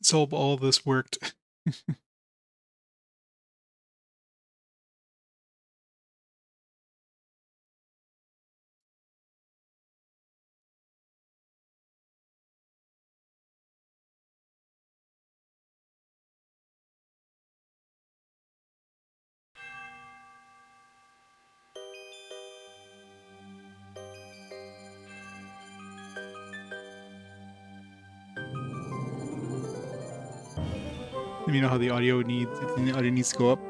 So all this worked. You know how the audio needs to go up.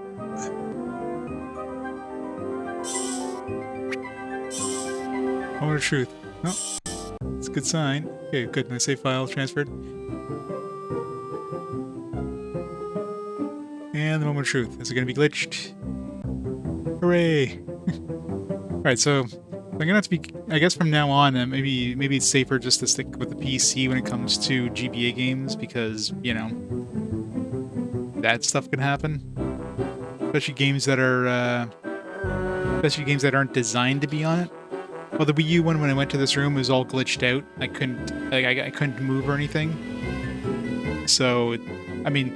Moment of truth. No, it's a good sign. Okay, good. My save file transferred. And the moment of truth. Is it going to be glitched? Hooray! Alright, so I'm gonna have to be. I guess from now on, maybe it's safer just to stick with the PC when it comes to GBA games because that stuff can happen, especially games that aren't designed to be on it. Well, the Wii U one when I went to this room was all glitched out. I couldn't move or anything. So, I mean,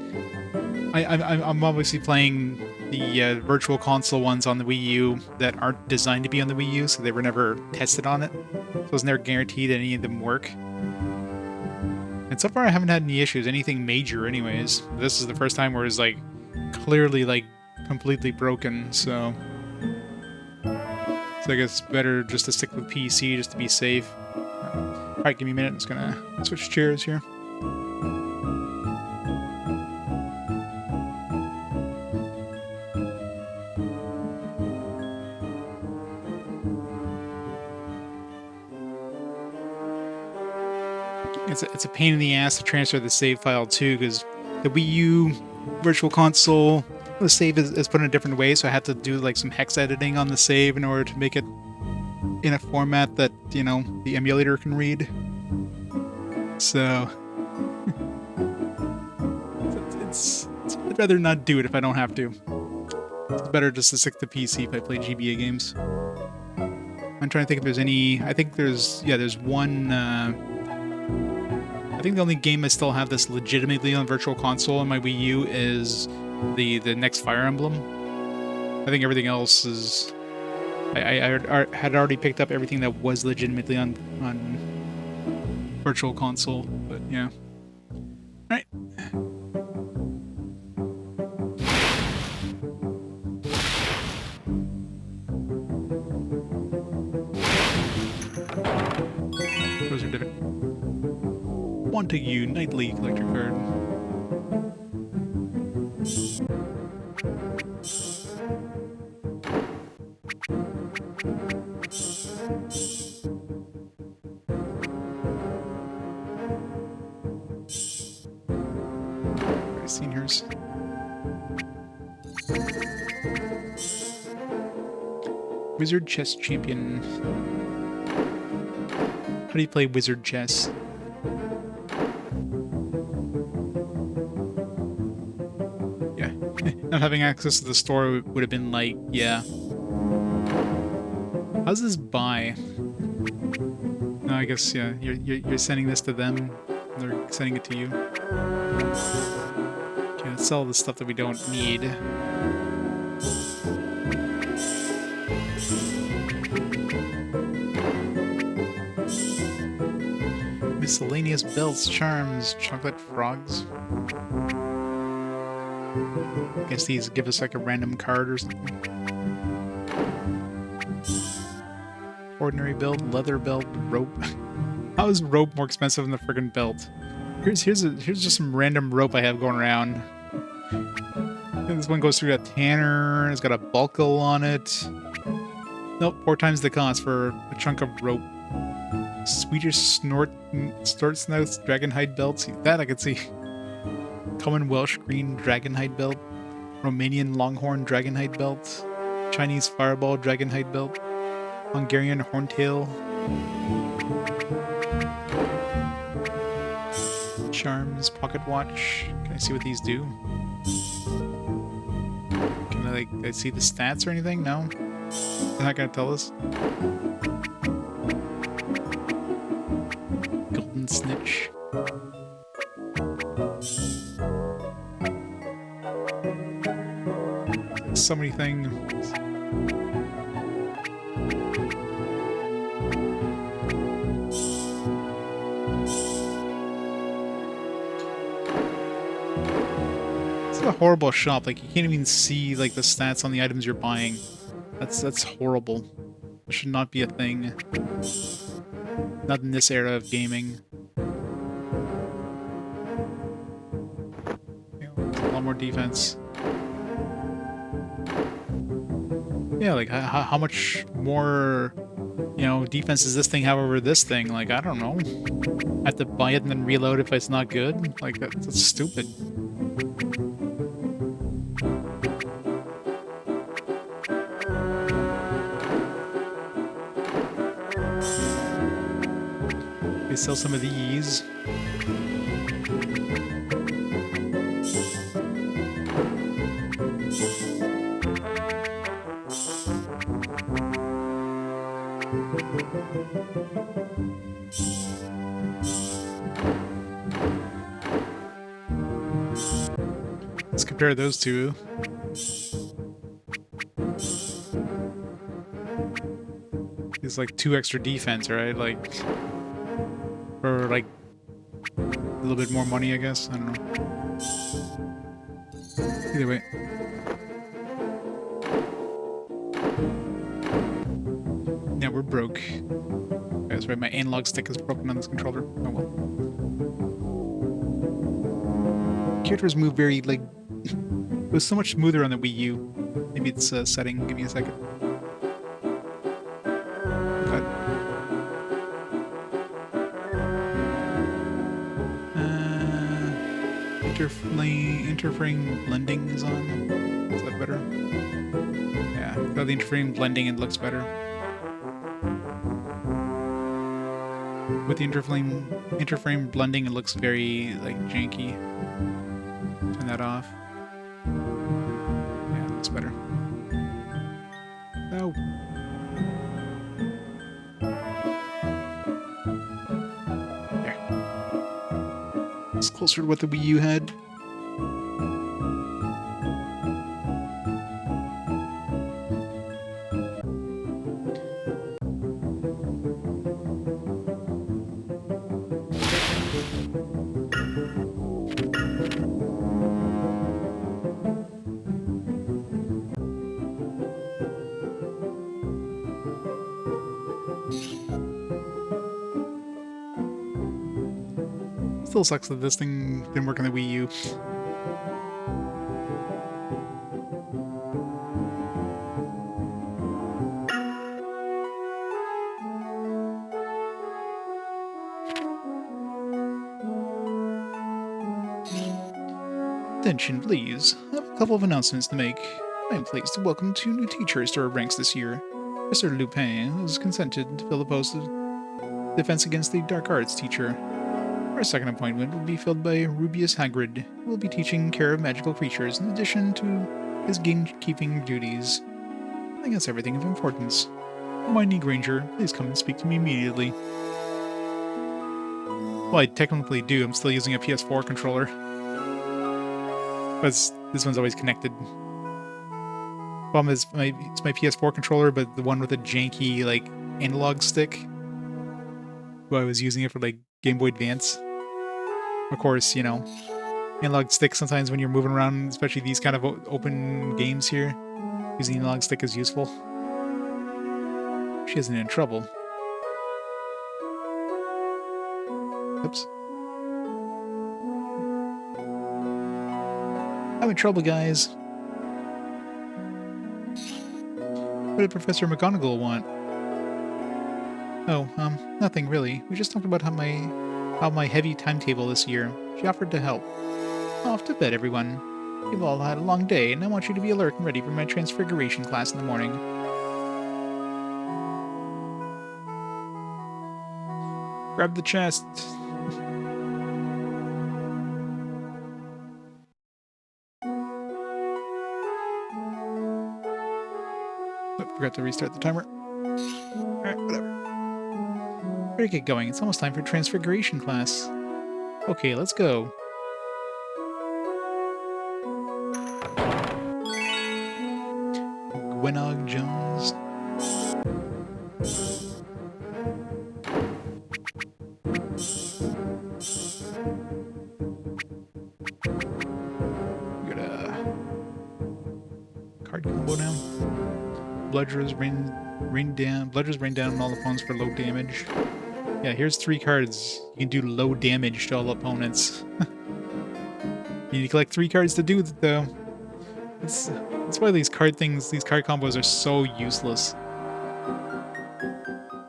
I'm obviously playing the virtual console ones on the Wii U that aren't designed to be on the Wii U, so they were never tested on it. So it was never guaranteed any of them work. And so far I haven't had any issues, anything major anyways. This is the first time where it's like clearly like completely broken, so I guess it's better just to stick with PC just to be safe. Alright, give me a minute, I'm just gonna switch chairs here. It's a pain in the ass to transfer the save file too, because the Wii U Virtual Console, the save is put in a different way, so I had to do like some hex editing on the save in order to make it in a format that, the emulator can read. So I'd rather not do it if I don't have to. It's better just to stick to PC if I play GBA games. I'm trying to think if there's any. I think there's one. I think the only game I still have that's legitimately on Virtual Console on my Wii U is the next Fire Emblem. I think everything else is. I had already picked up everything that was legitimately on Virtual Console, but yeah. All right. Those are different. Montague Nightly collector card. Seniors. Wizard Chess Champion. How do you play Wizard Chess? Yeah. Not having access to the store would have been like, yeah. How's this buy? No, I guess, yeah, you're sending this to them. They're sending it to you. Okay, let's sell the stuff that we don't need. Miscellaneous belts, charms, chocolate frogs. I guess these give us like a random card or something. Ordinary belt, leather belt, rope. How is rope more expensive than the friggin' belt? Here's just some random rope I have going around. This one goes through a tanner. It's got a buckle on it. Nope, 4 times the cost for a chunk of rope. Swedish snort snout dragonhide belt. See, that I could see. Common Welsh green dragonhide belt. Romanian longhorn dragonhide belt. Chinese fireball dragonhide belt. Hungarian horntail. Charms, pocket watch. Can I see what these do? Can I see the stats or anything? No? They're not gonna tell us. Golden snitch. So many things. It's a horrible shop. Like, you can't even see, like, the stats on the items you're buying. That's horrible. It should not be a thing. Not in this era of gaming. You know, a lot more defense. Yeah, like, how much more, you know, defense does this thing have over this thing? Like, I don't know. I have to buy it and then reload if it's not good? Like, that's stupid. They sell some of these. Let's compare those two. It's like 2 extra defense, right? Like, for like a little bit more money, I guess. I don't know. Either way. Now we're broke. That's right, my analog stick is broken on this controller. Oh well. Characters move very, like, it was so much smoother on the Wii U. Maybe it's a setting. Give me a second. Cut. Interframe blending is on. Is that better? Yeah, without the interframe blending, it looks better. With the interframe blending, it looks very, like, janky. Turn that off. Yeah, it looks better. No. There. It's closer to what the Wii U had. Still sucks that this thing didn't work on the Wii U. Attention, please. I have a couple of announcements to make. I am pleased to welcome 2 new teachers to our ranks this year. Mr. Lupin has consented to fill the post of Defense Against the Dark Arts teacher. Our second appointment will be filled by Rubius Hagrid, who will be teaching care of magical creatures in addition to his gamekeeping duties. I think that's everything of importance. Hermione Granger, please come and speak to me immediately. Well, I technically do. I'm still using a PS4 controller. But this one's always connected. Problem is, it's my PS4 controller, but the one with a janky, like, analog stick. Well, I was using it for, like, Game Boy Advance. Of course, you know, analog stick sometimes when you're moving around, especially these kind of open games here, using the analog stick is useful. She isn't in trouble. Oops. I'm in trouble, guys. What did Professor McGonagall want? Oh, nothing really. We just talked about how my heavy timetable this year. She offered to help. Off to bed, everyone. You've all had a long day, and I want you to be alert and ready for my transfiguration class in the morning. Grab the chest. Oh, forgot to restart the timer. Alright, whatever. Better get going. It's almost time for transfiguration class. Okay, let's go. bludgers rain down on all opponents for low damage. Yeah, here's 3 cards. You can do low damage to all opponents. You need to collect 3 cards to do it, though. That's why these card combos are so useless.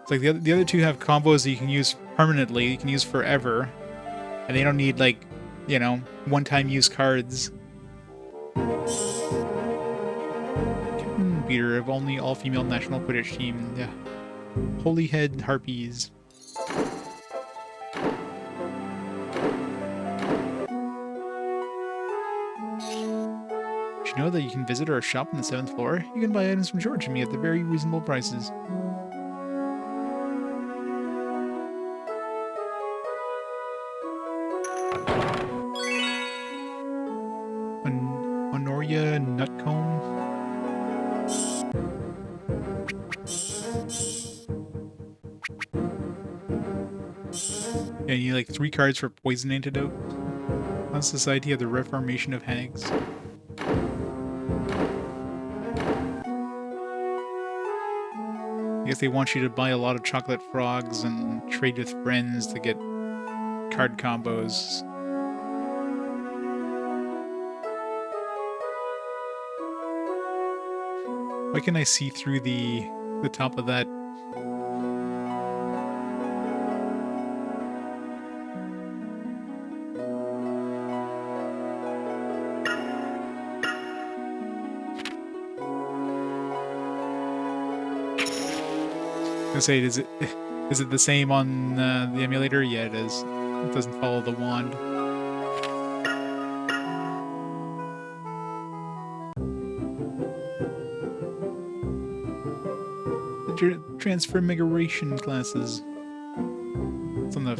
It's like the other 2 have combos that you can use permanently, you can use forever, and they don't need, like, you know, one-time use cards. Captain Beater of only all-female national Quidditch team. Yeah. Holyhead Harpies. Did you know that you can visit our shop on the 7th floor? You can buy items from George and me at the very reasonable prices. Honoria Nutcomb. Yeah, you need like 3 cards for Poison Antidote. On Society of the Reformation of Hags. I guess they want you to buy a lot of chocolate frogs and trade with friends to get card combos. Why can I see through the top of that? I was gonna say, is it the same on the emulator? Yeah, it is. It doesn't follow the wand. The transformigration classes. It's on the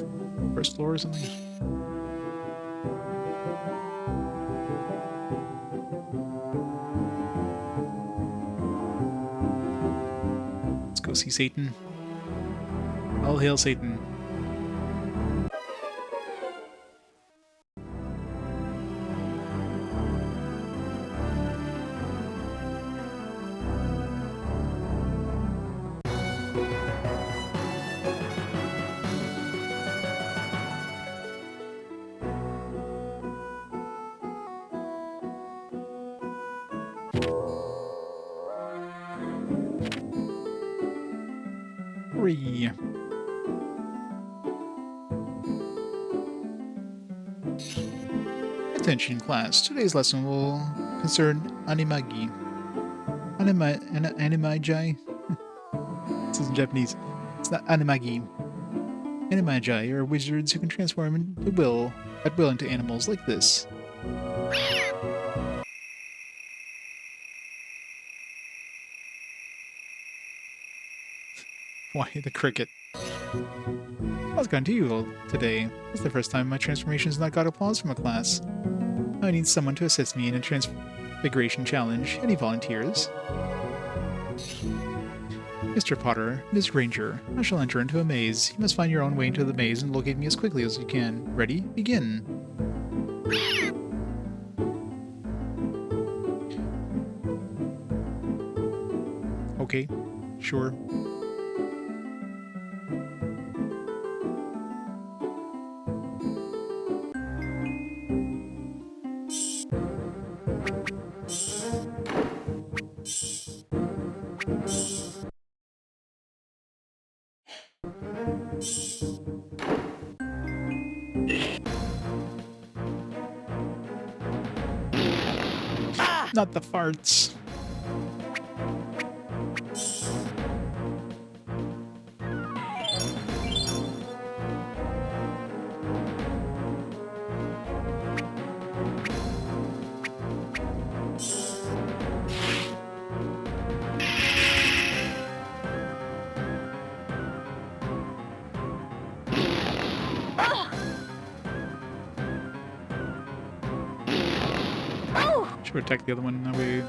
first floor or something. Let's go see Satan. All hail Satan. Hooray. Attention class, today's lesson will concern animagi. Animagi? This is in Japanese. It's not animagi. Animagi are wizards who can transform at will into animals like this. Why the cricket? How's it gone to you today? It's the first time my transformation has not got applause from a class. I need someone to assist me in a transfiguration challenge. Any volunteers? Mr. Potter, Ms. Granger, I shall enter into a maze. You must find your own way into the maze and locate me as quickly as you can. Ready? Begin. Okay, sure. Not the farts. Should we attack the other one? We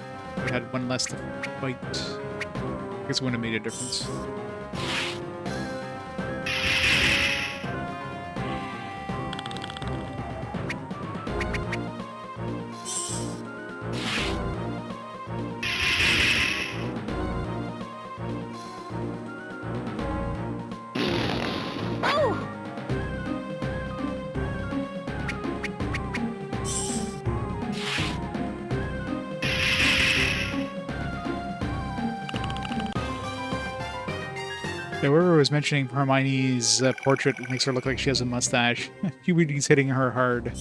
had one less to fight. I guess it wouldn't have made a difference. Yeah, whoever was mentioning Hermione's portrait makes her look like she has a mustache. Puberty's hitting her hard.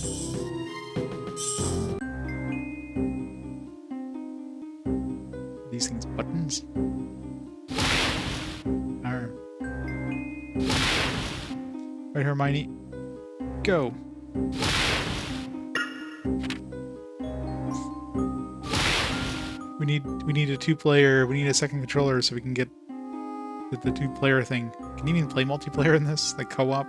These things buttons? Arr. Right, Hermione. Go. We need a two-player. We need a second controller so we can get the two-player thing. Can you even play multiplayer in this? Like co-op?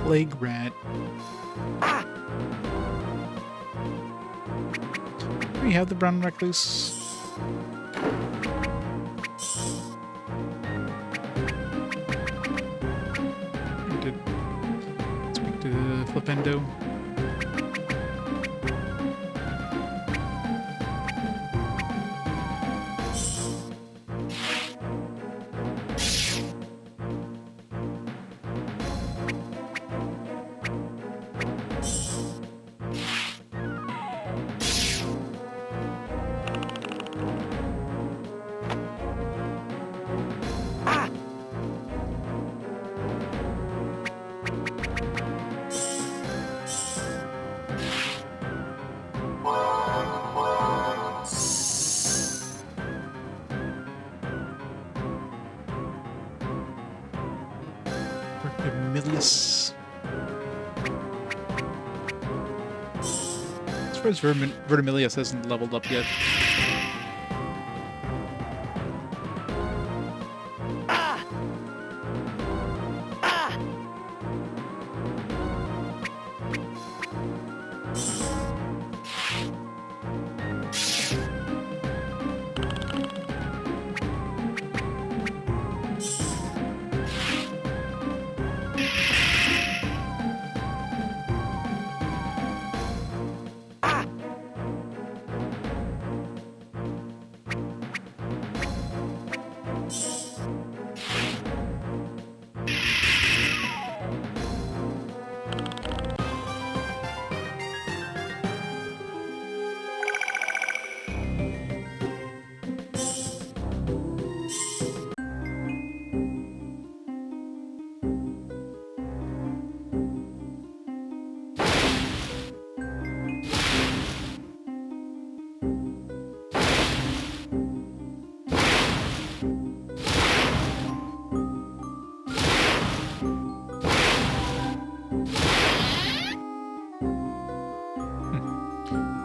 Plague rat. Do we have the brown recluse? We did speak to Flipendo. Vermilius. As far as Vermilius hasn't leveled up yet.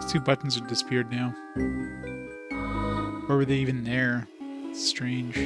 Two buttons have disappeared now. Or were they even there? It's strange.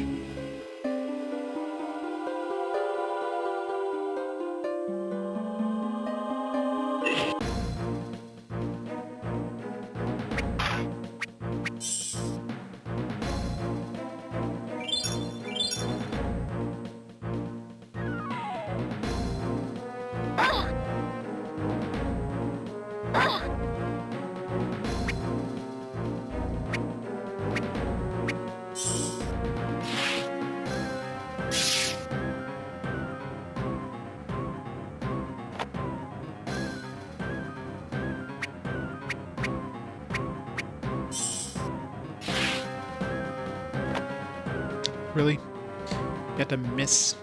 Really? You had to miss.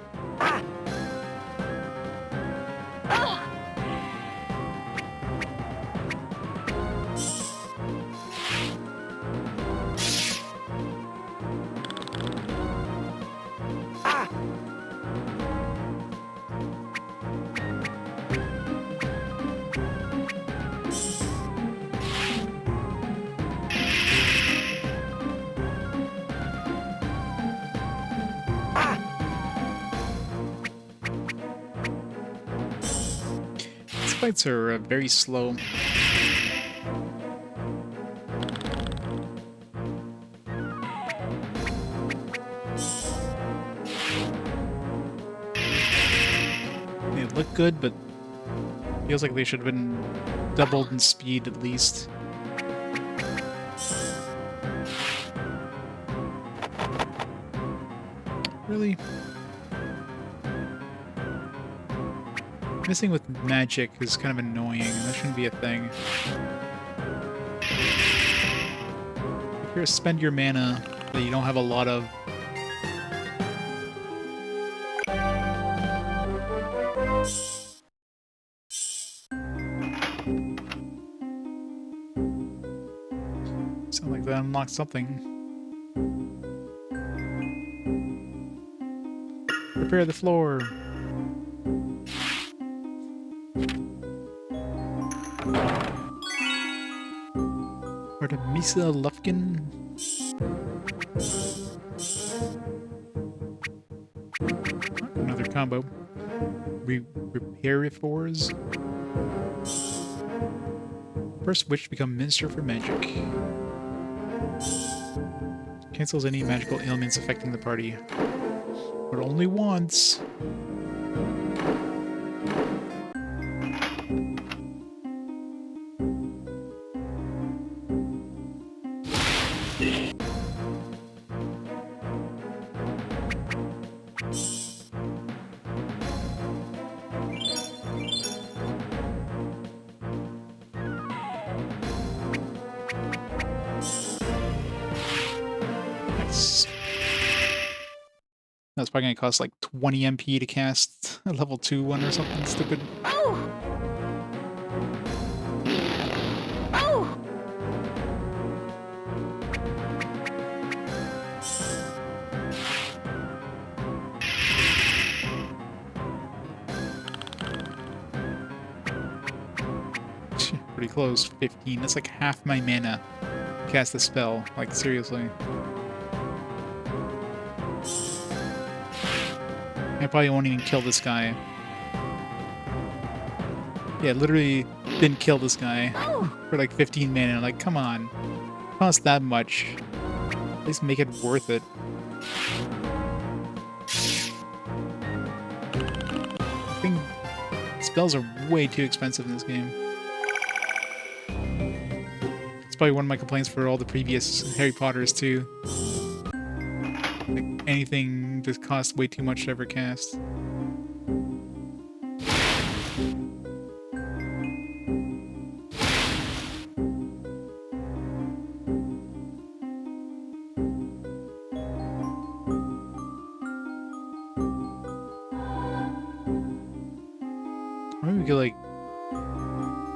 fights are very slow. They look good, but feels like they should have been doubled in speed at least. Really? Missing with magic is kind of annoying. That shouldn't be a thing. If you're spend your mana that you don't have a lot of. Sound like that unlocked something. Prepare the floor. Artemisa Lufkin. Another combo. Repairifors. First witch to become Minister for Magic. Cancels any magical ailments affecting the party. But only once. Nice. That's probably gonna cost like 20 MP to cast a level 2 one or something stupid. Pretty close. 15. That's like half my mana to cast the spell. Like, seriously. I probably won't even kill this guy. Yeah, literally didn't kill this guy for like 15 mana. Like, come on. Cost that much. At least make it worth it. I think spells are way too expensive in this game. It's probably one of my complaints for all the previous Harry Potters too. Like anything that costs way too much to ever cast. Maybe we could like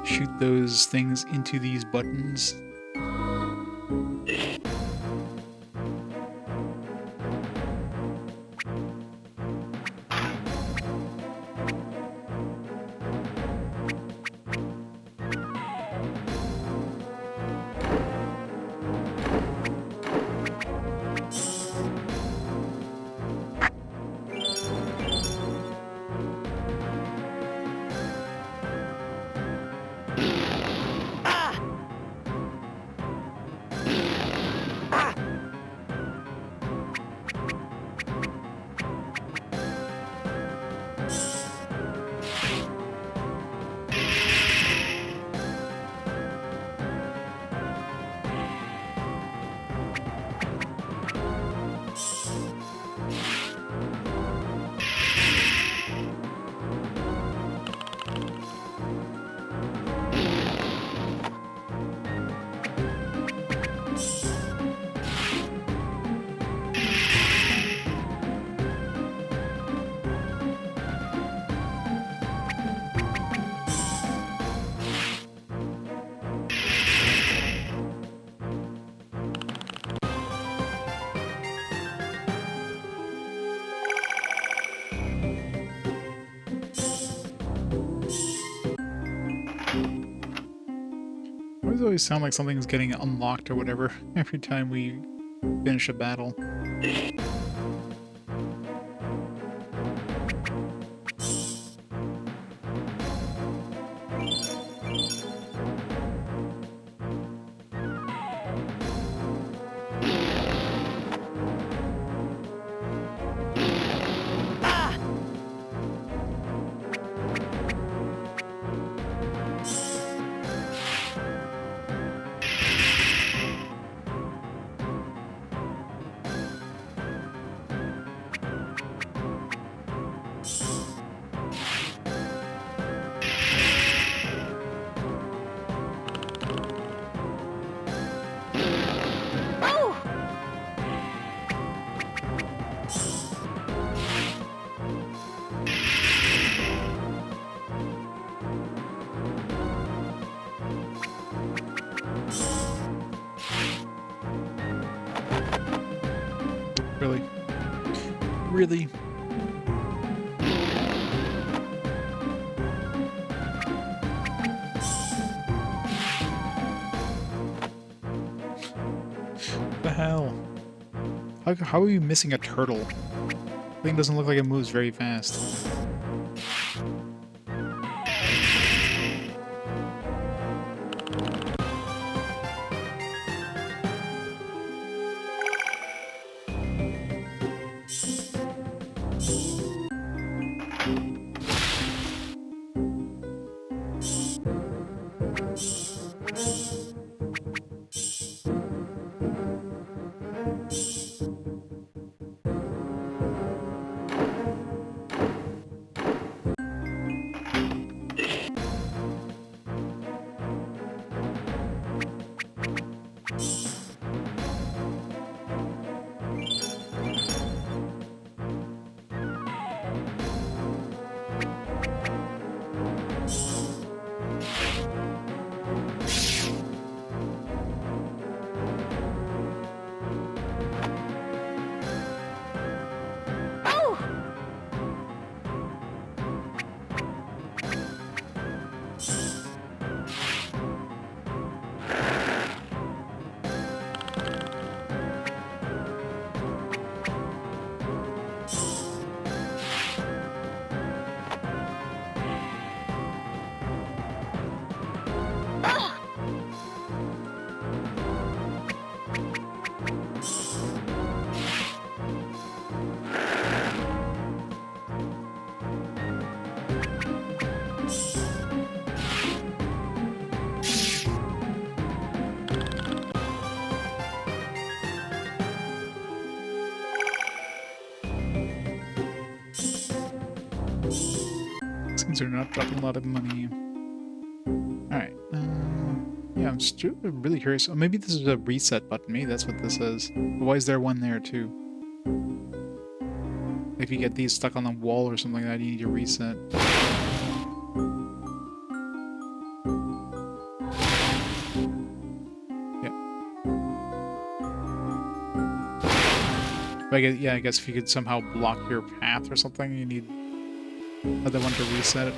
shoot those things into these buttons. Why does it always sound like something's getting unlocked or whatever every time we finish a battle? Really? What the hell? How are you missing a turtle? Thing doesn't look like it moves very fast. These are not dropping a lot of money. Alright. Yeah, I'm still really curious. Oh, maybe this is a reset button. Maybe that's what this is. But why is there one there, too? If you get these stuck on the wall or something like that, you need to reset. Yeah. But I guess if you could somehow block your path or something, you need other one to reset it.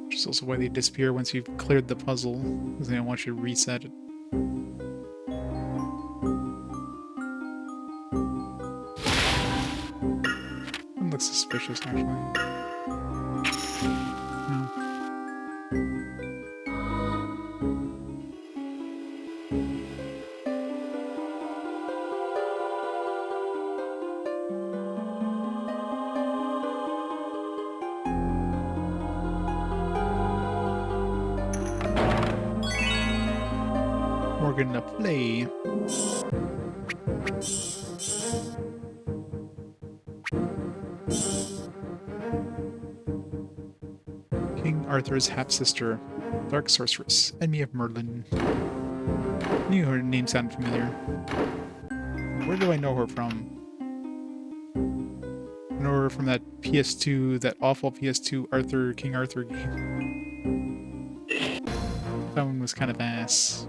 Which is also why they disappear once you've cleared the puzzle, because they don't want you to reset it. It looks suspicious, actually. No. We're gonna play. King Arthur's half-sister, dark sorceress, enemy of Merlin. Knew her name sounded familiar. Where do I know her from? I know her from that PS2, that awful PS2 King Arthur game. That one was kind of ass.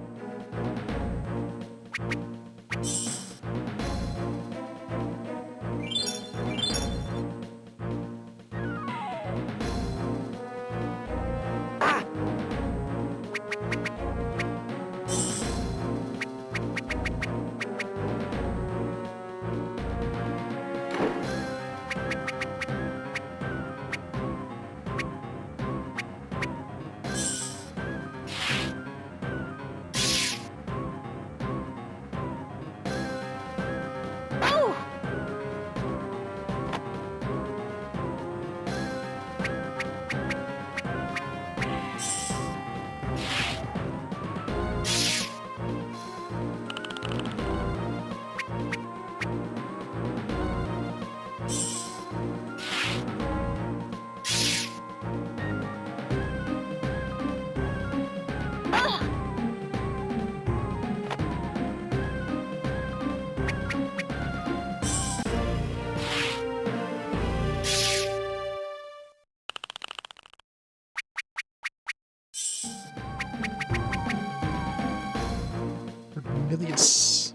Ilias.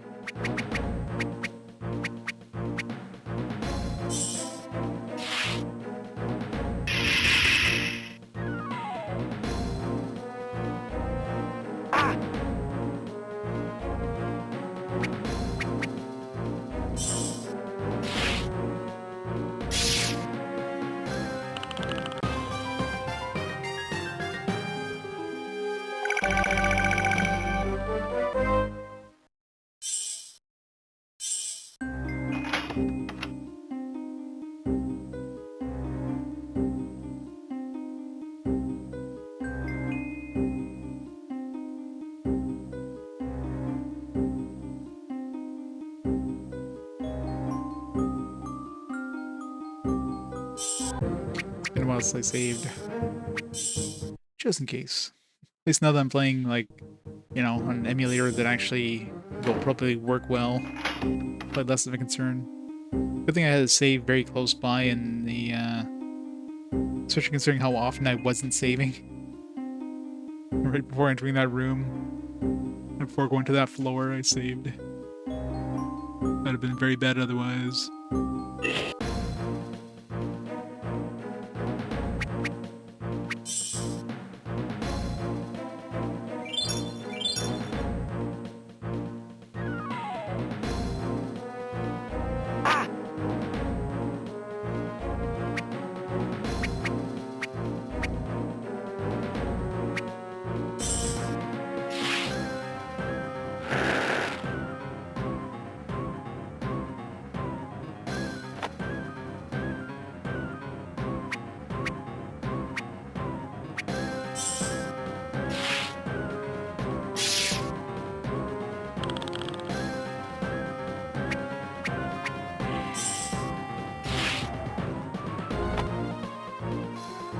It's been a while since I saved. Just in case. At least now that I'm playing, like, you know, on an emulator that actually will probably work well, probably less of a concern. Good thing I had to save very close by in the, especially considering how often I wasn't saving. Right before entering that room, and before going to that floor, I saved. That'd have been very bad otherwise.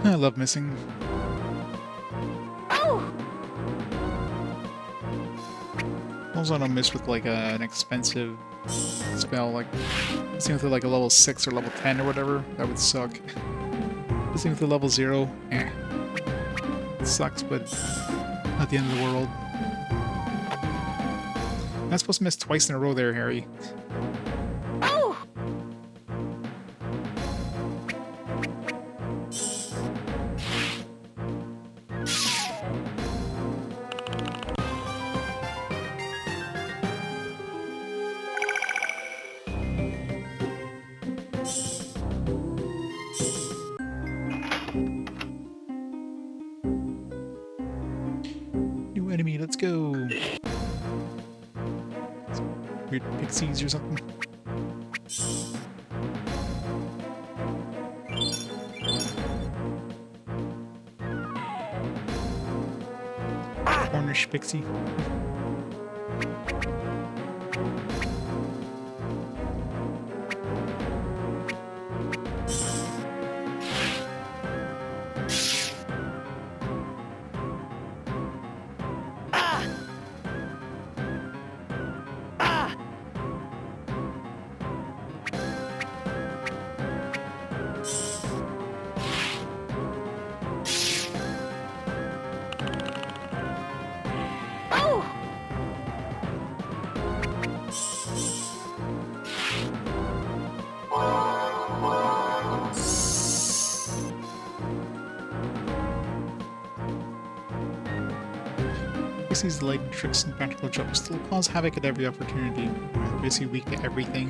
I love missing. Also, I don't miss with like an expensive spell, like missing with like a level 6 or level 10 or whatever. That would suck. Missing with a level 0, eh. It sucks, but not the end of the world. I'm not supposed to miss twice in a row there, Harry. New enemy, let's go. Weird pixies or something. Cornish pixie. Pixies' lightning tricks and practical jokes still cause havoc at every opportunity. They're basically weak to everything.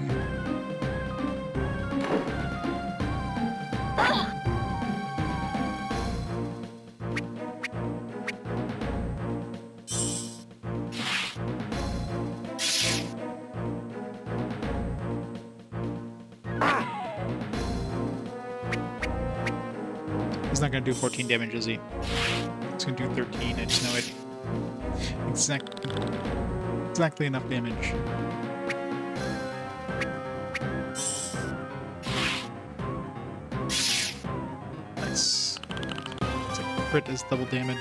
He's not gonna do 14 damage, is he? He's gonna do 13, I just know it. Exactly enough damage. Nice. It's like crit is double damage.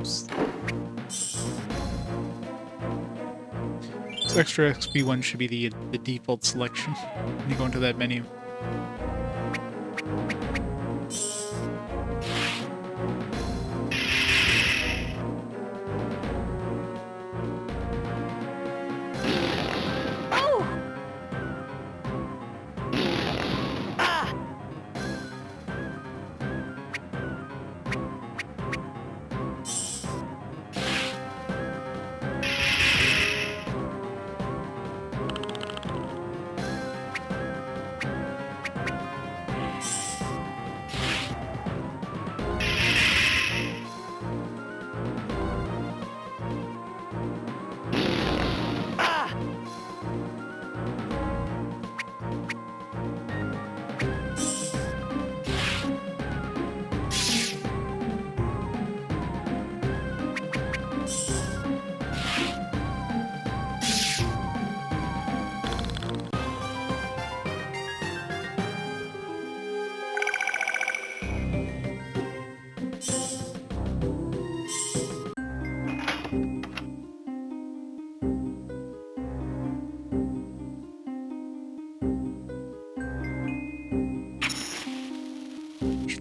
This extra XP one should be the default selection when you go into that menu.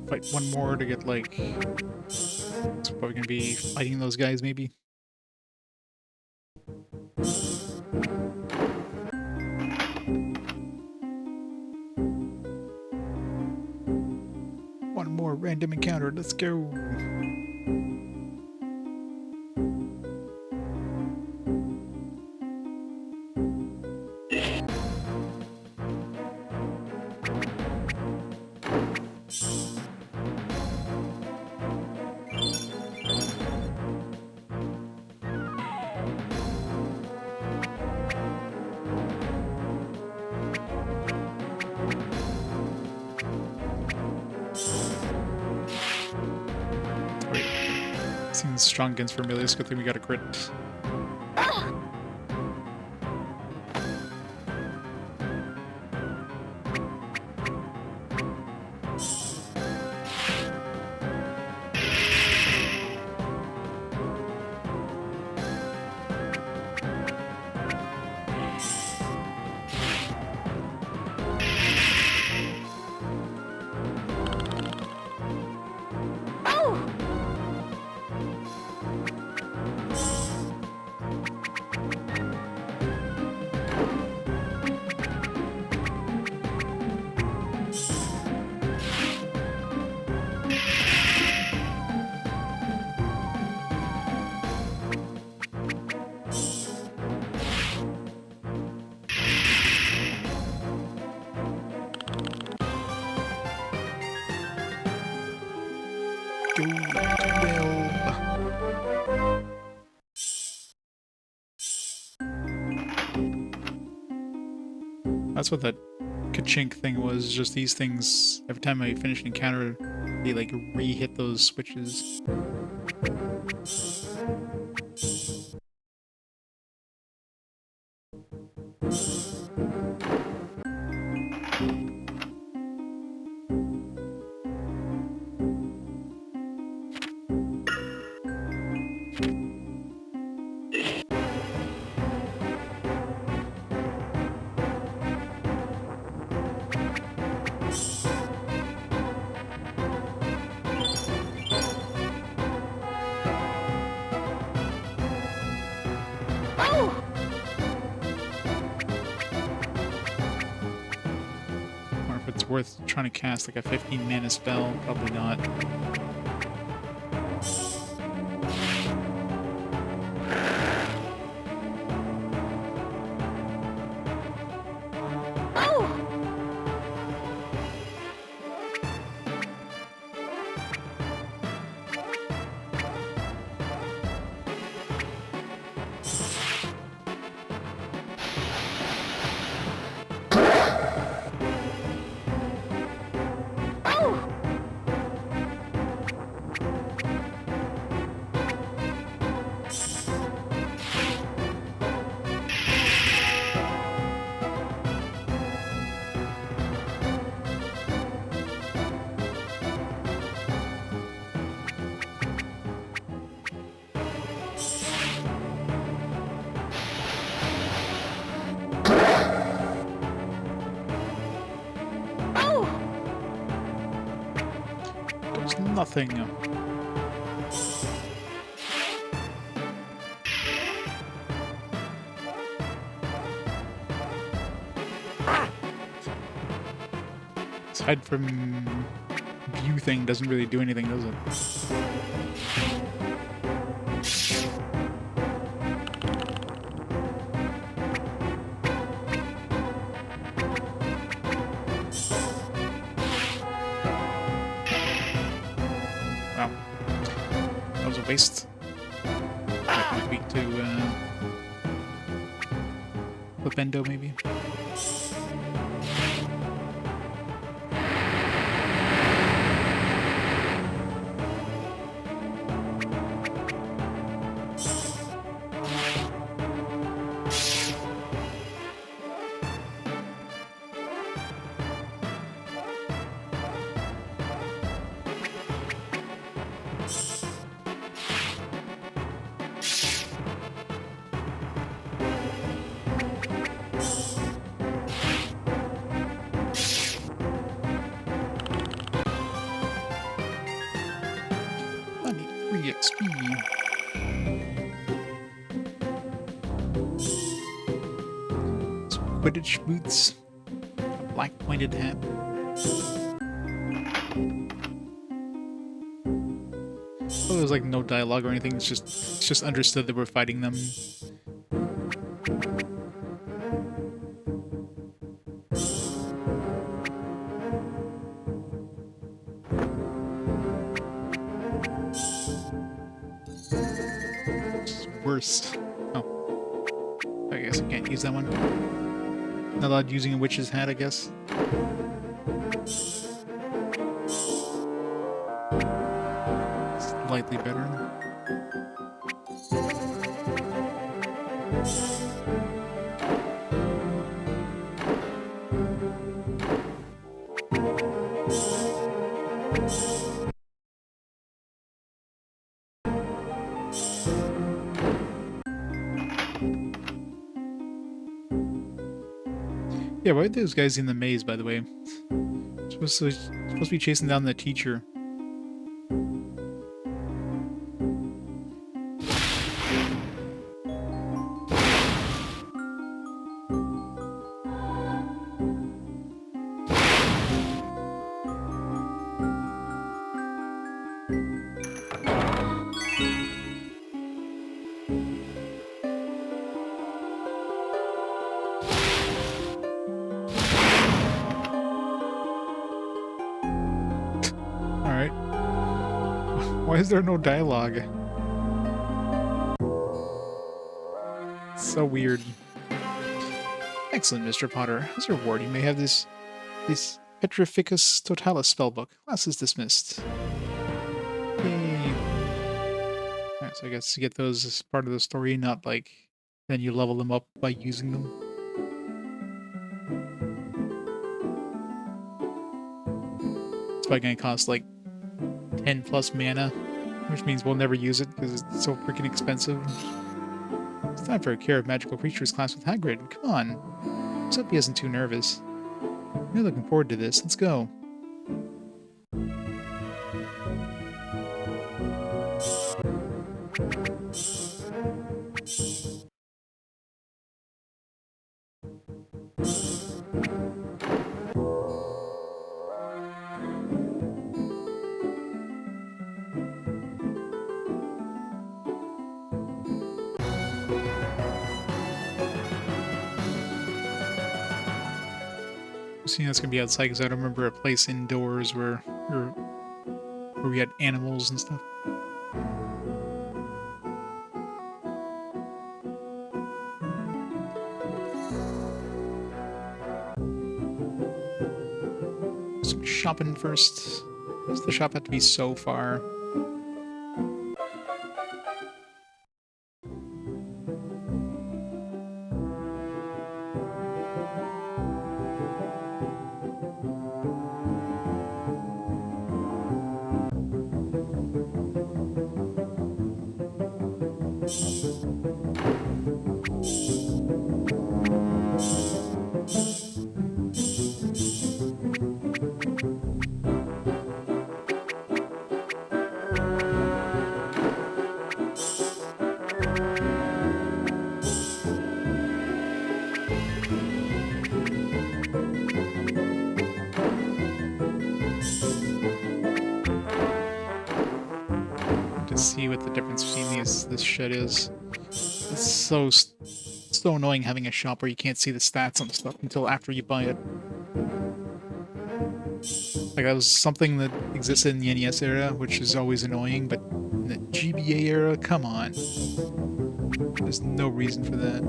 Fight one more to get, like... It's probably gonna be fighting those guys, maybe. One more random encounter, let's go! Seems strong against Vermilius. Good thing we got a crit. That's what that ka-chink thing was, just these things, every time I finish an encounter, they like re-hit those switches. It's worth trying to cast like a 15 mana spell, probably not. nothing. Aside from view thing doesn't really do anything, does it? Wow. That was a waste. Might be weak to Flipendo, maybe. I need 3 XP. Some Quidditch boots. A black pointed hat. Oh, there's like no dialogue or anything. It's just understood that we're fighting them. It's worse. Oh, I guess I can't use that one. Not allowed using a witch's hat, I guess. Slightly better. Yeah, why are those guys in the maze, by the way? Supposed to be chasing down the teacher. Alright. Why is there no dialogue? So weird. Excellent, Mr. Potter. As a reward, you may have this Petrificus Totalis spellbook. Class is dismissed. Yay. Alright, so I guess you get those as part of the story, not like then you level them up by using them. It's probably gonna cost like 10 plus mana, which means we'll never use it because it's so freaking expensive. It's time for a Care of Magical Creatures class with Hagrid. Come on. Let's hope he isn't too nervous. I'm really looking forward to this. Let's go. Assuming that's gonna be outside because I don't remember a place indoors where we had animals and stuff. Some shopping first. Does the shop have to be so far? see what the difference between this shit is. It's so annoying having a shop where you can't see the stats on stuff until after you buy it. Like, that was something that existed in the NES era, which is always annoying, but in the GBA era, come on. There's no reason for that.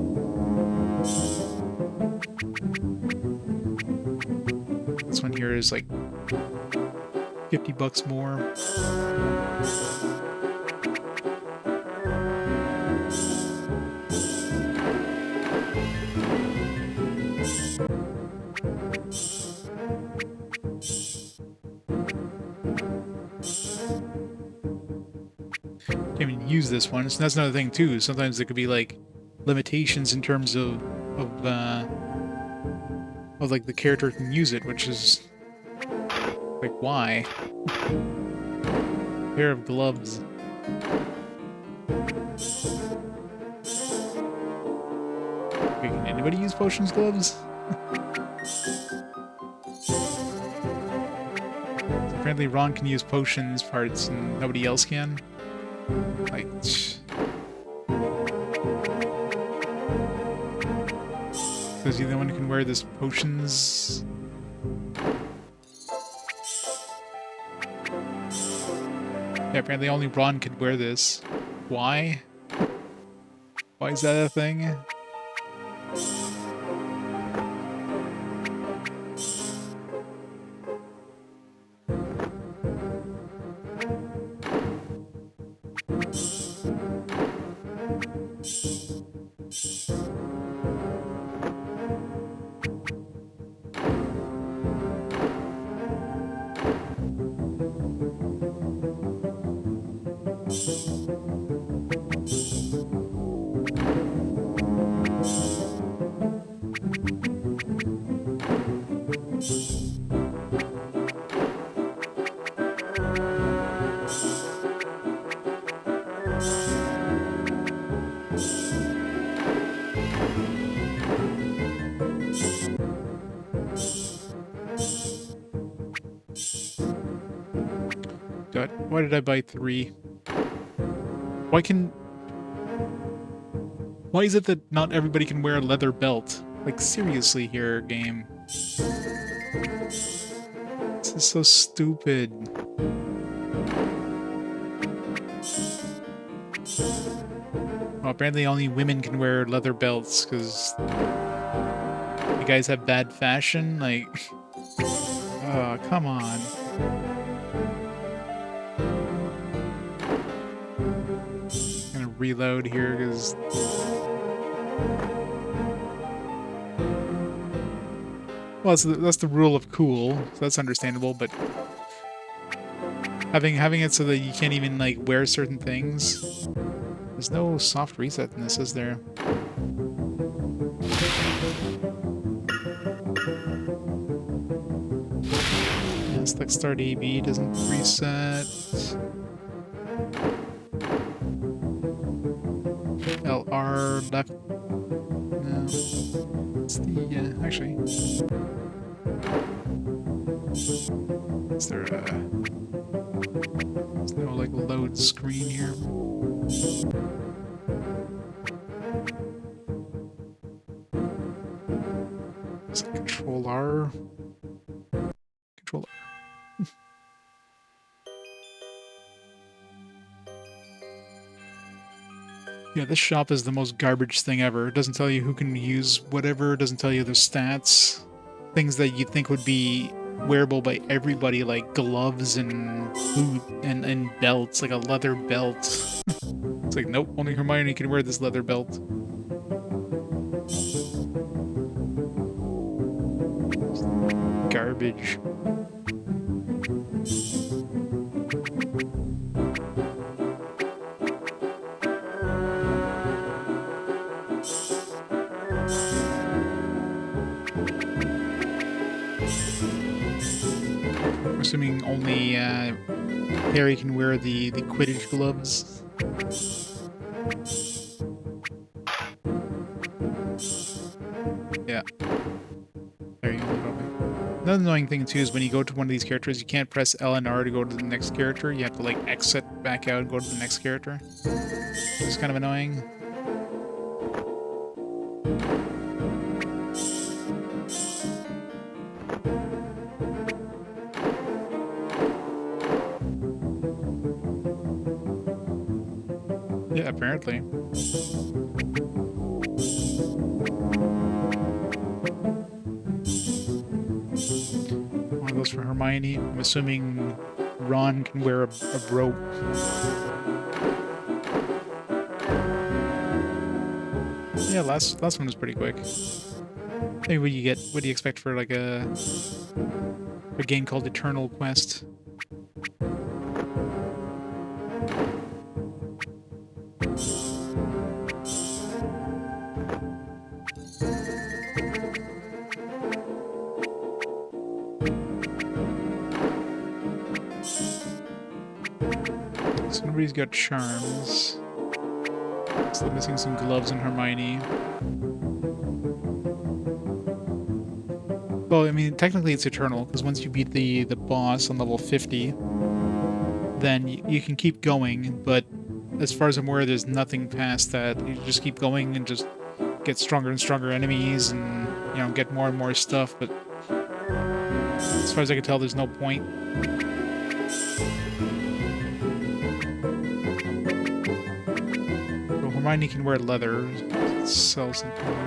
This one here is like $50 more. Can't even use this one. So that's another thing too. Sometimes there could be like limitations in terms of like the character can use it, which is like, why? Pair of gloves. Wait, can anybody use potions gloves? Apparently Ron can use potions parts and nobody else can. Like, is he the one who can wear this potions? Yeah, apparently only Ron could wear this. Why? Why is that a thing? Why did I buy 3? Why is it that not everybody can wear a leather belt? Like, seriously here, game. This is so stupid. Well, apparently only women can wear leather belts, because you guys have bad fashion? Like, oh, come on. Reload here because well, that's the rule of cool, so that's understandable. But having it so that you can't even like wear certain things, there's no soft reset in this, is there? Yes, like start AB doesn't reset. LR left. No. It's the actually. Is there there's no like load screen here? Is it Control R? Control R. Yeah, this shop is the most garbage thing ever. It doesn't tell you who can use whatever, it doesn't tell you their stats. Things that you think would be wearable by everybody, like gloves and boot and belts, like a leather belt. It's like, nope, only Hermione can wear this leather belt. Garbage. I'm assuming only Harry can wear the Quidditch gloves. Yeah. Harry only probably. Another annoying thing too is when you go to one of these characters, you can't press L and R to go to the next character. You have to like exit back out and go to the next character. It's kind of annoying. Yeah, apparently. One of those for Hermione. I'm assuming Ron can wear a robe. Yeah, last one was pretty quick. Hey, what do you expect for like a game called Eternal Quest? So nobody's got charms. Still missing some gloves in Hermione. Well, I mean, technically it's eternal, because once you beat the boss on level 50, then you can keep going, but as far as I'm aware, there's nothing past that. You just keep going and just get stronger and stronger enemies and, you know, get more and more stuff, but as far as I can tell, there's no point. So Hermione can wear leather. Let's sell something.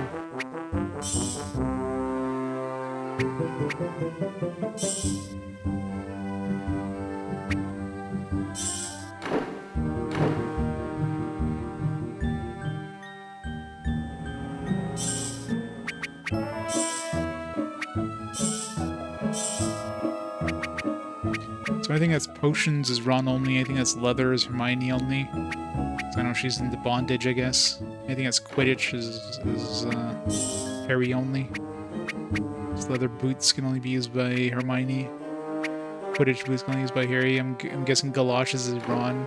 So I think that's potions is Ron only. I think that's leather is Hermione only. So I know she's into bondage, I guess. I think that's Quidditch is Harry only. So leather boots can only be used by Hermione. Quidditch boots can only be used by Harry. I'm guessing galoshes is Ron.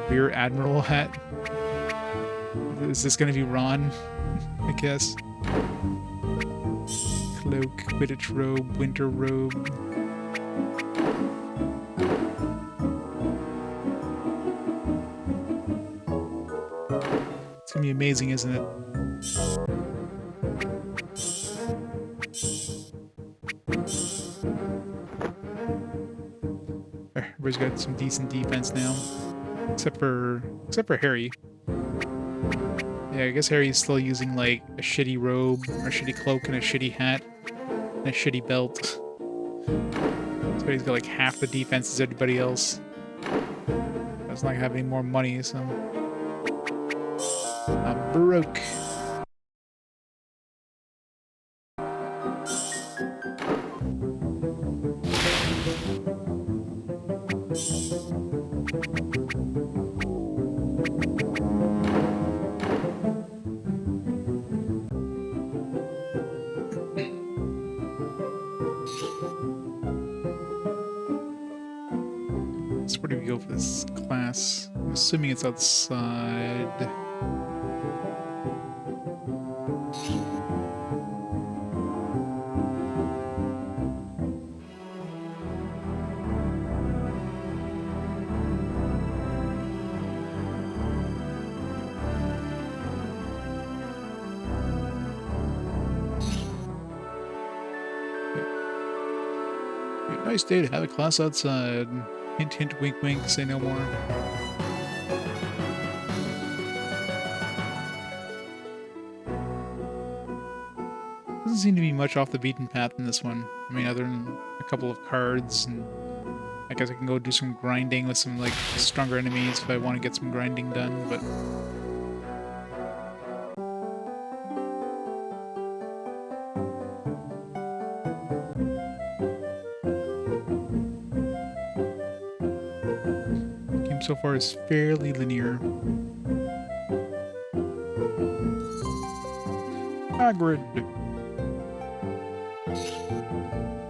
Rear Admiral hat. Is this gonna be Ron? I guess. Cloak, Quidditch robe, winter robe. It's gonna be amazing, isn't it? Everybody's got some decent defense now, except for Harry. Yeah, I guess Harry's still using like a shitty robe, or a shitty cloak, and a shitty hat, and a shitty belt. So he's got like half the defense as everybody else. That's not gonna have any more money, so I'm broke. So where do we go for this class? I'm assuming it's outside. Nice day to have a class outside. Hint, hint, wink, wink, say no more. Doesn't seem to be much off the beaten path in this one. I mean, other than a couple of cards, and I guess I can go do some grinding with some, like, stronger enemies if I want to get some grinding done, but... so far is fairly linear. Hagrid!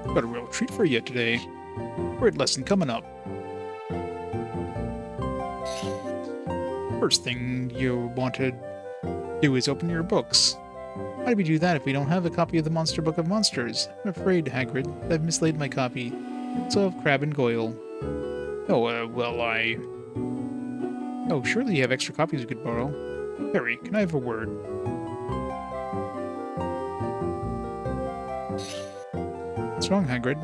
Got a real treat for you today. Word lesson coming up. First thing you want to do is open your books. How do we do that if we don't have a copy of the Monster Book of Monsters? I'm afraid, Hagrid, that I've mislaid my copy. So have Crabbe and Goyle. Oh, well, Oh, surely you have extra copies you could borrow. Harry, can I have a word? What's wrong, Hagrid?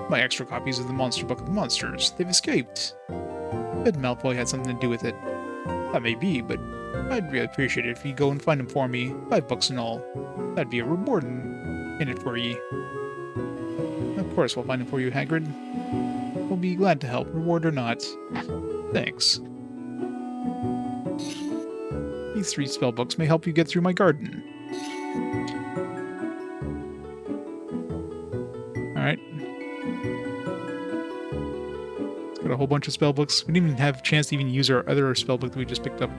My extra copies of the Monster Book of Monsters. They've escaped. Bet Malfoy had something to do with it. That may be, but I'd really appreciate it if you go and find them for me. 5 bucks and all. That'd be a reward in it for ye. Of course we'll find them for you, Hagrid. We'll be glad to help, reward or not. Thanks. These 3 spellbooks may help you get through my garden. Alright. Got a whole bunch of spellbooks. We didn't even have a chance to even use our other spellbook that we just picked up.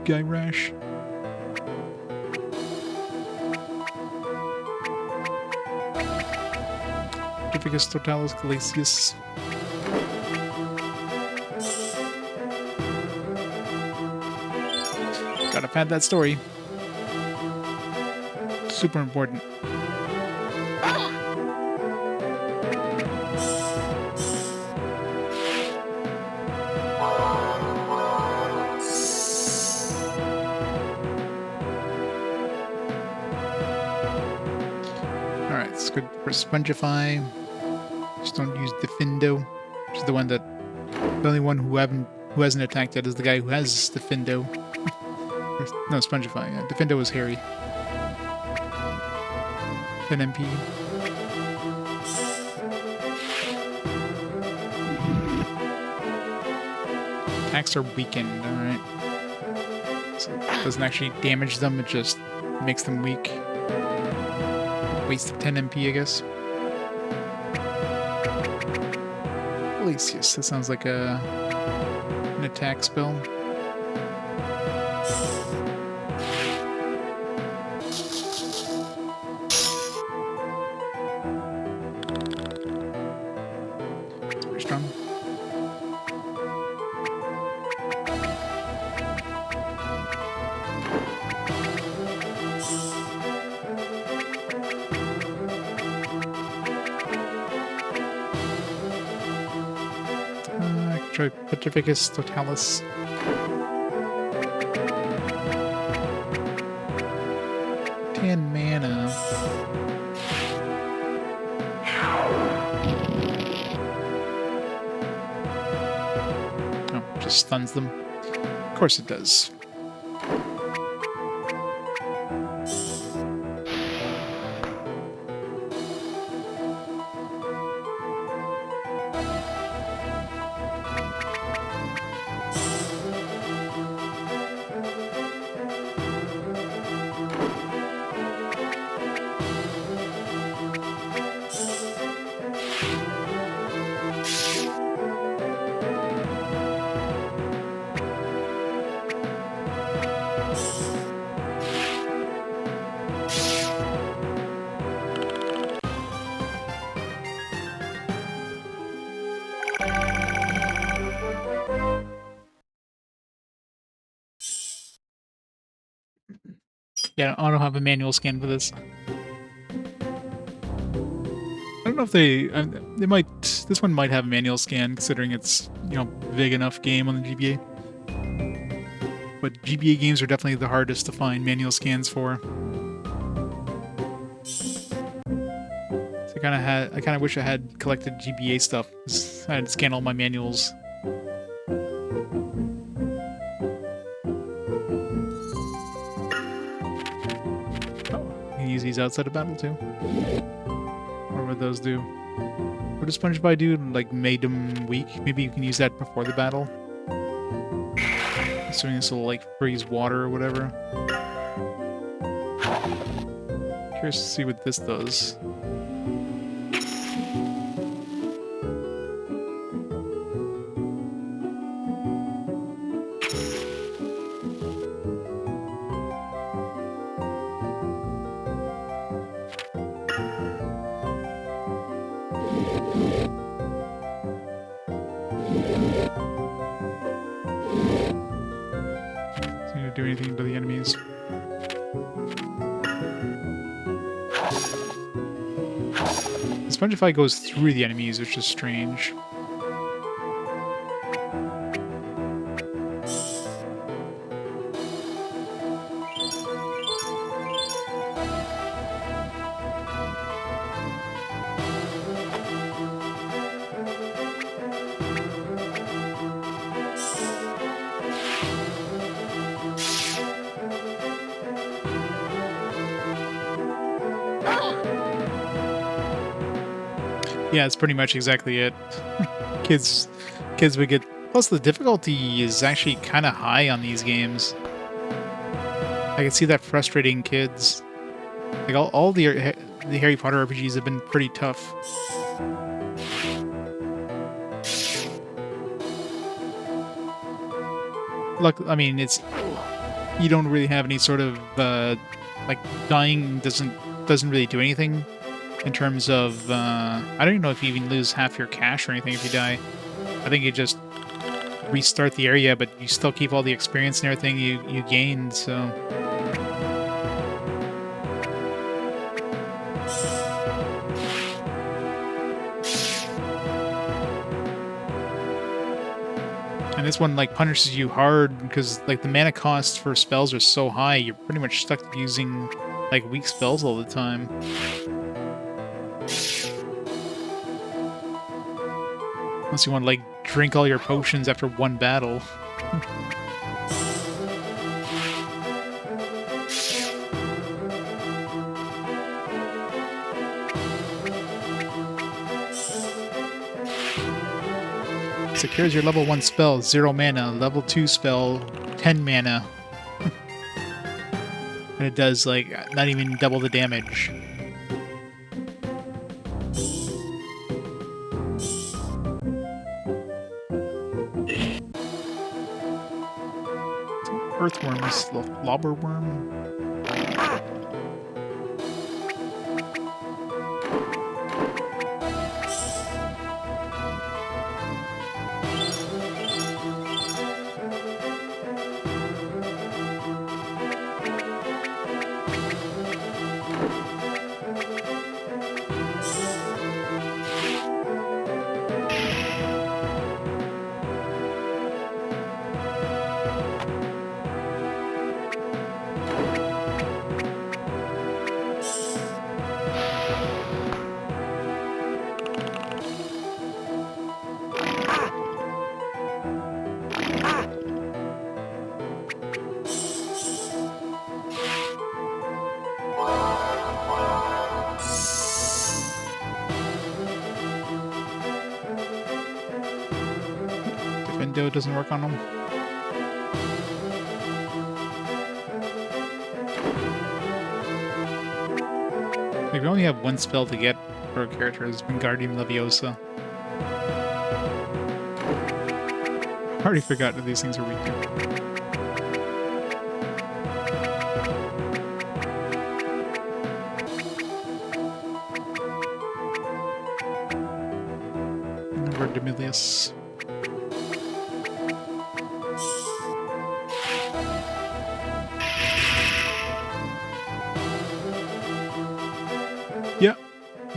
Guy Rash. Pontificus Totalis Glacius. Gotta pad that story. Super important. Alright, it's good for Spongify. Just don't use Defendo, which is the one that the only one who hasn't attacked yet is the guy who has Defendo. No, Spongify. Yeah. Defendo is Harry. 10 MP. Attacks are weakened, alright. So it doesn't actually damage them, it just makes them weak. Waste of 10 MP, I guess. Glacius, that sounds like an attack spell. It's pretty strong. Try Petrificus Totalis. Ten mana. Oh, just stuns them. Of course it does. Yeah, I don't have a manual scan for this. I don't know if they might. This one might have a manual scan, considering it's big enough game on the GBA. But GBA games are definitely the hardest to find manual scans for. So I kind of wish I had collected GBA stuff. 'Cause I had to scan all my manuals. Use these outside of battle too. What would those do? What does Spongify do? Like made them weak? Maybe you can use that before the battle. Assuming this will like freeze water or whatever. Curious to see what this does. to do anything to the enemies. Spongify goes through the enemies, which is strange. Yeah, it's pretty much exactly it. kids would get... Plus, the difficulty is actually kind of high on these games. I can see that frustrating kids. Like, all the Harry Potter RPGs have been pretty tough. Look, I mean, it's... You don't really have any sort of, like, dying doesn't really do anything. In terms of, I don't even know if you even lose half your cash or anything if you die. I think you just restart the area, but you still keep all the experience and everything you gained, so... And this one, like, punishes you hard because, like, the mana costs for spells are so high, you're pretty much stuck using, like, weak spells all the time. Unless you want to, like, drink all your potions after one battle. Secures your level 1 spell, 0 mana. Level 2 spell, 10 mana. And it does, like, not even double the damage. Earthworms, the lobberworm. Doesn't work on them. Like, we only have one spell to get for a character. It's Wingardium Leviosa. I already forgot that these things are weak to. Verdimilius. Yeah,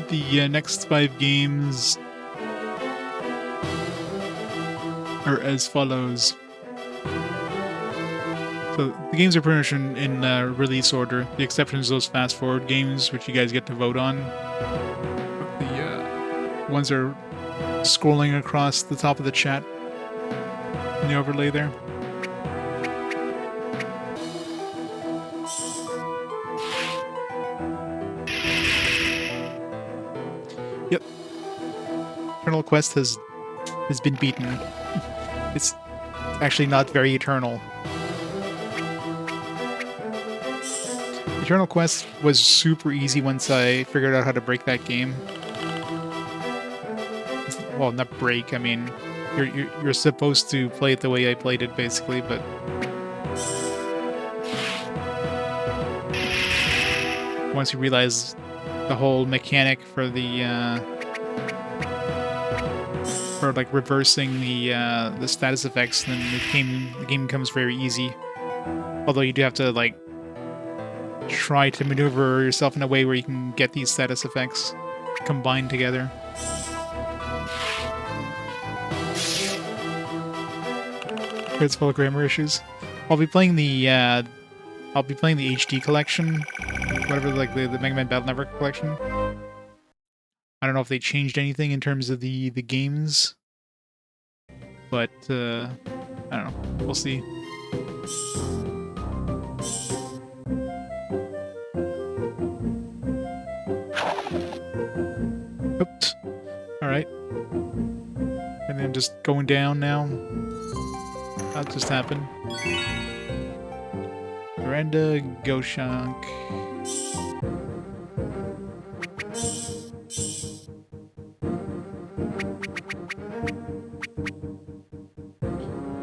the next 5 games are as follows. So the games are pretty much in release order. The exception is those fast forward games, which you guys get to vote on. The ones are scrolling across the top of the chat in the overlay there. Yep. Eternal Quest has been beaten. It's actually not very eternal. Eternal Quest was super easy once I figured out how to break that game. Well, not break, I mean, you're supposed to play it the way I played it, basically, but... Once you realize the whole mechanic for the, for, like, reversing the status effects, then the game becomes very easy. Although you do have to, like, try to maneuver yourself in a way where you can get these status effects combined together. It's full of grammar issues. I'll be playing the HD collection, whatever, like the Mega Man Battle Network collection. I don't know if they changed anything in terms of the games, but I don't know. We'll see. Oops. All right. And then just going down now. That just happened. Miranda Goshank.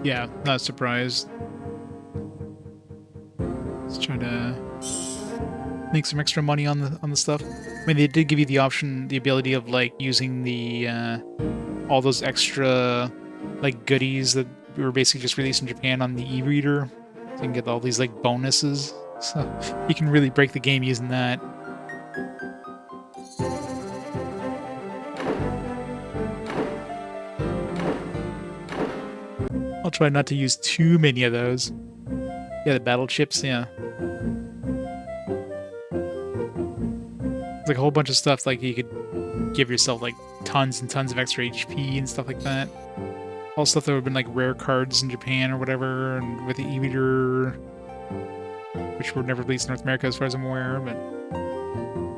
Yeah, not surprised. Let's try to make some extra money on the stuff. I mean, they did give you the option, the ability of like using the all those extra like goodies that were basically just released in Japan on the e-reader. So you can get all these like bonuses. So you can really break the game using that. I'll try not to use too many of those. Yeah, the battle chips, yeah. It's like a whole bunch of stuff, like you could give yourself like tons and tons of extra HP and stuff like that. All stuff that would have been like rare cards in Japan or whatever, and with the e-reader, which were never released in North America as far as I'm aware, but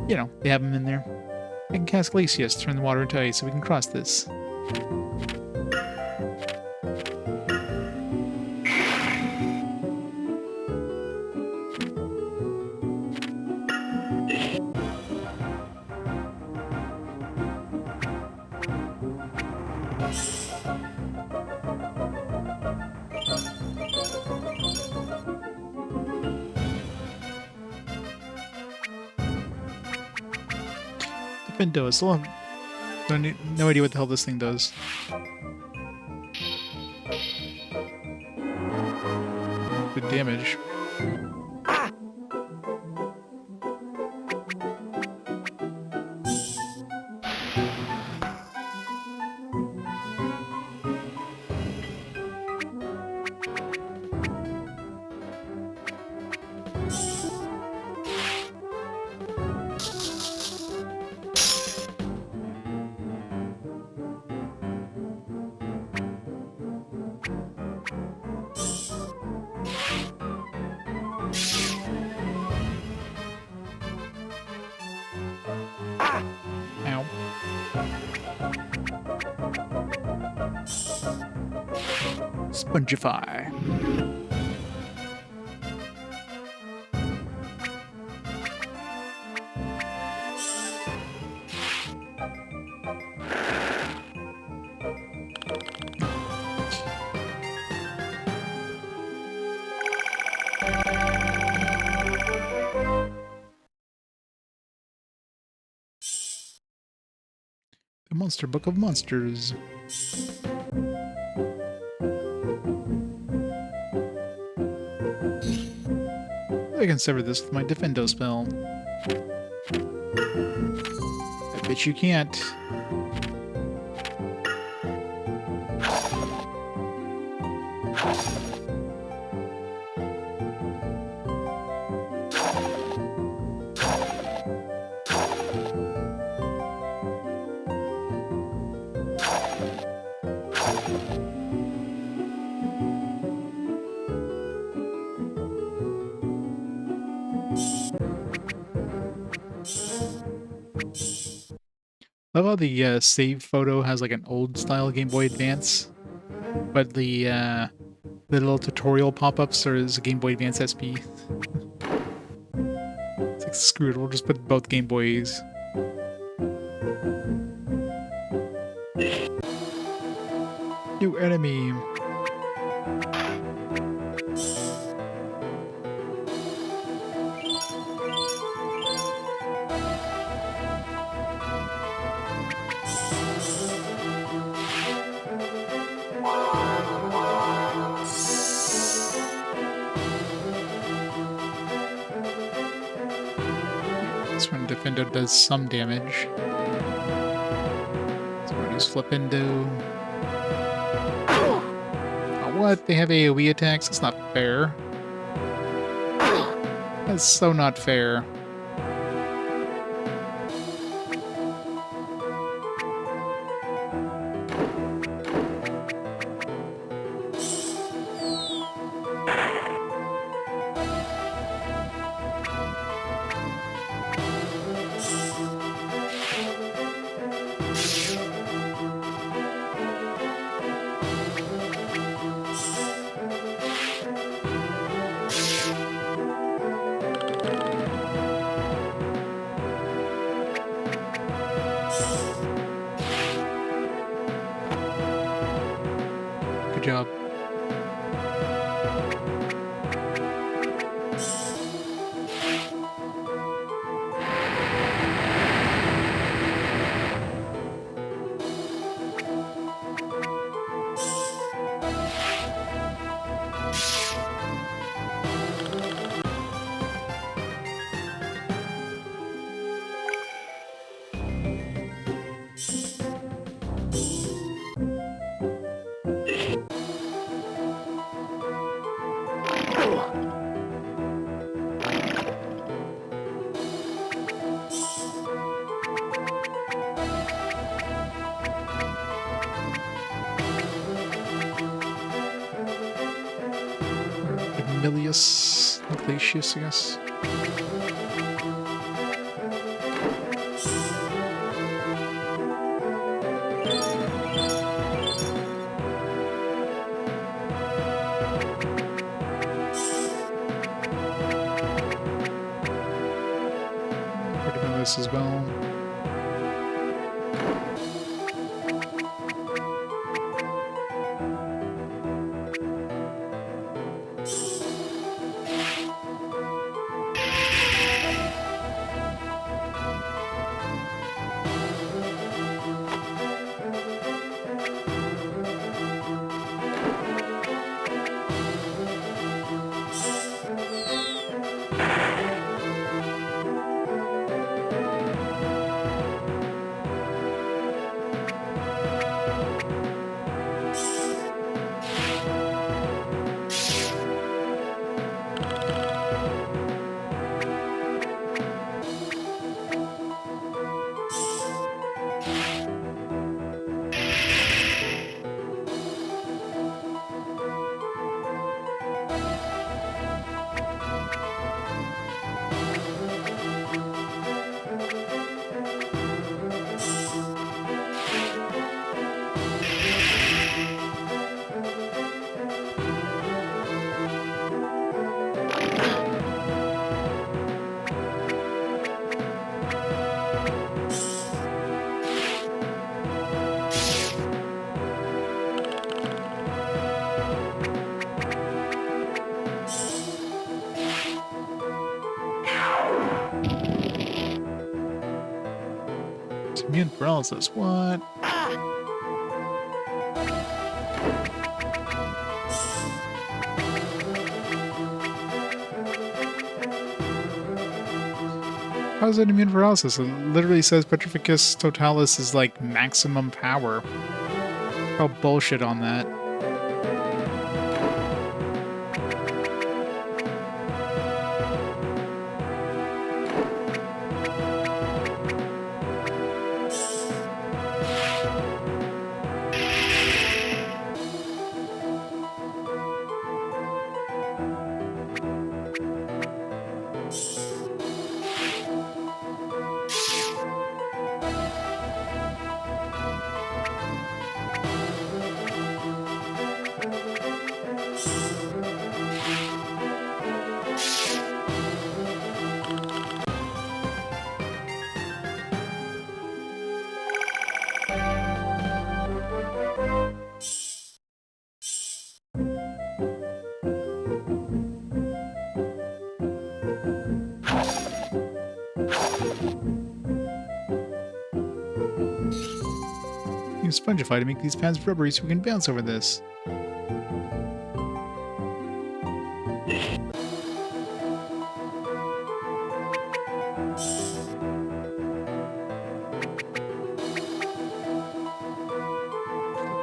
you know, they have them in there. I can cast Glacius, turn the water into ice so we can cross this. Defendo, still have no idea what the hell this thing does. Good damage. Ow. Spongify. The Monster Book of Monsters. I can sever this with my Defendo spell. I bet you can't. I love how the save photo has like an old style Game Boy Advance, but the little tutorial pop-ups are as a Game Boy Advance SP. It's like, screw it, we'll just put both Game Boys. New enemy. Flipendo does some damage. So we'll use Flipendo. Oh, what? They have AoE attacks? That's not fair. That's so not fair. Good job. Emilius Iglesias, I guess. Emilius as well. Immune paralysis, what? How is it immune paralysis? It literally says Petrificus Totalis is like maximum power. Call bullshit on that. Use Spongify to make these pads rubbery so we can bounce over this.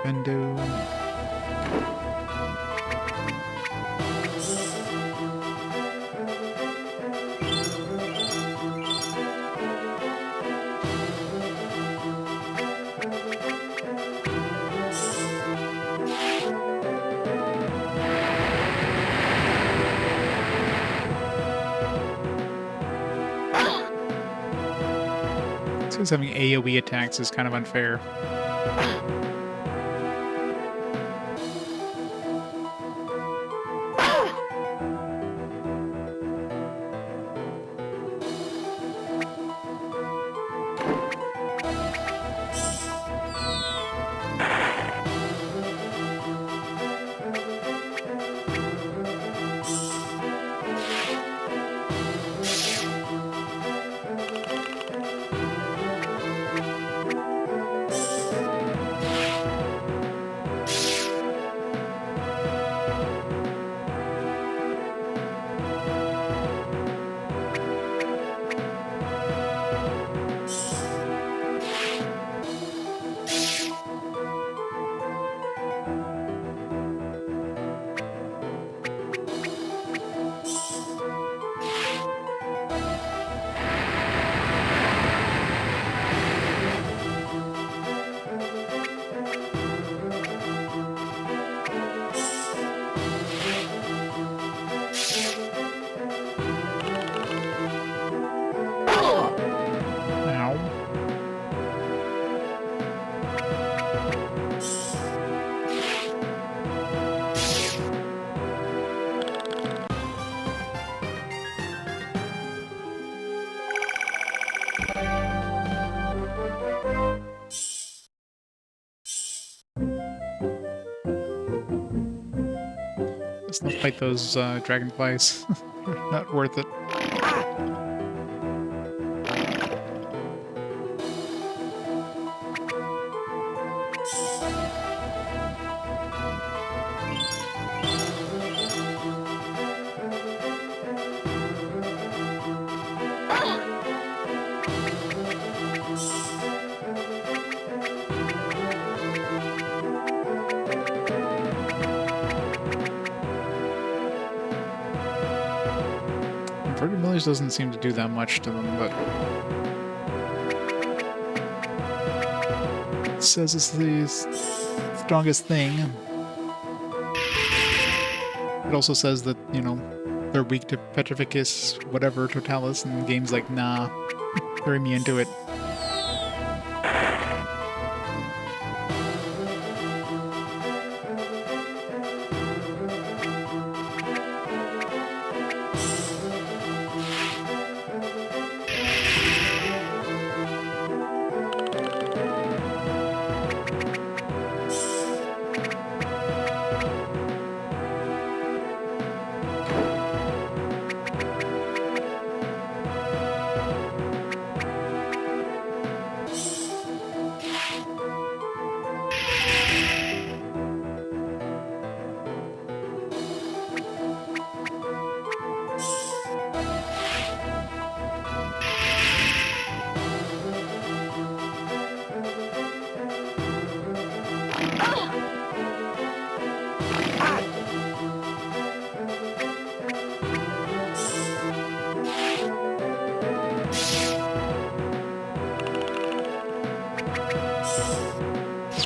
Bendo. Because having AoE attacks is kind of unfair. Let's not fight those dragonflies. Not worth it. Inverted Millers doesn't seem to do that much to them, but it says it's the strongest thing. It also says that, you know, they're weak to Petrificus, whatever, Totalis, and the game's like, nah, they're immune to it.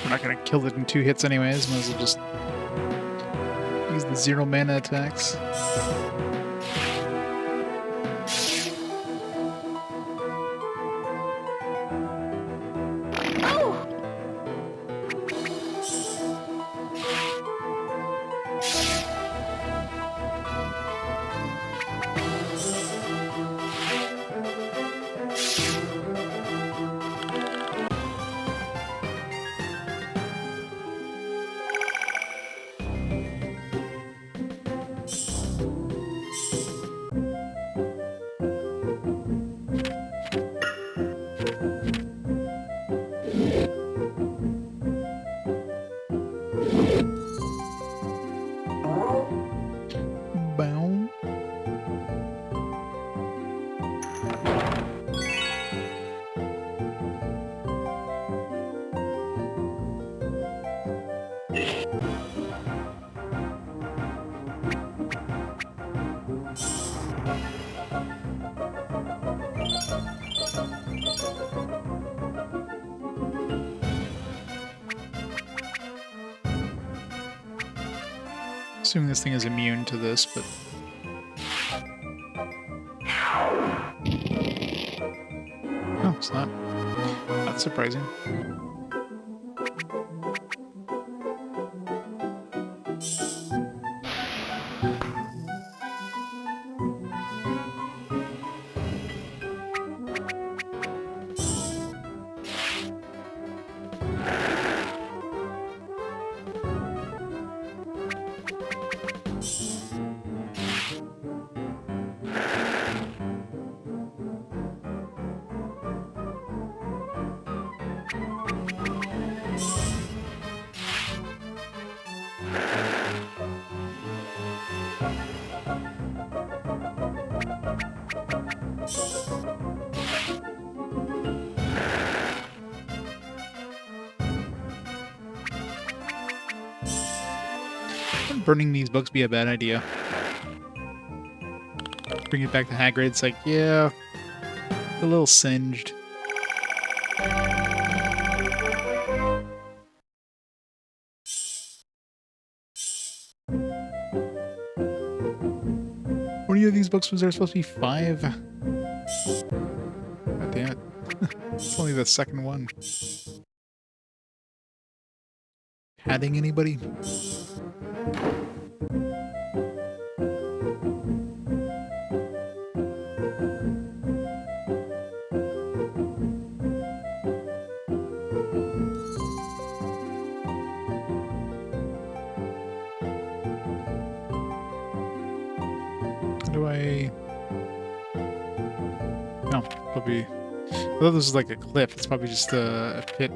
We're not gonna kill it in 2 hits anyways, might as well just use the 0 mana attacks. Assuming this thing is immune to this, but... No, it's not. That's surprising. Would burning these books be a bad idea? Bring it back to Hagrid. It's like, yeah, a little singed. How many of these books was there supposed to be? 5? God damn it. It's only the second one. Padding anybody? How do I... No, probably... I thought this was like a cliff. It's probably just a pit.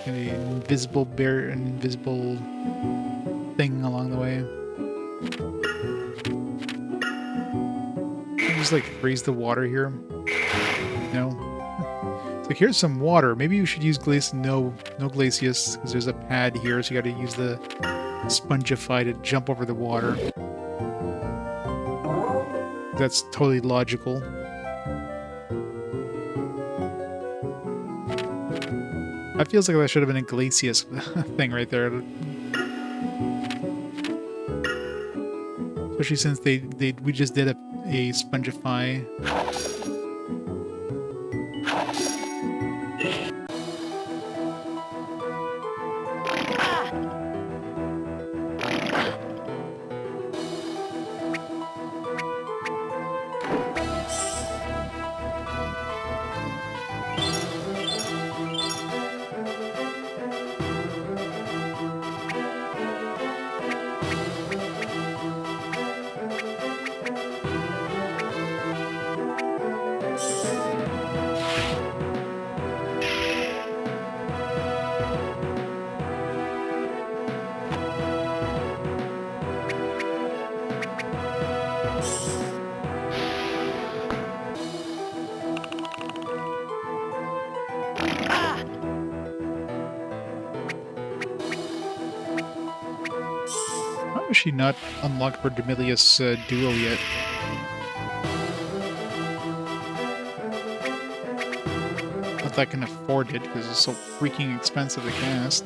An invisible thing along the way. Can I just like raise the water here? No. It's like, here's some water. Maybe you should use no Glacius, because there's a pad here, so you gotta use the Spongify to jump over the water. That's totally logical. That feels like that should have been a Glacius thing right there. Especially since we just did a Spongify. Why was she not unlocked for Demilius duo yet? Not that I can afford it, because it's so freaking expensive to cast.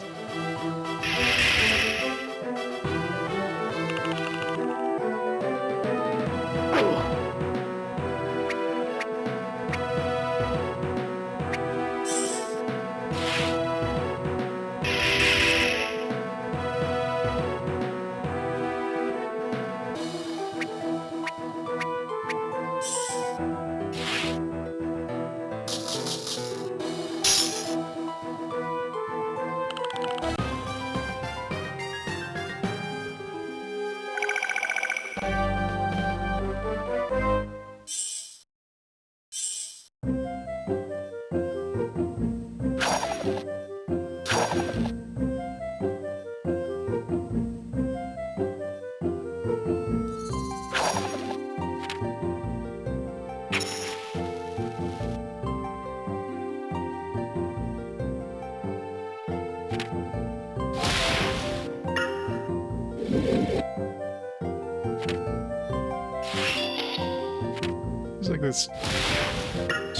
Seems like this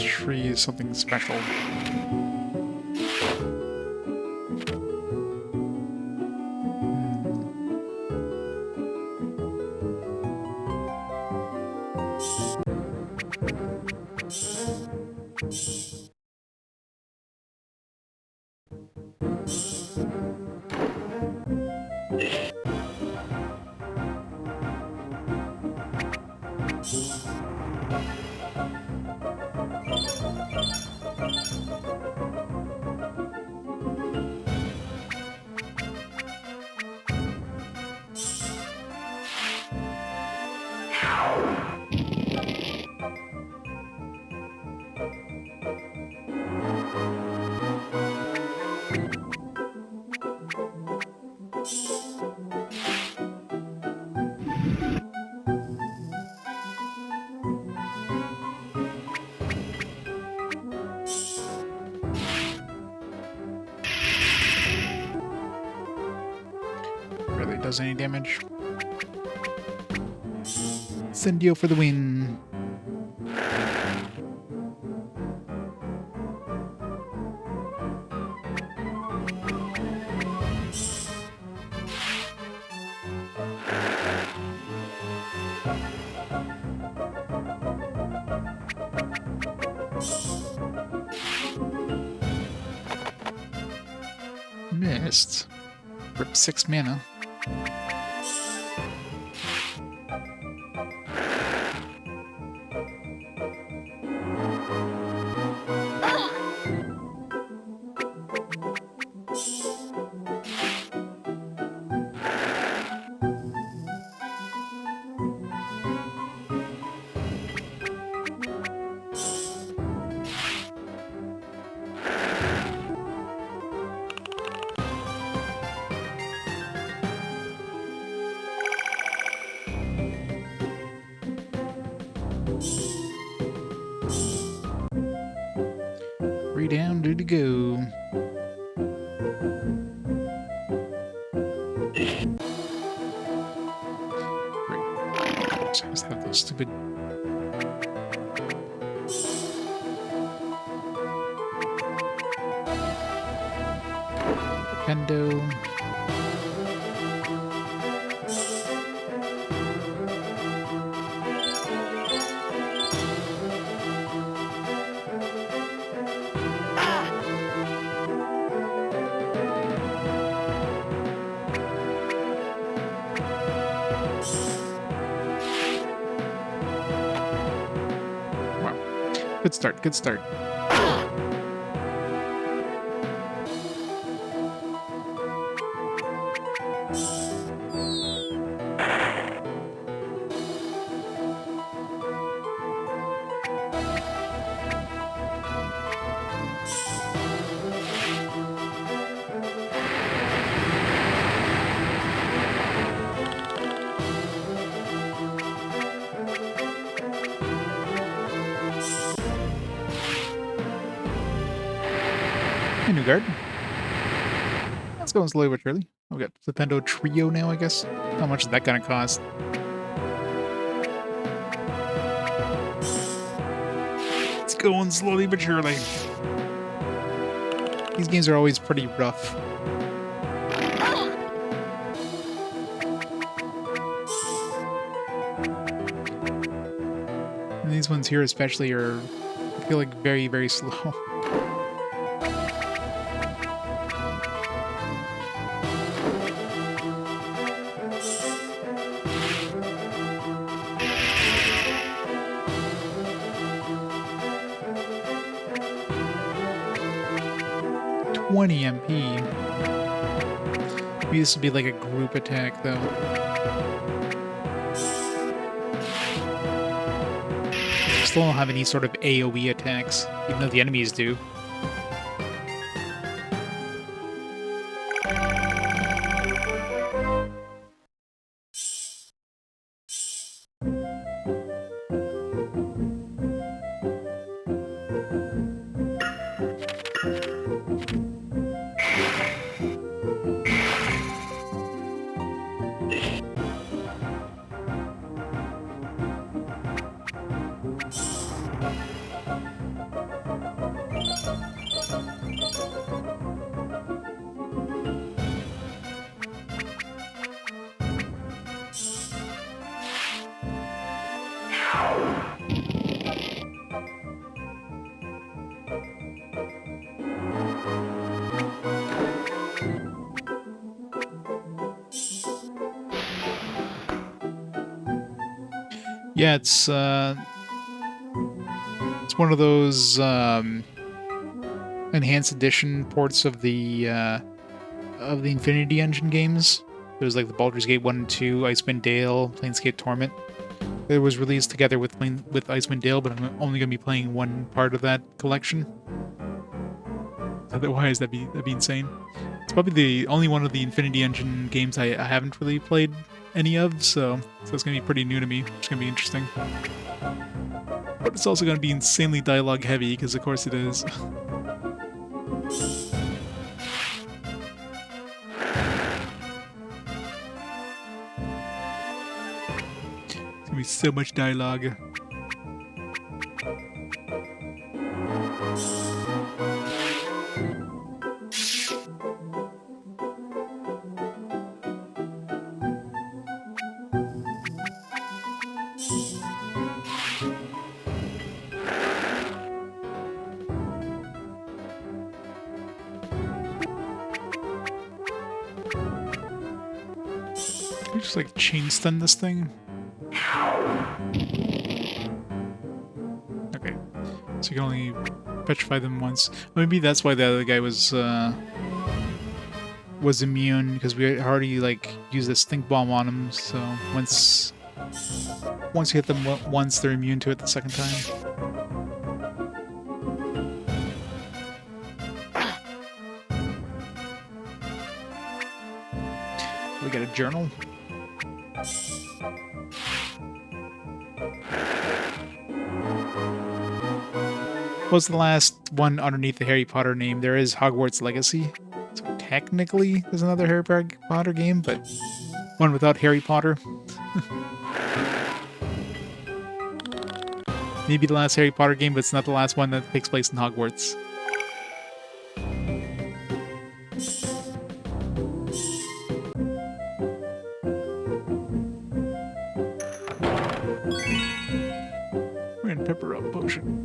tree is something special. Barely does any damage. Incendio for the win. Missed. Rip 6 mana. Three down, good to go. Great. I just have those stupid. Pendo. Good start, good start. Hey, new guard. That's going slowly but surely. We got Flipendo Trio now, I guess. How much is that gonna cost? It's going slowly but surely. These games are always pretty rough. And these ones here especially are, I feel like, very, very slow. MP. Maybe this would be like a group attack, though. Still don't have any sort of AoE attacks, even though the enemies do. Yeah, it's one of those enhanced edition ports of the Infinity Engine games. There's like the Baldur's Gate 1 and 2, Icewind Dale, Planescape Torment. It was released together with Icewind Dale, but I'm only going to be playing one part of that collection. Otherwise, that'd be insane. It's probably the only one of the Infinity Engine games I haven't really played any of, so it's going to be pretty new to me. It's going to be interesting. But it's also going to be insanely dialogue heavy, because of course it is. It's going to be so much dialogue. Can we just like chain stun this thing? Okay, so you can only petrify them once. Maybe that's why the other guy was immune, because we already like used this stink bomb on him. So once you hit them once, they're immune to it the second time. We got a journal. What's the last one underneath the Harry Potter name? There is Hogwarts Legacy. So technically, there's another Harry Potter game, but one without Harry Potter. Maybe the last Harry Potter game, but it's not the last one that takes place in Hogwarts. We're in pepper up potion.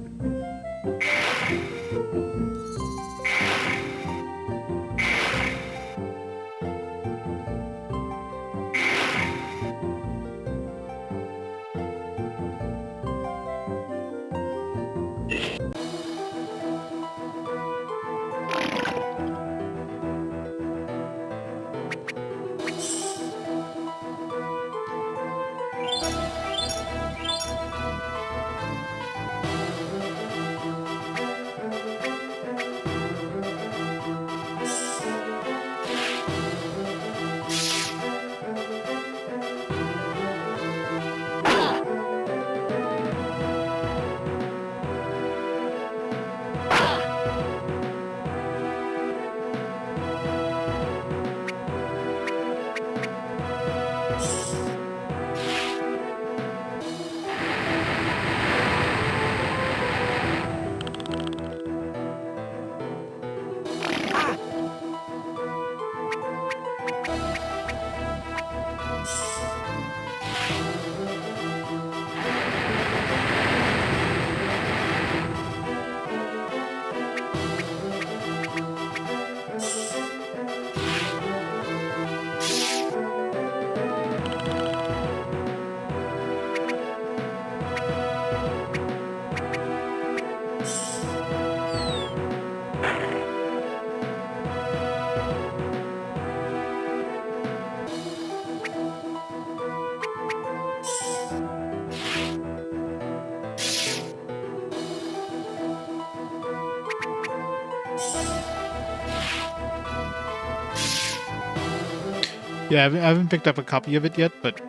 Yeah, I haven't picked up a copy of it yet, but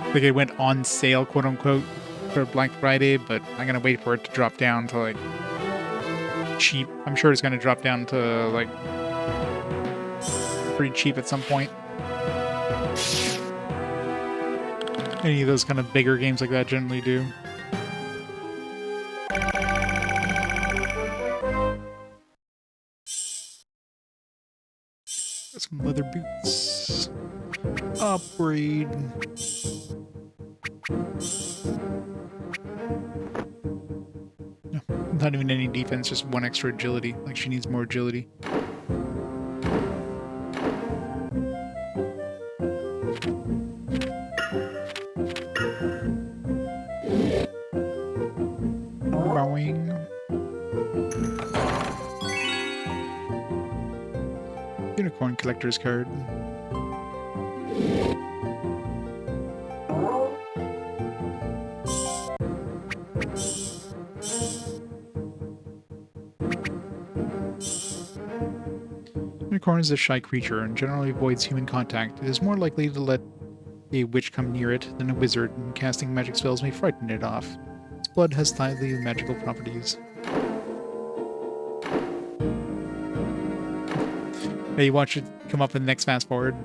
like it went on sale, quote unquote, for Black Friday, but I'm gonna wait for it to drop down to like cheap. I'm sure it's gonna drop down to like pretty cheap at some point. Any of those kind of bigger games like that generally do. Got some leather boots. Upgrade. No, not even any defense, just one extra agility. Like she needs more agility. annoying. Unicorn collector's card. Unicorn is a shy creature and generally avoids human contact. It is more likely to let a witch come near it than a wizard, and casting magic spells may frighten it off. Its blood has highly magical properties. Hey, you watch it come up in the next fast forward.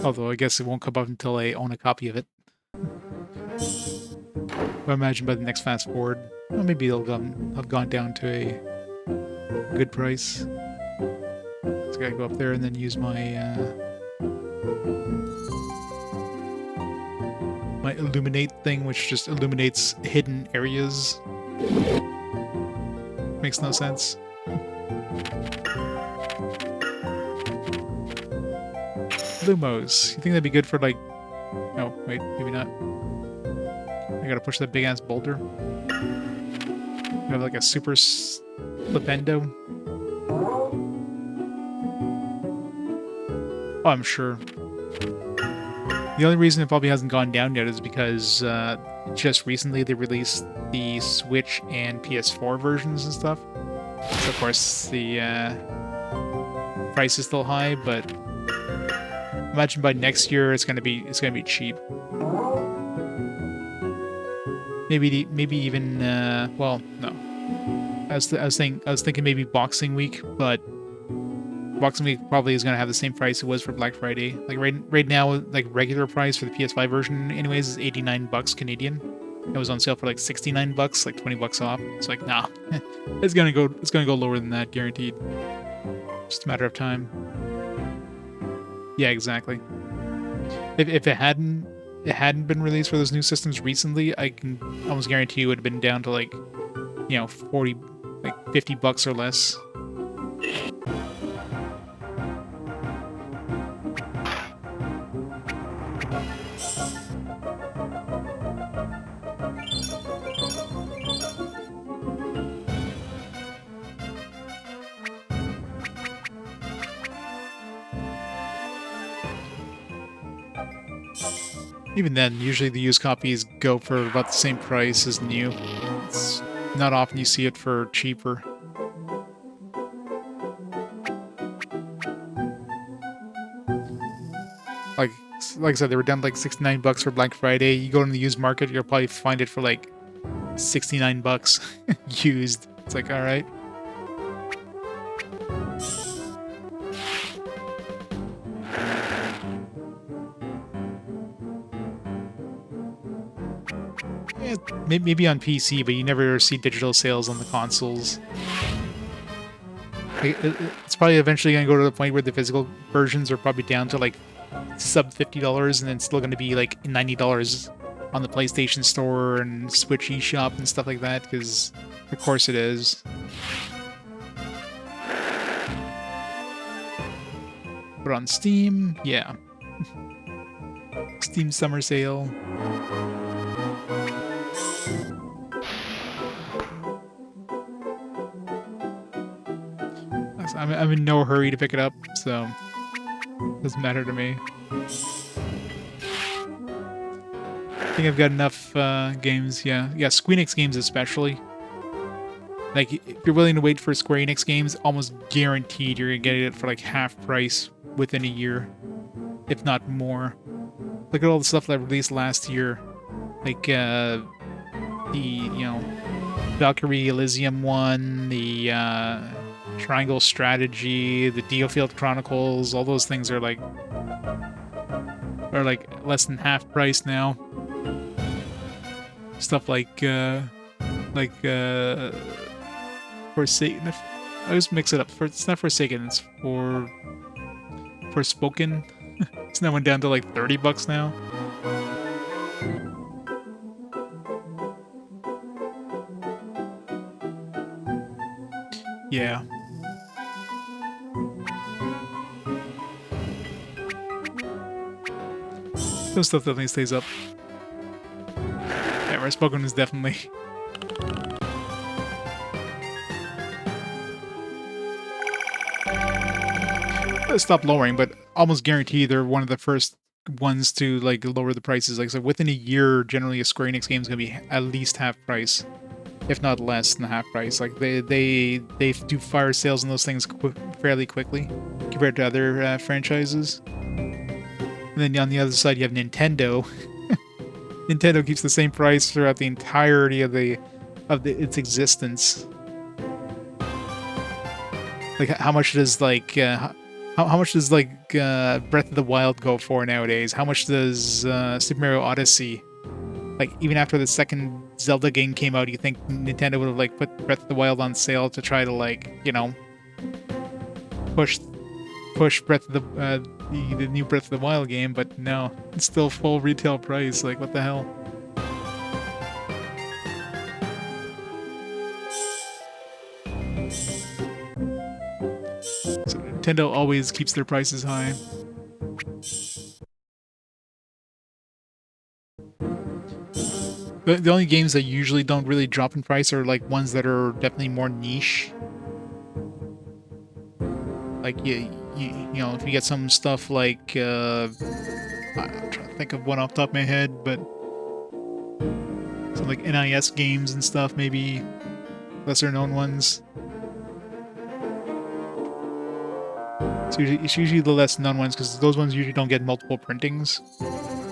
Although I guess it won't come up until I own a copy of it. But I imagine by the next fast forward, well, maybe it'll have gone down to a good price. So I gotta go up there and then use my my illuminate thing, which just illuminates hidden areas. Makes no sense. Lumos. You think that'd be good for like... Oh, wait, maybe not. I gotta push that big ass boulder. You have like a super flipendo. Oh, I'm sure. The only reason it probably hasn't gone down yet is because just recently they released the Switch and PS4 versions and stuff. So of course the price is still high, but imagine by next year it's gonna be cheap. Maybe even well, no. I was thinking maybe Boxing Week, but Boxing Week probably is gonna have the same price it was for Black Friday. Like right now, like regular price for the PS5 version, anyways, is $89 Canadian. It was on sale for like $69, like $20 off. It's like nah, it's gonna go lower than that, guaranteed. Just a matter of time. Yeah, exactly. If it hadn't been released for those new systems recently, I can almost guarantee you it would have been down to like, you know, 40, like $50 or less. Even then, usually the used copies go for about the same price as new. It's not often you see it for cheaper. Like I said, they were down to like $69 for Black Friday. You go in the used market, you'll probably find it for like $69 used. It's like, all right. Yeah, maybe on PC, but you never see digital sales on the consoles. It's probably eventually going to go to the point where the physical versions are probably down to like sub $50 and then still going to be like $90 on the PlayStation Store and Switch eShop and stuff like that, because of course it is. But on Steam, yeah. Steam Summer Sale. I'm in no hurry to pick it up, so it doesn't matter to me. I think I've got enough games, yeah. Yeah, Square Enix games especially. Like, if you're willing to wait for Square Enix games, almost guaranteed you're going to get it for like half price within a year, if not more. Look at all the stuff that released last year. Like, the, you know, Valkyrie Elysium one, the Triangle Strategy, the Diofield Chronicles, all those things are like less than half price now. Stuff like Forsaken. I always mix it up. It's not Forsaken. It's Forspoken. It's now went down to like $30 now. Yeah. Some stuff definitely stays up. Yeah, Forspoken is definitely... Stop lowering, but almost guarantee they're one of the first ones to like lower the prices. Like so, within a year, generally a Square Enix game is gonna be at least half price, if not less than half price. Like they do fire sales on those things fairly quickly compared to other franchises. And then on the other side, you have Nintendo. Nintendo keeps the same price throughout the entirety of its existence. Like how much does like how much does like Breath of the Wild go for nowadays? How much does Super Mario Odyssey? Like even after the second Zelda game came out, you think Nintendo would have like put Breath of the Wild on sale to try to like, you know, push Breath of the new Breath of the Wild game? But no, it's still full retail price. Like what the hell? So Nintendo always keeps their prices high. The only games that usually don't really drop in price are like ones that are definitely more niche. Like you know, if you get some stuff like I'm trying to think of one off the top of my head, but some like NIS games and stuff, maybe lesser known ones. It's usually the less known ones because those ones usually don't get multiple printings.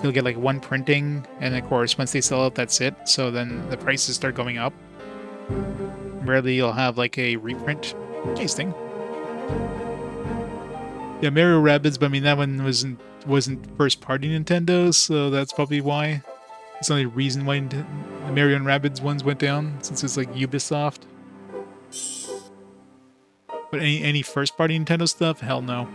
You'll get like one printing, and of course, once they sell out, that's it. So then the prices start going up. Rarely you'll have like a reprint tasting. Yeah, Mario Rabbids, but I mean that one wasn't first party Nintendo, so that's probably why. It's the only reason why the Mario and Rabbids ones went down, since it's like Ubisoft. But any first party Nintendo stuff, hell no.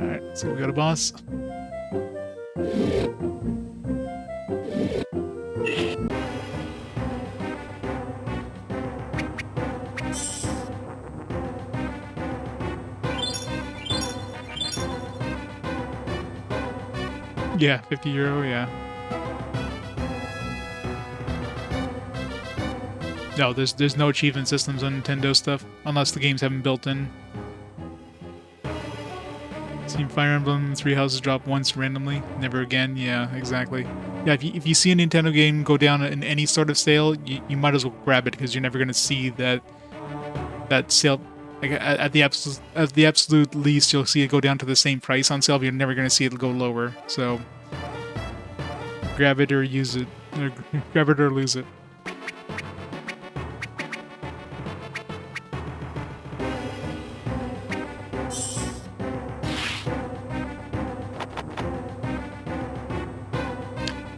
Alright, so we got a boss. Yeah, €50, yeah. No, there's no achievement systems on Nintendo stuff, unless the games haven't built in. Seen Fire Emblem 3 Houses drop once randomly, never again. Yeah, exactly. Yeah, if you see a Nintendo game go down in any sort of sale, you might as well grab it because you're never gonna see that sale. Like at the absolute least, you'll see it go down to the same price on sale, but you're never gonna see it go lower. So grab it or use it, or grab it or lose it.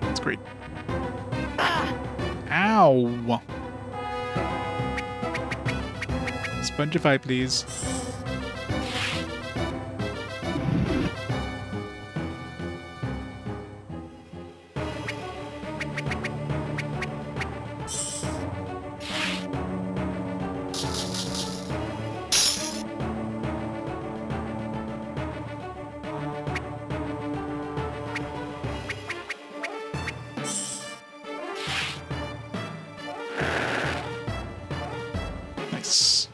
That's great. Ow! Spongify, please. Nice.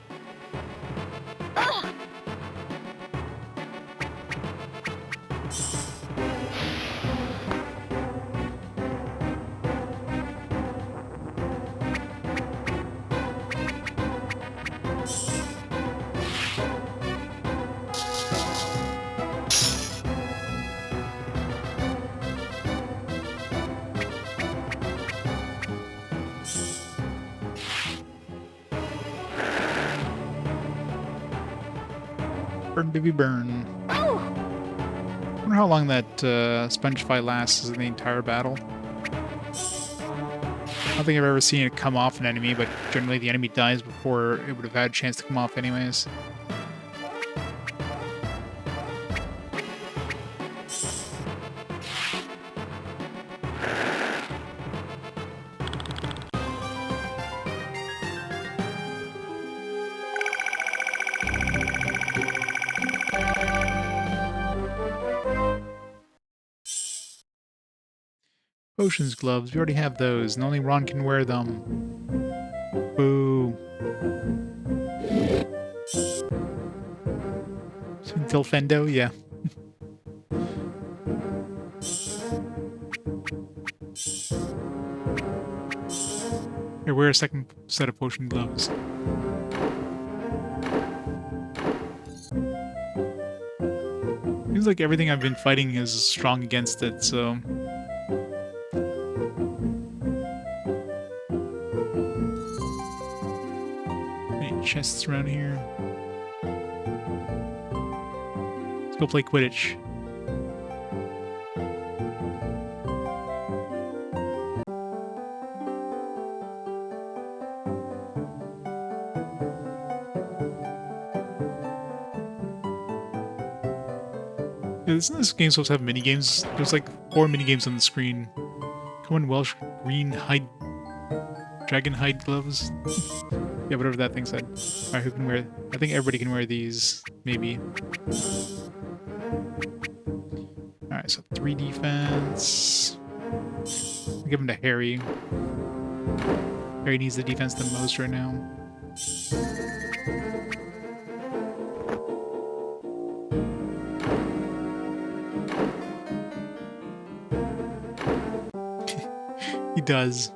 Burn, baby, burn. I wonder how long that Spongify lasts in the entire battle. I don't think I've ever seen it come off an enemy, but generally the enemy dies before it would have had a chance to come off anyways. Potions gloves. We already have those, and only Ron can wear them. Boo. Until Fendo, yeah. Here, wear a second set of potion gloves. Seems like everything I've been fighting is strong against it, so... Any chests around here? Let's go play Quidditch. Isn't this game supposed to have minigames? There's like 4 minigames on the screen. Come on, Welsh green hide... Dragon hide gloves? Yeah, whatever that thing said. Alright, who can wear... I think everybody can wear these. Maybe. Alright, so 3 defense. I'll give them to Harry. Harry needs the defense the most right now. He does.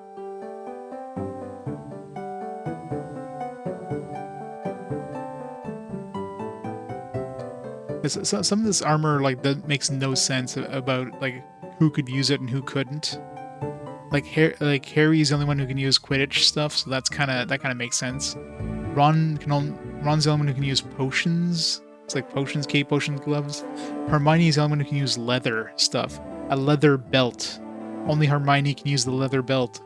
Some of this armor that makes no sense about like who could use it and who couldn't. Like Harry's the only one who can use Quidditch stuff, so that kind of makes sense. Ron's the only one who can use potions. It's like potions, cape, potion gloves. Hermione's the only one who can use leather stuff. A leather belt. Only Hermione can use the leather belt.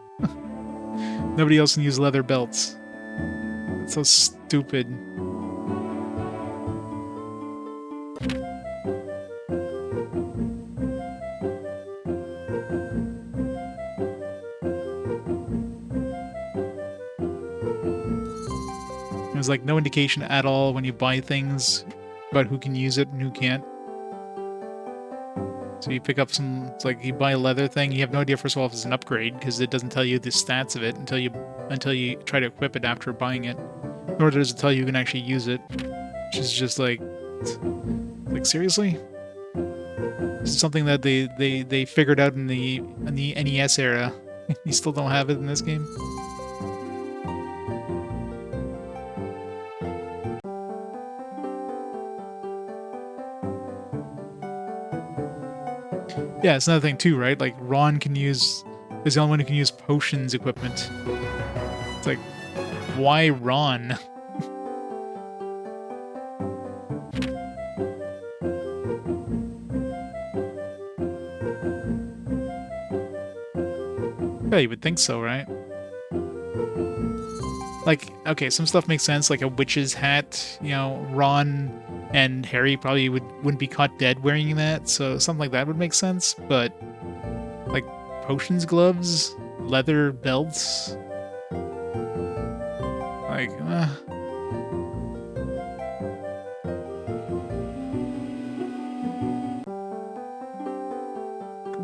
Nobody else can use leather belts. It's so stupid. There's like no indication at all when you buy things about who can use it and who can't. So you pick up some, it's like you buy a leather thing, you have no idea first of all if it's an upgrade, because it doesn't tell you the stats of it until you try to equip it after buying it. Nor does it tell you can actually use it. Which is just like seriously? This is something that they figured out in the NES era. You still don't have it in this game? Yeah, it's another thing too, right? Like Ron is the only one who can use potions equipment. It's like, why Ron? Yeah, you would think so, right? Like, okay, some stuff makes sense, like a witch's hat, you know, Ron and Harry probably wouldn't be caught dead wearing that, so something like that would make sense, but like potions gloves, leather belts, like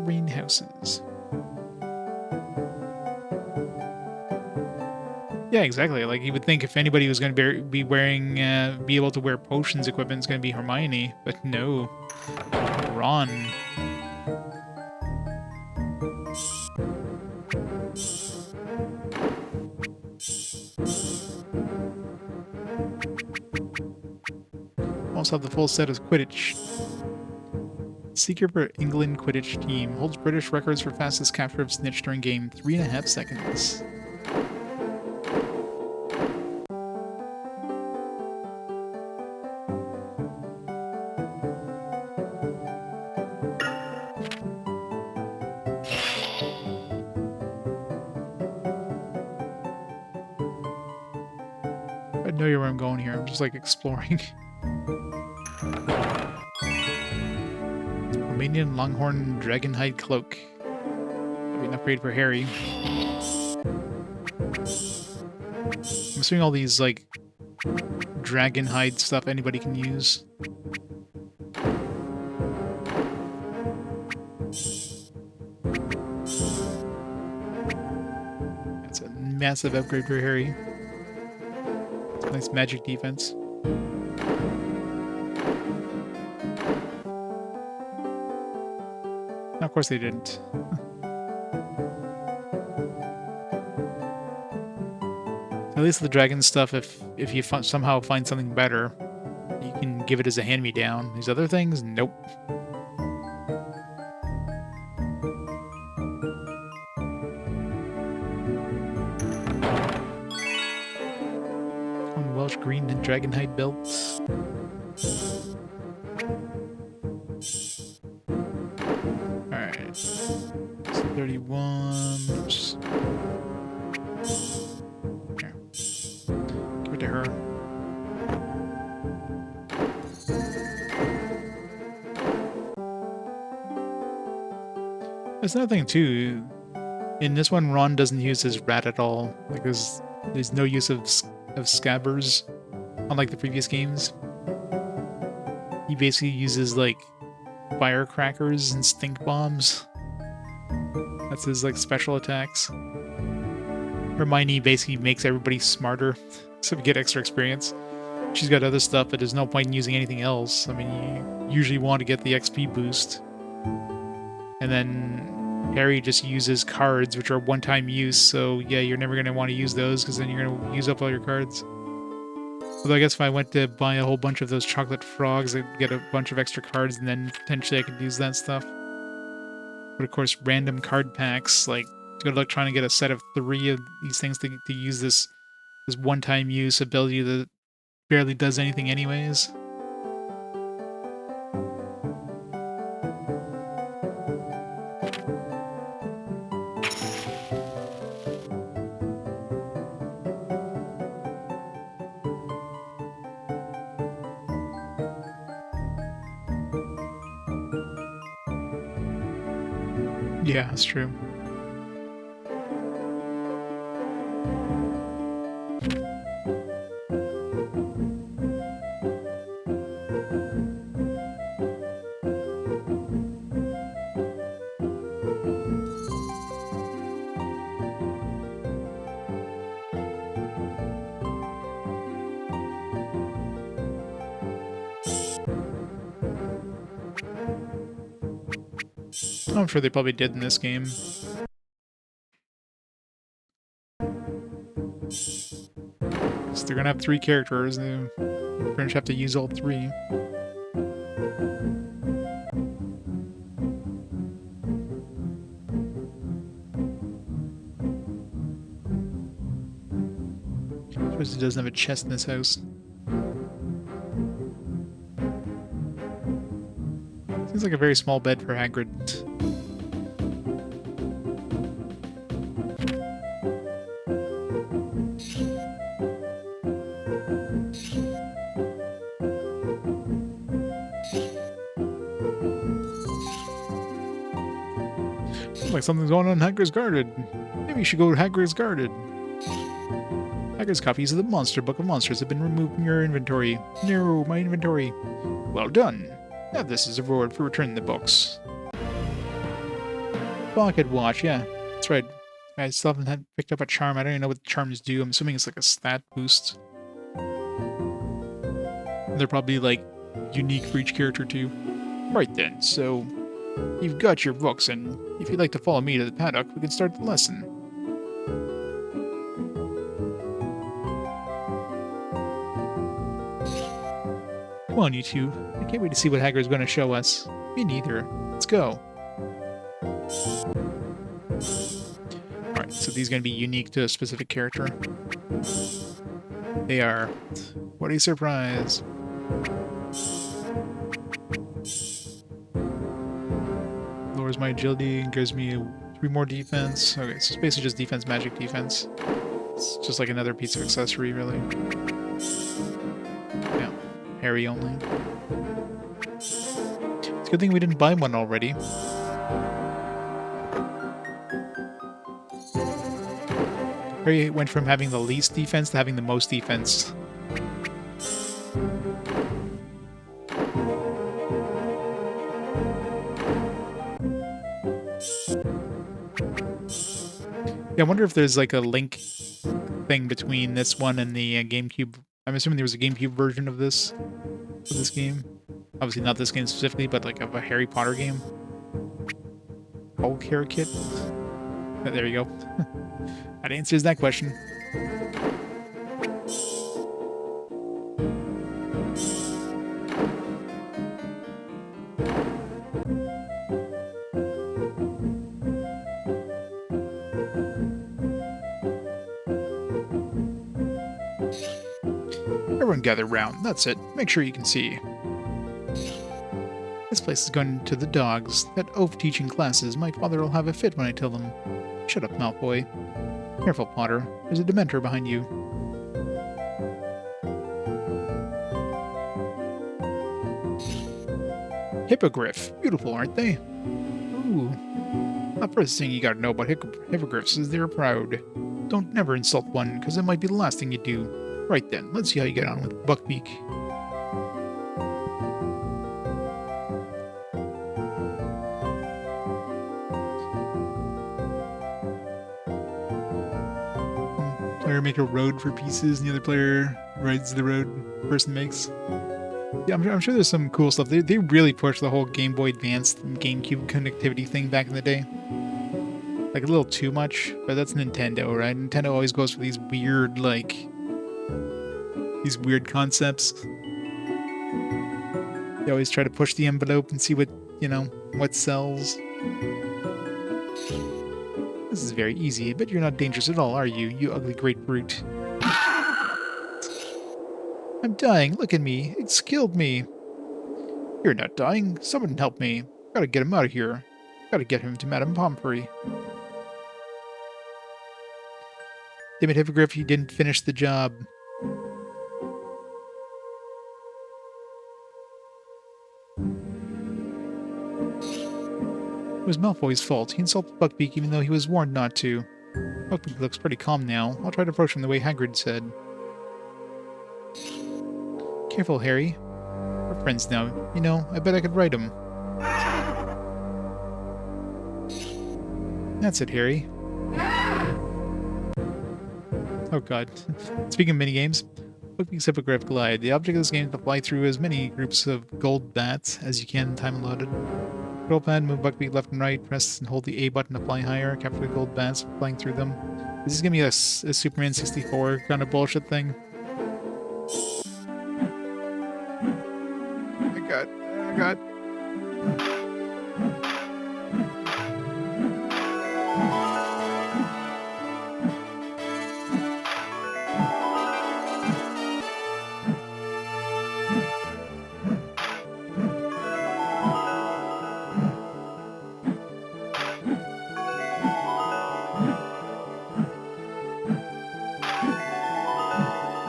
greenhouses. Yeah, exactly. Like you would think if anybody was going to be wearing, be able to wear potions equipment, it's going to be Hermione, but no, Ron. Also have the full set of Quidditch. Seeker for England Quidditch team holds British records for fastest capture of snitch during game, 3.5 seconds. I know where I'm going here. I'm just like exploring. Romanian Longhorn Dragonhide Cloak. Maybe an upgrade for Harry. I'm assuming all these like Dragonhide stuff anybody can use. massive upgrade for Harry. Nice magic defense. Of course they didn't. At least the dragon stuff, if you somehow find something better, you can give it as a hand-me-down. These other things, nope. On Welsh green and dragonhide belts. Alright. 31. Here. Give it to her. There's another thing too. In this one, Ron doesn't use his rat at all. Like there's no use of scabbers, unlike the previous games. He basically uses like firecrackers and stink bombs. That's his like special attacks. Hermione basically makes everybody smarter, so we get extra experience. She's got other stuff, but there's no point in using anything else. I mean, you usually want to get the XP boost. And then Harry just uses cards, which are one-time use, so yeah, you're never going to want to use those, because then you're going to use up all your cards. Although I guess if I went to buy a whole bunch of those chocolate frogs, I'd get a bunch of extra cards, and then potentially I could use that stuff. But of course, random card packs, like, good luck trying to get a set of 3 of these things to use this one-time use ability that barely does anything anyways. Yeah, that's true. I'm sure they probably did in this game. So they're gonna have 3 characters, and they're gonna have to use all 3. I suppose he doesn't have a chest in this house. Seems like a very small bed for Hagrid. Looks like something's going on in Hagrid's Garden. Maybe you should go to Hagrid's Garden. Hagrid's copies of the Monster Book of Monsters have been removed from your inventory. No, my inventory. Well done. Now this is a reward for returning the books. Pocket watch, yeah. That's right. I still haven't picked up a charm. I don't even know what the charms do. I'm assuming it's like a stat boost. They're probably like unique for each character too. Right then, so you've got your books, and if you'd like to follow me to the paddock, we can start the lesson. Come on, you two. I can't wait to see what Hagrid's going to show us. Me neither. Let's go. Alright, so these are going to be unique to a specific character. They are. What a surprise. Lowers my agility and gives me 3 more defense. Okay, so it's basically just defense, magic defense. It's just like another piece of accessory, really. Yeah, Harry only. It's a good thing we didn't buy one already. Harry went from having the least defense to having the most defense. Yeah, I wonder if there's like a link thing between this one and the GameCube. I'm assuming there was a GameCube version of this game. Obviously not this game specifically, but like of a Harry Potter game. Hulk hair kit. There you go. That answers that question. Everyone gather round. That's it. Make sure you can see. This place is going to the dogs. That oaf teaching classes. My father will have a fit when I tell them. Shut up, Malfoy. Careful, Potter. There's a Dementor behind you. Hippogriff. Beautiful, aren't they? Ooh. The first thing you gotta know about hippogriffs is they're proud. Don't never insult one, because it might be the last thing you do. Right then, let's see how you get on with Buckbeak. Player make a road for pieces, and the other player rides the road the person makes. Yeah, I'm sure there's some cool stuff. They really pushed the whole Game Boy Advance and GameCube connectivity thing back in the day. Like a little too much, but that's Nintendo, right? Nintendo always goes for these weird, like, these weird concepts. They always try to push the envelope and see what, you know, what sells. This is very easy, but you're not dangerous at all, are you, you ugly great brute? I'm dying, look at me, it's killed me. You're not dying, someone help me. Gotta get him out of here. Gotta get him to Madame Pomfrey. Damn it, Hippogriff, you didn't finish the job. It was Malfoy's fault. He insulted Buckbeak even though he was warned not to. Buckbeak looks pretty calm now. I'll try to approach him the way Hagrid said. Careful, Harry. We're friends now. You know, I bet I could write him. That's it, Harry. Oh god. Speaking of minigames, Buckbeak's Hippogriff Glide. The object of this game is to fly through as many groups of gold bats as you can, time allotted. Control pad, move Buckbeak left and right, press and hold the A button to fly higher, capture the gold bats flying through them. Is this gonna be a Superman 64 kind of bullshit thing? Oh my god. Oh my god.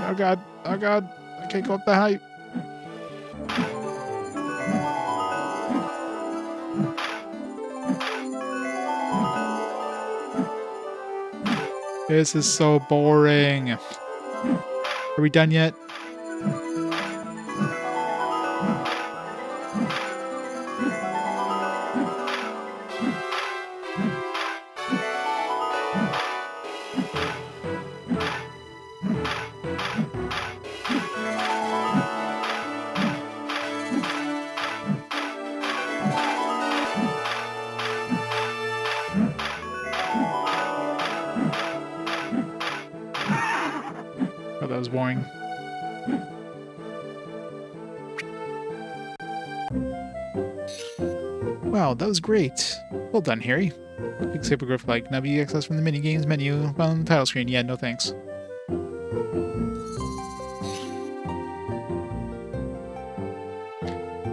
Oh god, oh god, I can't go up that height. This is so boring. Are we done yet? Oh, that was boring. Wow, that was great. Well done, Harry. Big Hippogriff like. Now be accessed from the minigames menu found on the title screen. Yeah, no thanks.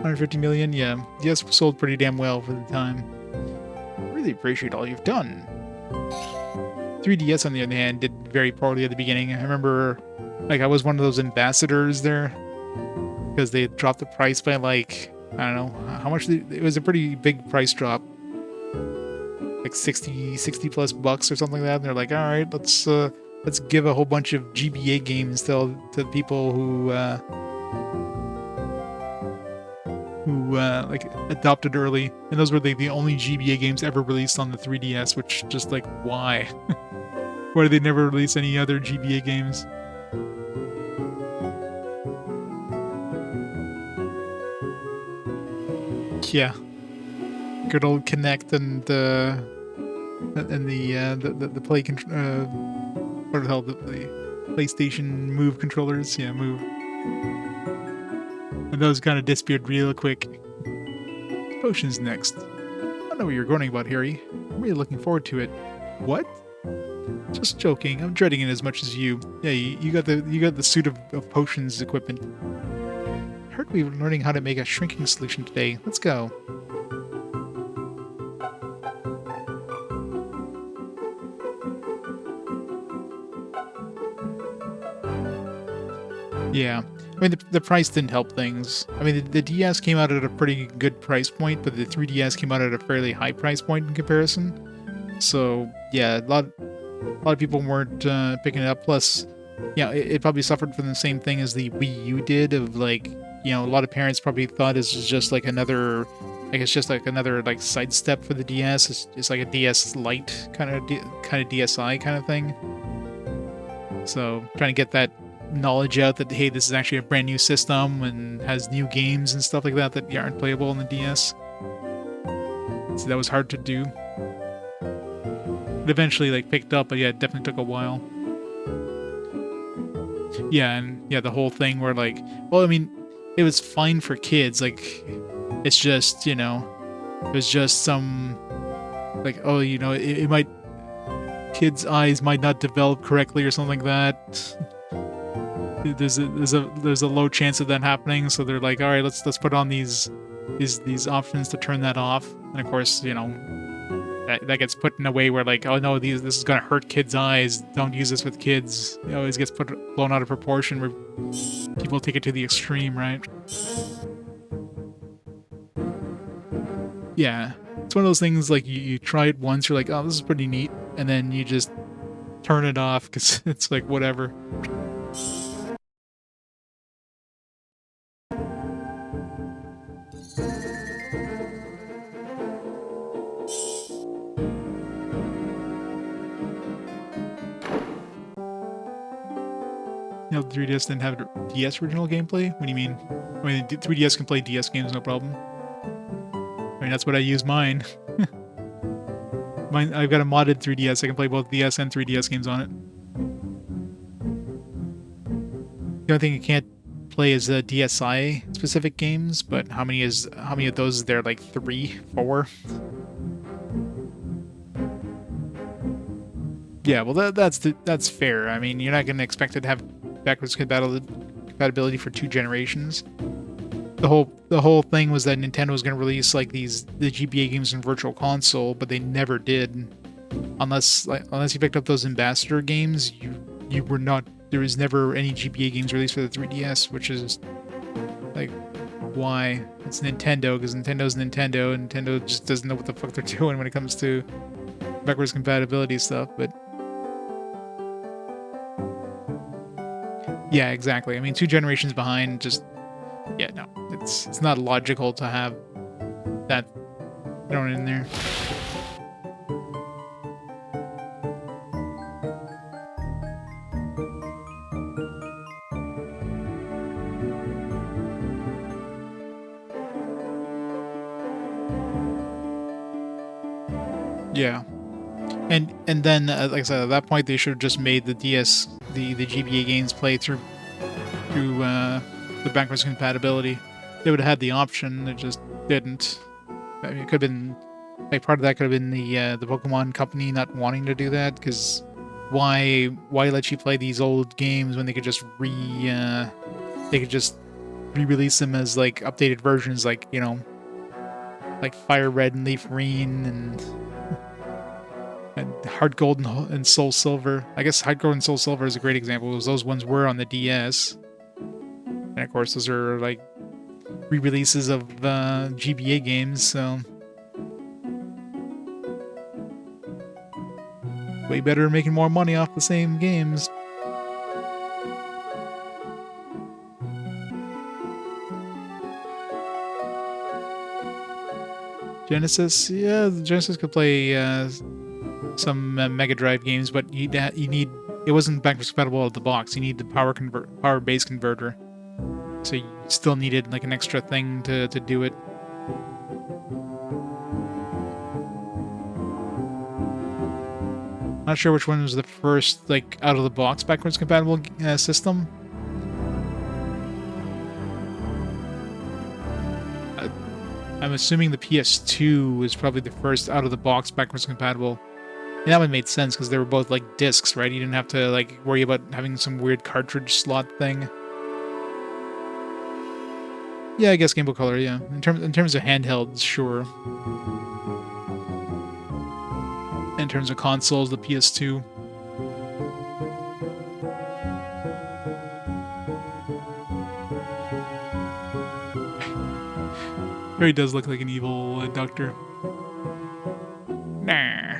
$150 million, yeah. DS sold pretty damn well for the time. Really appreciate all you've done. 3DS, on the other hand, did very poorly at the beginning. I remember, like, I was one of those ambassadors there because they dropped the price by, like, I don't know how much. It was a pretty big price drop, like 60 plus bucks or something like that. And they're like, all right, let's give a whole bunch of GBA games to people who who like adopted early, and those were like the only GBA games ever released on the 3DS. Which just like why? Why did they never release any other GBA games? Yeah, good old Kinect and the play what the hell the PlayStation Move controllers. Yeah, Move. And those kind of disappeared real quick. Potions next. I don't know what you're groaning about, Harry. I'm really looking forward to it. What? Just joking. I'm dreading it as much as you. Yeah, you got the suit of potions equipment. I heard we were learning how to make a shrinking solution today. Let's go. Yeah. I mean, the price didn't help things. I mean, the DS came out at a pretty good price point, but the 3DS came out at a fairly high price point in comparison. So, yeah, a lot of people weren't picking it up. Plus, yeah, it probably suffered from the same thing as the Wii U did of, like, you know, a lot of parents probably thought this was just like another, like, it's just like another, like, sidestep for the DS. It's like a DS Lite kind of DSi kind of thing. So, trying to get that knowledge out that, hey, this is actually a brand new system and has new games and stuff like that that aren't playable on the DS. So that was hard to do. It eventually, like, picked up, but yeah, it definitely took a while. Yeah, and yeah, the whole thing where, like, well, I mean, it was fine for kids. Like, it's just, you know, it was just some, like, oh, you know, it might, kids' eyes might not develop correctly or something like that. There's a low chance of that happening, so they're like, all right, let's put on these options to turn that off. And of course, you know, that gets put in a way where, like, oh no, this is gonna hurt kids' eyes. Don't use this with kids. It always gets blown out of proportion where people take it to the extreme, right? Yeah, it's one of those things, like, you try it once, you're like, oh, this is pretty neat, and then you just turn it off because it's like whatever. You know, 3DS didn't have DS original gameplay? What do you mean? I mean, 3DS can play DS games, no problem. I mean, that's what I use mine. I've got a modded 3DS. I can play both DS and 3DS games on it. The only thing you can't play is DSi specific games, but how many of those is there? Like 3, 4? Yeah, well, that's fair. I mean, you're not going to expect it to have backwards compatibility for 2 generations. The whole thing was that Nintendo was going to release, like, the GBA games in Virtual Console, but they never did. Unless you picked up those ambassador games, you were not. There was never any GBA games released for the 3DS, which is like, why? It's Nintendo, because Nintendo's Nintendo, and Nintendo just doesn't know what the fuck they're doing when it comes to backwards compatibility stuff. But yeah, exactly. I mean, 2 generations behind, just, yeah, no, it's not logical to have that thrown in there. Yeah, and then like I said, at that point they should have just made the DS the GBA games play through the backwards compatibility. They would have had the option. They just didn't. I mean, it could have been, like, part of that could have been the Pokemon company not wanting to do that, because why let you play these old games when they could just re-release them as, like, updated versions, like, you know, like Fire Red and Leaf Green and Heart Gold and Soul Silver. I guess Heart Gold and Soul Silver is a great example, because those ones were on the DS. And of course, those are, like, re-releases of GBA games, so way better making more money off the same games. Genesis, yeah, the Genesis could play some Mega Drive games, but you need it wasn't backwards compatible out of the box. You need the power base converter, so you still needed like an extra thing to do it. Not sure which one was the first like out of the box backwards compatible system. I'm assuming the PS2 was probably the first out of the box backwards compatible. And that one made sense because they were both like discs, right? You didn't have to like worry about having some weird cartridge slot thing. Yeah, I guess Game Boy Color, yeah. In terms of handhelds, sure. In terms of consoles, the PS2. He does look like an evil doctor. Nah.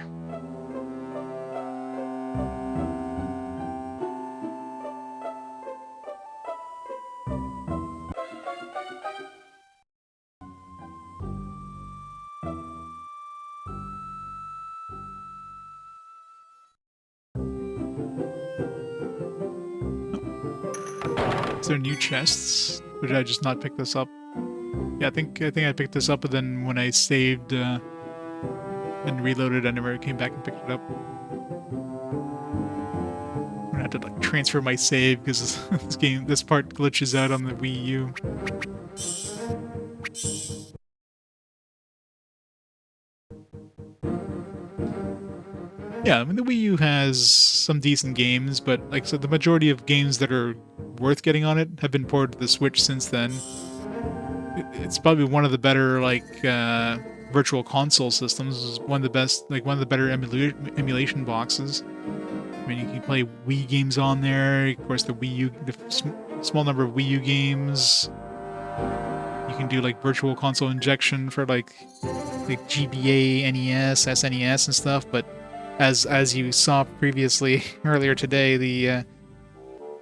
Is there new chests? Or did I just not pick this up? Yeah, I think I picked this up, but then when I saved and reloaded, I never came back and picked it up. I had to like transfer my save because this part glitches out on the Wii U. Yeah, I mean the Wii U has some decent games, but like so the majority of games that are worth getting on it have been ported to the Switch since then. It's probably one of the better like virtual console systems. It's one of the best, like one of the better emulation boxes. I mean, you can play Wii games on there. Of course, the Wii U, the small number of Wii U games. You can do like virtual console injection for like GBA, NES, SNES, and stuff. But as you saw previously earlier today, the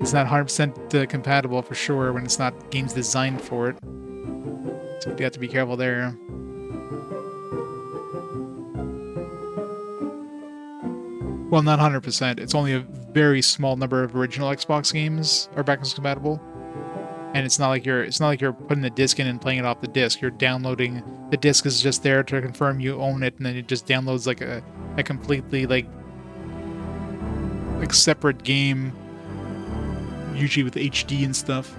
it's not 100% compatible for sure when it's not games designed for it. So you have to be careful there. Well, not 100%. It's only a very small number of original Xbox games are backwards compatible, and it's not like you're putting the disc in and playing it off the disc. You're downloading the disc is just there to confirm you own it, and then it just downloads like a completely like separate game, usually with HD and stuff.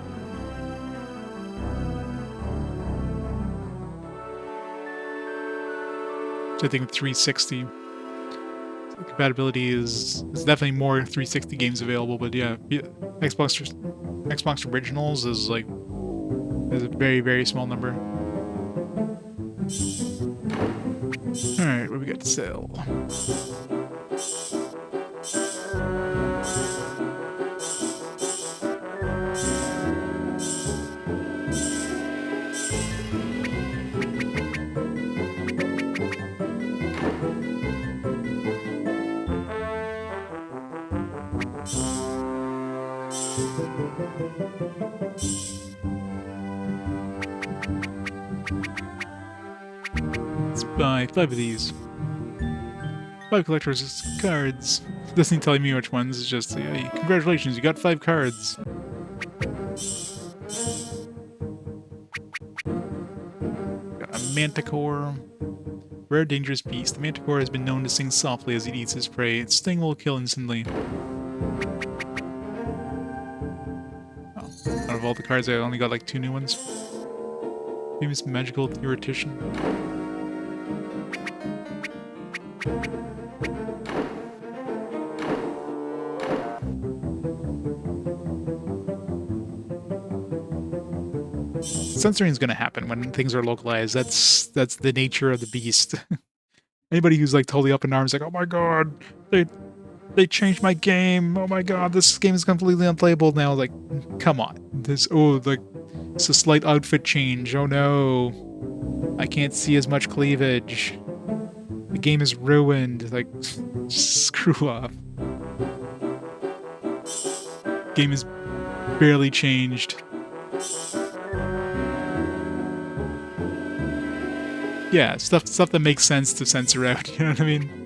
So I think with 360. Compatibility is definitely more 360 games available, but yeah, Xbox Originals is like a very, very small number. Alright, what do we got to sell? Let's buy 5 of these. 5 collector's cards. It doesn't tell me which ones, it's just, hey, congratulations, you got 5 cards. Got a Manticore. Rare dangerous beast. The Manticore has been known to sing softly as it eats his prey. Its sting will kill instantly. Oh, out of all the cards, I only got like 2 new ones. Famous magical theoretician. Censoring is going to happen when things are localized. That's the nature of the beast. Anybody who's like totally up in arms, like, oh my god, they changed my game. Oh my god, this game is completely unplayable now. Like, come on, it's a slight outfit change. Oh no, I can't see as much cleavage. The game is ruined. Like, screw off. Game is barely changed. Yeah, stuff that makes sense to censor out, you know what I mean?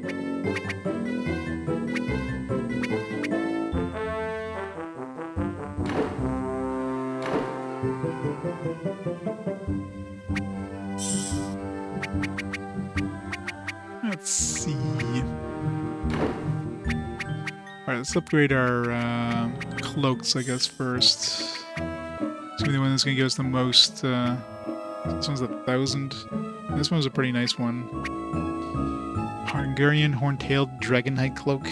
Let's see. Alright, let's upgrade our cloaks, I guess, first. It's gonna be the one that's gonna give us the most. This one's 1,000. This one's a pretty nice one. Hungarian Horn-tailed Dragonite Cloak.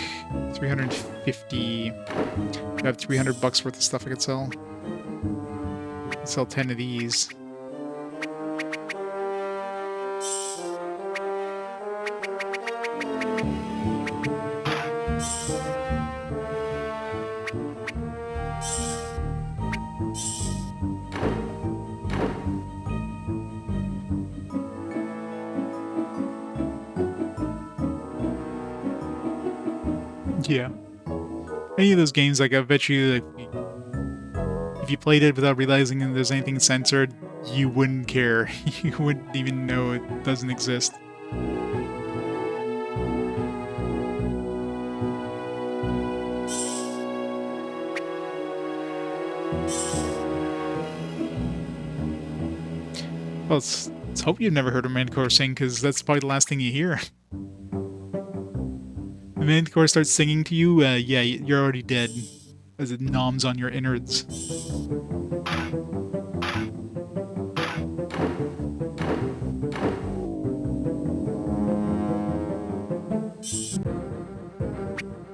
350. I have $300 worth of stuff I could sell. I'll sell 10 of these. Yeah. Any of those games, like, I bet you, like, if you played it without realizing that there's anything censored, you wouldn't care. You wouldn't even know it doesn't exist. Well, let's hope you've never heard a Manticore sing, because that's probably the last thing you hear. The Manticore starts singing to you, yeah, you're already dead, as it noms on your innards.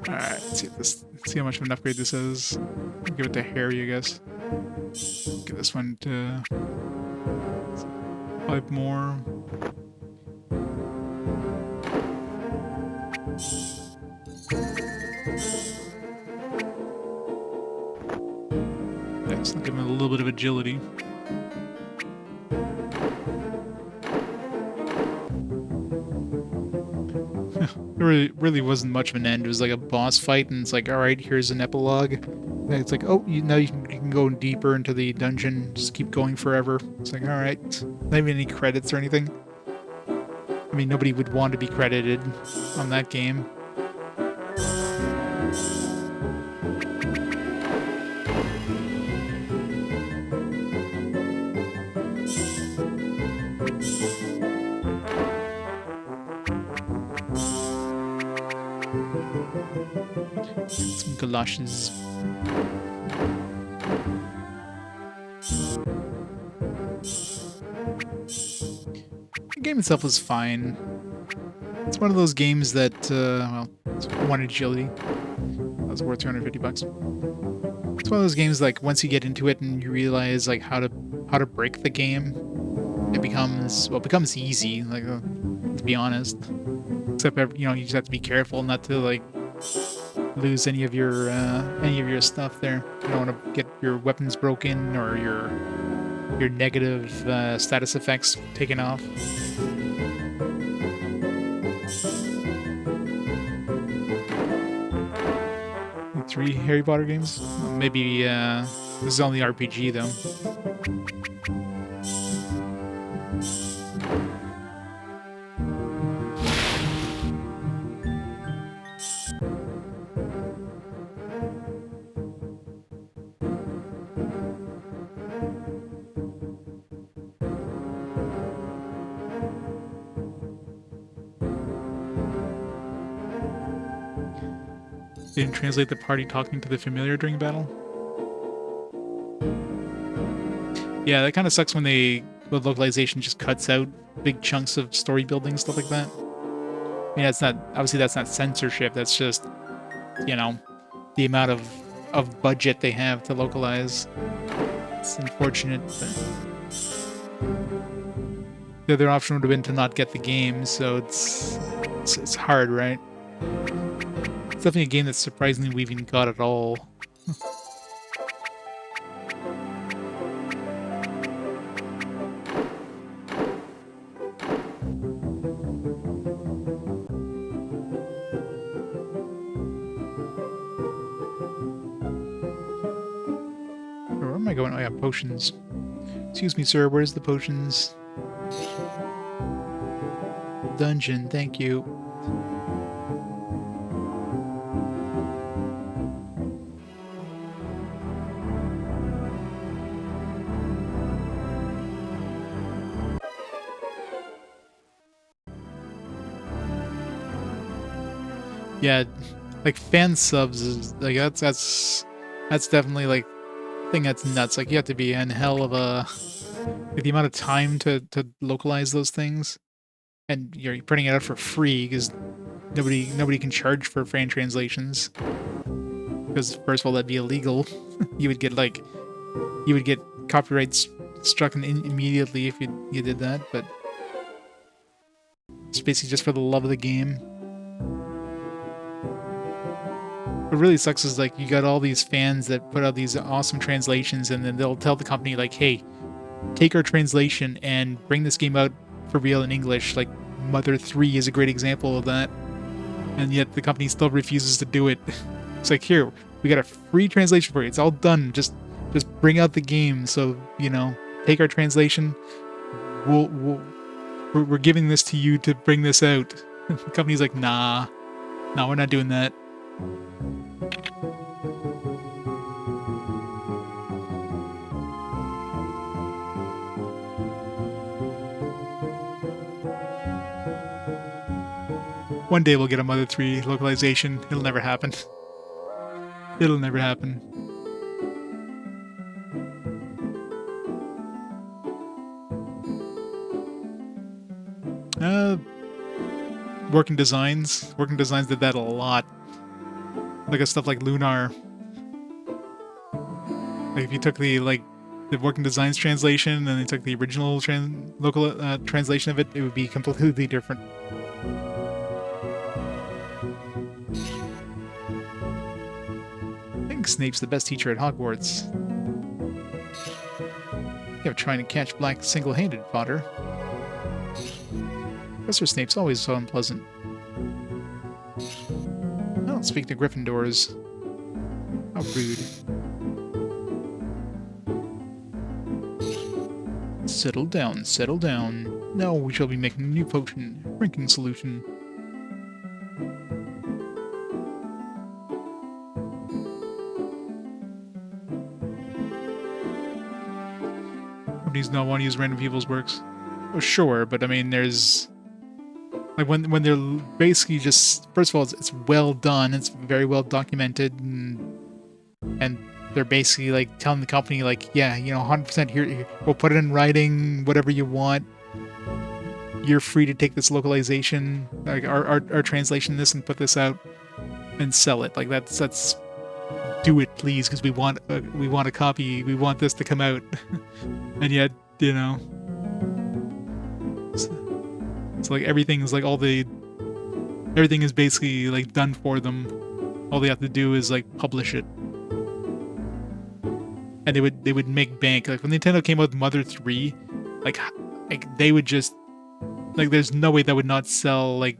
Alright, let's see how much of an upgrade this is. I'll give it to Harry, I guess. Give this one to 5 more. Nice, I'll give him a little bit of agility. There really wasn't much of an end. It was like a boss fight, and it's like, all right, here's an epilogue. And it's like, oh, now you can go deeper into the dungeon. Just keep going forever. It's like, all right, not even any credits or anything. I mean, nobody would want to be credited on that game. Some galoshes. The game itself was fine. It's one of those games that, well, it's 1 agility. That was worth $250. It's one of those games, like, once you get into it and you realize, like, how to break the game, it becomes easy, like, to be honest. Except, you know, you just have to be careful not to, like, lose any of your stuff there. You don't want to get your weapons broken or your negative status effects taken off. The 3 Harry Potter games? Well, maybe this is only RPG though. They didn't translate the party talking to the familiar during battle. Yeah, that kind of sucks when the localization just cuts out big chunks of story building, stuff like that. I mean, that's not censorship. That's just, you know, the amount of budget they have to localize. It's unfortunate, but the other option would have been to not get the game, so it's hard, right? It's definitely a game that's surprisingly we even got at all. Where am I going? Oh yeah, potions. Excuse me, sir, where's the potions? dungeon, thank you. Yeah, like fan subs is like that's definitely like thing that's nuts. Like you have to be in hell of a like the amount of time to localize those things, and you're putting it out for free because nobody can charge for fan translations because first of all that'd be illegal. You would get like you would get copyright struck immediately if you did that, but it's basically just for the love of the game. What really sucks is like you got all these fans that put out these awesome translations, and then they'll tell the company like, "Hey, take our translation and bring this game out for real in English." Like Mother 3 is a great example of that, and yet the company still refuses to do it. It's like, here, we got a free translation for you. It's all done. Just bring out the game. So take our translation. We're giving this to you to bring this out. The company's like, nah, we're not doing that. One day we'll get a Mother 3 localization. It'll never happen. It'll never happen. Working Designs. Working Designs did that a lot. Like stuff like Lunar. Like if you took the Working Designs translation and then you took the original local translation of it, it would be completely different. I think Snape's the best teacher at Hogwarts. You're trying to catch Black single-handed, Potter. Professor Snape's always so unpleasant. I don't speak to Gryffindors. How rude. Settle down, settle down. Now we shall be making a new potion. Drinking solution. Companies not want to use random people's works. Oh, sure, but I mean, there's... Like, when they're basically just... First of all, it's well done, it's very well documented, and they're basically, like, telling the company, like, yeah, 100% here, we'll put it in writing, whatever you want. You're free to take this localization, like, our translation this, and put this out, and sell it. Like, that's... Do it, please, because we want a copy, we want this to come out. And yet, it's like everything's like everything is basically like done for them. All they have to do is like publish it, and they would make bank. Like when Nintendo came out with Mother 3, like they would just like there's no way that would not sell like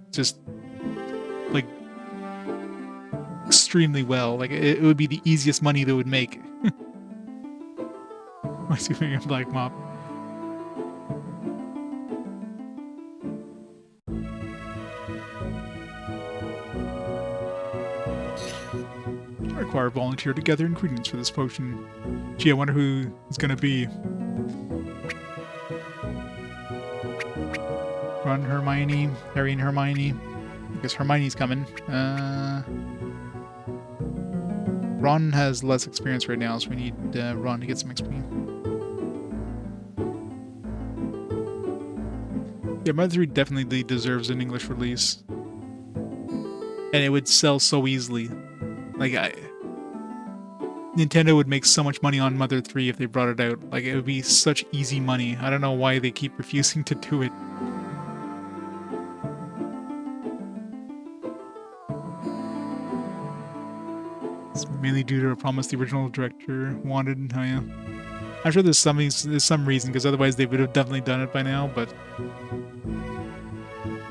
extremely well. Like it would be the easiest money they would make. Why is he wearing a black mop? Require a volunteer to gather ingredients for this potion. Gee, I wonder who it's gonna be. Ron, Hermione, Harry and Hermione. I guess Hermione's coming. Ron has less experience right now, so we need Ron to get some XP. Yeah, Mother 3 definitely deserves an English release. And it would sell so easily. Like, Nintendo would make so much money on Mother 3 if they brought it out. Like, it would be such easy money. I don't know why they keep refusing to do it. It's mainly due to a promise the original director wanted. Oh, yeah. I'm sure there's some reason, because otherwise they would have definitely done it by now, but...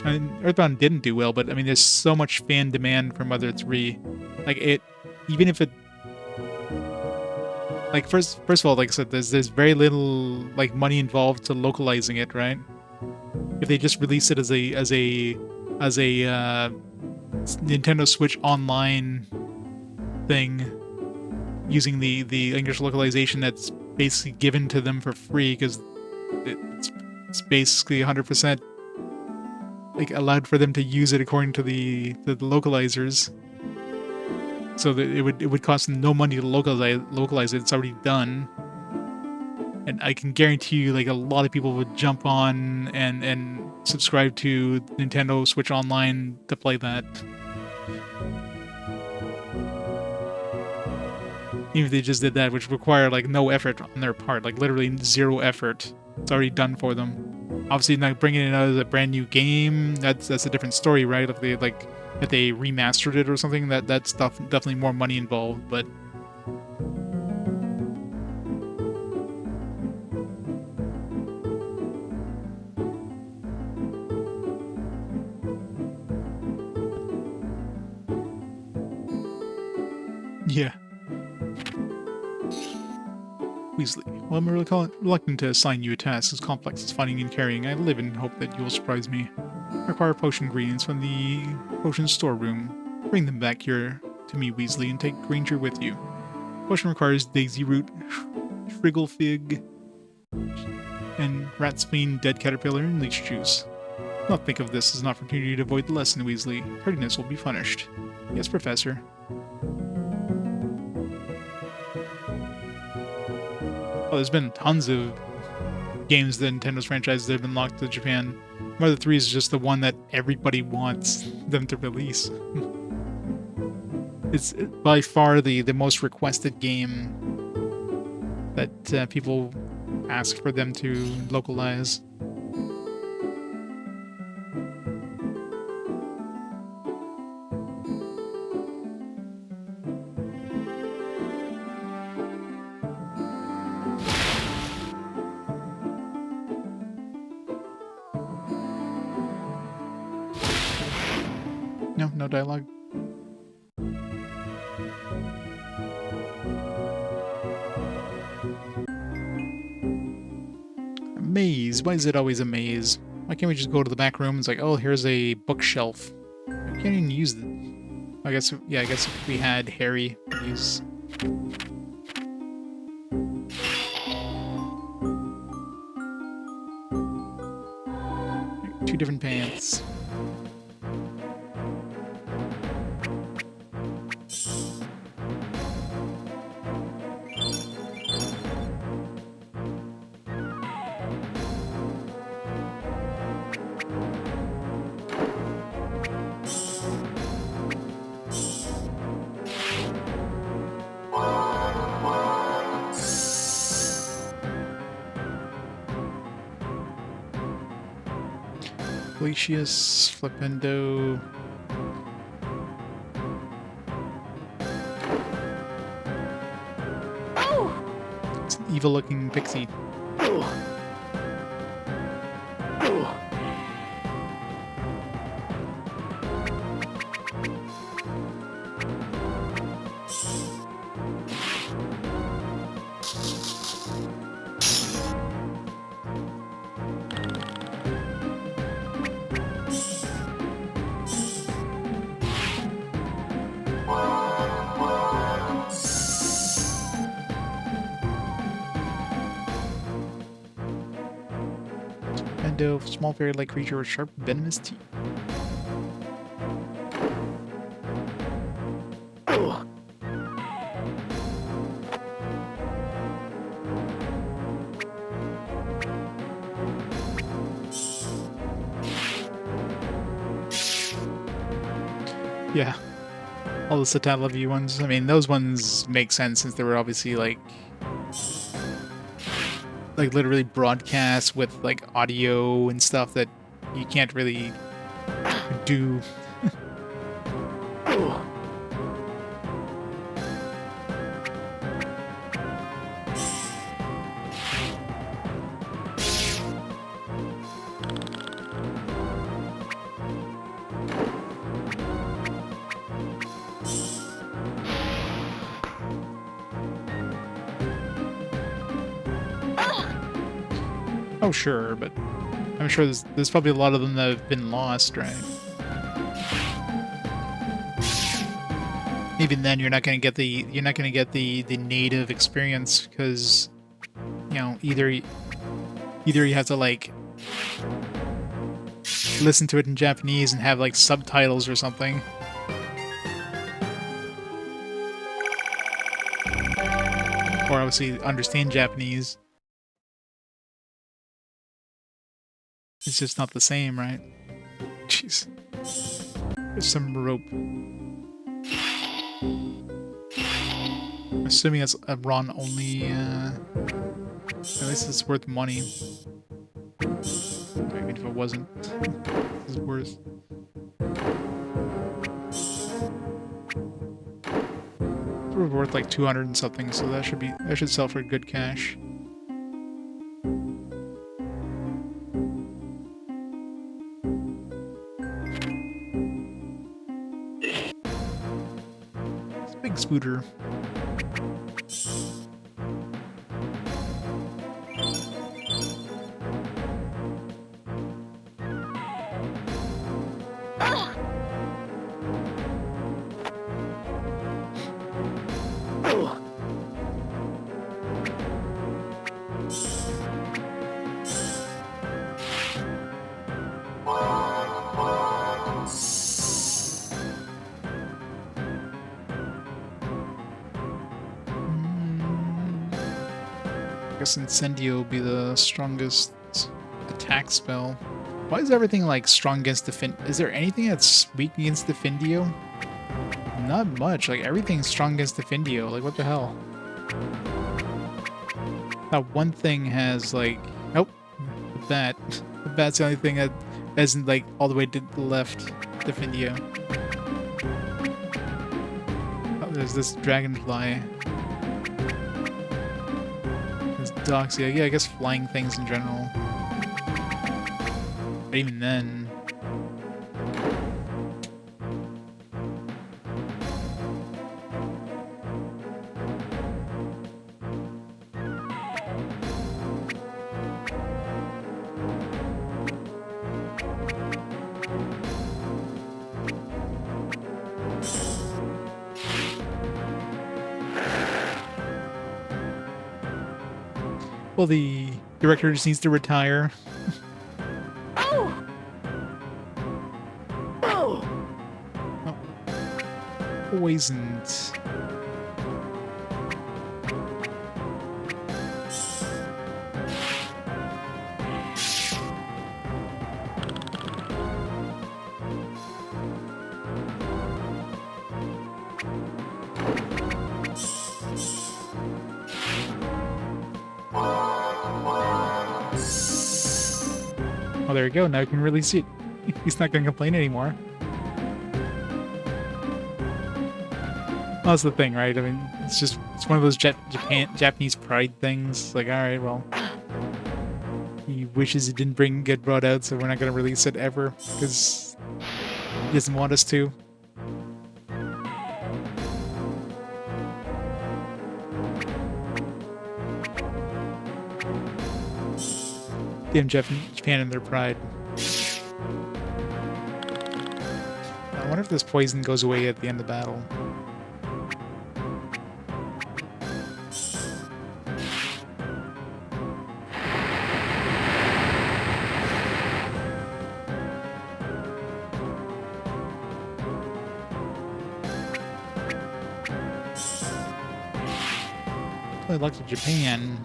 I mean, Earthbound didn't do well, but I mean, there's so much fan demand for Mother 3. Like, even if it... Like, first of all, like I said, there's very little, like, money involved to localizing it, right? if they just release it as a Nintendo Switch Online thing, using the English localization that's basically given to them for free, because it's basically 100% like allowed for them to use it according to the localizers. So that it would cost them no money to localize it. It's already done. And I can guarantee you, like, a lot of people would jump on and subscribe to Nintendo Switch Online to play that. Even if they just did that, which require like no effort on their part, like literally zero effort. It's already done for them. Obviously, not bringing it out as a brand new game, that's a different story, right? If they remastered it or something, that's definitely more money involved, but. Yeah. Weasley. Well, I'm reluctant to assign you a task as complex as finding and carrying. I live in hope that you will surprise me. I require potion ingredients from the potion storeroom. Bring them back here to me, Weasley, and take Granger with you. Potion requires daisy root, shriggle fig, and rat spleen, dead caterpillar, and leech juice. Do not think of this as an opportunity to avoid the lesson, Weasley. Tardiness will be punished. Yes, Professor. Oh, there's been tons of games that Nintendo's franchises that have been locked to Japan. Mother 3 is just the one that everybody wants them to release. It's by far the most requested game that people ask for them to localize. No dialogue. A maze. Why is it always a maze? Why can't we just go to the back room? It's like, oh, here's a bookshelf. I can't even use it. I guess, yeah, I guess if we had Harry use. Two different pants. Glacius, Flipendo. It's an evil-looking pixie. Small fairy-like creature with sharp, venomous teeth. Yeah. All the Satalavy ones. I mean, those ones make sense since they were obviously like literally broadcast with like audio and stuff that you can't really do. Oh, sure, but I'm sure there's probably a lot of them that have been lost, right? Even then, you're not gonna get the the native experience because either you have to like listen to it in Japanese and have like subtitles or something, or obviously understand Japanese. It's just not the same, right? Jeez. There's some rope. I'm assuming that's a run only, at least it's worth money. Even if it wasn't, it's worth. It's worth like 200 and something, so that should sell for good cash. It's a big scooter. I guess Incendio will be the strongest attack spell. Why is everything like strong against defend? Is there anything that's weak against Defendio? Not much. Like everything's strong against Defendio. Like what the hell? That one thing has like nope. The bat. The bat's the only thing that isn't like all the way to the left. Defendio. Oh, there's this dragonfly. Doxia, yeah, I guess flying things in general. But even then... Well, the director just needs to retire. Oh. Poisoned. Oh, there you go. Now you can really see it. He's not going to complain anymore. Well, that's the thing, right? I mean, it's one of those Japanese pride things. Like, all right, well, he wishes he didn't get brought out, so we're not going to release it ever because he doesn't want us to. Damn Japan and their pride. I wonder if this poison goes away at the end of the battle. Play luck to Japan.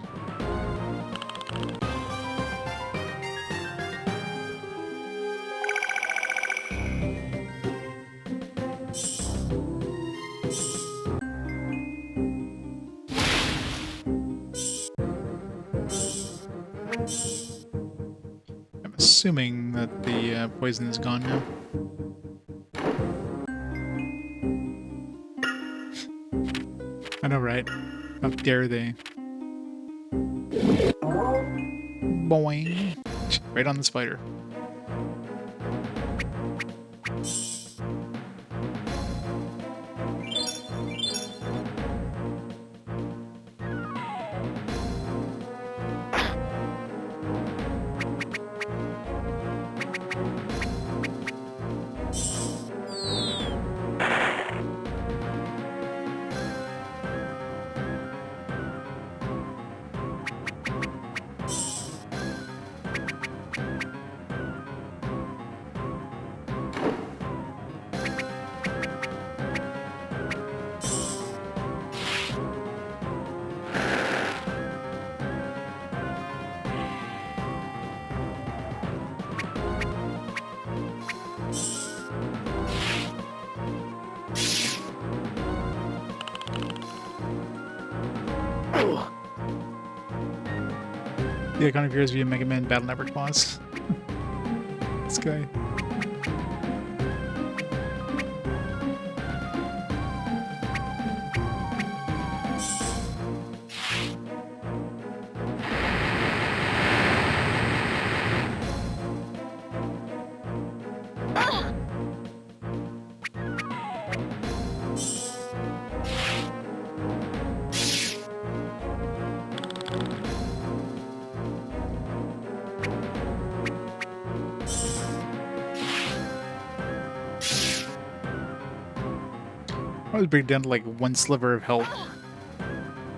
Assuming that the poison is gone now. I know, right? How dare they? Boing! Right on the spider. The icon appears via Mega Man Battle Network boss. This guy. I was bring it down to like one sliver of health.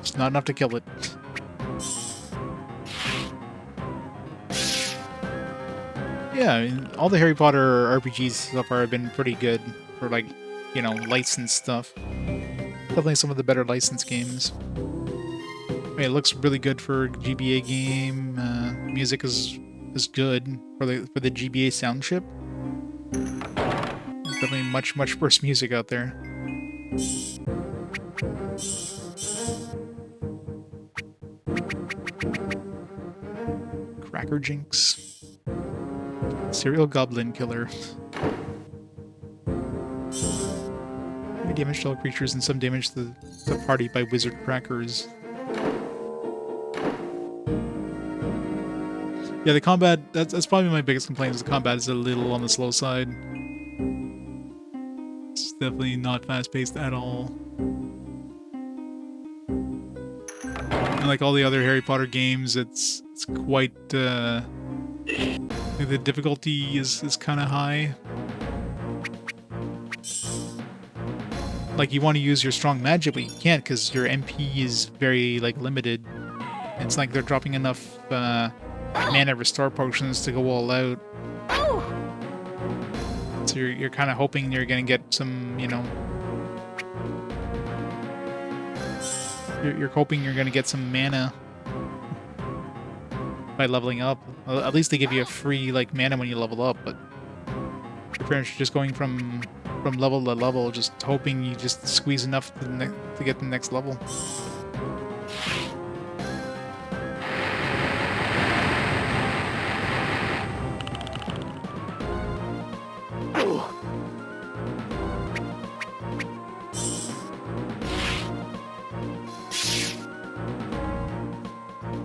It's not enough to kill it. Yeah, I mean, all the Harry Potter RPGs so far have been pretty good for like, you know, licensed stuff. Definitely some of the better licensed games. I mean, it looks really good for a GBA game. Music is good for the GBA sound chip. There's definitely much worse music out there. Cracker Jinx. Serial Goblin Killer. Damage to all creatures and some damage to the party by wizard crackers. Yeah, the combat, that's probably my biggest complaint, is the combat is a little on the slow side. It's definitely not fast-paced at all. And like all the other Harry Potter games, it's quite, the difficulty is kind of high. Like, you want to use your strong magic, but you can't because your MP is very, like, limited. It's like they're dropping enough, mana restore potions to go all out. So you're kind of hoping you're gonna get some, you know... You're hoping you're gonna get some mana by leveling up. Well, at least they give you a free, like, mana when you level up, but... You're pretty much just going from level to level, just hoping you just squeeze enough to get the next level.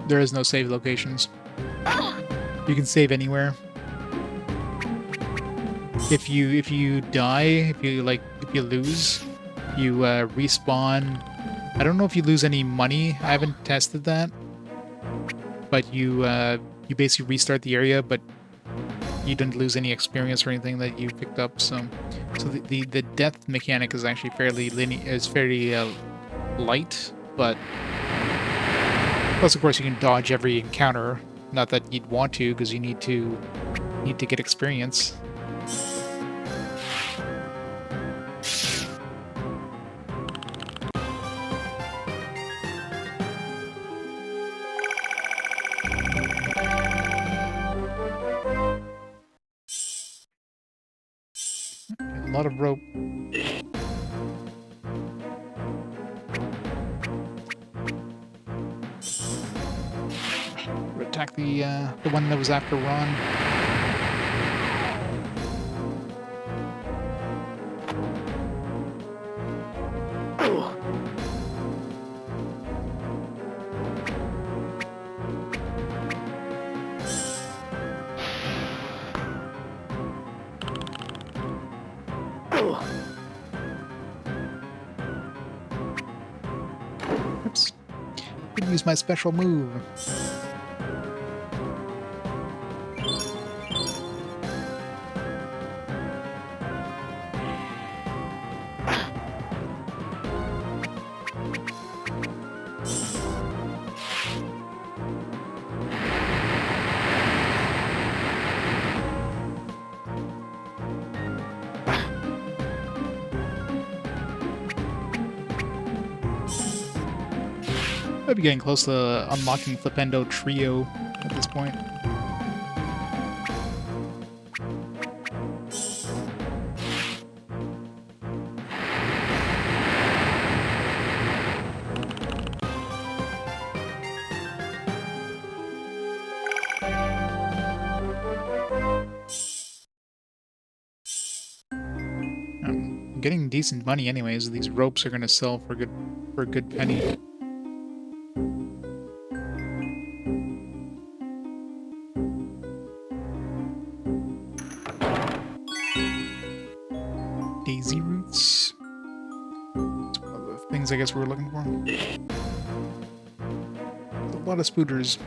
There is no save locations. You can save anywhere. If you die, if you lose, you respawn. I don't know if you lose any money. I haven't tested that. But you basically restart the area, but you didn't lose any experience or anything that you picked up. So the death mechanic is actually fairly light, but plus of course you can dodge every encounter. Not that you'd want to, because you need to get experience. A lot of rope. Attack the one that was after Ron. Oops. Didn't use my special move. Might be getting close to unlocking Flipendo Trio at this point. I'm getting decent money anyways. These ropes are gonna sell for a good penny. Daisy roots. That's one of the things I guess we were looking for. A lot of spooters.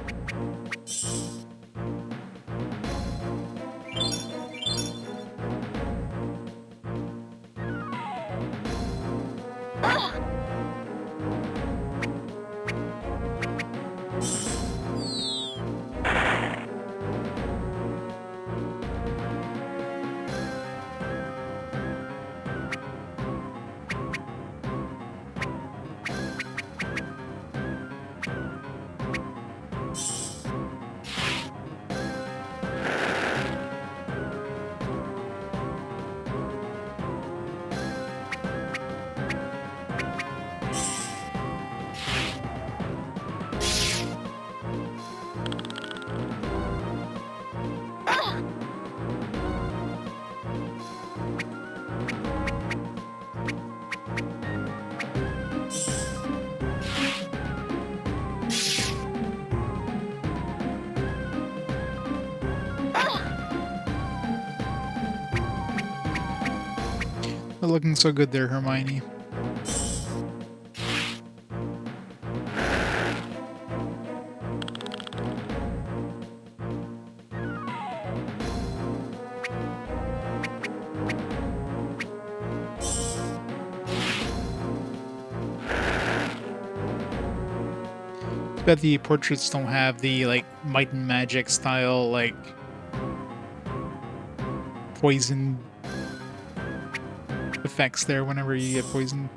Not looking so good there, Hermione. Bet the portraits don't have the like might and magic style like poison effects there whenever you get poisoned.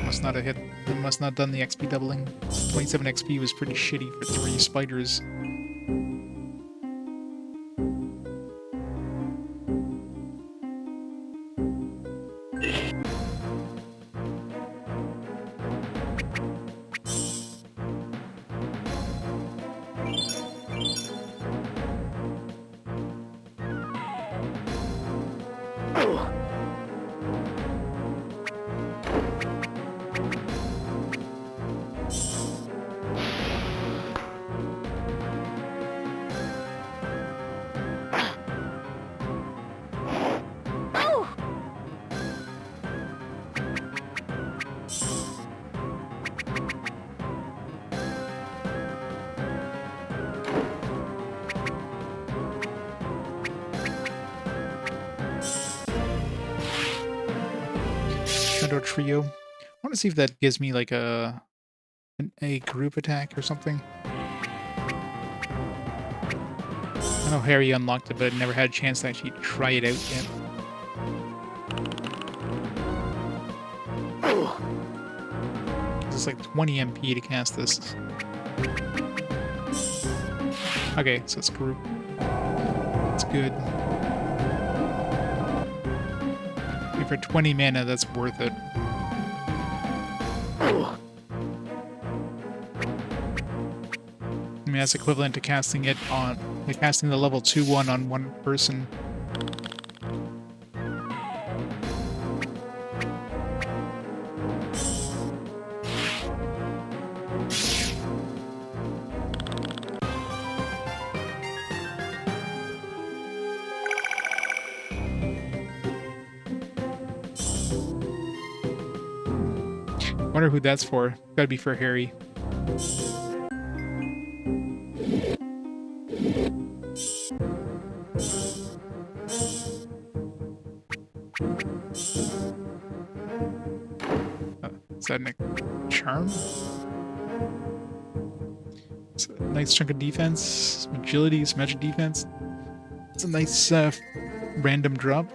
Must not have hit. Must not done the XP doubling. 27 XP was pretty shitty for 3 spiders. Trio. I want to see if that gives me like a group attack or something. I know Harry unlocked it, but I never had a chance to actually try it out yet. It's like 20 MP to cast this. Okay, so it's group. It's good. And for 20 mana, that's worth it. I mean, that's equivalent to casting it on, like casting the level 2/1 on one person. Wonder who that's for. Gotta be for Harry. Is that a charm? It's a nice chunk of defense, some agility, some magic defense. It's a nice random drop.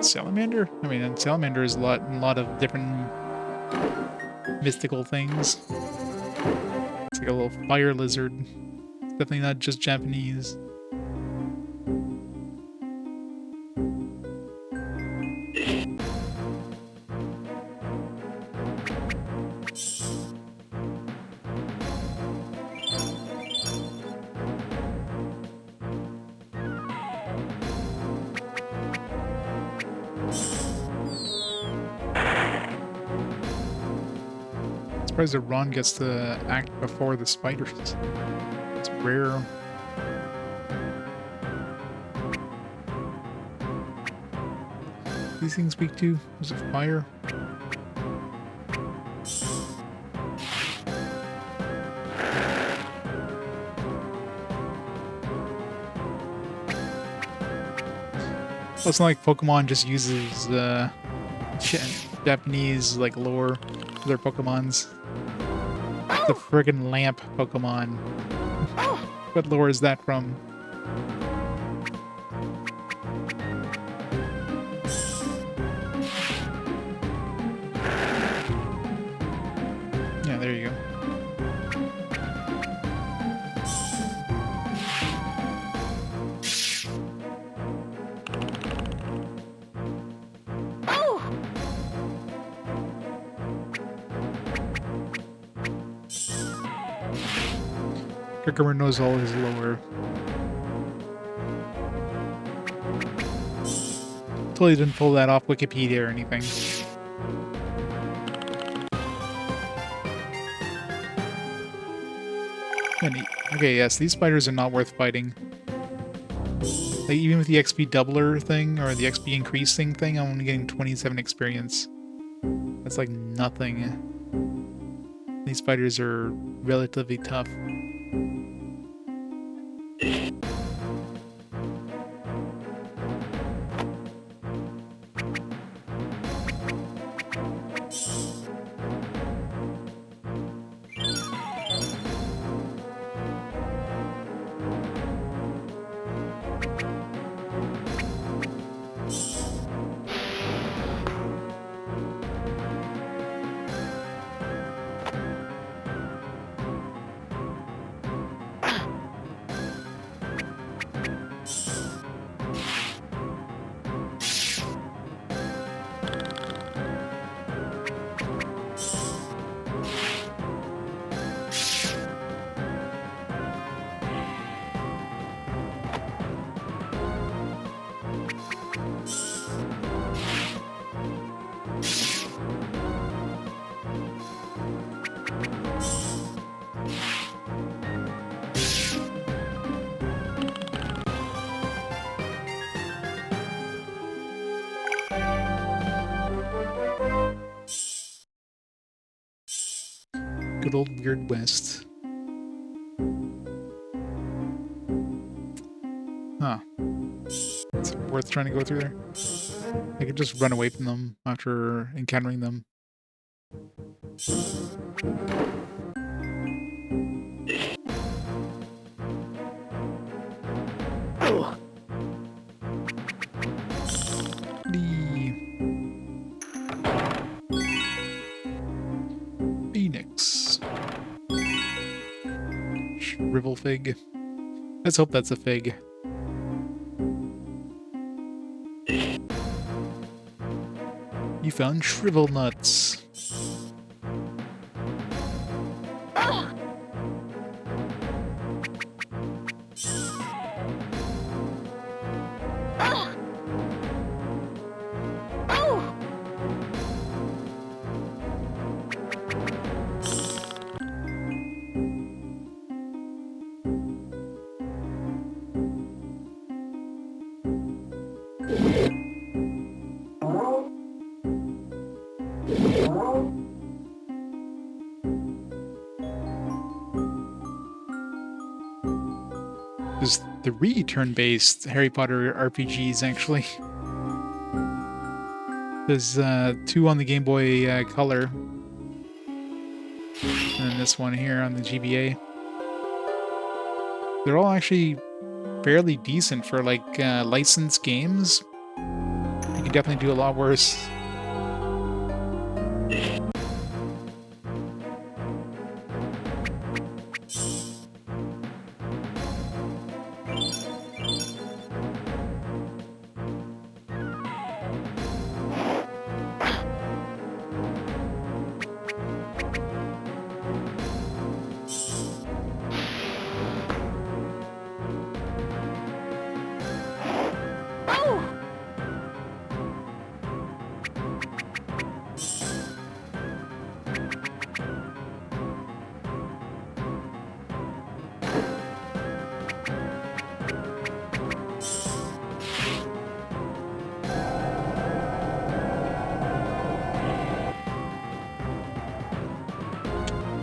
Salamander? I mean, salamander is a lot of different mystical things. It's like a little fire lizard. It's definitely not just Japanese. surprised that Ron gets to act before the spiders. It's rare. These things speak to? Was it fire? Well, it's not like Pokemon just uses Japanese like lore for their Pokemons. The friggin' lamp Pokemon. What lore is that from? Yeah, there you go. Kirkman knows all his lore. Totally didn't pull that off Wikipedia or anything. Okay, yes, these spiders are not worth fighting. Like, even with the XP doubler thing, or the XP increasing thing, I'm only getting 27 experience. That's like nothing. These spiders are relatively tough. Good old Weird West. Huh. It's worth trying to go through there. I could just run away from them after encountering them. Phoenix. Shrivel Fig. Let's hope that's a fig. You found shrivel nuts. There's 3 turn-based Harry Potter RPGs, actually. There's 2 on the Game Boy Color. And then this one here on the GBA. They're all actually fairly decent for, like, licensed games. You can definitely do a lot worse.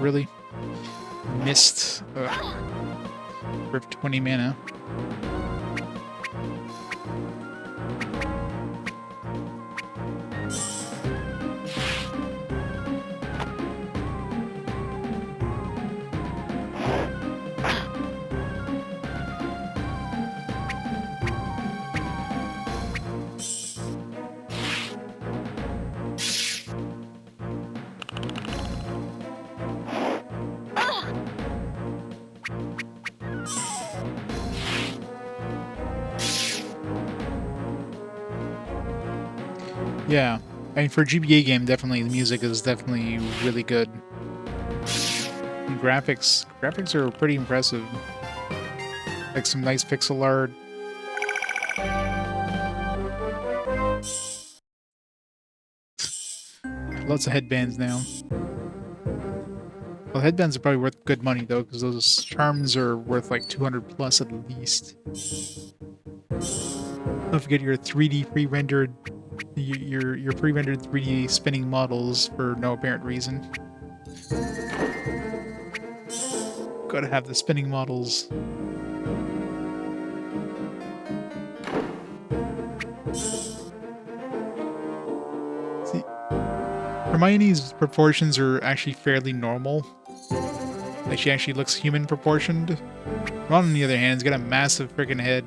really? Missed. Ugh. Rip 20 mana. Yeah, I mean, for a GBA game, definitely the music is definitely really good. And graphics are pretty impressive. Like some nice pixel art. Lots of headbands now. Well, headbands are probably worth good money though, because those charms are worth like 200 plus at least. Don't forget your 3D pre-rendered, your pre-rendered 3D spinning models for no apparent reason. Gotta have the spinning models. See, Hermione's proportions are actually fairly normal. Like, she actually looks human proportioned. Ron, on the other hand, has got a massive freaking head.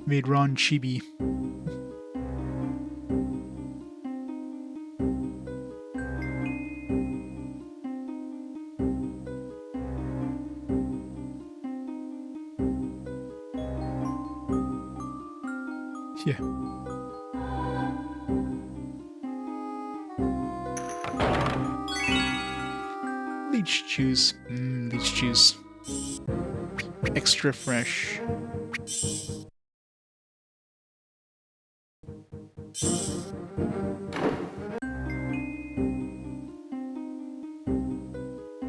Made Ron chibi. Yeah. Leech juice. Leech juice. Extra fresh.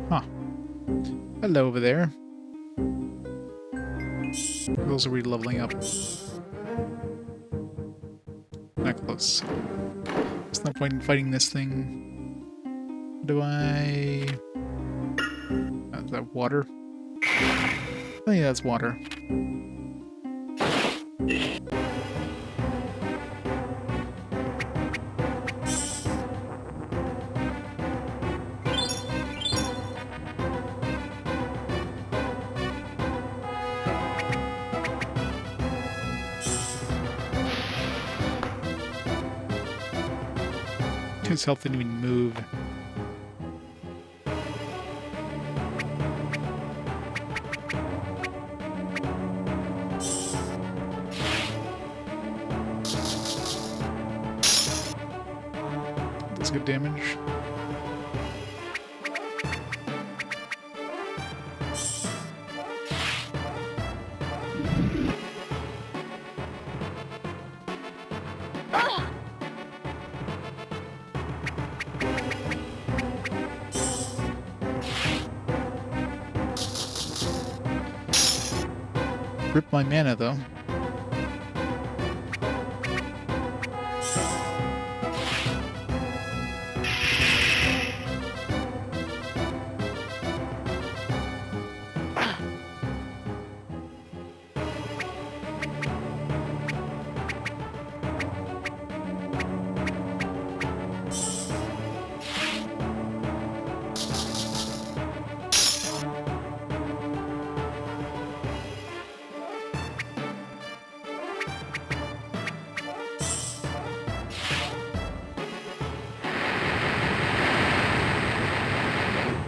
Huh. Hello over there. Those are really leveling up. Not close. There's no point in fighting this thing. Do I... is that water? Oh yeah, that's water. His health didn't even move. Does good damage. Rip my mana though.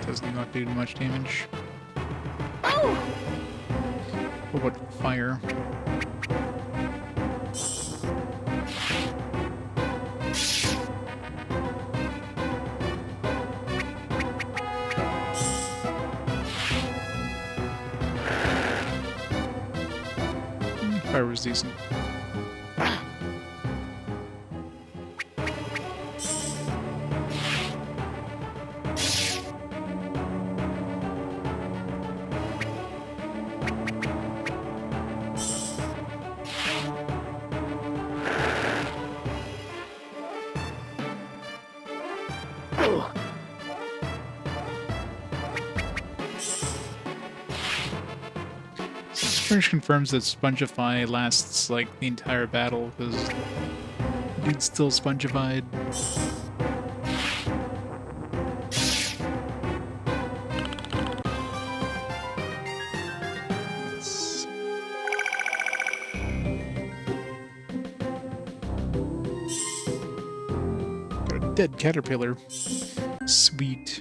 Does not do much damage. What about fire? Fire was decent. Pretty much confirms that Spongify lasts like the entire battle because dude's still Spongified. Got a dead caterpillar. Sweet.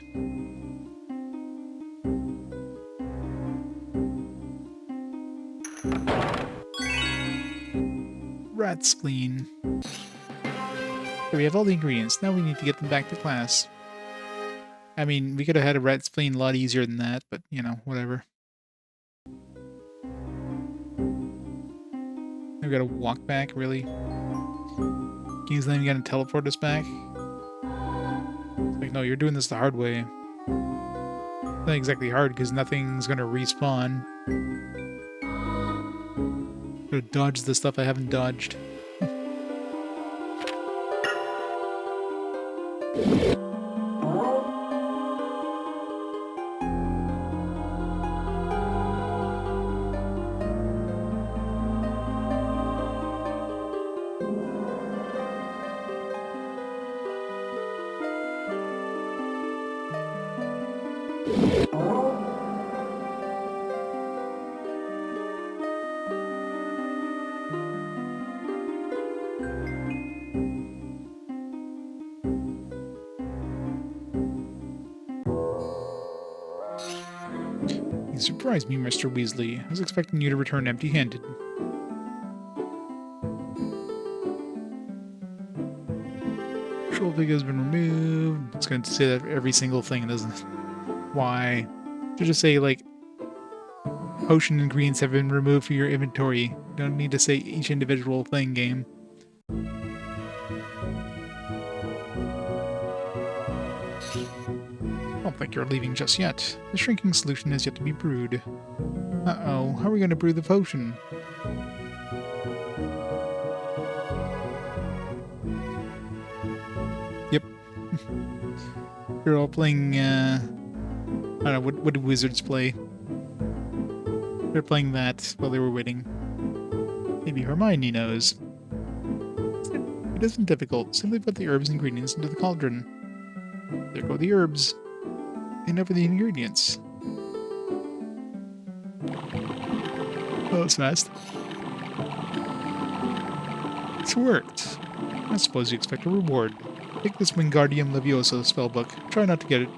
Rat spleen. Okay, we have all the ingredients. Now we need to get them back to class. I mean, we could have had a rat spleen a lot easier than that, but, you know, whatever. We gotta walk back, really? King's Lane gonna teleport us back? It's like, no, you're doing this the hard way. It's not exactly hard, because nothing's gonna respawn. Gotta dodge the stuff I haven't dodged. You surprised me, Mr. Weasley. I was expecting you to return empty-handed. Control figure has been removed. It's going to say that for every single thing, doesn't it? Why? Should just say, like, potion ingredients have been removed from your inventory. You don't need to say each individual thing, game. I don't think you're leaving just yet. The shrinking solution is yet to be brewed. Uh-oh, how are we going to brew the potion? Yep. You're all playing, I don't know, what do wizards play? They're playing that while they were waiting. Maybe Hermione knows. It isn't difficult. Simply put the herbs and ingredients into the cauldron. There go the herbs. And over the ingredients. Oh, that's fast. It's worked. I suppose you expect a reward. Take this Wingardium Leviosa spellbook. Try not to get it.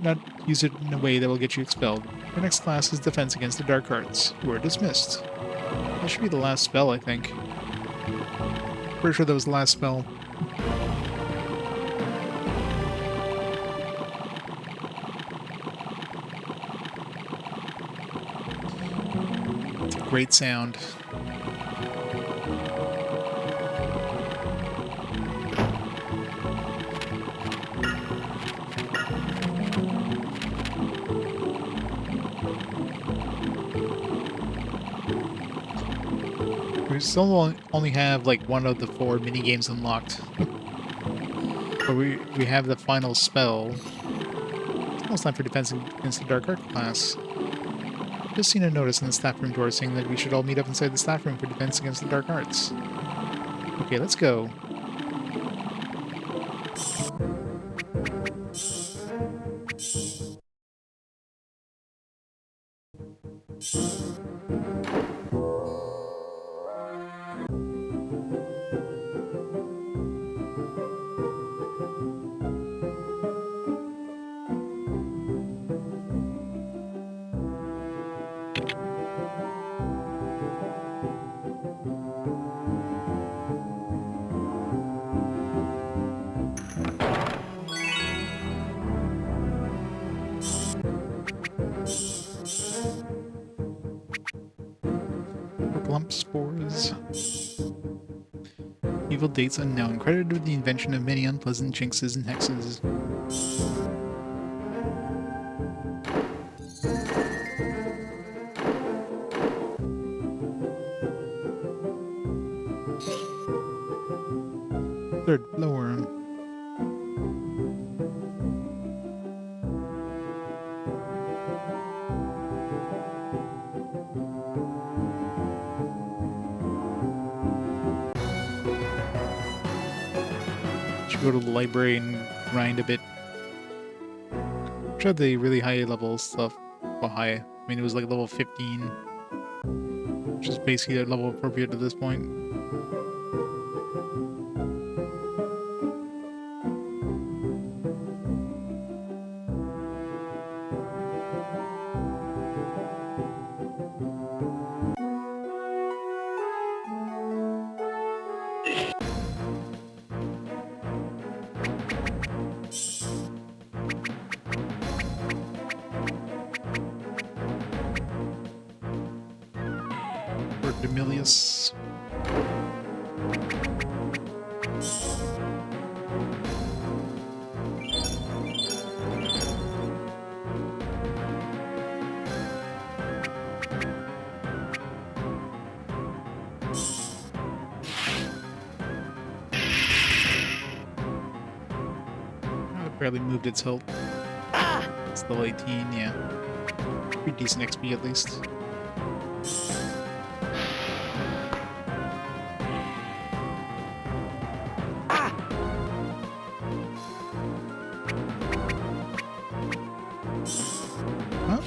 Not use it in a way that will get you expelled. Your next class is Defense Against the Dark Arts. You are dismissed. That should be the last spell, I think. Pretty sure that was the last spell. Great sound. We still only have like one of the 4 mini games unlocked. But we have the final spell. It's almost time for Defense Against the Dark Art class. Just seen a notice in the staff room door saying that we should all meet up inside the staff room for Defense Against the Dark Arts. Okay, let's go. Lump spores. Evil dates unknown, credited with the invention of many unpleasant jinxes and hexes. Third floor. should go to the library and grind a bit. Tried the really high level stuff. Well, high. I mean, it was like level 15, which is basically a level appropriate at this point. Demilius. It barely moved its health. It's level 18, yeah. Pretty decent XP at least.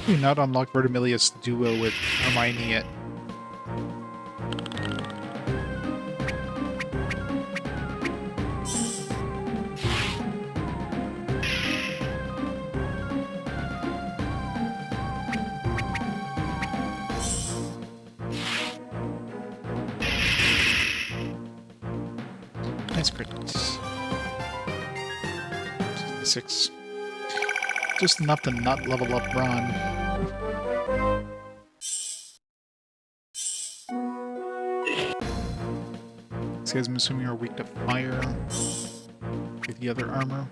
We've not unlocked Vertimilius duo with Hermione yet. Nice crit. 6. Just enough to not level up Ron. These guys, I'm assuming, are weak to fire with the other armor.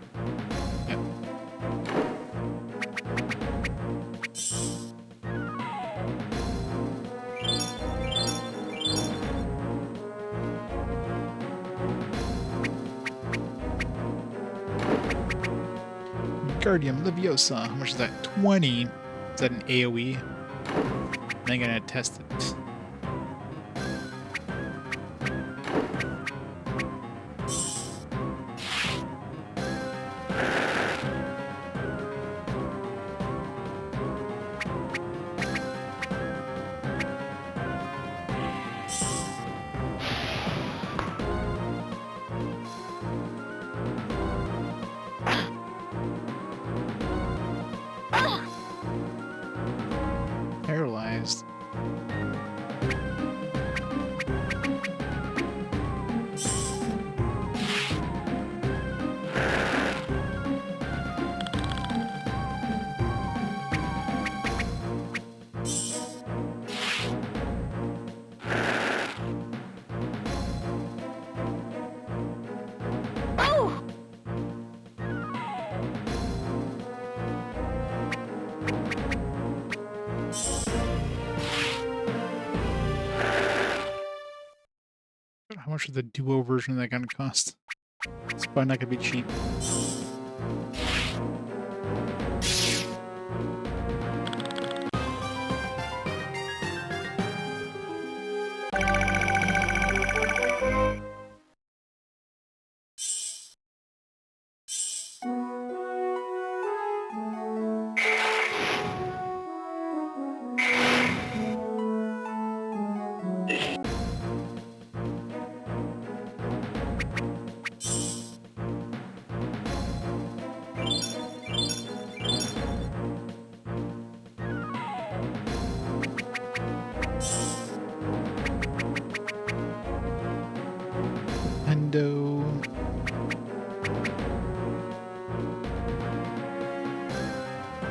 Yep. Guardium Leviosa. How much is that? 20. Is that an AoE? I'm gonna test it. Paralyzed. How much would the duo version of that gonna cost? It's probably not gonna be cheap.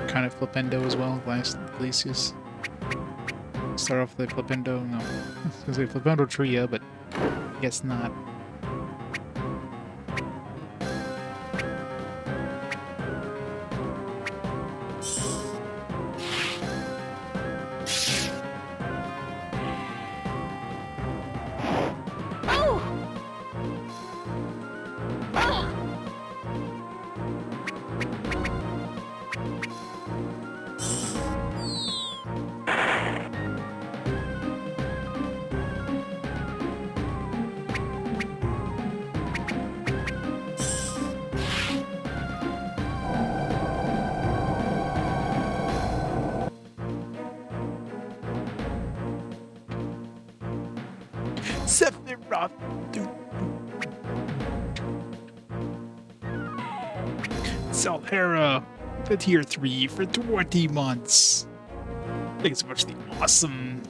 Kind of Flipendo as well, Glacius. Start off with the Flipendo, no. I was gonna say Flipendo Tria, but I guess not. Sephiroth. Salhara for tier 3 for 20 months. Thank you so much for the awesome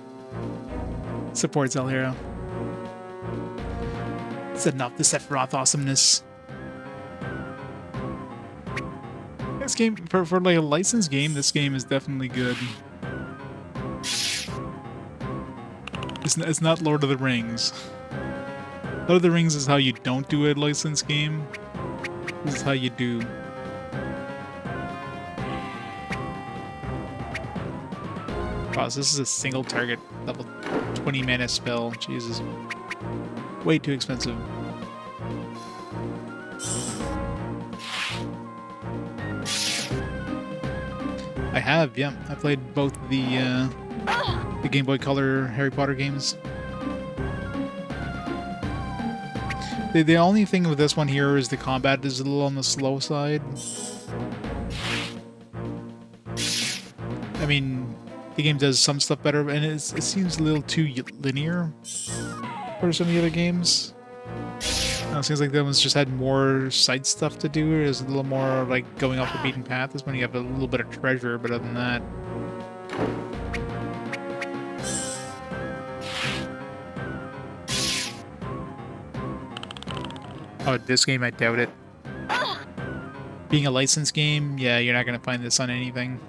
support, Salhara. Setting off the Sephiroth awesomeness. This game, for like a licensed game, this game is definitely good. It's not Lord of the Rings. Lord of the Rings is how you don't do a licensed game. This is how you do. Wow, so this is a single target level 20 mana spell. Jesus. Way too expensive. I have, yeah. I played both the Game Boy Color Harry Potter games. The only thing with this one here is the combat is a little on the slow side. I mean, the game does some stuff better, and it seems a little too linear for some of the other games. It seems like that one's just had more side stuff to do. It was a little more like going off the beaten path. This one you have a little bit of treasure, but other than that... Oh, this game, I doubt it. Being a licensed game, yeah, you're not going to find this on anything.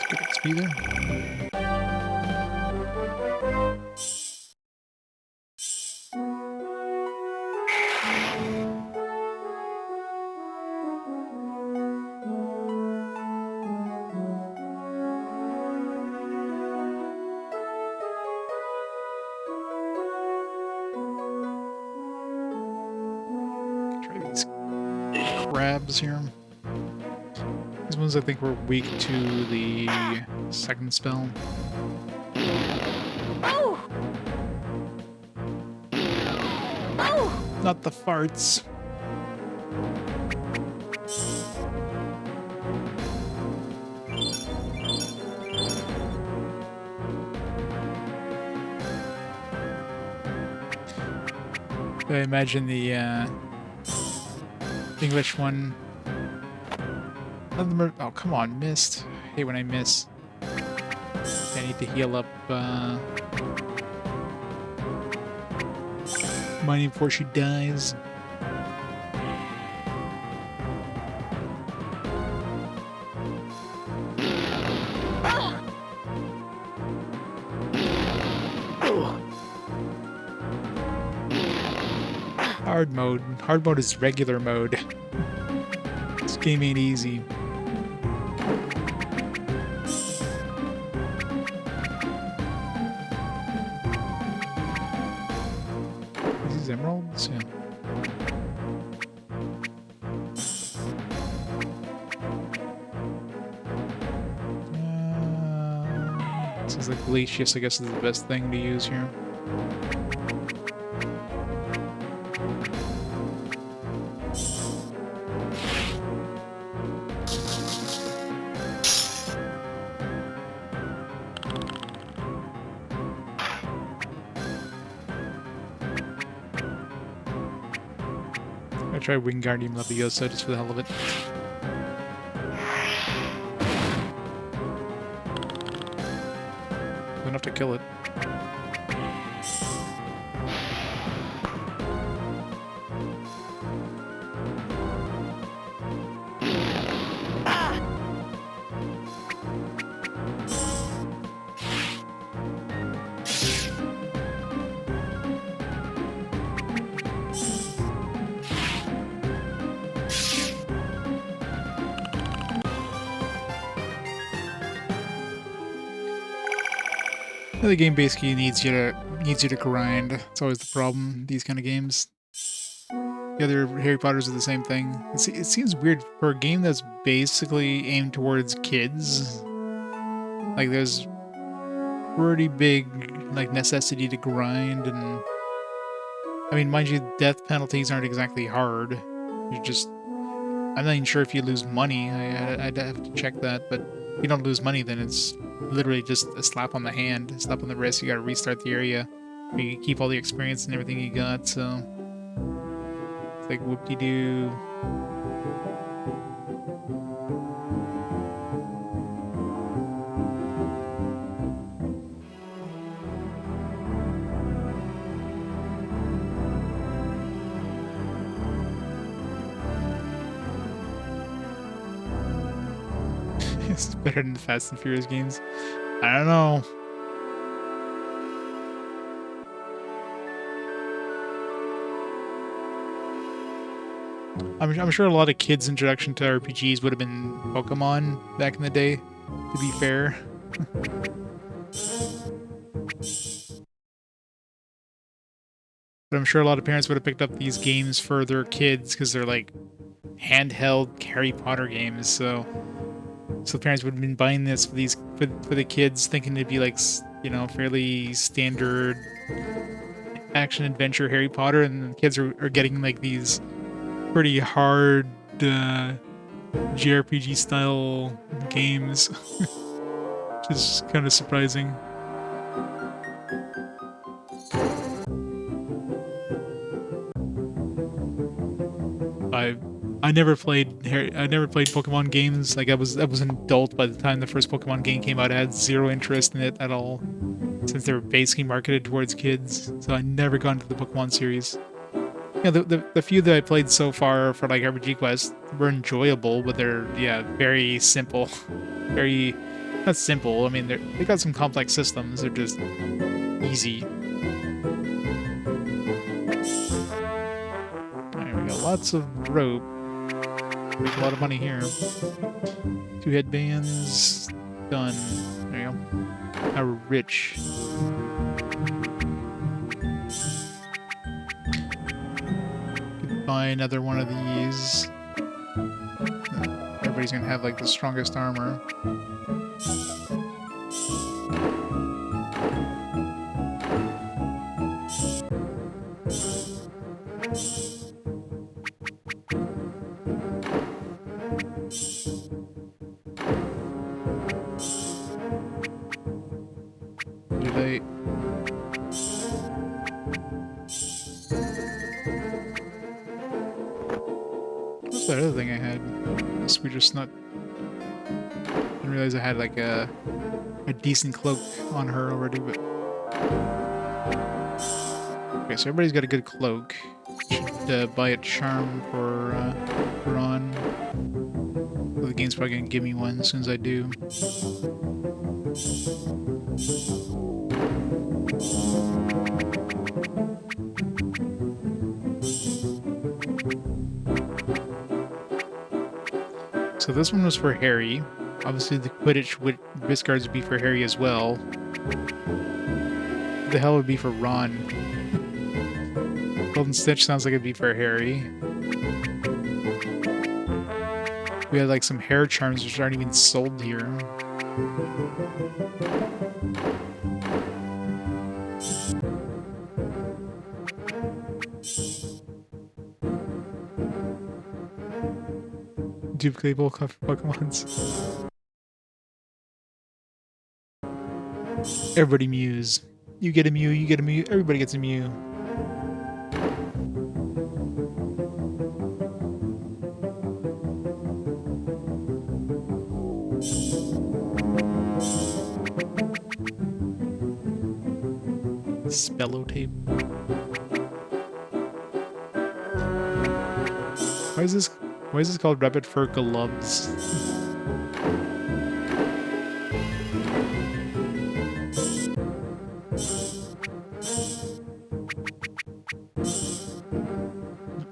Good XP there. Crabs here. These ones I think were weak to the second spell. Not the farts. I imagine the English one. Oh, come on, missed. I hate when I miss. I need to heal up Money before she dies. Hard mode. Hard mode is regular mode. This game ain't easy. These emeralds? Yeah. Seems like Glacius, I guess, is the best thing to use here. I try Wingardium Leviosa just for the hell of it. Enough to kill it. The game basically needs you to grind. It's always the problem, these kind of games. The other Harry Potters are the same thing. It seems weird for a game that's basically aimed towards kids. Like there's pretty big like necessity to grind, and I mean, mind you, death penalties aren't exactly hard. You're just I'm not even sure if you lose money. I'd have to check that, but if you don't lose money, then it's literally just a slap on the hand, a slap on the wrist. You gotta restart the area. You keep all the experience and everything you got, so it's like whoop-de-doo. It's better than the Fast and Furious games. I don't know. I'm sure a lot of kids' introduction to RPGs would have been Pokemon back in the day, to be fair. But I'm sure a lot of parents would have picked up these games for their kids because they're like handheld Harry Potter games. So parents would have been buying this for these for the kids, thinking it'd be like fairly standard action adventure Harry Potter, and the kids are getting like these pretty hard JRPG style games, which is kind of surprising. I I never played Pokemon games. Like I was an adult by the time the first Pokemon game came out. I had zero interest in it at all, since they were basically marketed towards kids. So I never got into the Pokemon series. Yeah, the few that I played so far for like RPG Quest were enjoyable, but they're very simple, very not simple. I mean they got some complex systems. They're just easy. Alright, we got lots of rope. Make a lot of money here. 2 headbands. Done. There you go. Now we're rich. Could buy another one of these. Everybody's gonna have like the strongest armor. What's that other thing I had? We just not didn't realize I had like a decent cloak on her already, but okay, so everybody's got a good cloak. Should buy a charm for Ron. Well, the game's probably gonna give me one as soon as I do. So this one was for Harry. Obviously the Quidditch wrist guards would be for Harry as well. The hell would be for Ron? Golden Stitch sounds like it'd be for Harry. We had like some hair charms which aren't even sold here. Duplicatable Pokemons. Everybody Mews. You get a Mew, you get a Mew, everybody gets a Mew. Spello tape. Why is this called rabbit fur gloves?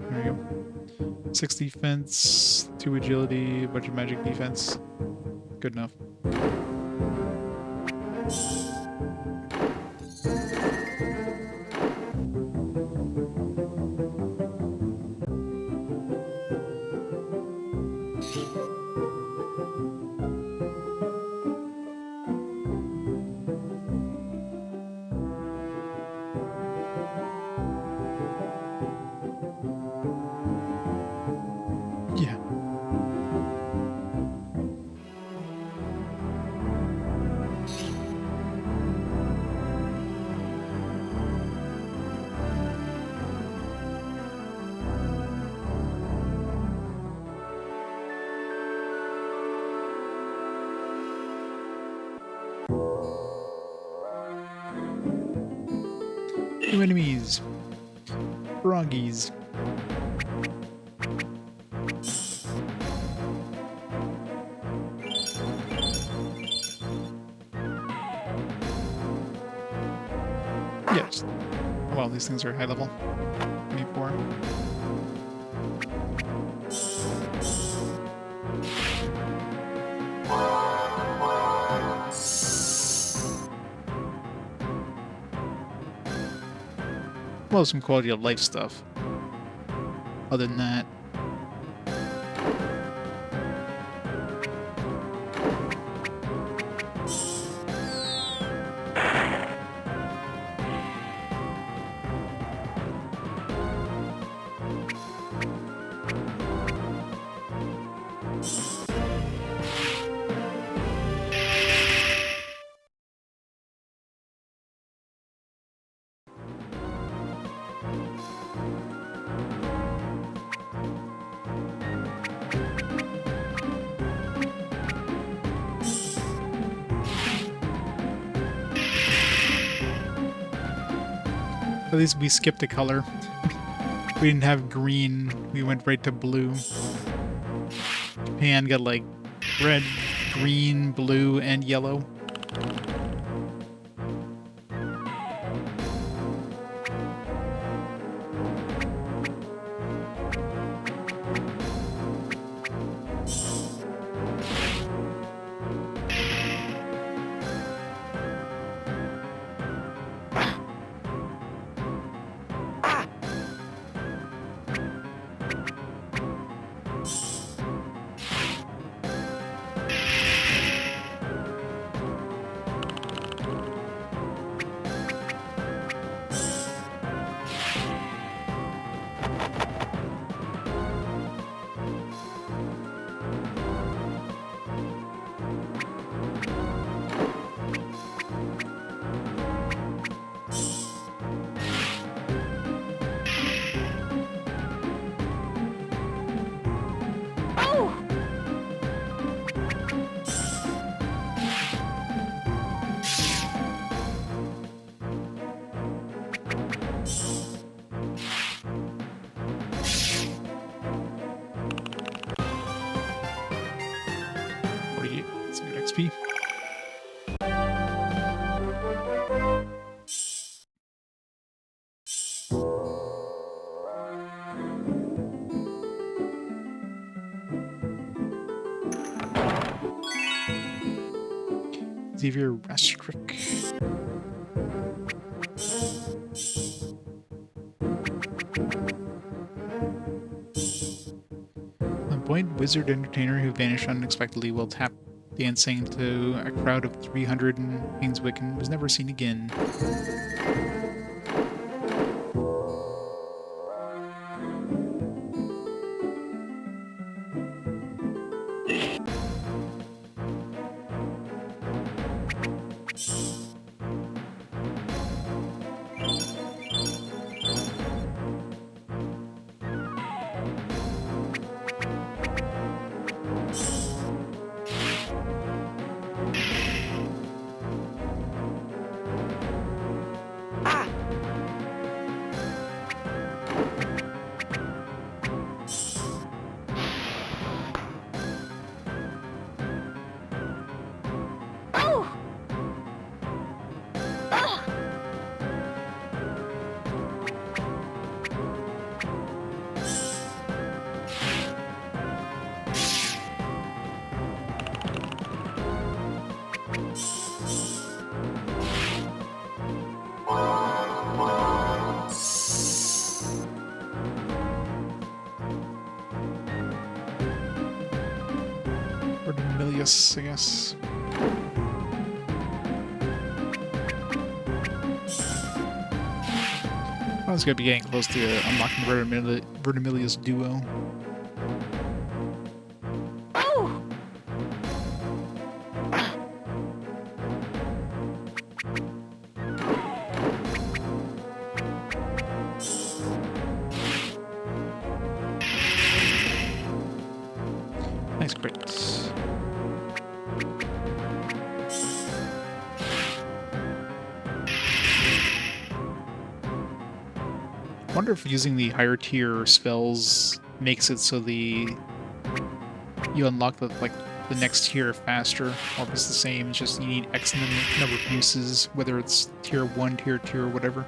There you go. 6 defense, 2 agility, a bunch of magic defense. Good enough. New enemies. Froggies. Yes. Well, these things are high level. 24. Well, some quality of life stuff. Other than that, at least we skipped a color. We didn't have green. We went right to blue. Japan got like red, green, blue, and yellow. That's good XP. Xavier Rastrick. A buoyant wizard entertainer who vanished unexpectedly while tap dancing to a crowd of 300 in Kingswick and was never seen again. Cornelius, I guess. I was gonna be getting close to unlocking Vertimilius duo. Nice crits. I wonder if using the higher tier spells makes it so you unlock the next tier faster, or if it's the same. It's just you need X number of uses, whether it's tier 1, tier 2, or whatever.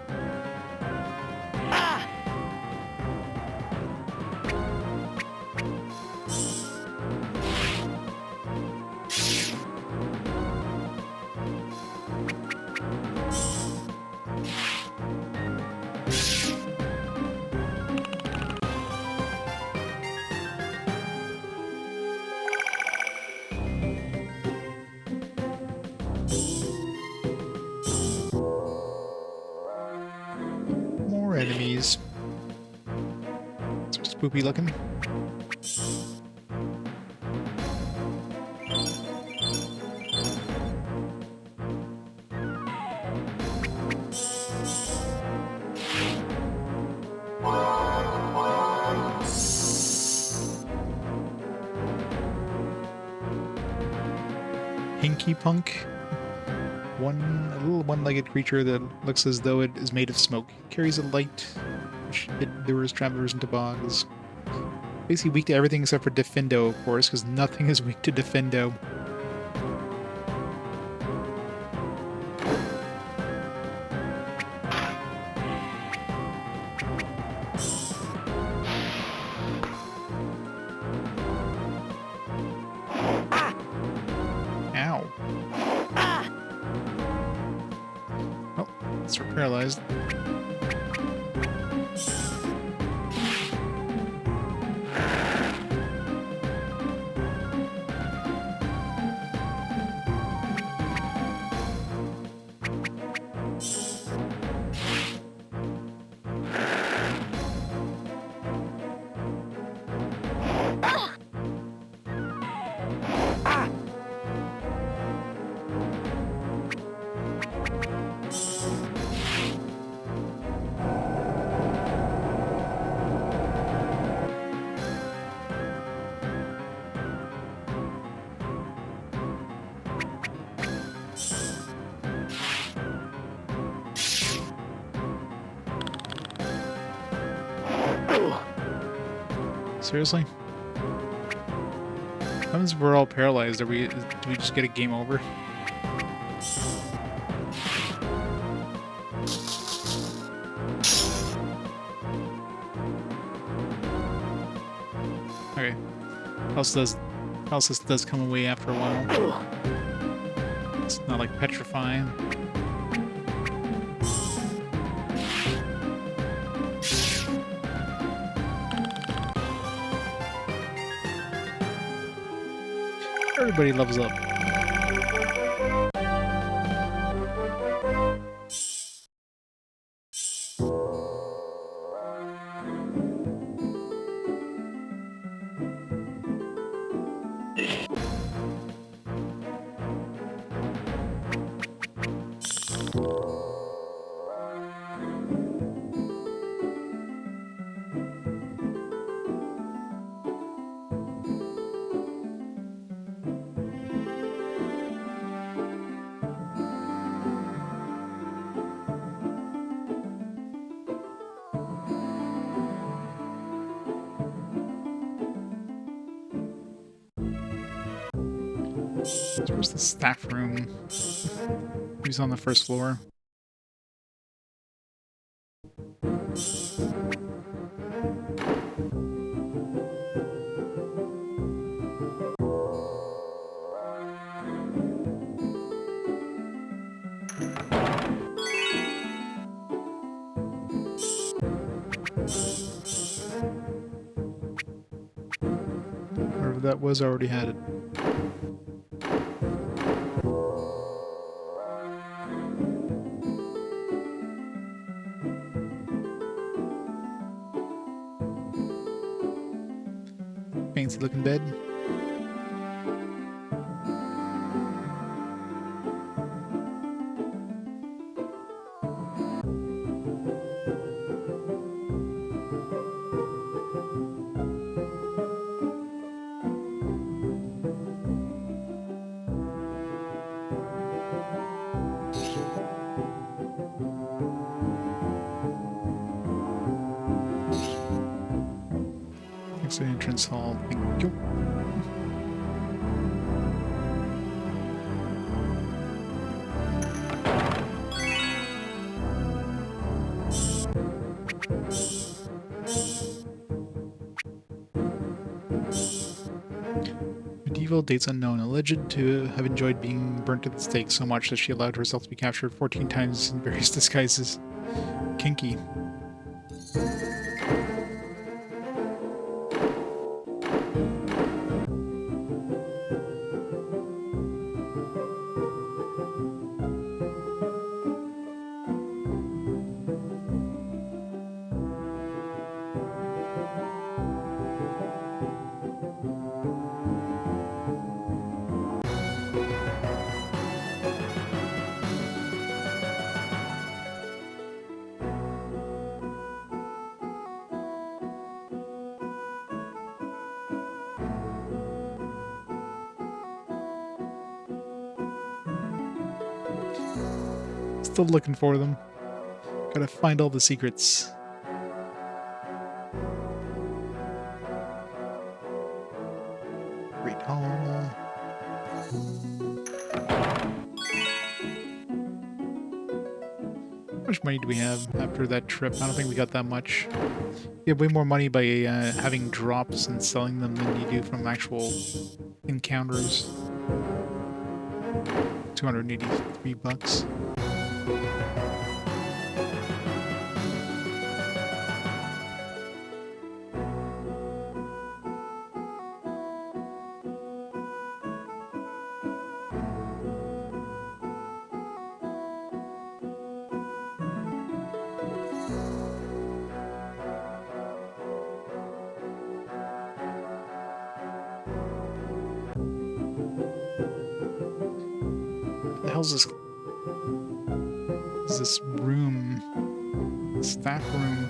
More enemies. So spoopy looking. Hinky Punk. A little one-legged creature that looks as though it is made of smoke. Carries a light, which lures travelers into bogs. Basically weak to everything except for Defendo, of course, because nothing is weak to Defendo. Ow. Oh, it's paralyzed. Seriously? What happens if we're all paralyzed? Do we just get a game over? Okay. Paralysis does come away after a while. It's not like petrifying. Everybody levels up. Where's the staff room? Who's on the first floor? Whoever that was already had it. Fancy looking bed. entrance hall. Thank you. Medieval, dates unknown, alleged to have enjoyed being burnt at the stake so much that she allowed herself to be captured 14 times in various disguises. Kinky. Still looking for them. Gotta find all the secrets. Great Hall. How much money do we have after that trip? I don't think we got that much. You have way more money by having drops and selling them than you do from actual encounters. 283 bucks. What the hell's this? Is this room? Staff room.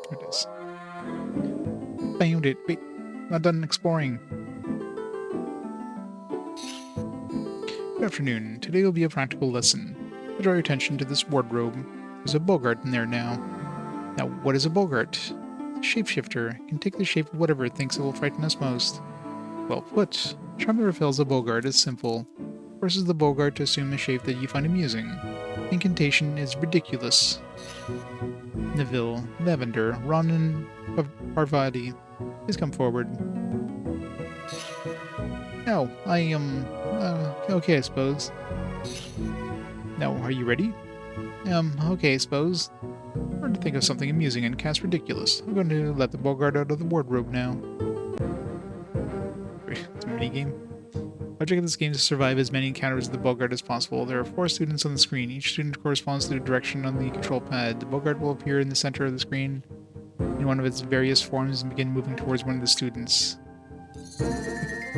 There it is. Found it. Wait, not done exploring. Good afternoon. Today will be a practical lesson. I draw your attention to this wardrobe. There's a Bogart in there now. Now, what is a Bogart? A shapeshifter. It can take the shape of whatever it thinks it will frighten us most. Well put. Charm that repels a Bogart is simple. Forces the Bogart to assume a shape that you find amusing. Incantation is ridiculous. Neville, Lavender, Ronan, Parvati, please come forward. No, I am... okay, I suppose. Now, are you ready? Okay, I suppose. Hard to think of something amusing and cast ridiculous. I'm going to let the Bogart out of the wardrobe now. It's a minigame. Object of this game is to survive as many encounters with the Bogart as possible. There are 4 students on the screen. Each student corresponds to the direction on the control pad. The Bogart will appear in the center of the screen in one of its various forms and begin moving towards one of the students.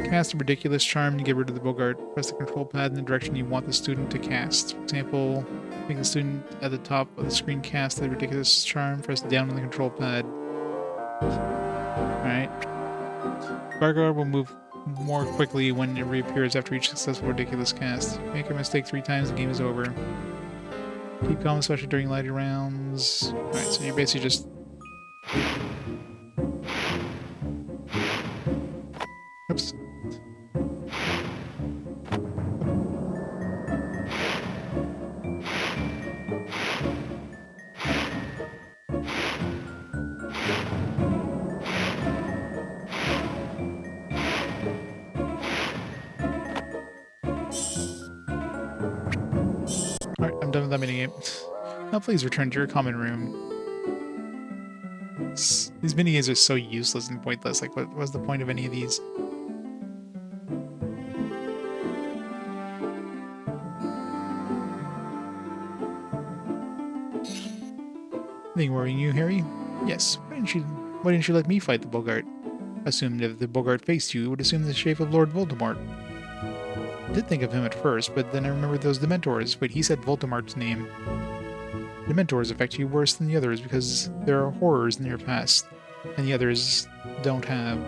Cast a ridiculous charm to get rid of the Bogart. Press the control pad in the direction you want the student to cast. For example, make the student at the top of the screen cast the ridiculous charm. Press down on the control pad. Alright. Bogart will move more quickly when it reappears after each successful ridiculous cast. Make a mistake 3 times, the game is over. Keep calm, especially during lighting rounds. Alright, so you're basically just... Oops. Alright, I'm done with that minigame. Now please return to your common room. These minigames are so useless and pointless. Like, what was the point of any of these? Anything worrying you, Harry? Yes. Why didn't you let me fight the Bogart? Assumed that if the Bogart faced you, it would assume the shape of Lord Voldemort. I did think of him at first, but then I remembered those Dementors. Wait, he said Voldemort's name. Dementors affect you worse than the others because there are horrors in your past, and the others don't have.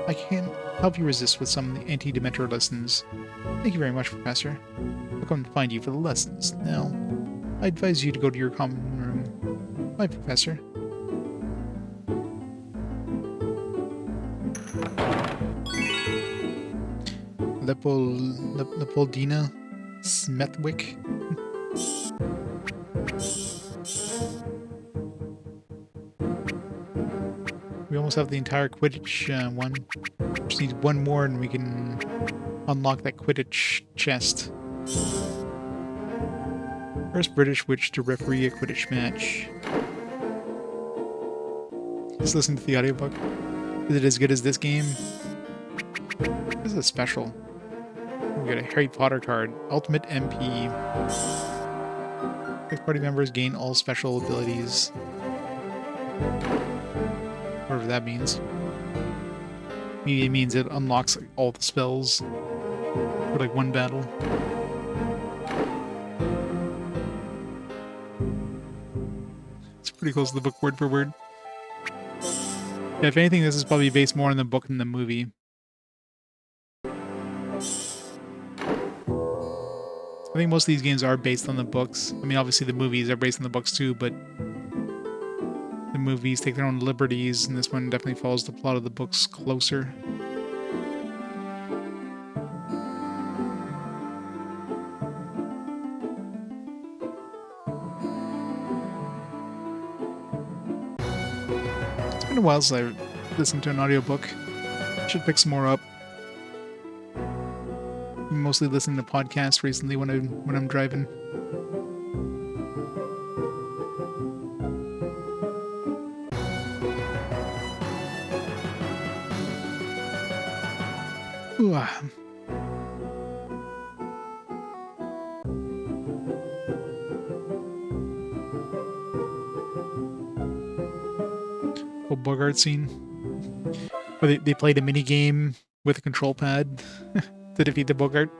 I can help you resist with some anti-dementor lessons. Thank you very much, Professor. I'll come find you for the lessons. Now, I advise you to go to your common room. Bye, Professor. Leopoldina Smethwick. We almost have the entire Quidditch one. Just need one more and we can unlock that Quidditch chest. First British witch to referee a Quidditch match. Just listen to the audiobook. Is it as good as this game? This is a special. We got a Harry Potter card. Ultimate MP. 5 party members gain all special abilities. Whatever that means. Maybe it means it unlocks like, all the spells for like one battle. It's pretty close to the book word for word. Yeah, if anything, this is probably based more on the book than the movie. I think most of these games are based on the books. I mean, obviously the movies are based on the books too, but the movies take their own liberties, and this one definitely follows the plot of the books closer. It's been a while since I listened to an audiobook. Should pick some more up. I'm mostly listening to podcasts recently when I'm driving. Ooh, whole Bogart scene. Where they played a mini game with a control pad to defeat the Bogart.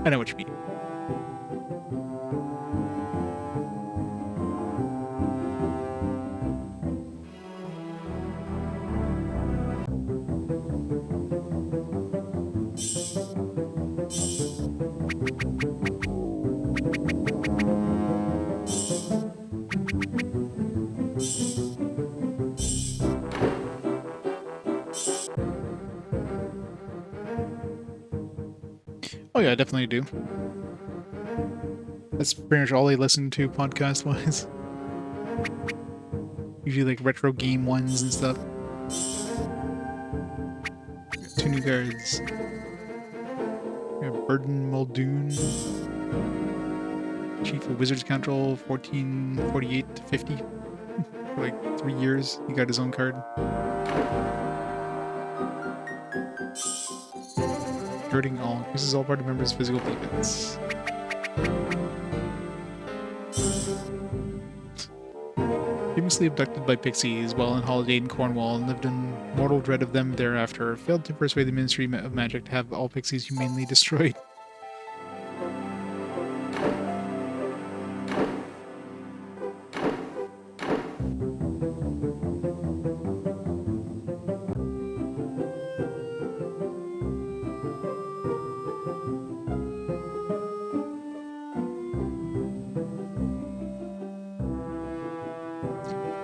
I know what you mean. Oh yeah, I definitely do. That's pretty much all I listen to podcast-wise. Usually like retro game ones and stuff. 2 new cards. We have Burden Muldoon. Chief of Wizards Council, 1448 to 50. For like 3 years, he got his own card. Hurting all. Increases all party members' physical defense. Famously abducted by pixies while on holiday in Cornwall and lived in mortal dread of them thereafter, failed to persuade the Ministry of Magic to have all pixies humanely destroyed.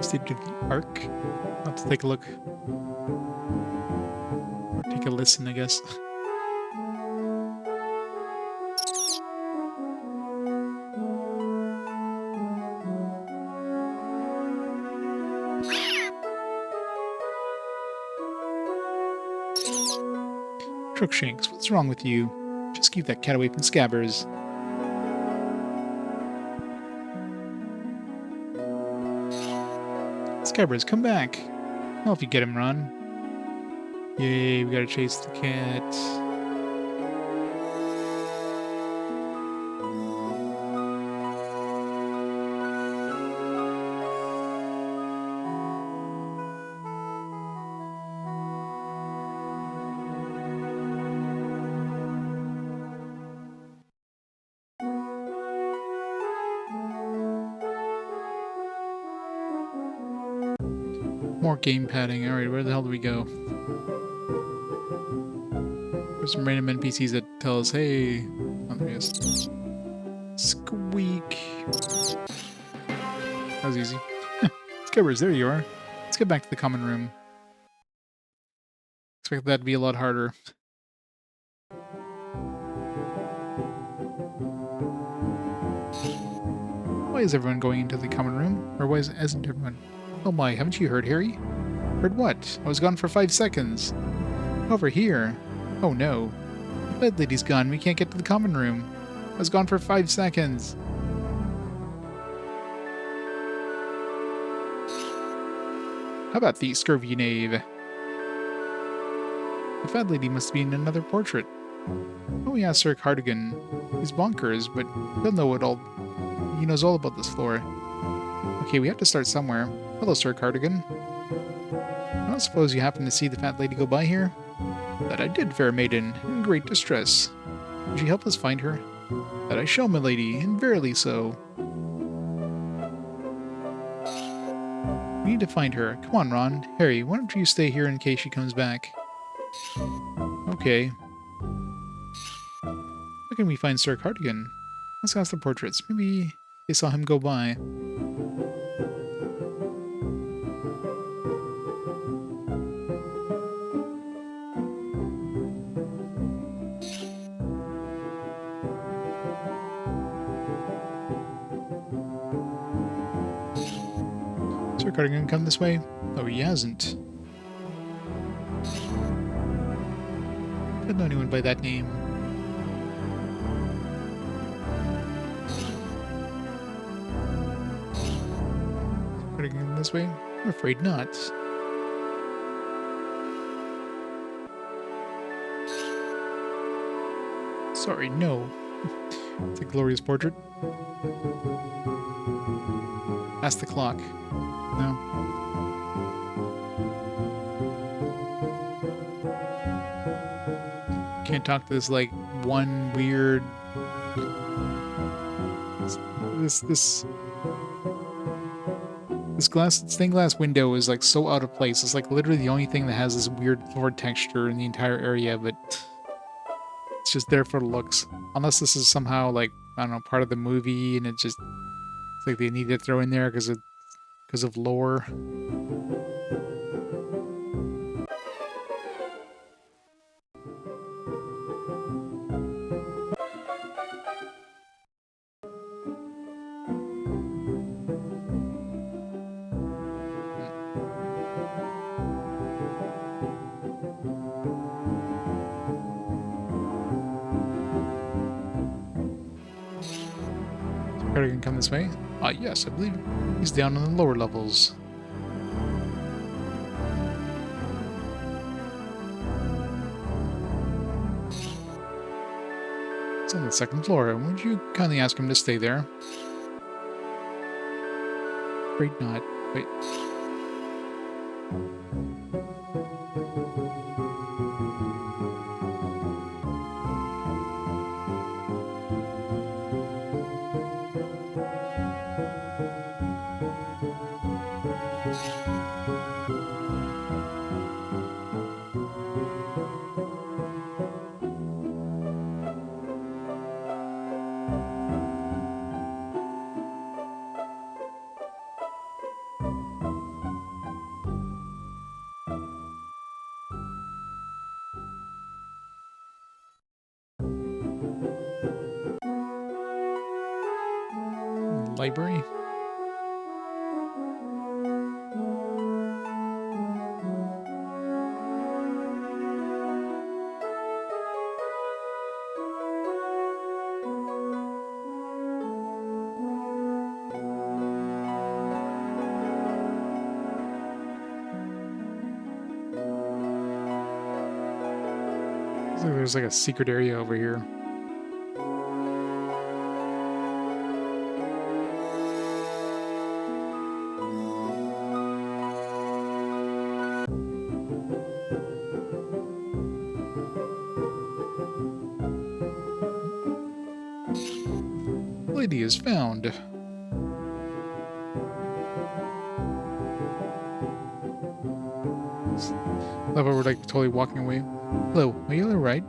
State of the Ark. I'll have to take a look. Or take a listen, I guess. Crookshanks, what's wrong with you? Just keep that cat away from Scabbers. Scabbers, come back. I'll help you get him, Ron. Yay, we gotta chase the cat. More game padding. Alright, where the hell do we go? There's some random NPCs that tell us, hey... Oh, there he is. Squeak. That was easy. Skippers, there you are. Let's get back to the common room. Expect that to be a lot harder. Why is everyone going into the common room? Or why isn't everyone? Oh my, haven't you heard, Harry? Heard what? I was gone for 5 seconds. Over here. Oh no. The bed lady's gone. We can't get to the common room. I was gone for 5 seconds. How about the scurvy knave? The fat lady must be in another portrait. Oh yeah, Sir Cardigan. He's bonkers, but he'll know it all. He knows all about this floor. Okay, we have to start somewhere. Hello, Sir Cardigan. I don't suppose you happen to see the fat lady go by here? That I did, fair maiden, in great distress. Would you help us find her? That I shall, my lady, and verily so. We need to find her. Come on, Ron. Harry, why don't you stay here in case she comes back? Okay. How can we find Sir Cardigan? Let's ask the portraits. Maybe they saw him go by. Sir Cardigan come this way? No, he hasn't. I don't know anyone by that name. Cardigan this way? I'm afraid not. Sorry, no. It's a glorious portrait. Ask the clock. No. Can't talk to this, like, one weird... This stained glass window is, like, so out of place. It's, like, literally the only thing that has this weird floor texture in the entire area, but... It's just there for the looks. Unless this is somehow, like, I don't know, part of the movie, and it just... It's like they need to throw in there because of lore. Cardigan come this way? Ah, yes, I believe he's down in the lower levels. It's on the second floor. Would you kindly ask him to stay there? Afraid not. Wait. Library? Looks like there's like a secret area over here. Lady is found. love how we're like totally walking away. Hello, are you alright?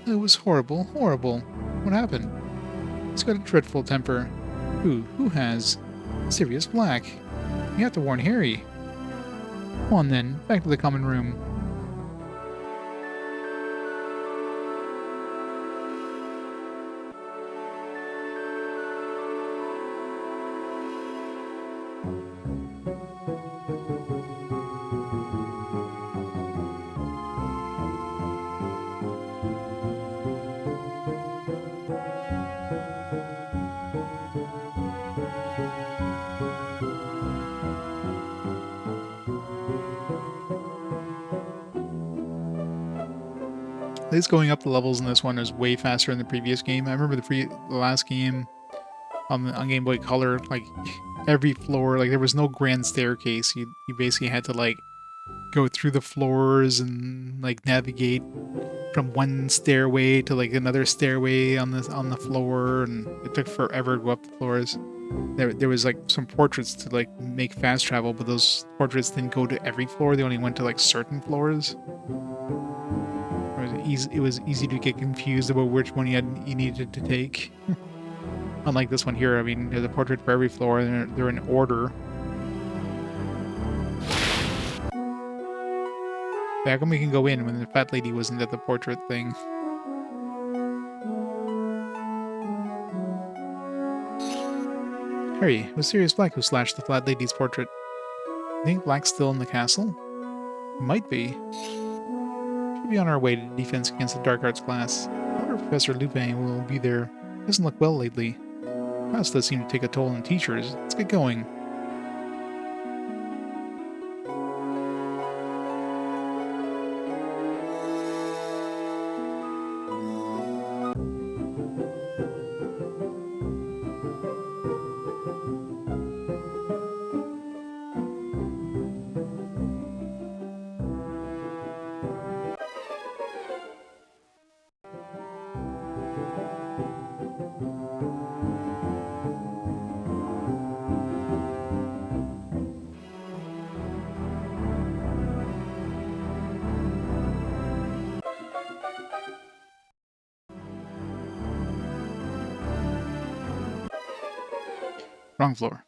It was horrible, horrible. What happened? He's got a dreadful temper. Who has? Sirius Black. You have to warn Harry. Come on then, back to the common room. At least going up the levels in this one is way faster than the previous game. I remember the last game on Game Boy Color, like every floor, like there was no grand staircase. You basically had to like go through the floors and like navigate from one stairway to like another stairway on the floor, and it took forever to go up the floors. There was like some portraits to like make fast travel, but those portraits didn't go to every floor. They only went to like certain floors. It was easy to get confused about which one you needed to take. Unlike this one here, I mean, there's a portrait for every floor, and they're in order. How come we can go in when the fat lady wasn't at the portrait thing? Harry, it was Sirius Black who slashed the flat lady's portrait. You think Black's still in the castle? Might be. Should be on our way to defense against the dark arts class. I wonder if Professor Lupin will be there. He doesn't look well lately. Class does seem to take a toll on teachers. Let's get going. Wrong floor.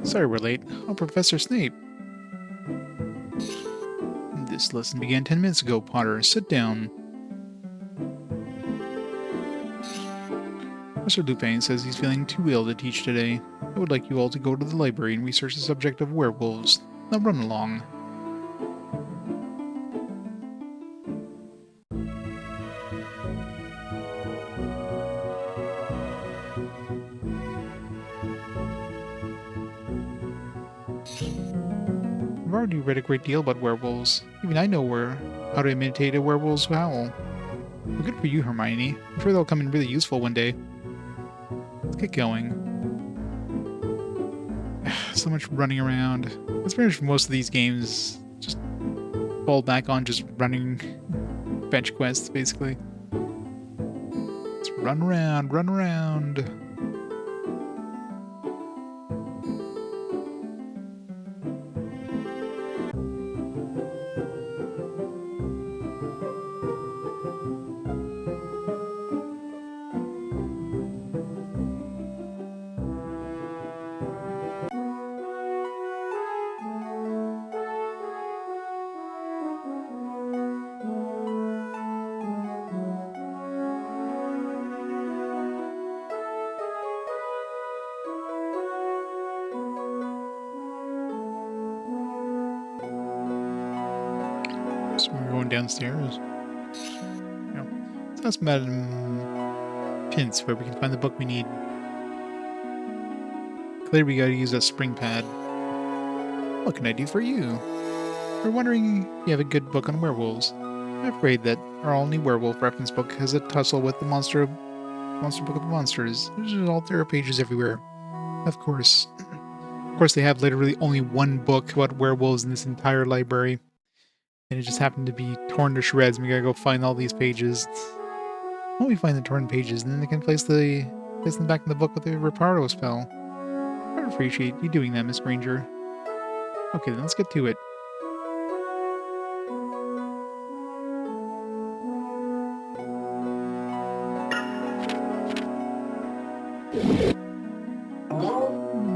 Sorry we're late. Oh, Professor Snape. This lesson began 10 minutes ago, Potter. Sit down. Professor Lupin says he's feeling too ill to teach today. I would like you all to go to the library and research the subject of werewolves. Now run along. I've already read a great deal about werewolves. Even I know how to imitate a werewolf's howl. Well, good for you, Hermione. I'm sure they'll come in really useful one day. Let's get going. So much running around. That's pretty much most of these games. Just fall back on just running bench quests, basically. Let's run around, run around. So we're going downstairs. Yeah. So that's Madam Pince, where we can find the book we need. Clearly we gotta use a spring pad. What can I do for you? We're wondering if you have a good book on werewolves. I'm afraid that our all-new werewolf reference book has a tussle with the Monster Book of Monsters. There are pages everywhere. Of course. Of course, they have literally only one book about werewolves in this entire library. and it just happened to be torn to shreds. And we gotta go find all these pages. When we find the torn pages, and then they can place them back in the book with the Reparo spell. I appreciate you doing that, Miss Granger. Okay, then let's get to it.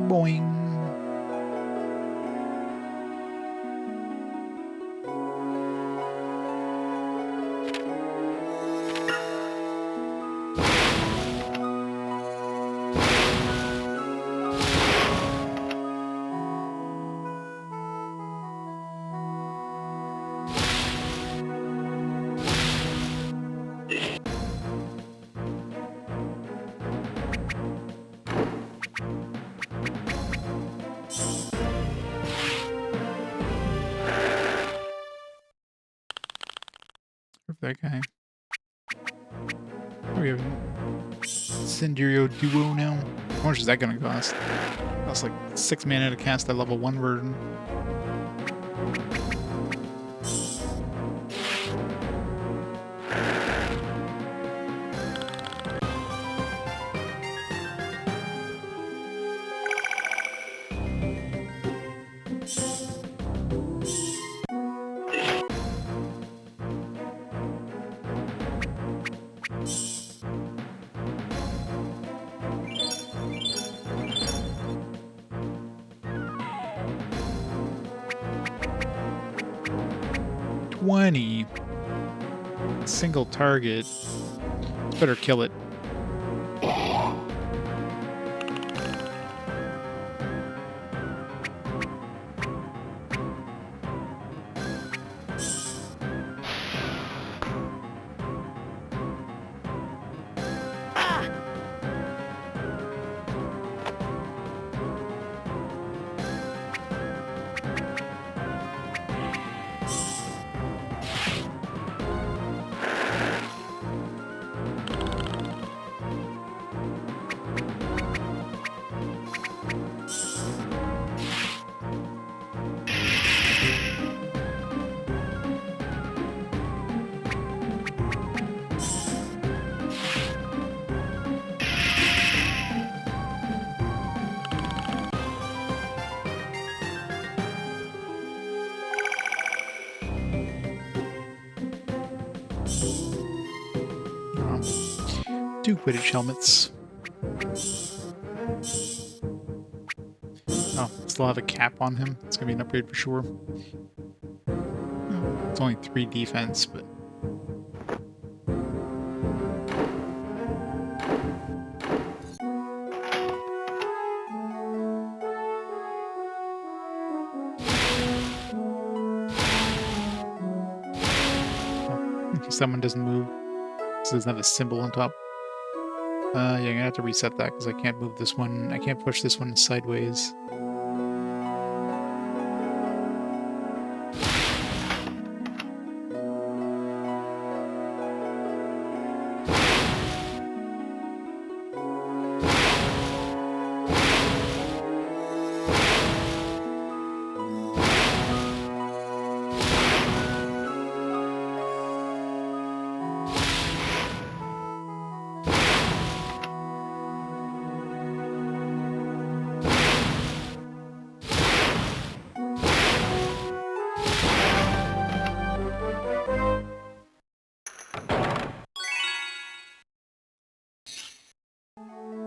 Boing. That guy. Oh, we have Cinderio Duo now. How much is that gonna cost? That's like 6 mana to cast that level 1 version. Single target. Better kill it. Two Quidditch helmets. Oh, still have a cap on him. It's gonna be an upgrade for sure. It's only 3 defense, but... in case someone doesn't move. This doesn't have a symbol on top. Yeah, I'm gonna have to reset that because I can't move this one. I can't push this one sideways.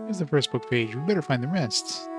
Here's the first book page. We better find the rest.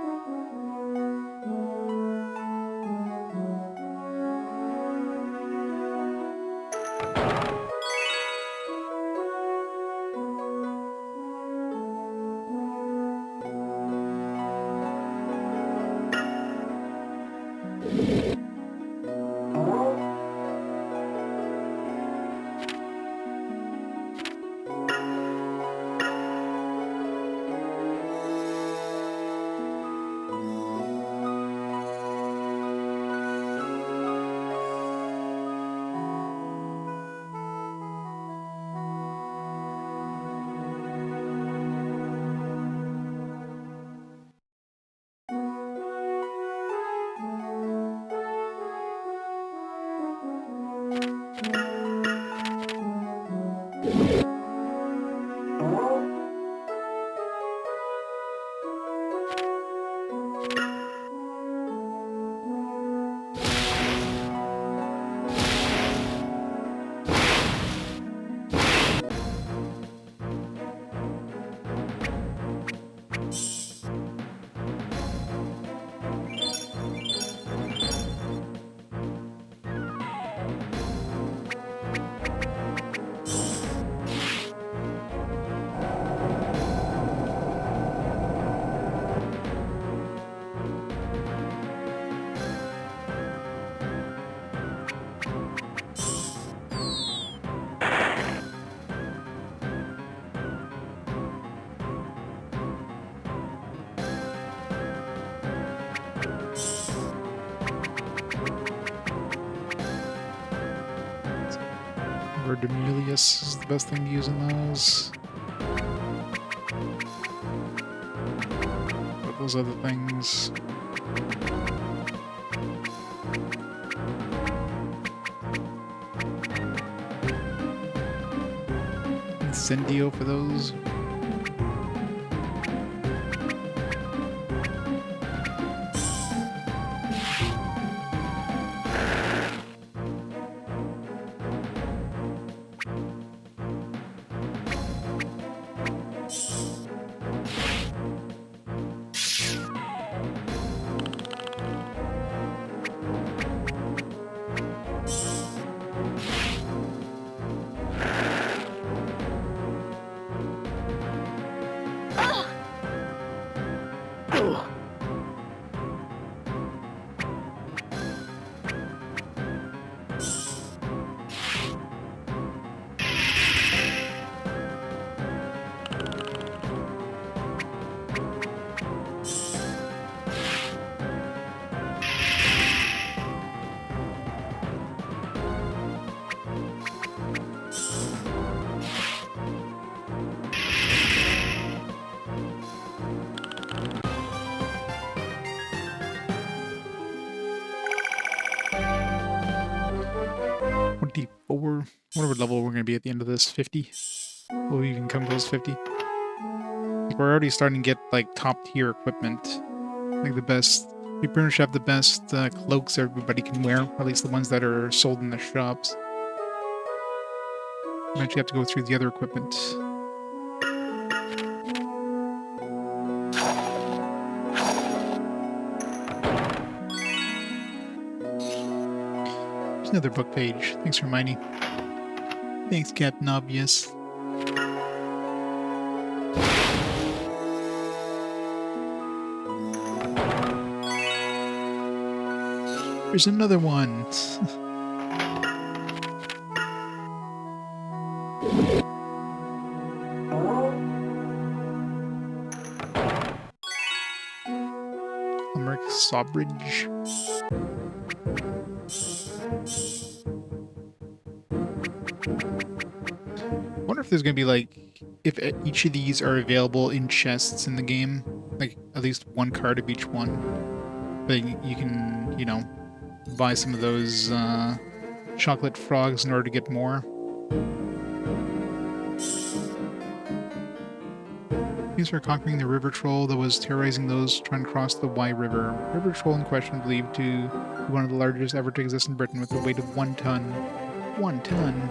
Verdimillius is the best thing to use in those. But those other things. Incendio for those. Whatever level we're going to be at the end of this. 50? Will we even come close to 50? Like, we're already starting to get like top tier equipment. Like the best. We pretty much have the best cloaks everybody can wear. At least the ones that are sold in the shops. We actually have to go through the other equipment. There's another book page. Thanks, Hermione. Thanks, Captain Obvious. There's another one. Limerick Sawbridge. I wonder if there's gonna be like, if each of these are available in chests in the game, like at least one card of each one. But you can, you know, buy some of those chocolate frogs in order to get more. These are conquering the river troll that was terrorizing those trying to cross the Wye River. River troll in question believed to be one of the largest ever to exist in Britain with a weight of 1 ton. 1 ton.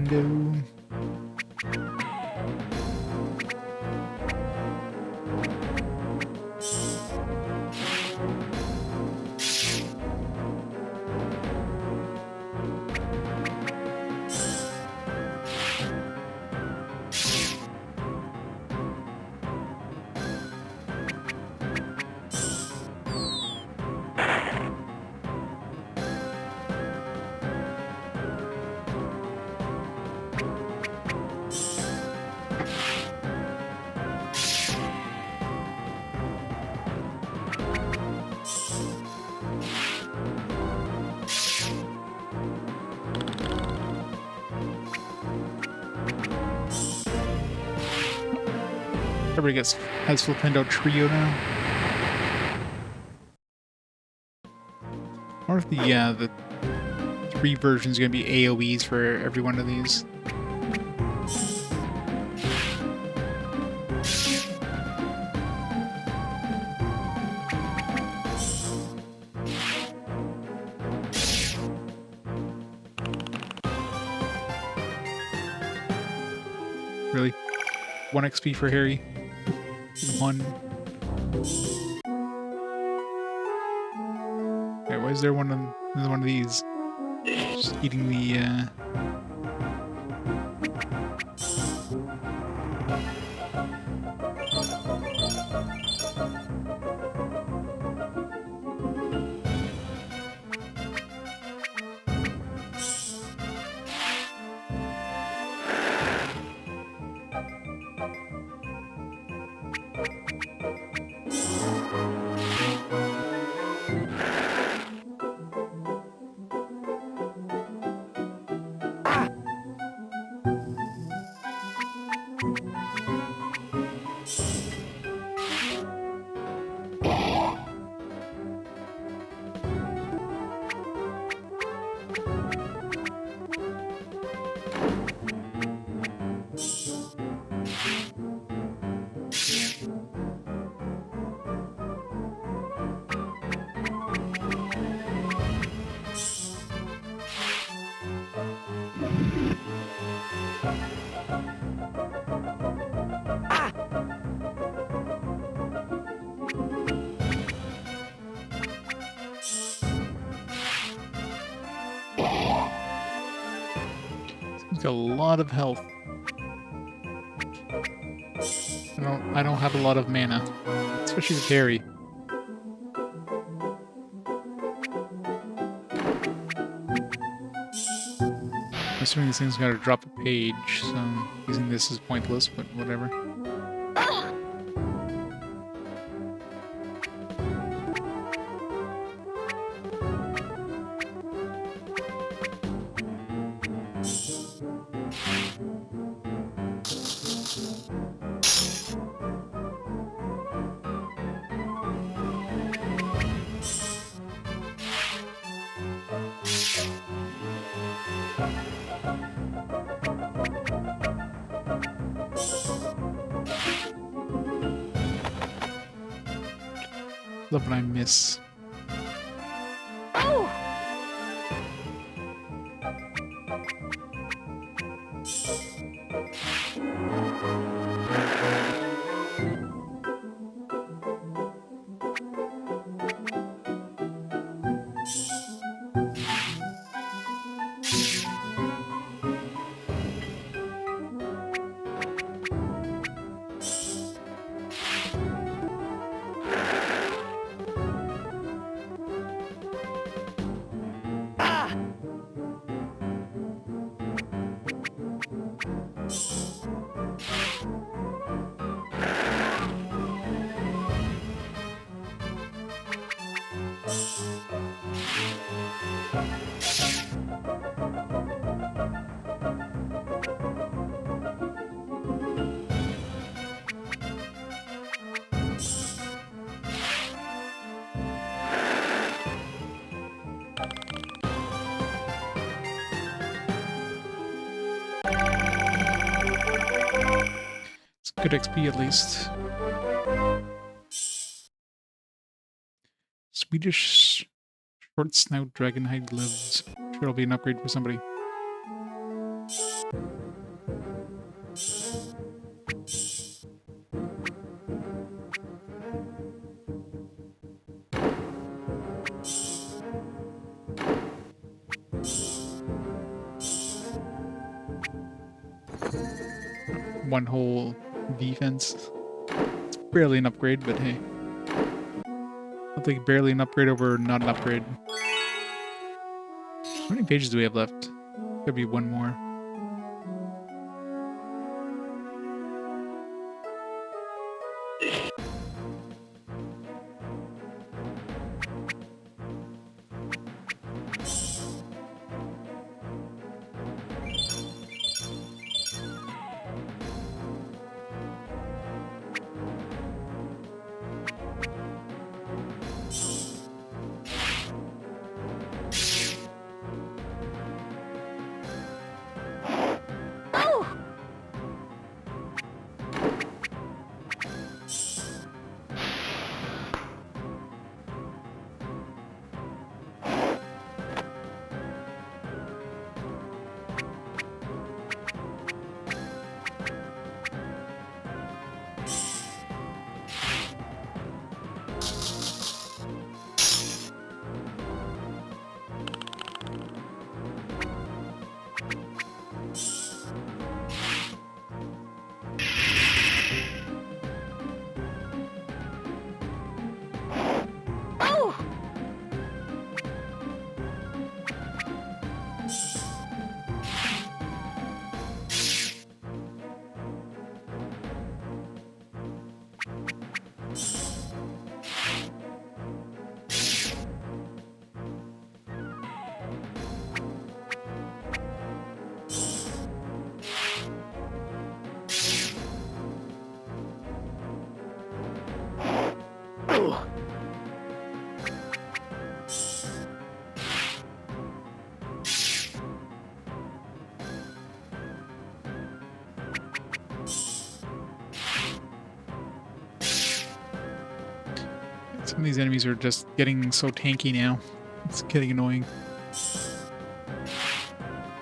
Hello. Everybody has Flipendo Trio now. Or if the 3 versions are gonna be AoEs for every one of these. 1 XP for Harry. 1. Wait, why is there another one of these? Just eating the, He's got a lot of health. I don't have a lot of mana, especially with Harry. I'm assuming this thing's got to drop a page, so using this is pointless, but whatever. Love when I miss. It's good XP at least. Swedish short snout dragonhide gloves. Sure, it'll be an upgrade for somebody. One whole defense. It's barely an upgrade, but hey. I'll take barely an upgrade over not an upgrade. How many pages do we have left? Could be one more. Some of these enemies are just getting so tanky now. It's getting annoying.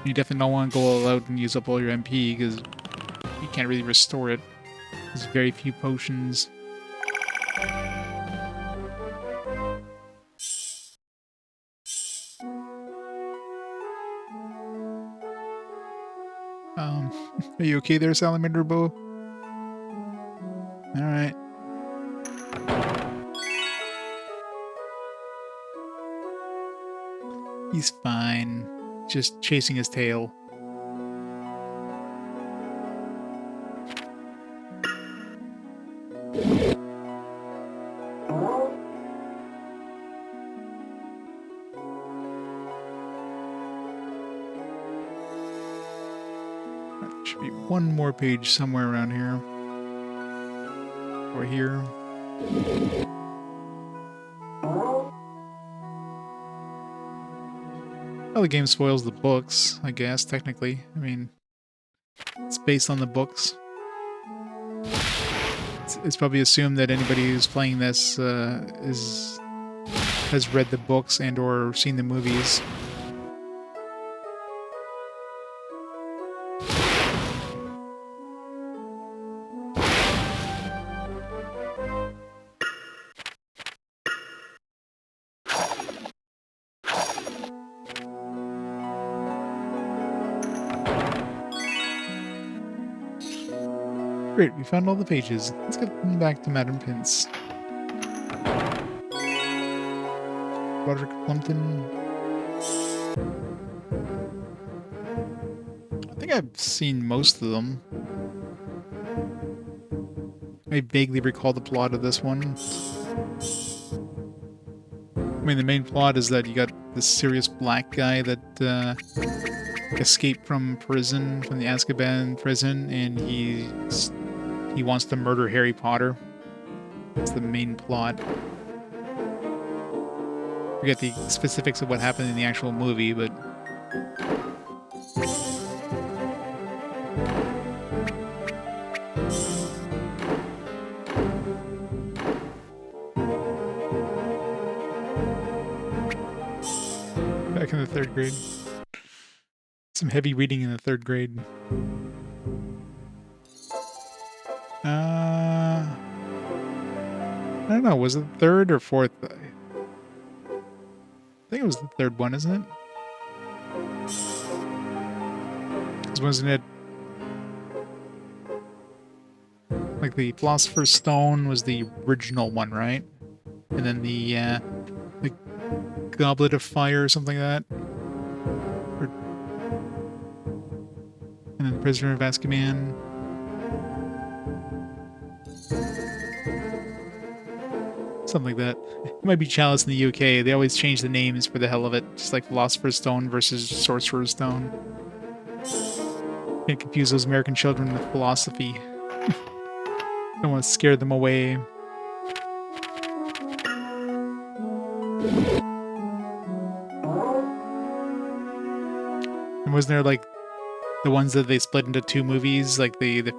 You definitely don't want to go all out and use up all your MP because you can't really restore it. There's very few potions. Are you okay there, Salamander Bow? Alright. He's fine. Just chasing his tail. Should be one more page somewhere around here. Or here. Well, the game spoils the books, I guess, technically. I mean, it's based on the books. It's probably assumed that anybody who's playing this has read the books and or seen the movies. Great, we found all the pages. Let's get back to Madam Pince. Roderick Plumpton. I think I've seen most of them. I vaguely recall the plot of this one. I mean, the main plot is that you got this Sirius Black guy that escaped from prison, from the Azkaban prison, and he wants to murder Harry Potter. That's the main plot. Forget the specifics of what happened in the actual movie, but back in the 3rd grade. Some heavy reading in the 3rd grade. I don't know, was it the 3rd or 4th? I think it was the 3rd one, isn't it? 'Cause wasn't it like the Philosopher's Stone was the original one, right? And then the Goblet of Fire or something like that? And then the Prisoner of Azkaban. Something like that. It might be Chalice in the UK. They always change the names for the hell of it. Just like Philosopher's Stone versus Sorcerer's Stone. Can't confuse those American children with philosophy. Don't want to scare them away. And wasn't there like the ones that they split into 2 movies, like the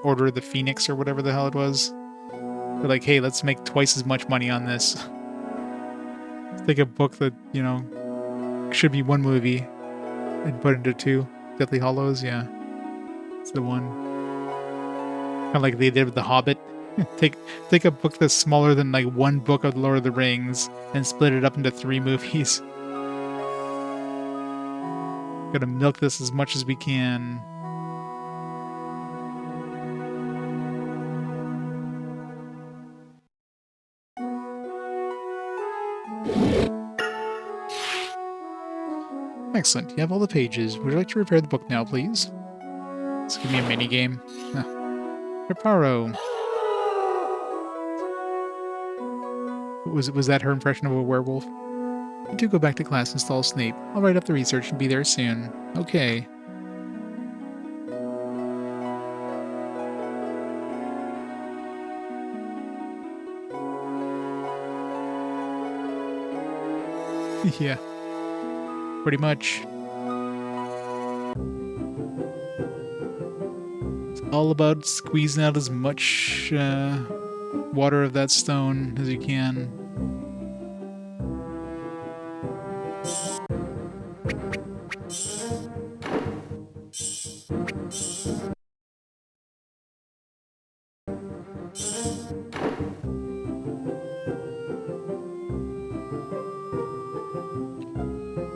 Order of the Phoenix or whatever the hell it was? They're like, hey, let's make twice as much money on this. Let's take a book that, you know, should be 1 movie and put it into 2. Deathly Hallows, yeah. It's the one. Kind of like they did with The Hobbit. Take a book that's smaller than like 1 book of Lord of the Rings and split it up into 3 movies. Gotta milk this as much as we can. Excellent. You have all the pages. Would you like to repair the book now, please? This could be a mini game. Reparo. Was that her impression of a werewolf? Do go back to class and install Snape. I'll write up the research and be there soon. Okay. Yeah, pretty much. It's all about squeezing out as much water of that stone as you can.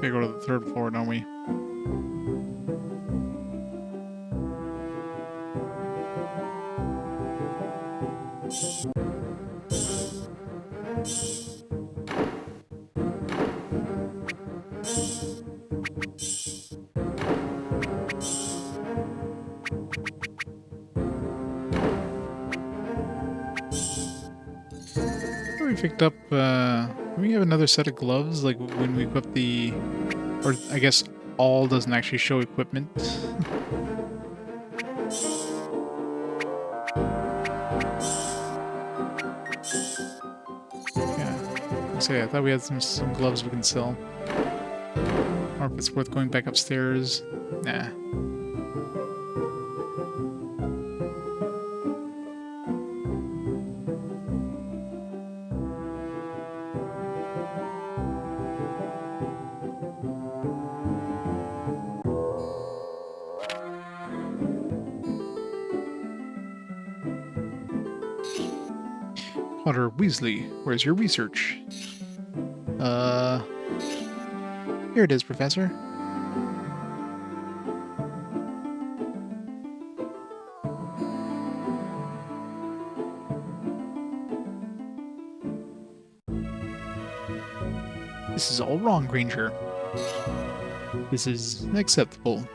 We go to the third floor, don't we? We picked up, we have another set of gloves, like when we equip the, or I guess all doesn't actually show equipment. Yeah. So yeah, I thought we had some gloves we can sell. Or if it's worth going back upstairs. Nah. Potter Weasley, where's your research? Here it is, Professor. This is all wrong, Granger. This is unacceptable.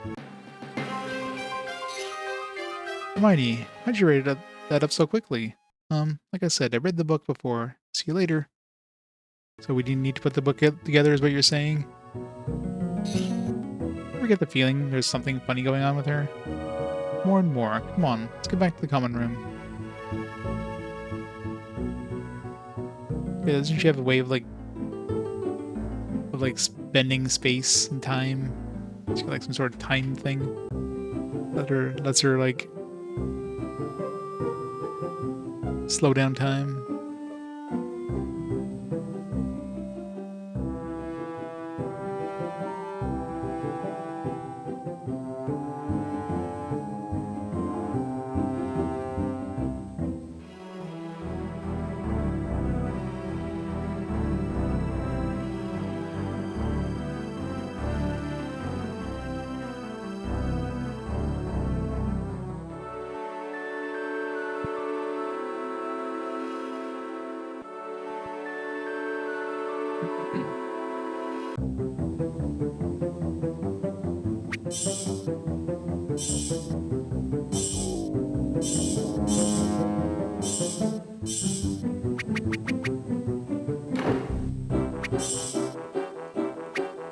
Hermione, how'd you rate that up so quickly? Like I said, I read the book before. See you later. So we didn't need to put the book together is what you're saying? Ever get the feeling there's something funny going on with her? More and more. Come on, let's get back to the common room. Yeah, doesn't she have a way of like bending space and time? She's got like some sort of time thing. Lets her like slow down time.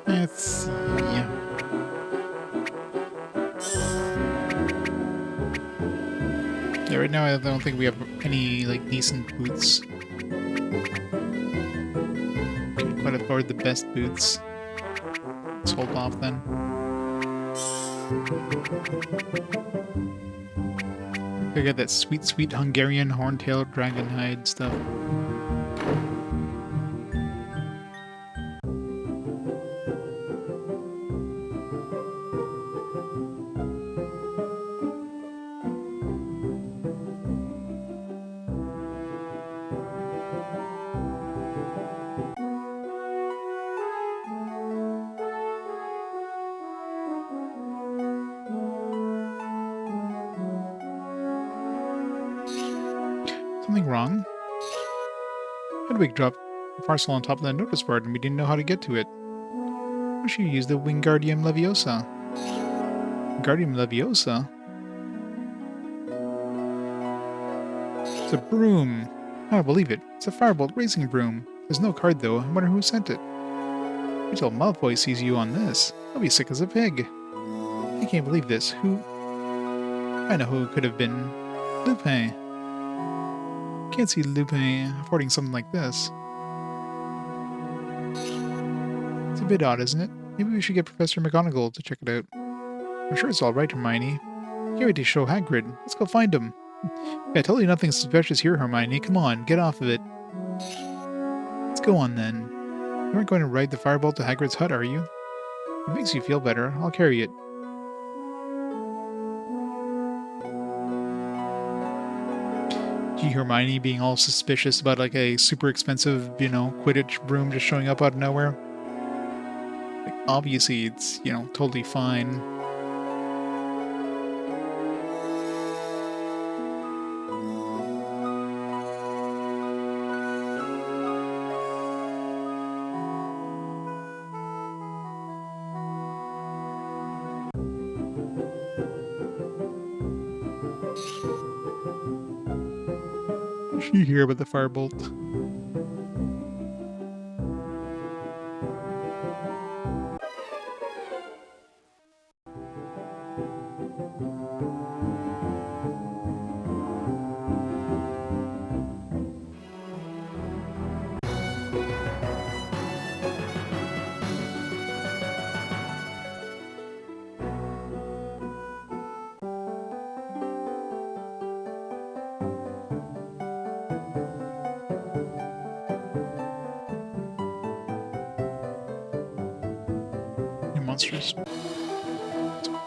Let's see. Yeah, right now I don't think we have any like decent boots. Can't quite afford the best boots. Let's hold off then. I got that sweet, sweet Hungarian horn-tailed dragon hide stuff. Something wrong? Hedwig dropped the parcel on top of the notice board and we didn't know how to get to it. Why should you use the Wingardium Leviosa? Wingardium Leviosa? It's a broom. I don't believe it. It's a firebolt racing broom. There's no card though. I wonder who sent it. Wait till Malfoy sees you on this. He'll be sick as a pig. I can't believe this. Who? I know who it could have been. Lupin. Can't see Lupin affording something like this. bit odd, isn't it? Maybe we should get Professor McGonagall to check it out. I'm sure it's all right, Hermione. Can't wait to show Hagrid. Let's go find him. Yeah, totally nothing suspicious here, Hermione. Come on, get off of it. Let's go on then. You aren't going to ride the firebolt to Hagrid's hut, are you? If it makes you feel better, I'll carry it. Gee, Hermione being all suspicious about like a super expensive, Quidditch broom just showing up out of nowhere. Like, obviously it's, totally fine. You hear about the firebolt. New monsters.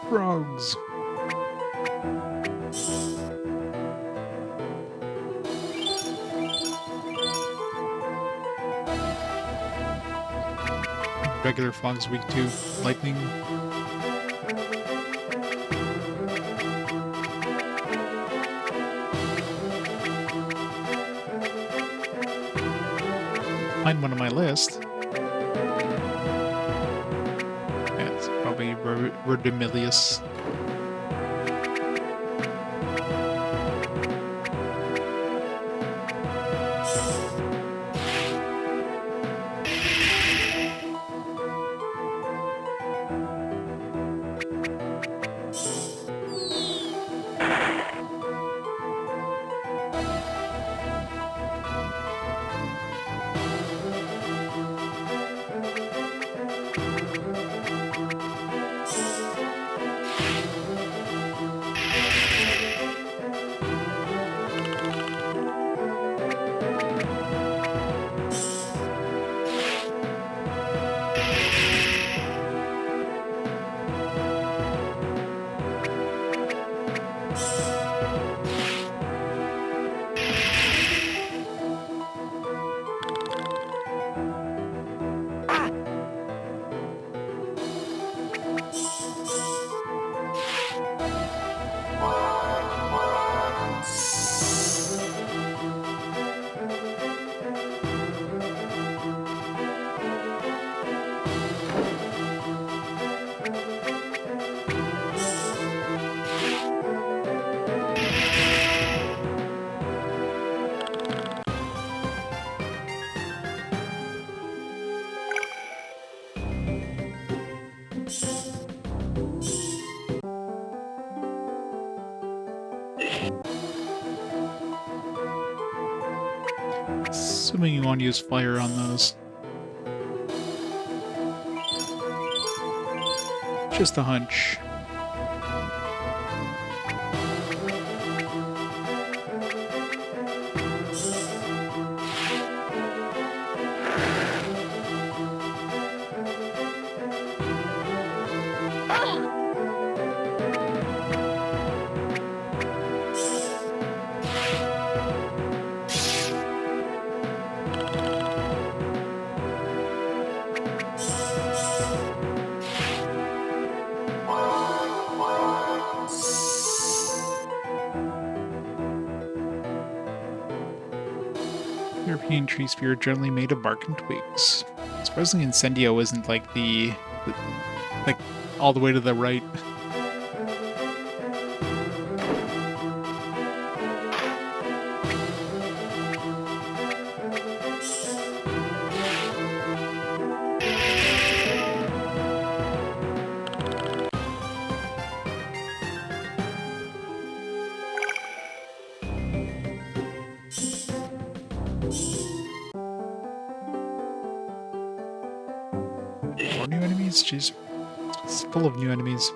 Frogs. Regular frogs weak to lightning. Find one on my list. Yeah, it's probably Verdimilius. Assuming you want to use fire on those. Just a hunch. European tree spear generally made of bark and twigs. Surprisingly, Incendio isn't like like all the way to the right. enemies? Jeez. It's full of new enemies.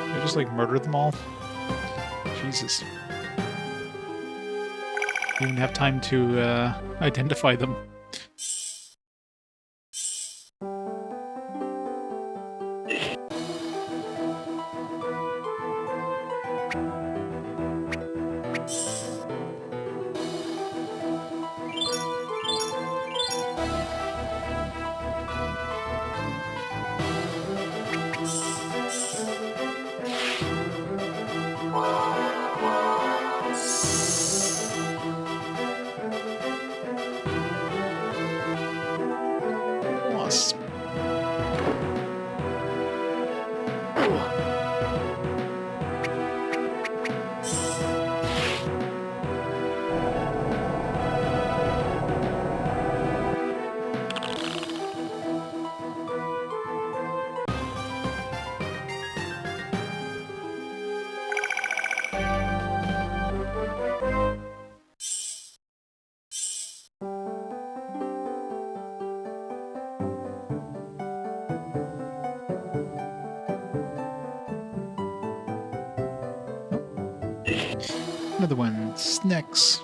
I just like murdered them all. Jesus. Didn't even have time to identify them. Lost. Another one. Snacks.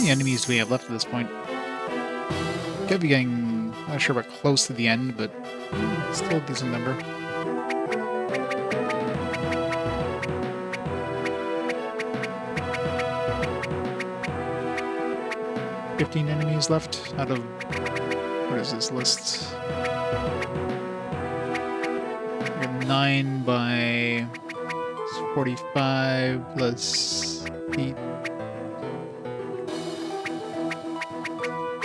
How many enemies do we have left at this point? Gotta be getting, not sure about close to the end, but still a decent number. $15 enemies left out of, what is this list? We have 9 by 45 plus 8.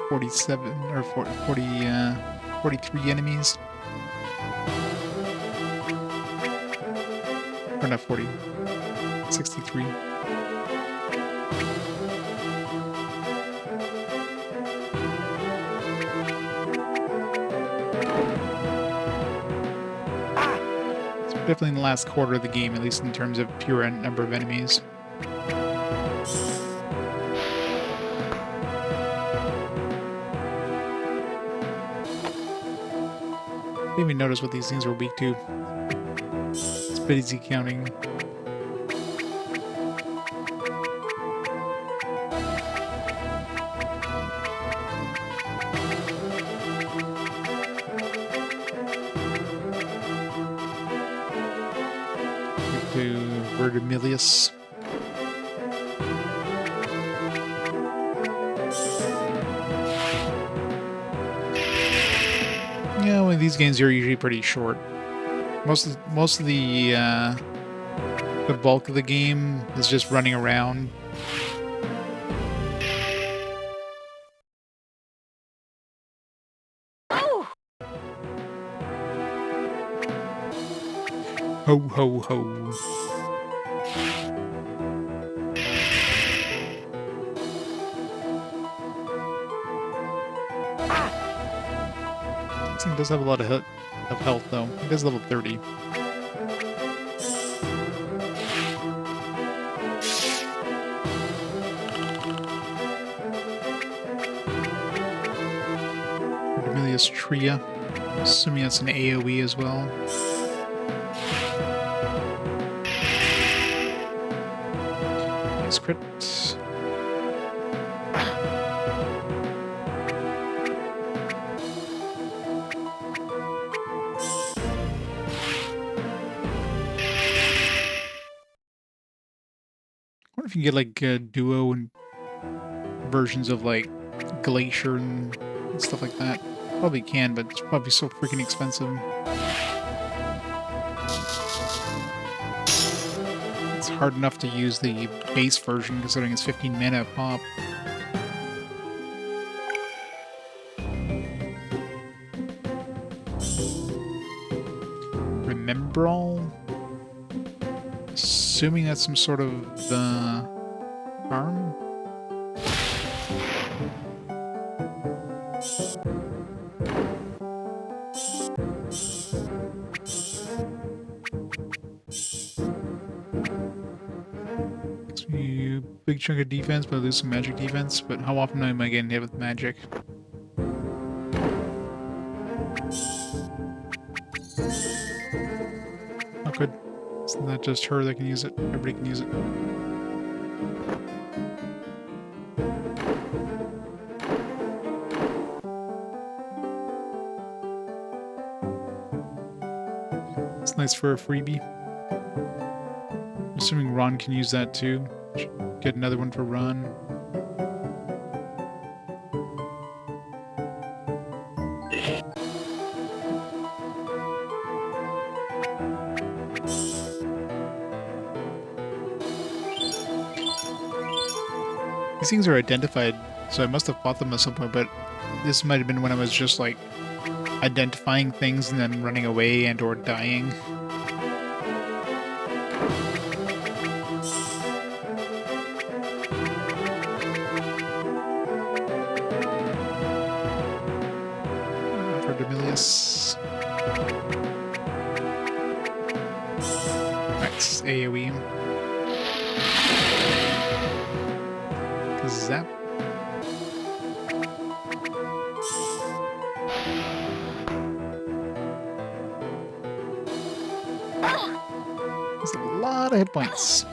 47 or 43 enemies. Or not 40. 63. It's definitely in the last quarter of the game, at least in terms of pure number of enemies. I didn't even notice what these things were weak to. It's pretty easy counting. Get to Verdimilius. Apparently these games are usually pretty short. Most of the bulk of the game is just running around. Ho ho ho. This thing does have a lot of health though. It is level 30. Remilius Tria. Assuming that's an AoE as well. Nice crit. I wonder if you can get like duo and versions of like Glacier and stuff like that. Probably can, but it's probably so freaking expensive. It's hard enough to use the base version considering it's 15 mana a pop. Remember all? Assuming that's some sort of harm? Big chunk of defense, but I lose some magic defense. But how often am I getting hit with magic? Not good. It's not just her that can use it. Everybody can use it. It's nice for a freebie. I'm assuming Ron can use that too. Get another one for Ron. These things are identified, so I must have fought them at some point, but this might have been when I was just like identifying things and then running away and or dying. Nice AoE. Zap. That's a lot of hit points.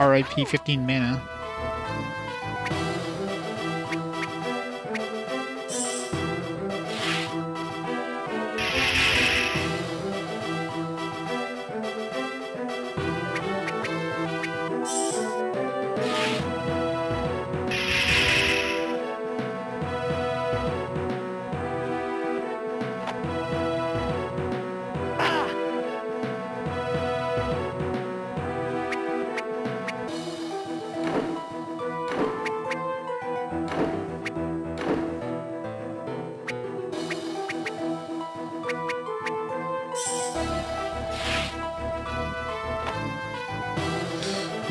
RIP 15 mana.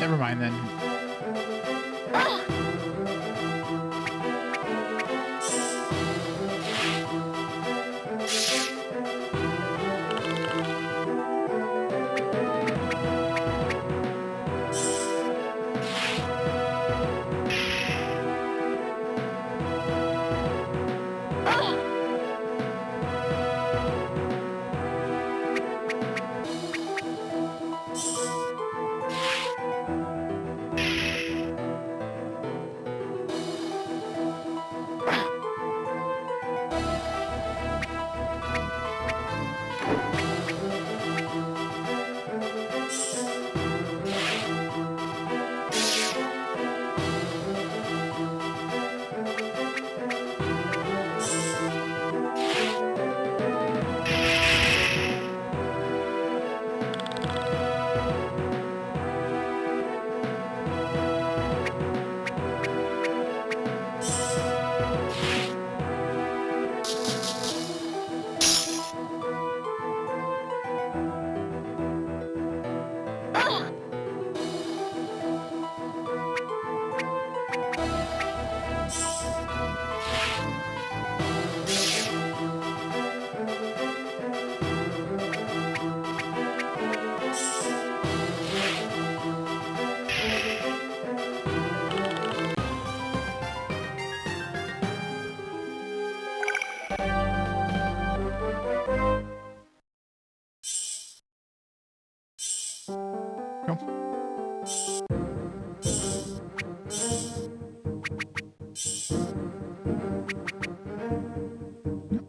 Never mind then.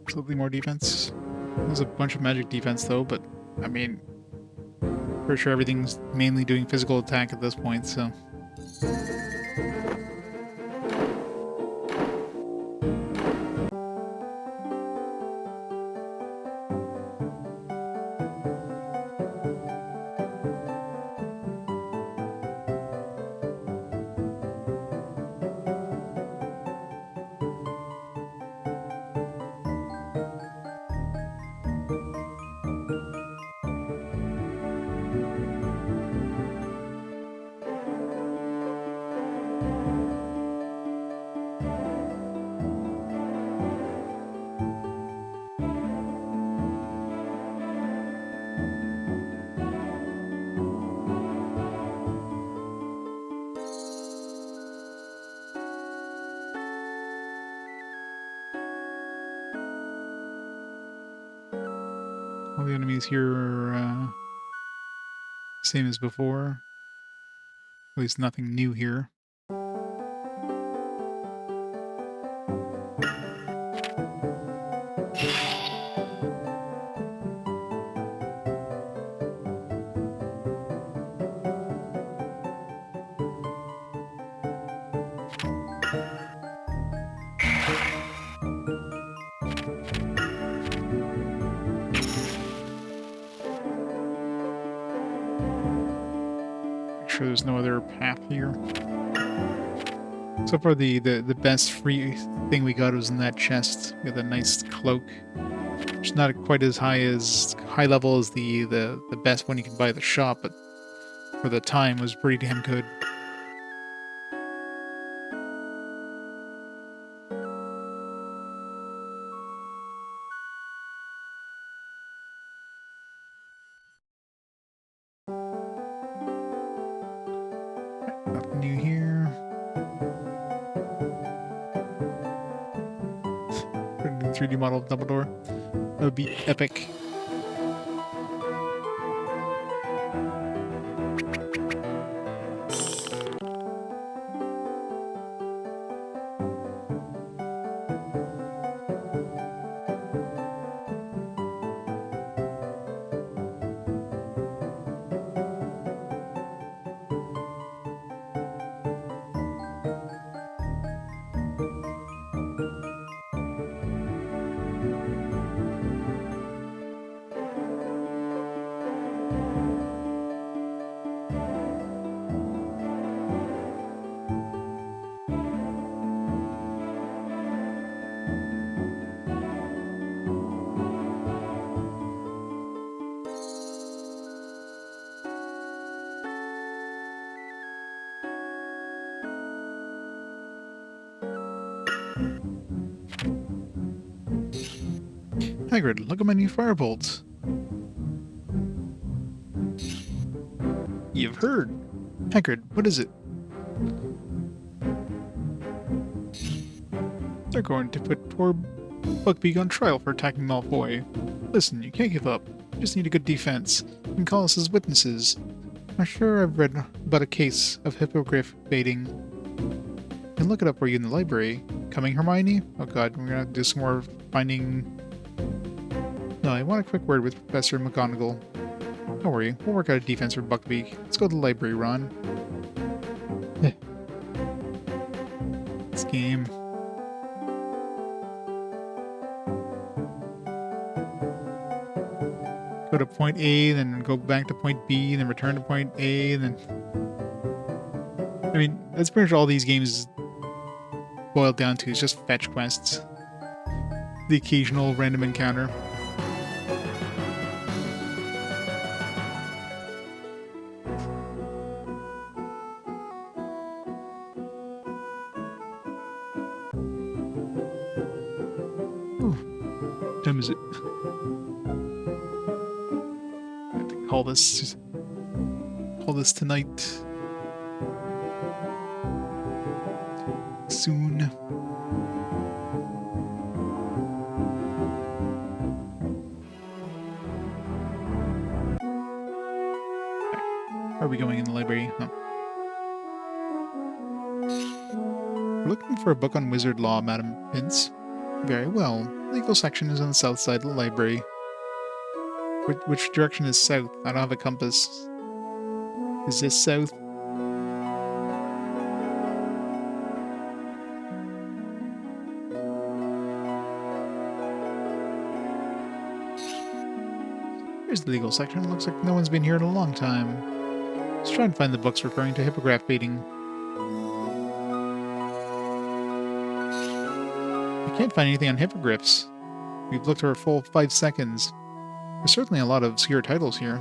Slightly more defense. There's a bunch of magic defense though, but I mean, pretty sure everything's mainly doing physical attack at this point, so. All the enemies here are same as before. At least nothing new here. Sure there's no other path here. So far the best free thing we got was in that chest. We got a nice cloak. It's not quite as high level as the best one you can buy at the shop, but for the time was pretty damn good. Nothing new here. 3D model of Dumbledore. That would be epic. Hagrid, look at my new firebolt. You've heard. Hagrid, what is it? They're going to put poor Buckbeak on trial for attacking Malfoy. Listen, you can't give up. You just need a good defense. You can call us as witnesses. I'm sure I've read about a case of hippogriff baiting. You can look it up for you in the library. Coming, Hermione? Oh god, we're gonna have to do some more finding... No, I want a quick word with Professor McGonagall. Don't worry, we'll work out a defense for Buckbeak. Let's go to the library, Ron. This game. Go to point A, then go back to point B, then return to point A, and then... I mean, that's pretty much all these games boil down to, is just fetch quests. The occasional random encounter. Ooh, what time is it? I have to call this tonight. Soon. Are we going in the library? Huh. We're looking for a book on wizard law, Madam Pince. Very well. The legal section is on the south side of the library. Which direction is south? I don't have a compass. Is this south? Here's the legal section. Looks like no one's been here in a long time. Let's try and find the books referring to hippogriff baiting. We can't find anything on hippogriffs. We've looked for a full 5 seconds. There's certainly a lot of obscure titles here.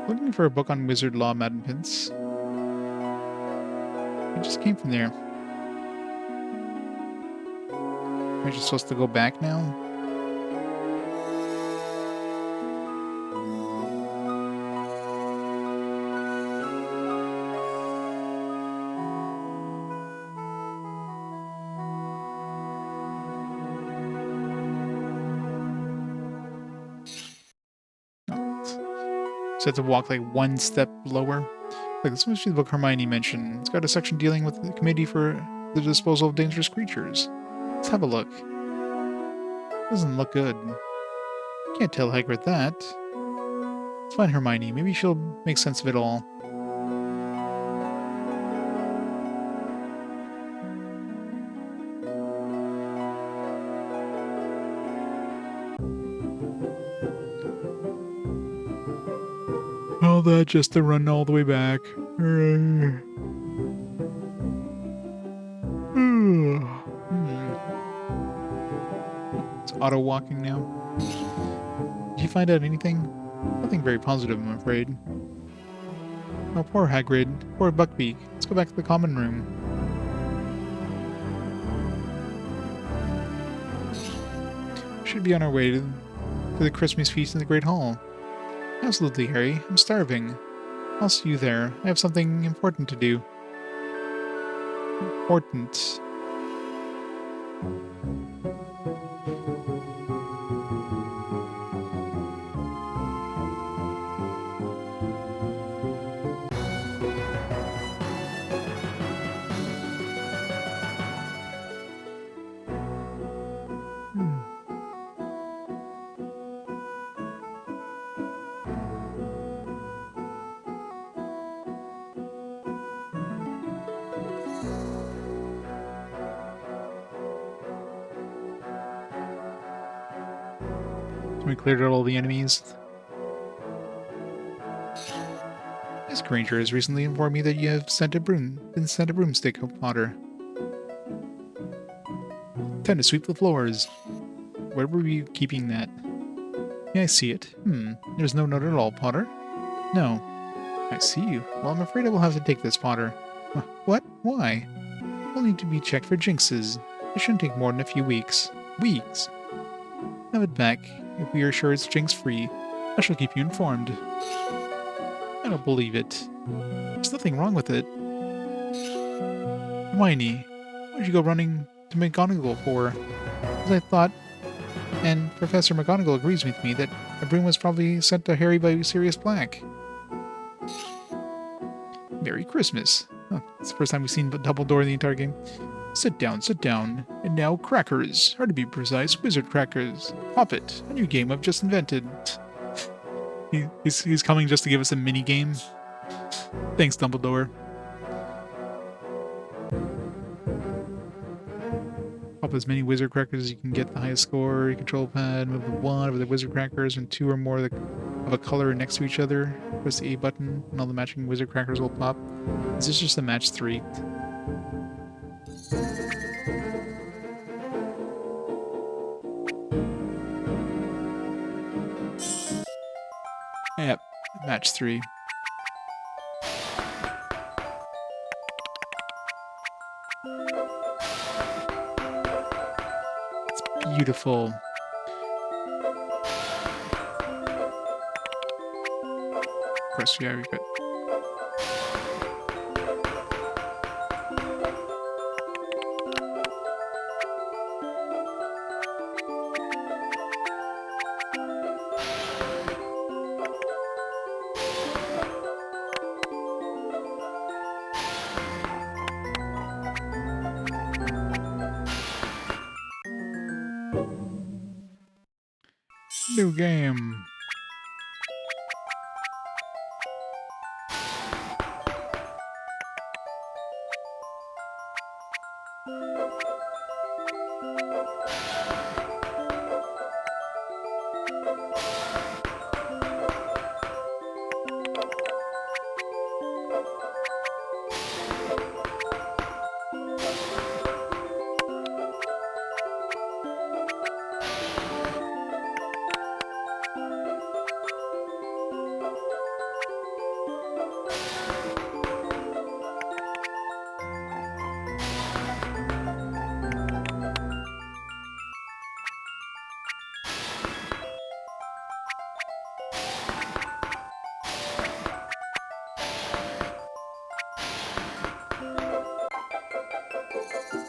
Looking for a book on wizard law, Madam Pince. We just came from there. Am I just supposed to go back now? So I have to walk like one step lower. Like, this must be the book Hermione mentioned. It's got a section dealing with the Committee for the Disposal of Dangerous Creatures. Let's have a look. Doesn't look good. Can't tell Hagrid that. Let's find Hermione. Maybe she'll make sense of it all. All that just to run all the way back. It's auto-walking now. Did you find out anything? Nothing very positive, I'm afraid. Oh, poor Hagrid. Poor Buckbeak. Let's go back to the common room. We should be on our way to the Christmas feast in the Great Hall. Absolutely, Harry. I'm starving. I'll see you there. I have something important to do. Important. We cleared out all the enemies. Granger has recently informed me that you have been sent a broomstick, Potter. Time to sweep the floors. Where were you keeping that? Yeah, I see it. There's no note at all, Potter. No. I see you. Well, I'm afraid I will have to take this, Potter. What? Why? I'll need to be checked for jinxes. It shouldn't take more than a few weeks. Weeks? Have it back. If we are sure it's jinx-free, I shall keep you informed. I don't believe it. There's nothing wrong with it. Hermione, what did you go running to McGonagall for? As I thought, and Professor McGonagall agrees with me that a broom was probably sent to Harry by Sirius Black. Merry Christmas. It's the first time we've seen Dumbledore in the entire game. Sit down, sit down. And now crackers, or to be precise, wizard crackers. Pop it, a new game I've just invented. He's coming just to give us a mini game. Thanks, Dumbledore. Pop as many wizard crackers as you can get the highest score. Your control pad, move the one over the wizard crackers when two or more of a color next to each other. Press the A button and all the matching wizard crackers will pop. Is this just a match 3? Yep, match 3. It's beautiful. Of course, yeah, we could. New game.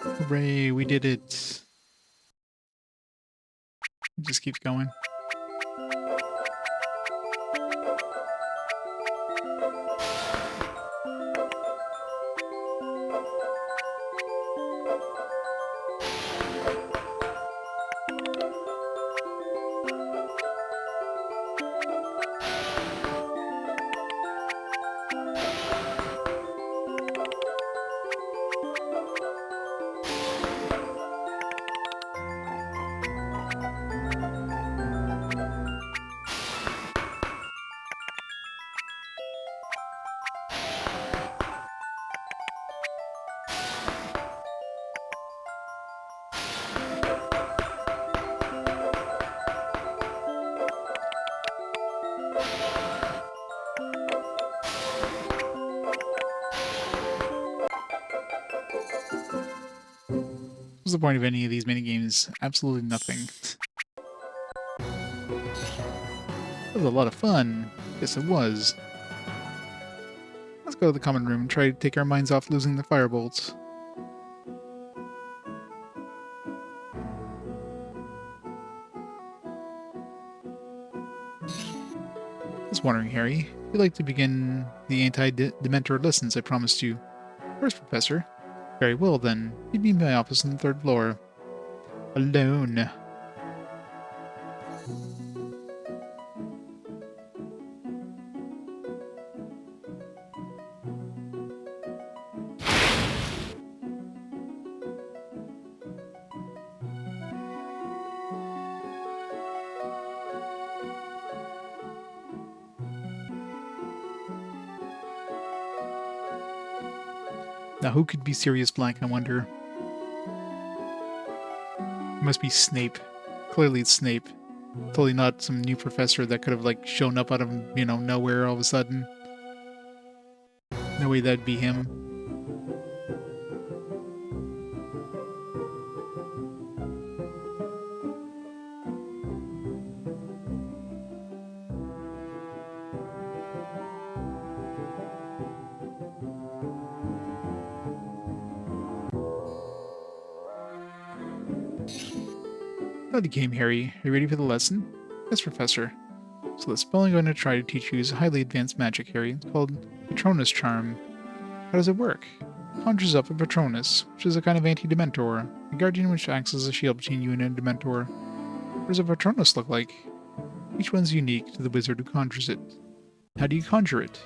Hooray, we did it. It just keeps going. What's the point of any of these minigames? Absolutely nothing. It was a lot of fun. Yes, it was. Let's go to the common room and try to take our minds off losing the firebolts. Just wondering, Harry, if you'd like to begin the anti-Dementor lessons I promised you. First, Professor. Very well, then. Meet me in my office on the 3rd floor. Alone. Now, who could be Sirius Black, I wonder? It must be Snape. Clearly it's Snape. Totally not some new professor that could have, like, shown up out of, you know, nowhere all of a sudden. No way that'd be him. Glad you came, Harry. Are you ready for the lesson? Yes, Professor. So the spell I'm going to try to teach you is highly advanced magic, Harry. It's called Patronus Charm. How does it work? It conjures up a Patronus, which is a kind of anti-Dementor, a guardian which acts as a shield between you and a Dementor. What does a Patronus look like? Each one's unique to the wizard who conjures it. How do you conjure it?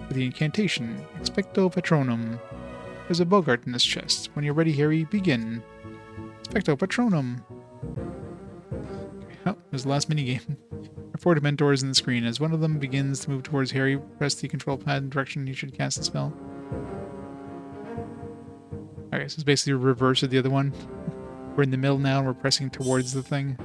With the incantation, Expecto Patronum. There's a Bogart in this chest. When you're ready, Harry, begin. Expecto Patronum. Oh, there's the last minigame. There are 4 Dementors in the screen. As one of them begins to move towards Harry, press the control pad in the direction you should cast the spell. Okay, so it's basically a reverse of the other one. We're in the middle now, and we're pressing towards the thing.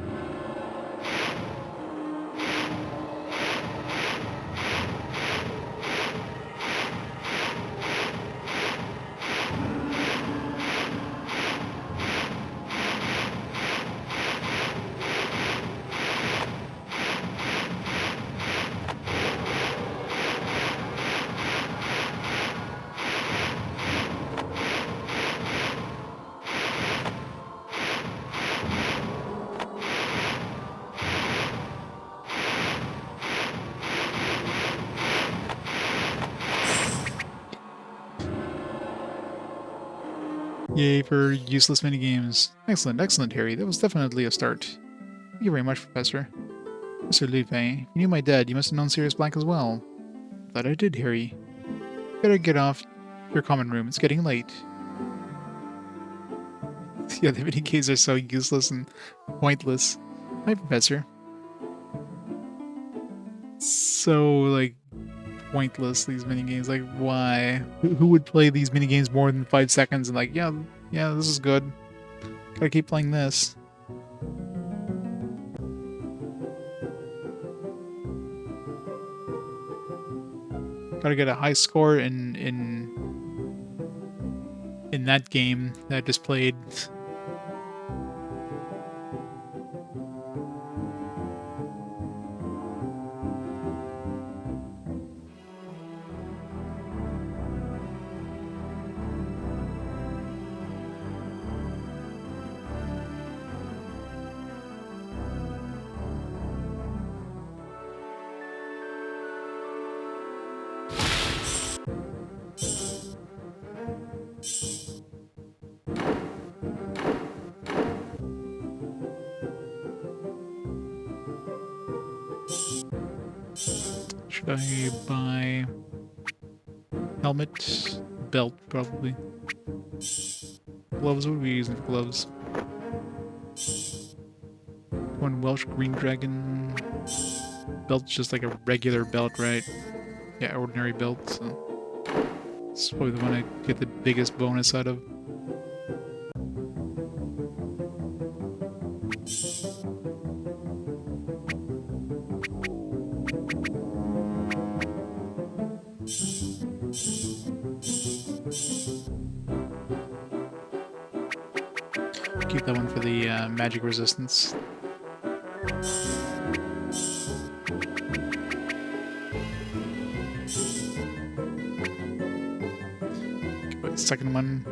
Yay for useless minigames. Excellent, excellent, Harry. That was definitely a start. Thank you very much, Professor. Mr. Lupin, if you knew my dad, you must have known Sirius Black as well. Glad I did, Harry. Better get off to your common room. It's getting late. Yeah, the minigames are so useless and pointless. Hi, Professor. So, like, pointless, these minigames. Like, why? Who would play these minigames more than 5 seconds and like, yeah, this is good. Gotta keep playing this. Gotta get a high score in that game that I just played. Should I buy helmet, belt, probably. Gloves, what are we using for gloves? One Welsh Green Dragon. Belt's just like a regular belt, right? Yeah, ordinary belt, so it's probably the one I get the biggest bonus out of. Keep that one for the magic resistance. Give it the second one.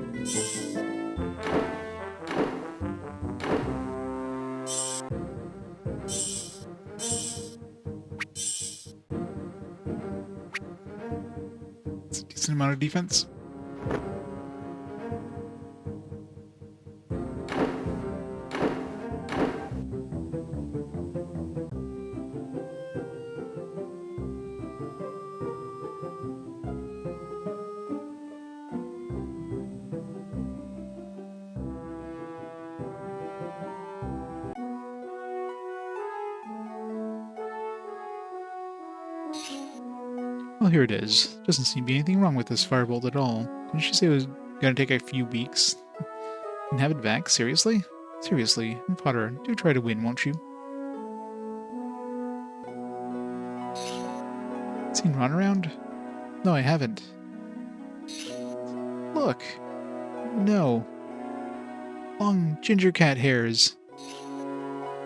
It's a decent amount of defense. Well, here it is. Doesn't seem to be anything wrong with this firebolt at all. Didn't she say it was gonna take a few weeks. And have it back? Seriously? Seriously, Potter, do try to win, won't you? Seen Ron around? No, I haven't. Look. No. Long ginger cat hairs.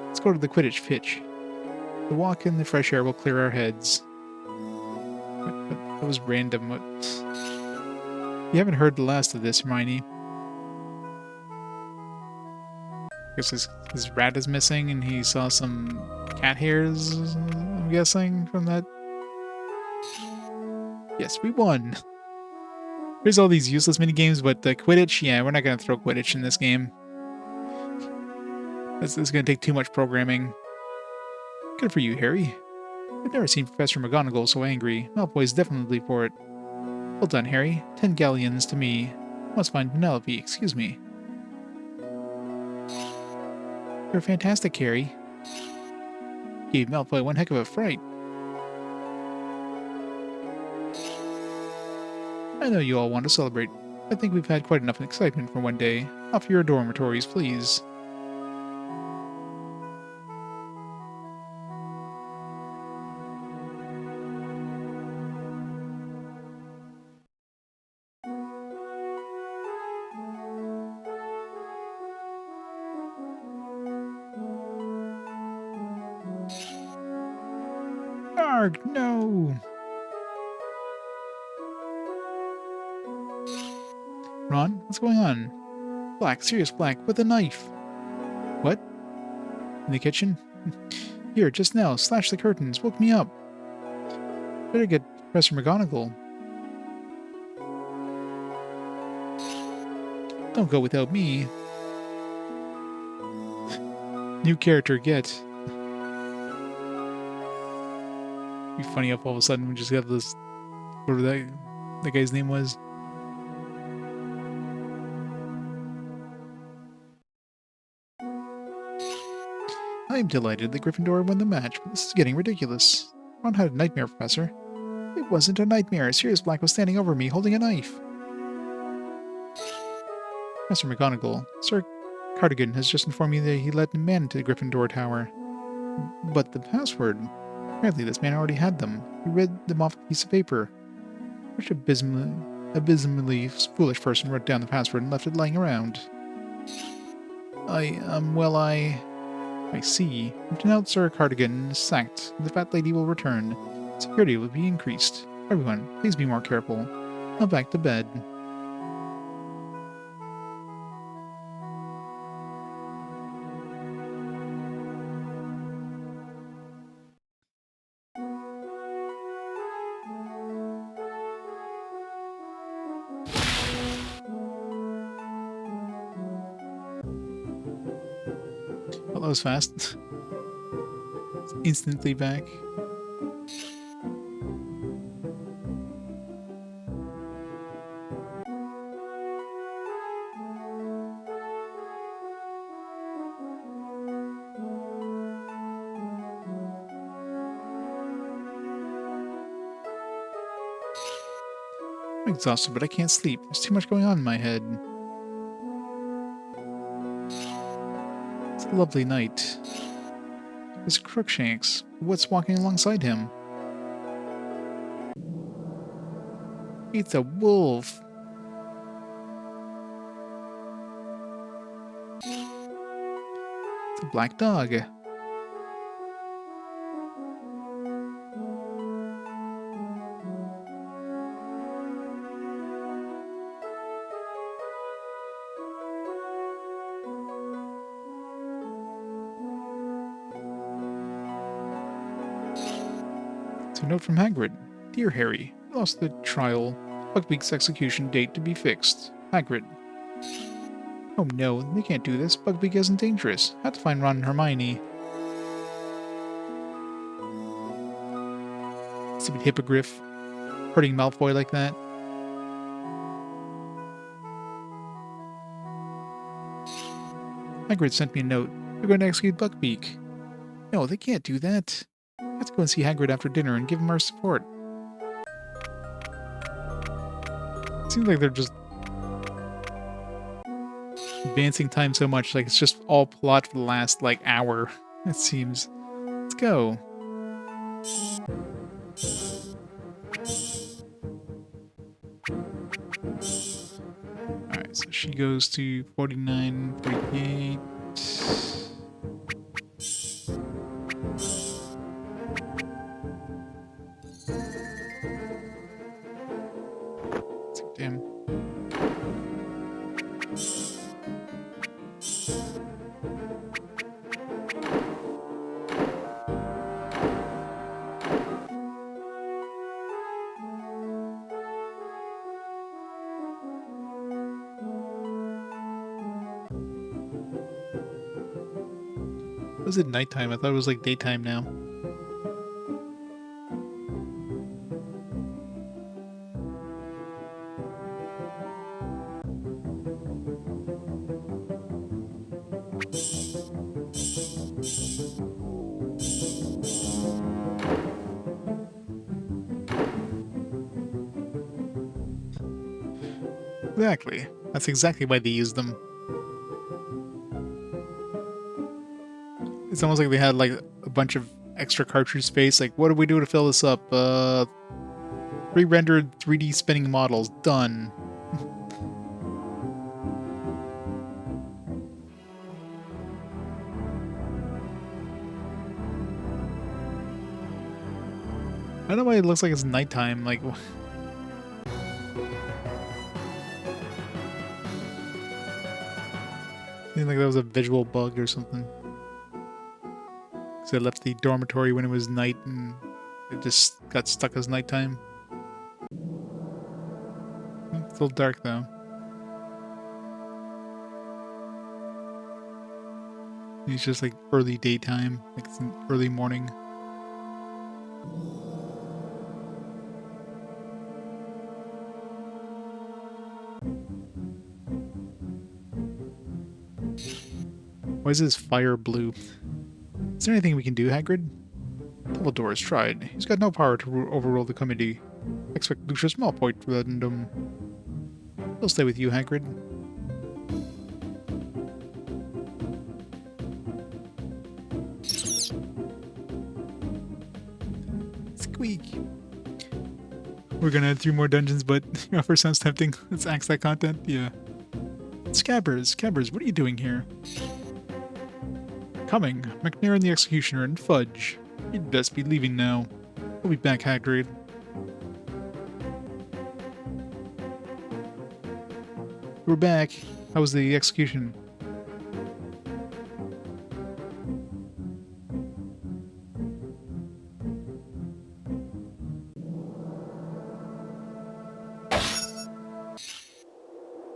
Let's go to the Quidditch pitch. The walk in the fresh air will clear our heads. That was random. You haven't heard the last of this, Hermione. I guess his rat is missing and he saw some cat hairs, I'm guessing, from that. Yes, we won. There's all these useless minigames, but the Quidditch, yeah, we're not going to throw Quidditch in this game. This is going to take too much programming. Good for you, Harry. I've never seen Professor McGonagall so angry. Malfoy's definitely for it. Well done, Harry. 10 galleons to me. Must find Penelope, excuse me. You're fantastic, Harry. Gave Malfoy one heck of a fright. I know you all want to celebrate. I think we've had quite enough excitement for one day. Off to your dormitories, please. Arg, no! Ron, what's going on? Black, Sirius Black, with a knife. What? In the kitchen? Here, just now, slash the curtains, woke me up. Better get Professor McGonagall. Don't go without me. New character, get. Be funny if all of a sudden we just got this, whatever that guy's name was. I'm delighted that Gryffindor won the match, but this is getting ridiculous. Ron had a nightmare, Professor. It wasn't a nightmare. Sirius Black was standing over me, holding a knife. Professor McGonagall, Sir Cardigan has just informed me that he let a man into the Gryffindor Tower. But the password... Apparently this man already had them. He read them off a piece of paper. Which abysmally foolish person wrote down the password and left it lying around? I see. From now, Sir Cardigan is sacked, and the fat lady will return. Security will be increased. Everyone, please be more careful. Now back to bed. Well, that was fast. Instantly back. I'm exhausted, but I can't sleep. There's too much going on in my head. It's a lovely night. It's Crookshanks. What's walking alongside him? It's a wolf. It's a black dog. It's a note from Hagrid. Dear Harry, we lost the trial. Buckbeak's execution date to be fixed. Hagrid. Oh no, they can't do this. Buckbeak isn't dangerous. Have to find Ron and Hermione. Stupid hippogriff. Hurting Malfoy like that. Hagrid sent me a note. They're going to execute Buckbeak. No, they can't do that. I have to go and see Hagrid after dinner and give him our support. Seems like they're just advancing time so much. Like, it's just all plot for the last, like, hour, it seems. Let's go. Alright, so she goes to 49, 48. Damn. Was it nighttime? I thought it was like daytime now. Exactly. That's exactly why they used them. It's almost like they had like a bunch of extra cartridge space. Like, what do we do to fill this up? Pre-rendered 3D spinning models. Done. I don't know why it looks like it's nighttime. Like, I think like that was a visual bug or something. Because I left the dormitory when it was night and it just got stuck as nighttime. It's still dark though. It's just like early daytime, like it's an early morning. Why is this fire blue? Is there anything we can do, Hagrid? Dumbledore has tried. He's got no power to overrule the committee. Expect Lucius Malfoy to random. He'll stay with you, Hagrid. Squeak. We're gonna add 3 more dungeons, but first sounds tempting. Let's axe that content. Yeah. Scabbers, what are you doing here? Coming. McNair and the Executioner and Fudge. You'd best be leaving now. We'll be back, Hagrid. We're back. How was the execution?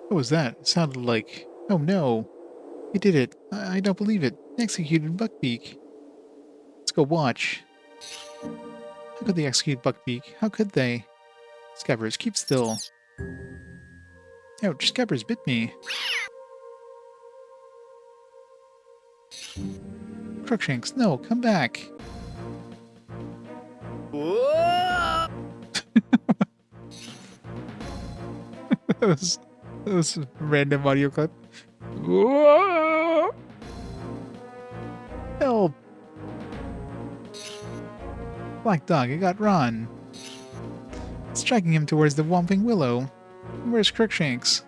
What was that? It sounded like... Oh no! He did it. I don't believe it. Executed Buckbeak. Let's go watch. How could they execute Buckbeak? How could they? Scabbers, keep still. Ouch, Scabbers bit me. Crookshanks, no, come back. that was a random audio clip. Whoa! Help! Black Dog, I got Ron. Striking him towards the Whomping Willow. Where's Crookshanks?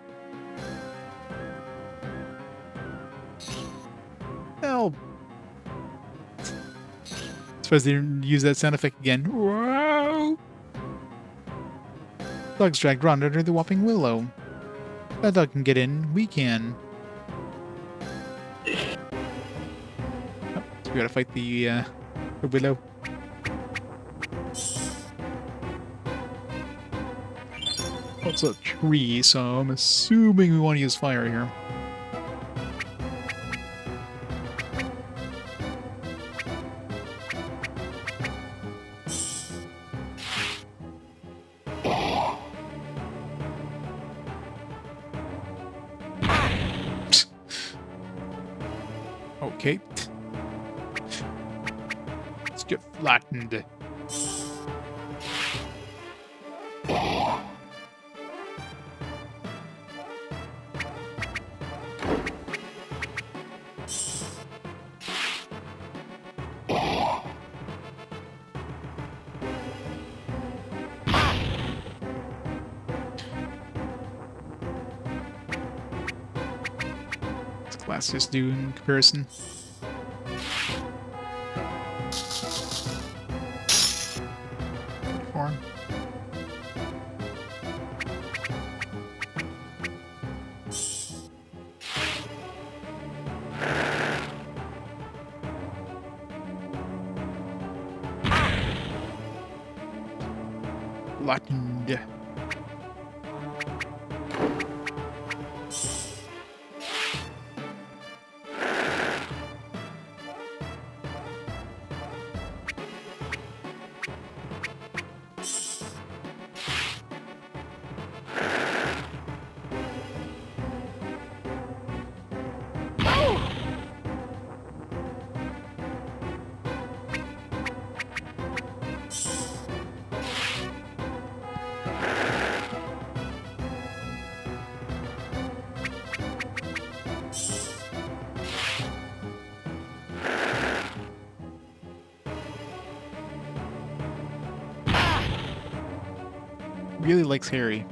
Help! Suppose they use that sound effect again. Whoa! Dog's dragged Ron under the Whomping Willow. That dog can get in. We can. Oh, so we gotta fight the willow. It's a tree, so I'm assuming we want to use fire here. Okay. Let's get flattened. classes do in comparison. Form. Latin. Really likes Harry.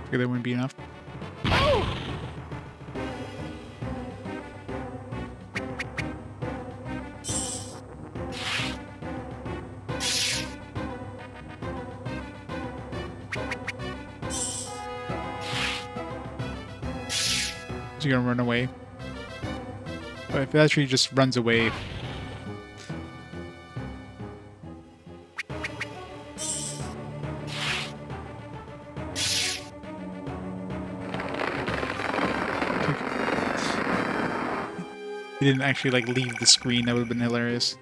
Figure that wouldn't be enough. Is he gonna run away? But if it actually just runs away. He didn't actually like leave the screen, that would have been hilarious.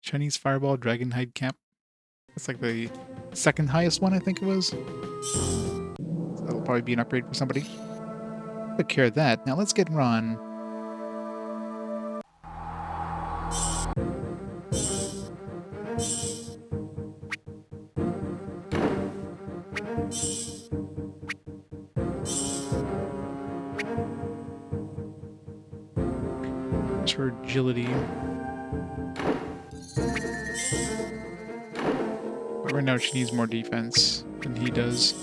Chinese Fireball Dragon Hide Camp. That's like the second highest one, I think it was. So that'll probably be an upgrade for somebody. Took care of that. Now let's get Ron. That's her agility. But right now she needs more defense than he does.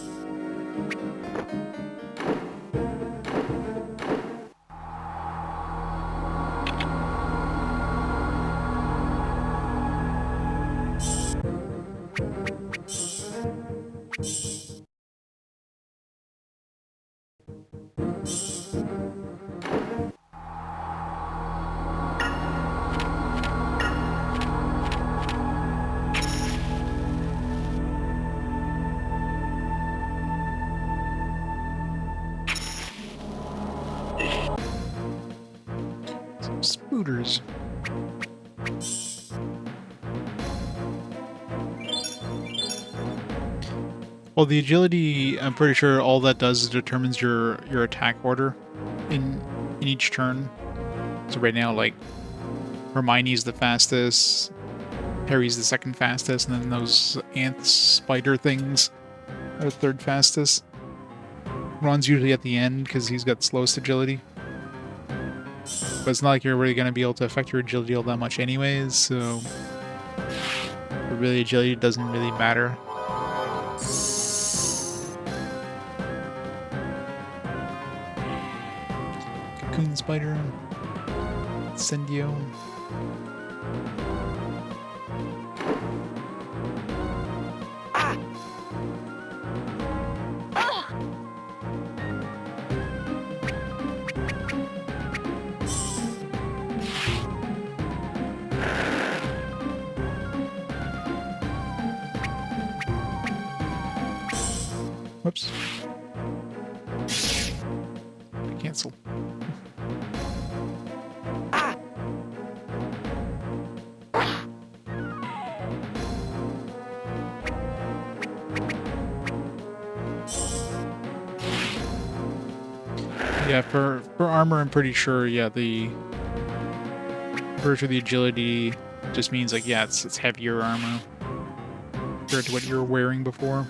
Spooters. Well, the agility, I'm pretty sure all that does is determines your attack order in each turn. So right now, like, Hermione's the fastest, Harry's the second fastest, and then those ant spider things are the third fastest. Ron's usually at the end because he's got slowest agility. But it's not like you're really going to be able to affect your agility all that much anyways, so really agility doesn't really matter. Cocoon Spider, Incendio. Whoops. Cancel. Yeah, for armor, I'm pretty sure, yeah, the agility just means, like, yeah, it's heavier armor. compared to what you were wearing before.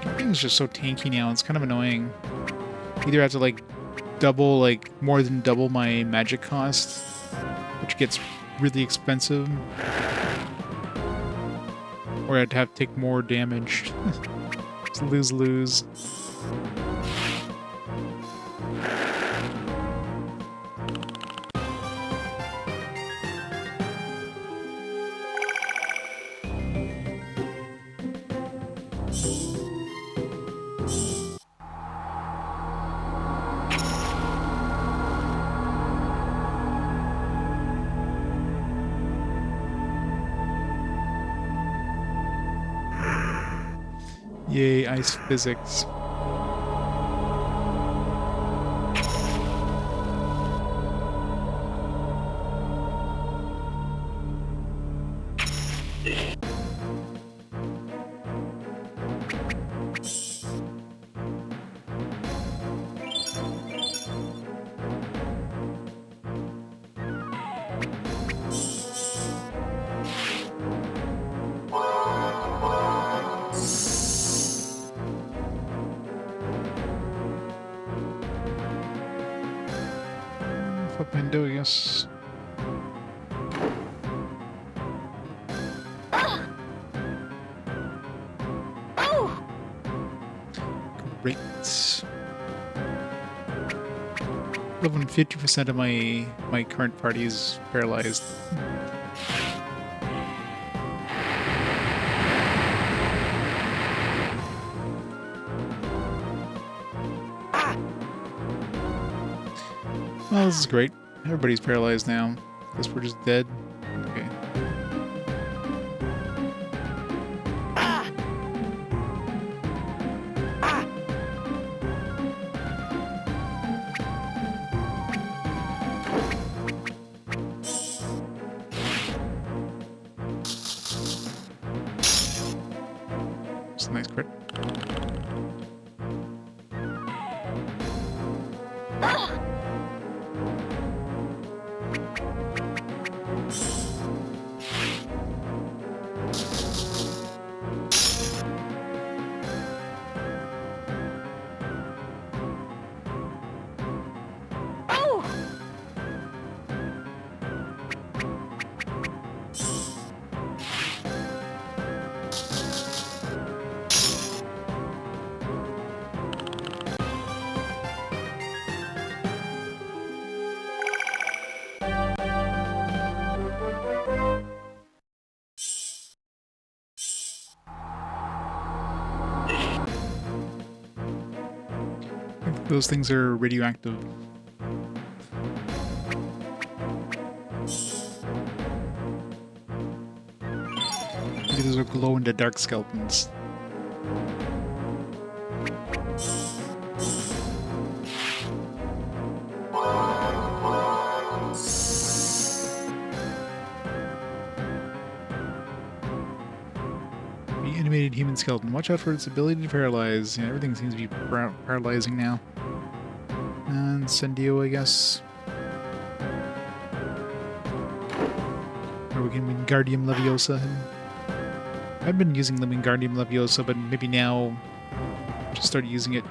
Everything's just so tanky now. It's kind of annoying. Either I have to like double, like more than double my magic cost, which gets really expensive, or I'd have to take more damage. It's lose-lose. Yay, ice physics. Flip window, yes. Great. 50% of my current party is paralyzed. Well, this is great. Everybody's paralyzed now. Guess we're just dead. Okay. It's a nice crit. Those things are radioactive. Maybe those are glow-in-the-dark skeletons. The animated human skeleton. Watch out for its ability to paralyze. Yeah, everything seems to be paralyzing now. And Sendio, I guess. Or we can Wingardium Leviosa him. I've been using the Wingardium Leviosa, but maybe now just start using it.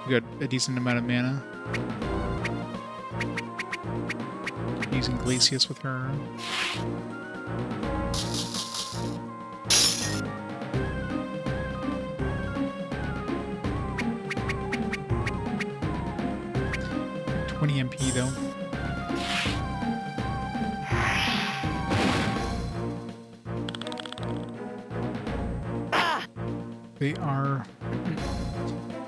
We got a decent amount of mana. Using Glacius with her. MP though. They are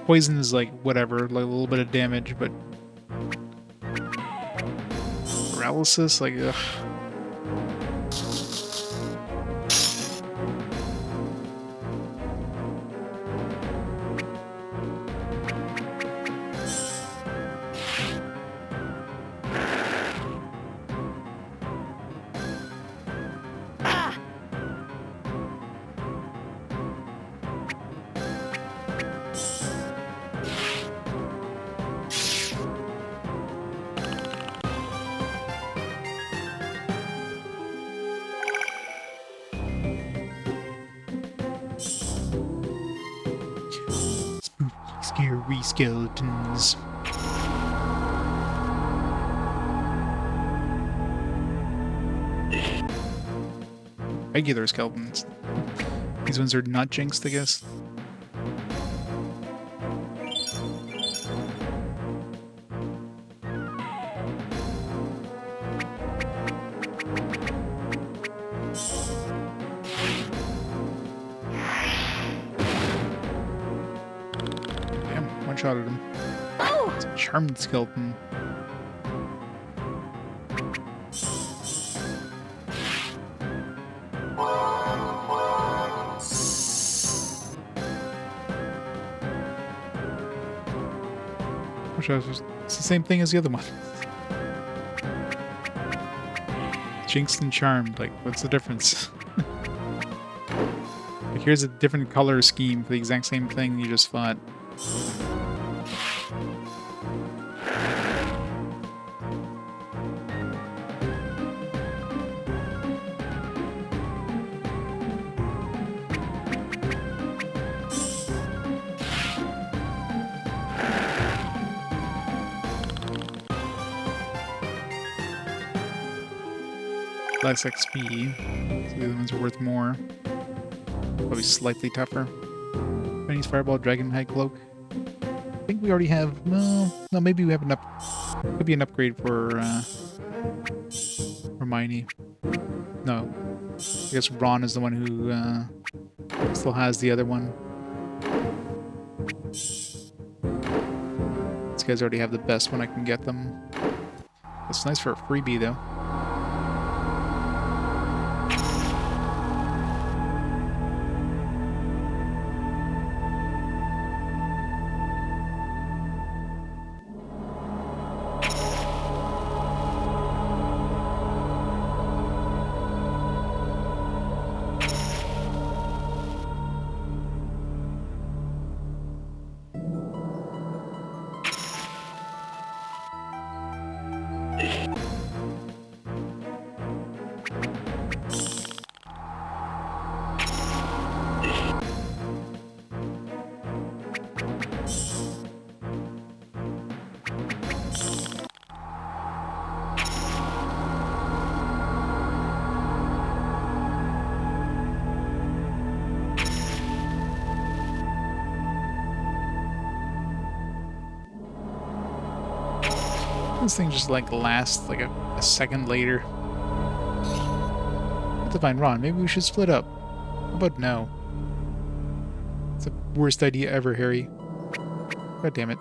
poison is like whatever, like a little bit of damage, but paralysis, like ugh. Scary skeletons. Regular skeletons. These ones are not jinxed, I guess. Damn, one-shotted him. It's a charmed skeleton. It's the same thing as the other one. Jinxed and charmed, like, what's the difference? Like, here's a different color scheme for the exact same thing you just fought. Less XP, so the other ones are worth more. Probably slightly tougher. Chinese Fireball, Dragon High Cloak. I think we already have. Well, no, maybe we have an up. Could be an upgrade for Hermione. No, I guess Ron is the one who still has the other one. These guys already have the best one. I can get them. That's nice for a freebie, though. This thing just like lasts like a second later. Have to find Ron. Maybe we should split up. How about no? It's the worst idea ever, Harry. God damn it.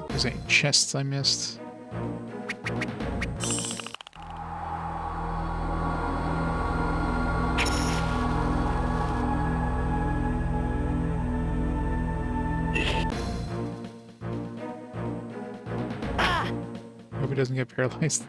There's any chests I missed. Hope he doesn't get paralyzed.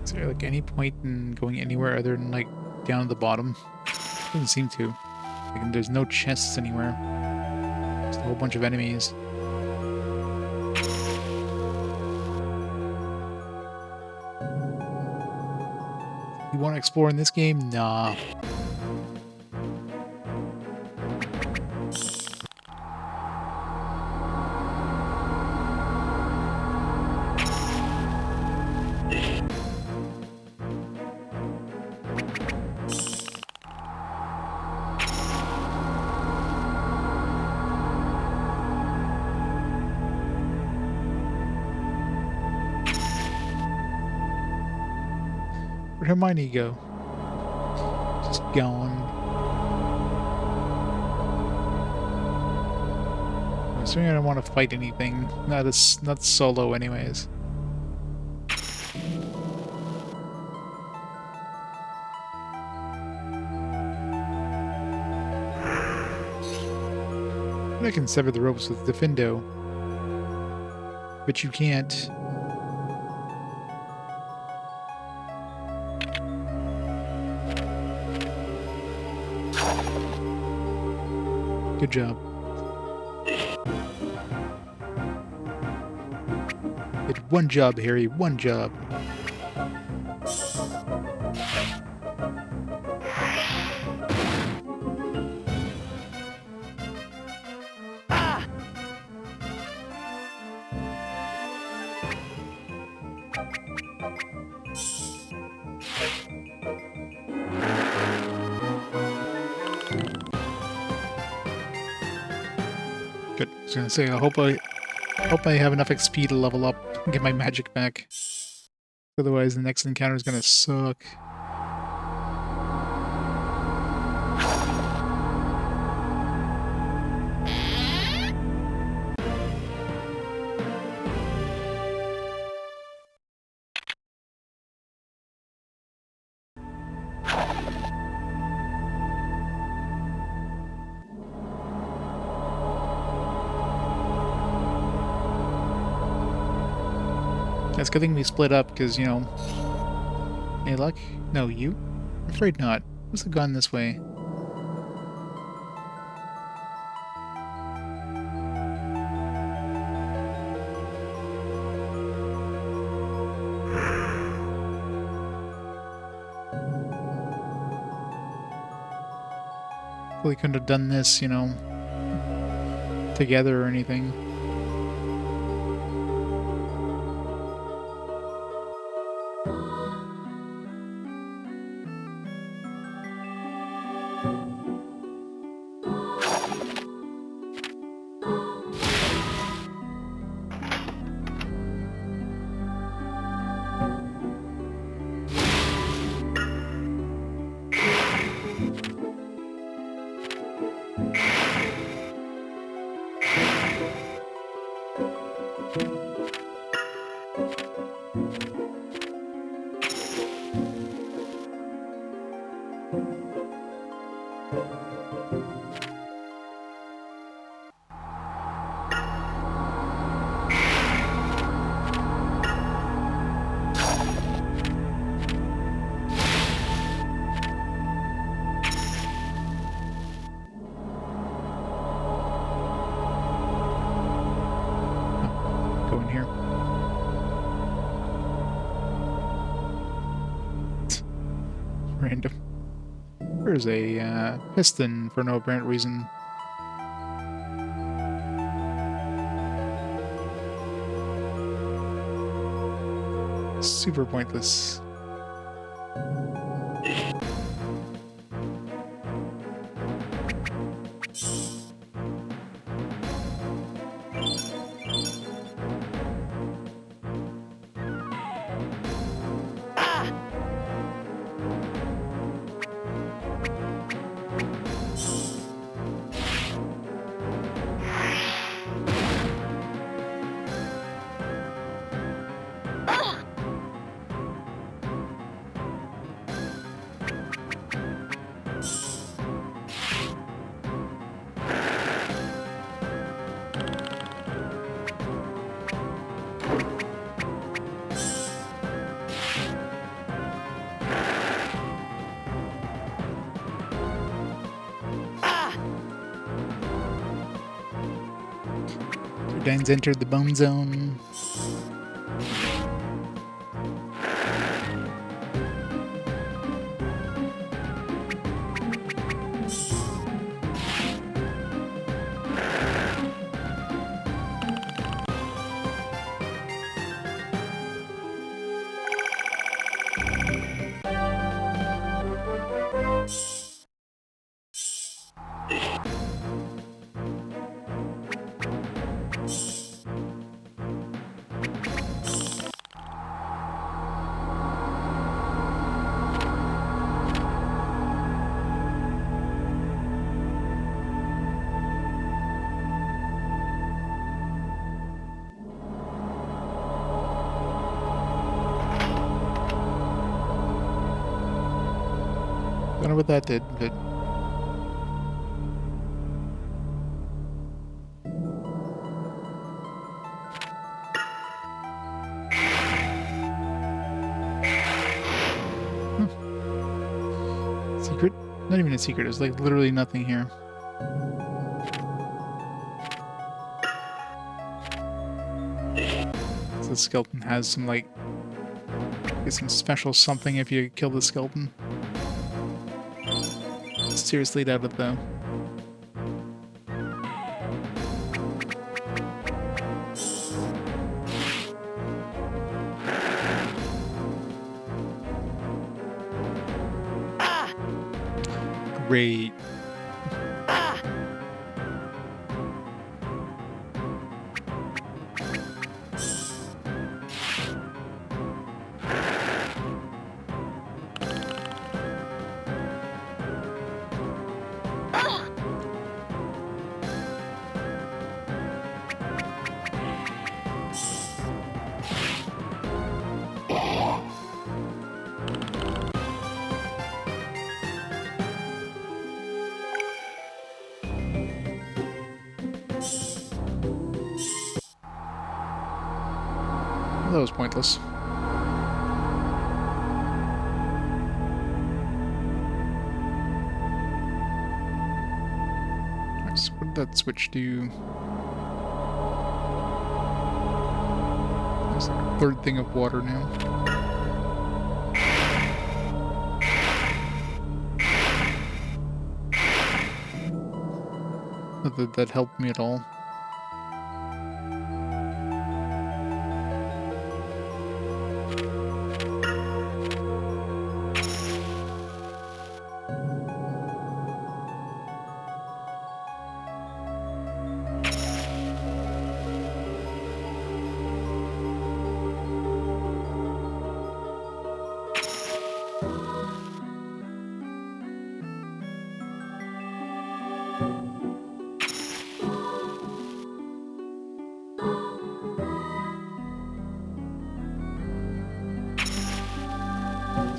Is there like any point in going anywhere other than like down at the bottom? Doesn't seem to. Like, there's no chests anywhere. Just a whole bunch of enemies. You want to explore in this game? Nah. Where'd Hermione go? Just gone. Assuming I don't want to fight anything. Not solo anyways. I can sever the ropes with Defendo. But you can't. Good job. Did one job, Harry. One job. Good. I was gonna say, I hope I have enough XP to level up and get my magic back. Otherwise, the next encounter is gonna suck. It's a good thing we split up, because, you know... Any luck? No, you? I'm afraid not. Must have gone this way. We couldn't have done this, you know, together or anything. Random. There's a piston for no apparent reason. Super pointless. Dan's entered the bone zone. Don't know what that did, but secret? Not even a secret. There's like literally nothing here. So the skeleton has some like get some special something if you kill the skeleton. Seriously doubt it though. Great. That was pointless. Alright, so what did that switch do? There's like a third thing of water now. Not that that helped me at all.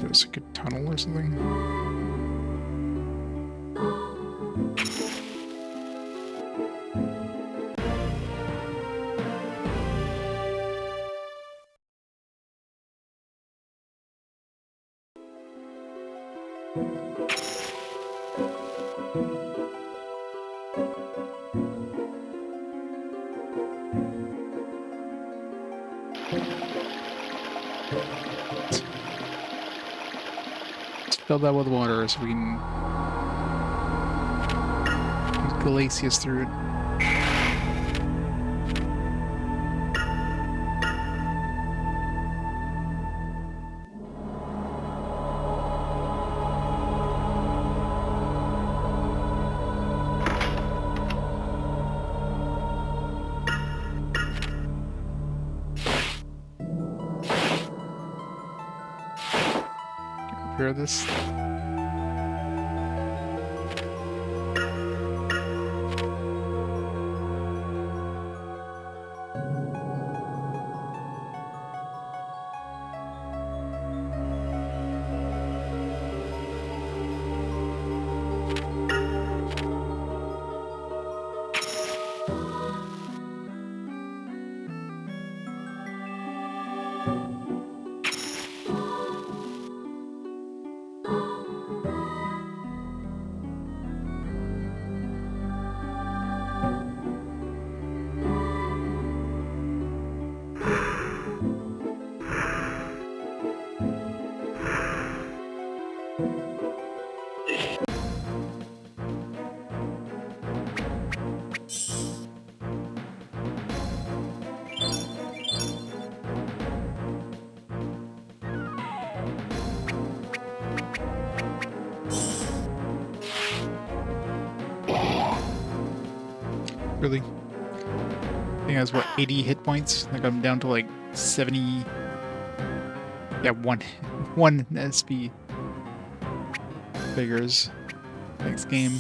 There's like a tunnel or something. Fill that with water so we can use Glacius through it. Repair this. Really? I think I was, what, 80 hit points? Like I'm down to like 70. Yeah, one SP. Figures. Thanks, game.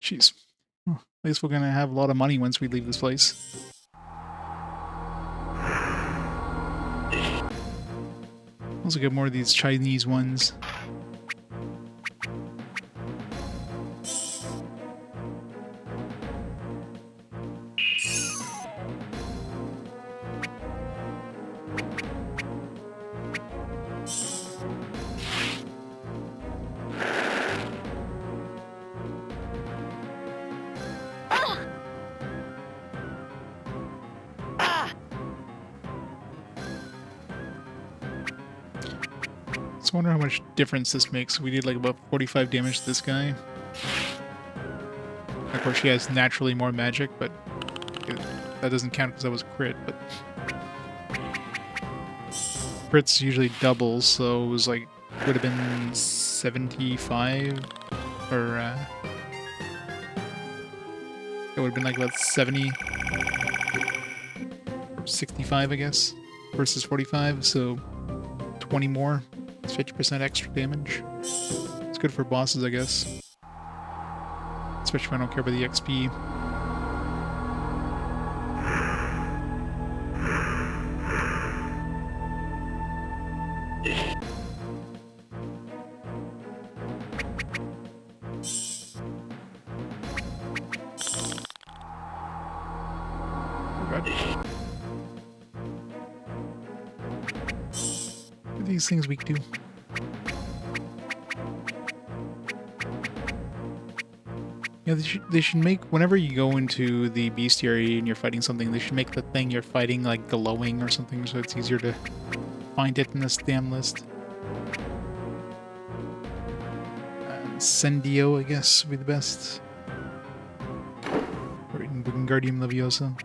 Jeez. Well, at least we're gonna have a lot of money once we leave this place. Also get more of these Chinese ones. I wonder how much difference this makes. We did like about 45 damage to this guy. Of course, she has naturally more magic, but that doesn't count because that was crit. But crits usually doubles, so it was like would have been 75, or it would have been like about 70, or 65, I guess, versus 45. So 20 more. It's 50% extra damage. It's good for bosses, I guess. Especially if I don't care about the XP. Oh god. What are these things weak to? Yeah, they should make, whenever you go into the bestiary and you're fighting something, they should make the thing you're fighting like glowing or something so it's easier to find it in this damn list. Incendio, I guess, would be the best. Or in Wingardium Leviosa.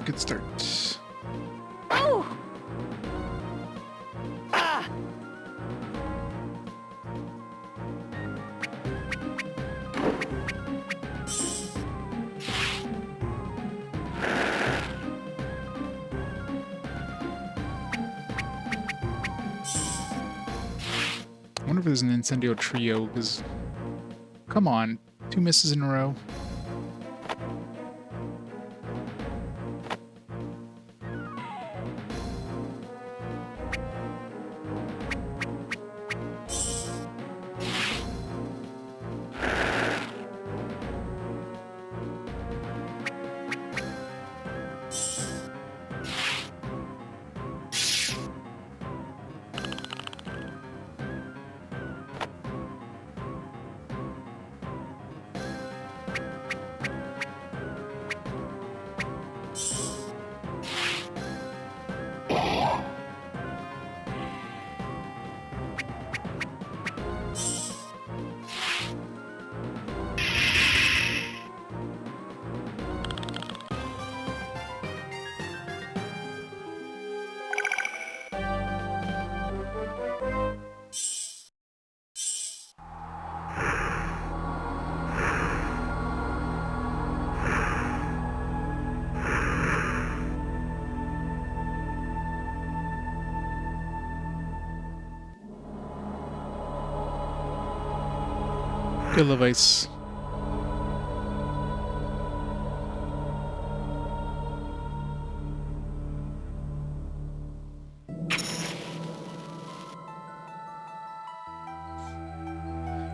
Good start. Oh! Ah! I wonder if there's an Incendio trio, because... Come on. 2 misses in a row. Good love ice.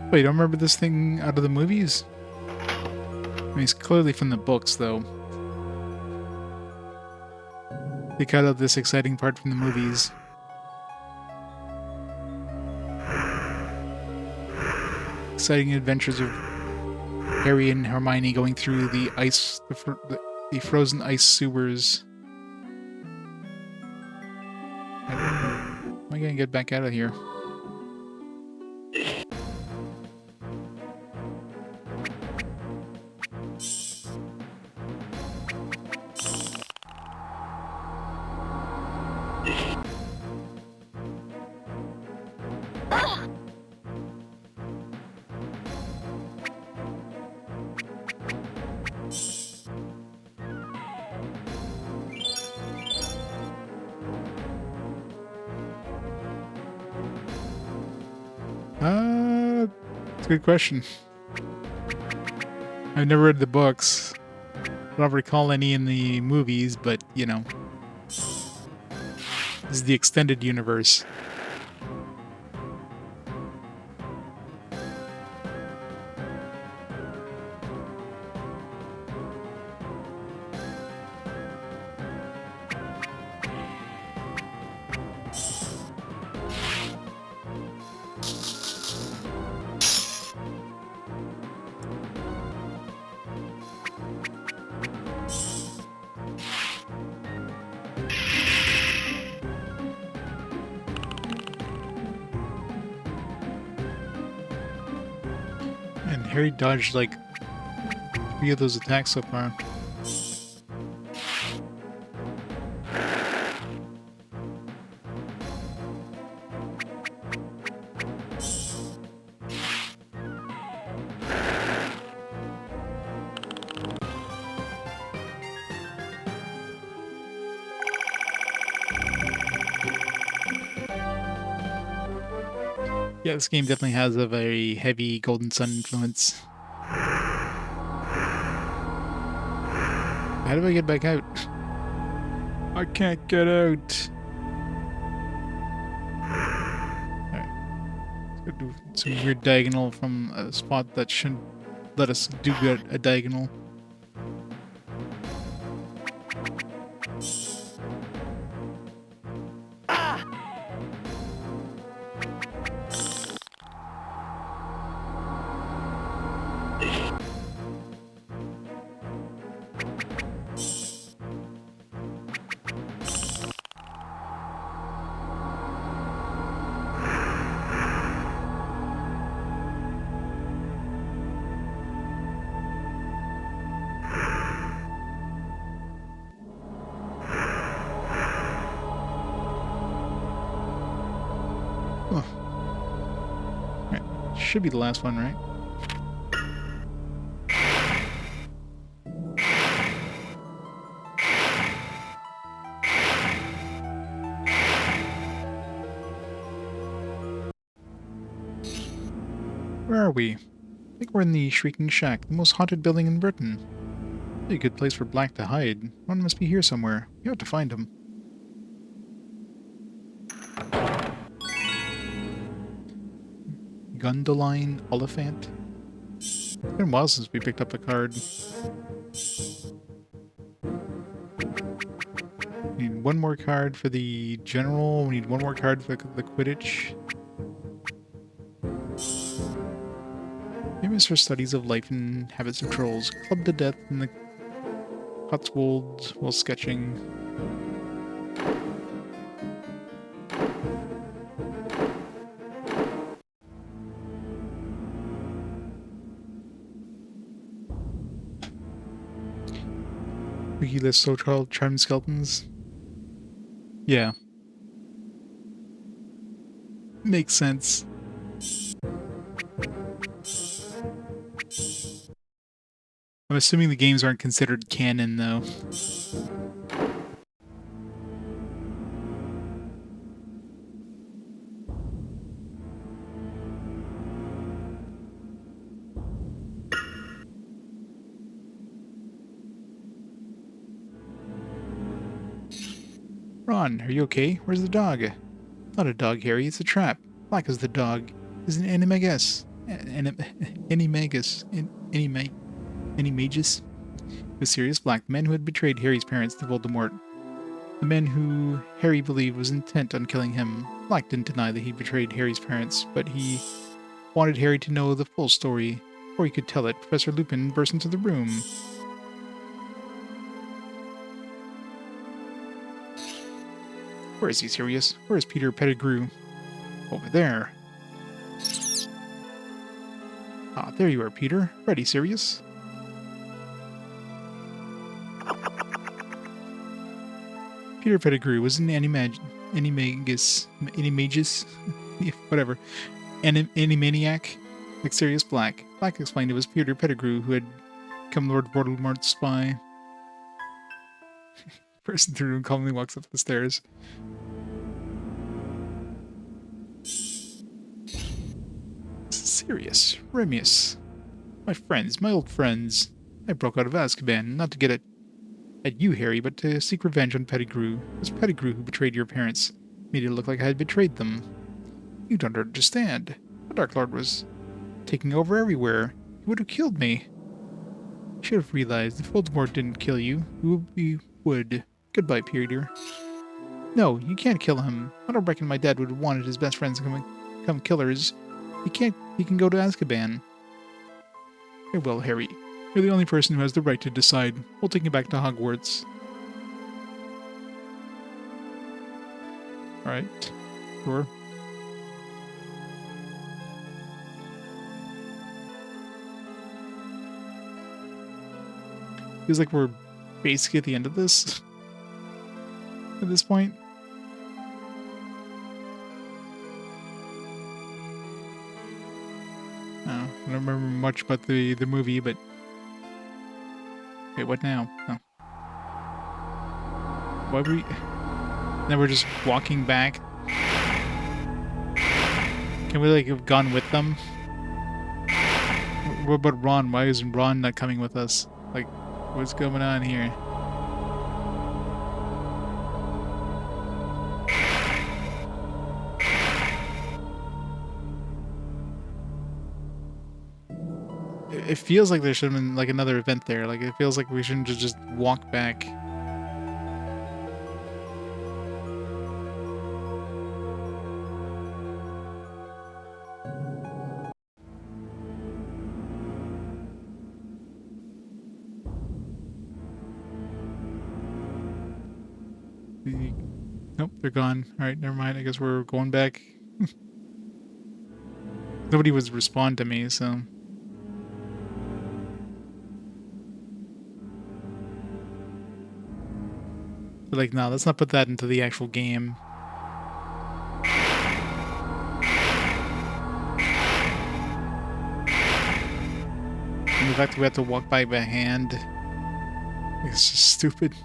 Wait, don't remember this thing out of the movies? I mean, it's clearly from the books, though. They cut out this exciting part from the movies. Exciting adventures of Harry and Hermione going through the ice, the frozen ice sewers. How am I gonna get back out of here? It's a good question. I've never read the books. I don't recall any in the movies, but, you know, this is the extended universe. And Harry dodged like 3 of those attacks so far. Yeah, this game definitely has a very heavy Golden Sun influence. How do I get back out? I can't get out. Alright. Let's go do some weird diagonal from a spot that shouldn't let us do good a diagonal. Oh. Right. Should be the last one, right? Where are we? I think we're in the Shrieking Shack, the most haunted building in Britain. Really a good place for Black to hide. One must be here somewhere. We ought to find him. Gundaline Oliphant. It's been a while since we picked up a card. We need one more card for the general. We need one more card for the Quidditch. Famous for studies of life and habits of trolls. Clubbed to death in the Cotswolds while sketching. Wikilist so charmed skeletons. Yeah. Makes sense. I'm assuming the games aren't considered canon, though. Ron, are you okay? Where's the dog? Not a dog, Harry. It's a trap. Black is the dog. Is an animagus. Animagus. Animagus. Was Sirius Black, the man who had betrayed Harry's parents to Voldemort. The man who Harry believed was intent on killing him. Black didn't deny that he betrayed Harry's parents, but he wanted Harry to know the full story. Before he could tell it, Professor Lupin burst into the room. Where is he, Sirius? Where is Peter Pettigrew? Over there. Ah, there you are, Peter. Ready, Sirius? Peter Pettigrew was an animagus, whatever, animaniac, like Sirius Black. Black explained it was Peter Pettigrew who had become Lord Voldemort's spy. Person through and calmly walks up the stairs. Sirius, Remius. My friends, my old friends. I broke out of Azkaban, not to get at you, Harry, but to seek revenge on Pettigrew. It was Pettigrew who betrayed your parents. Made it look like I had betrayed them. You don't understand. The Dark Lord was taking over everywhere. He would have killed me. You should have realized if Voldemort didn't kill you, we would. Goodbye, Peter. No, you can't kill him. I don't reckon my dad would have wanted his best friends to become killers. He can't. He can go to Azkaban. Very well, Harry. You're the only person who has the right to decide. We'll take you back to Hogwarts. Alright. Sure. Feels like we're basically at the end of this. At this point. I don't remember much about the movie, but... Wait, what now? Oh. Why were we... Now we're just walking back? Can we, like, have gone with them? What about Ron? Why is Ron not coming with us? Like, what's going on here? It feels like there should have been like another event there. Like it feels like we shouldn't just walk back. Nope, they're gone. Alright, never mind. I guess we're going back. Nobody was respond to me, so... But like, no, let's not put that into the actual game. And the fact that we have to walk by hand, it's just stupid.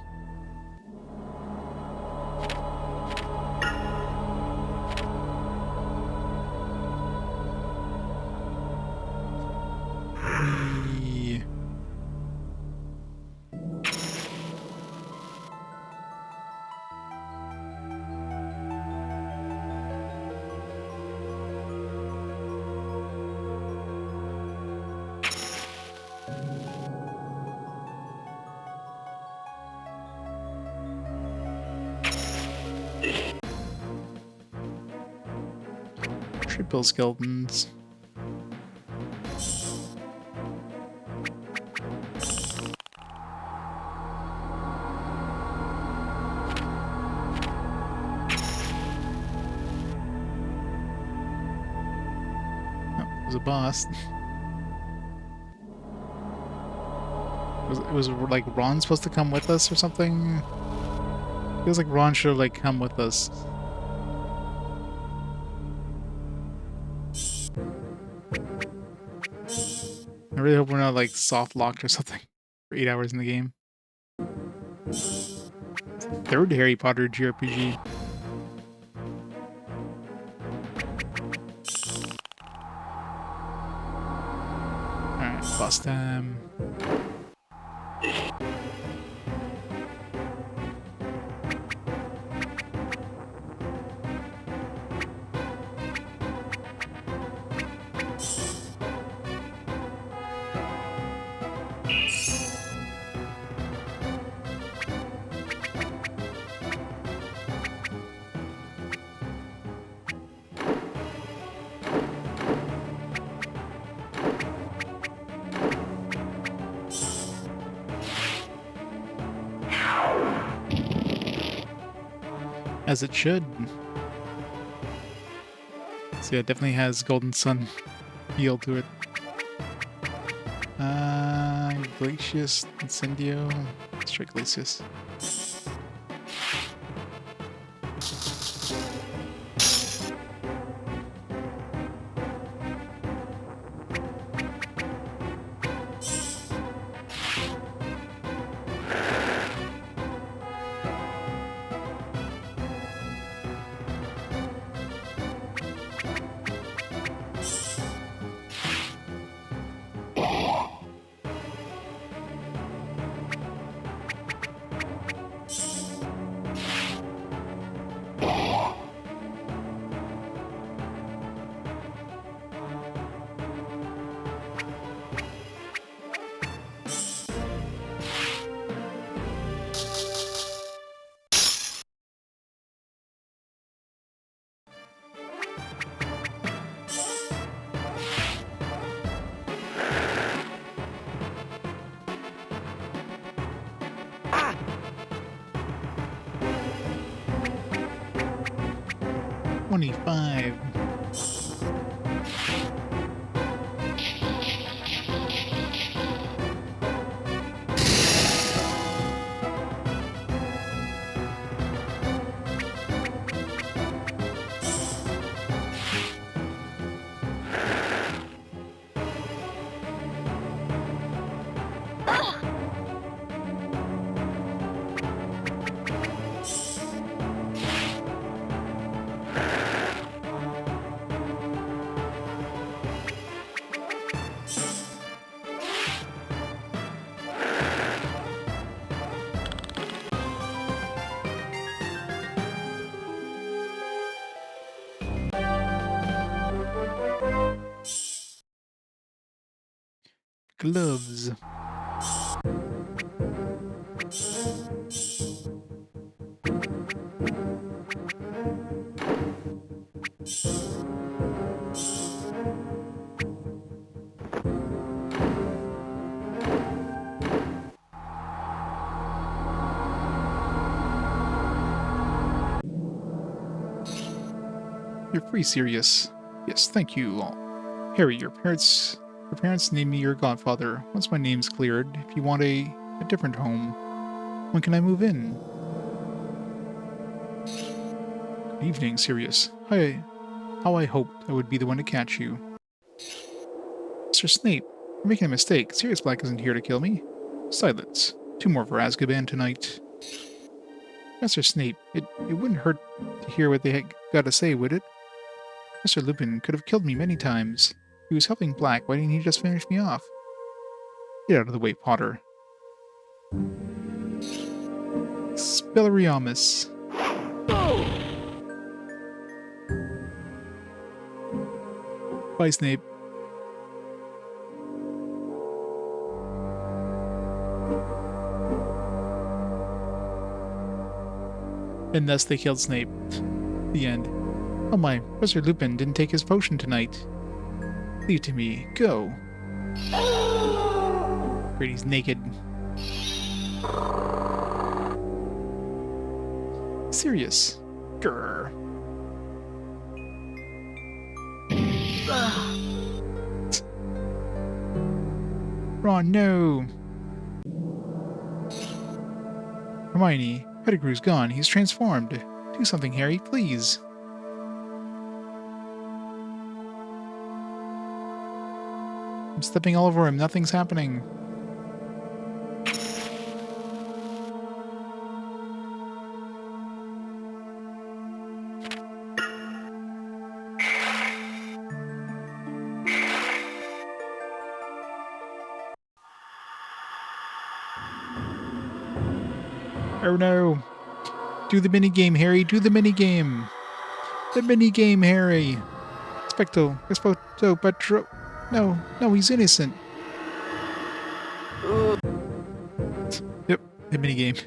Triple skeletons. Oh, there's a boss. Was like Ron supposed to come with us or something? Feels like Ron should have like come with us. I really hope we're not like soft locked or something for 8 hours in the game. Third Harry Potter JRPG. Alright, boss time. As it should. So yeah, it definitely has Golden Sun feel to it. Glacius, Incendio. Let's try Glacius. 25. Gloves. You're free, Sirius. Yes, thank you. Harry, your parents named me your godfather. Once my name's cleared, if you want a different home, when can I move in? Good evening, Sirius. Hi. How I hoped I would be the one to catch you. Mr. Snape, you're making a mistake. Sirius Black isn't here to kill me. Silence. 2 more for Azkaban tonight. Professor Snape, it wouldn't hurt to hear what they had got to say, would it? Mr. Lupin could have killed me many times. He was helping Black. Why didn't he just finish me off? Get out of the way, Potter. Spellariamus. Bye, Snape. And thus they killed Snape. The end. Oh my, Professor Lupin didn't take his potion tonight. Leave it to me. Go. Great, he's naked. Sirius. Grr. Ron, no. Hermione, Pettigrew's gone. He's transformed. Do something, Harry, please. I'm stepping all over him. Nothing's happening. Oh no. Do the minigame, Harry. Do the minigame. The minigame, Harry. Expecto Patro. No, he's innocent. Yep, the minigame.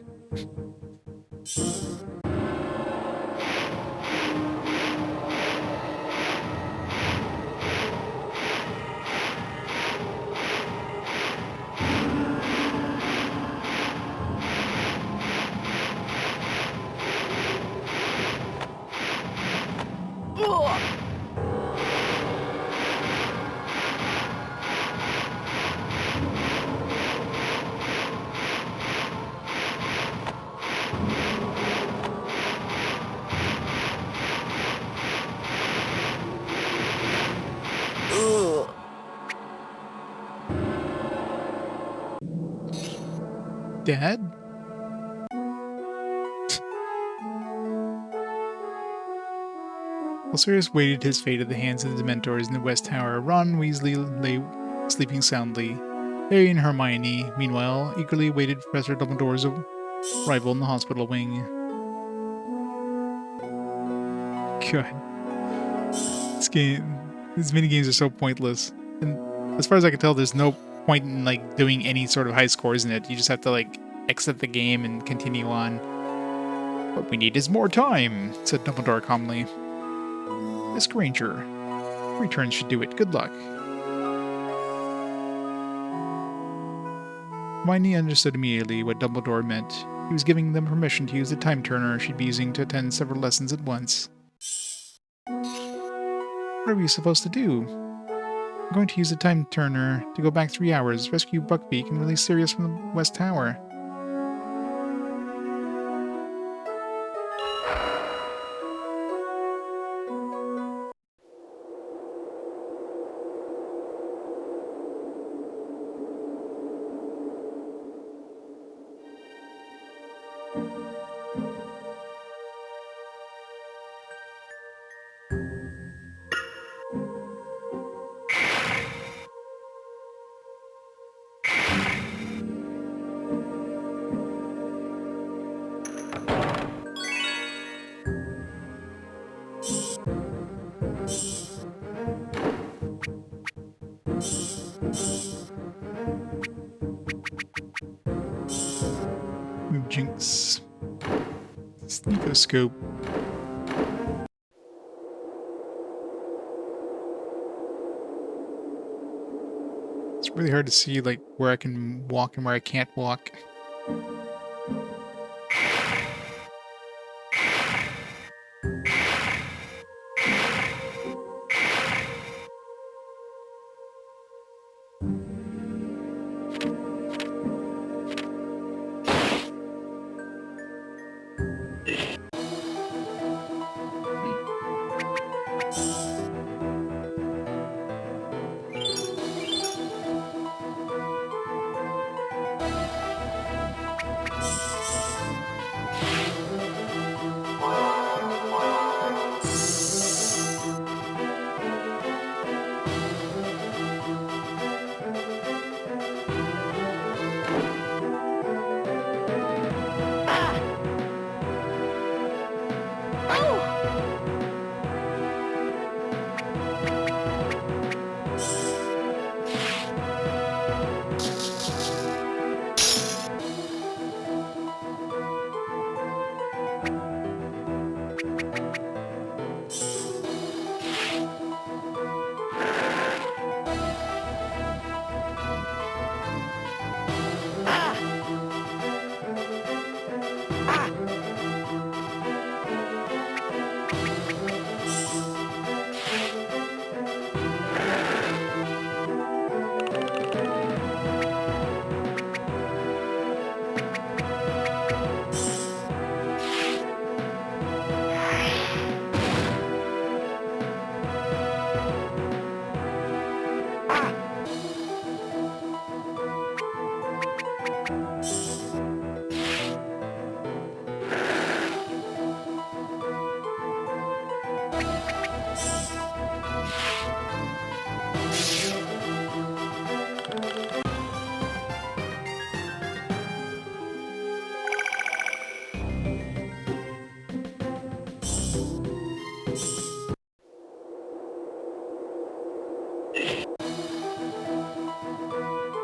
Dad? While Sirius waited his fate at the hands of the Dementors in the West Tower, Ron Weasley lay sleeping soundly. Harry and Hermione, meanwhile, eagerly awaited Professor Dumbledore's arrival in the hospital wing. God. These minigames are so pointless. And as far as I can tell, there's no point in doing any sort of high scores in it. You just have to exit the game and continue on. What we need is more time, said Dumbledore calmly. Miss Granger. 3 turns should do it. Good luck. Hermione understood immediately what Dumbledore meant. He was giving them permission to use the time turner she'd be using to attend several lessons at once. What are we supposed to do? I'm going to use the time turner to go back 3 hours, rescue Buckbeak, and release Sirius from the West Tower. Move Jinx. Stethoscope. It's really hard to see like where I can walk and where I can't walk.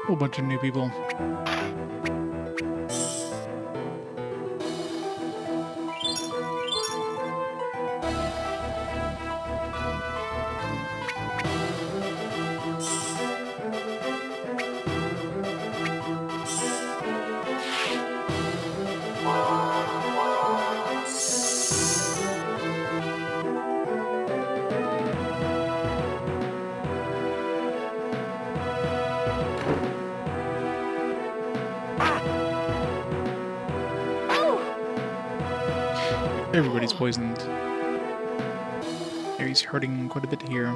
Whole bunch of new people. Everybody's poisoned. Harry's hurting quite a bit here.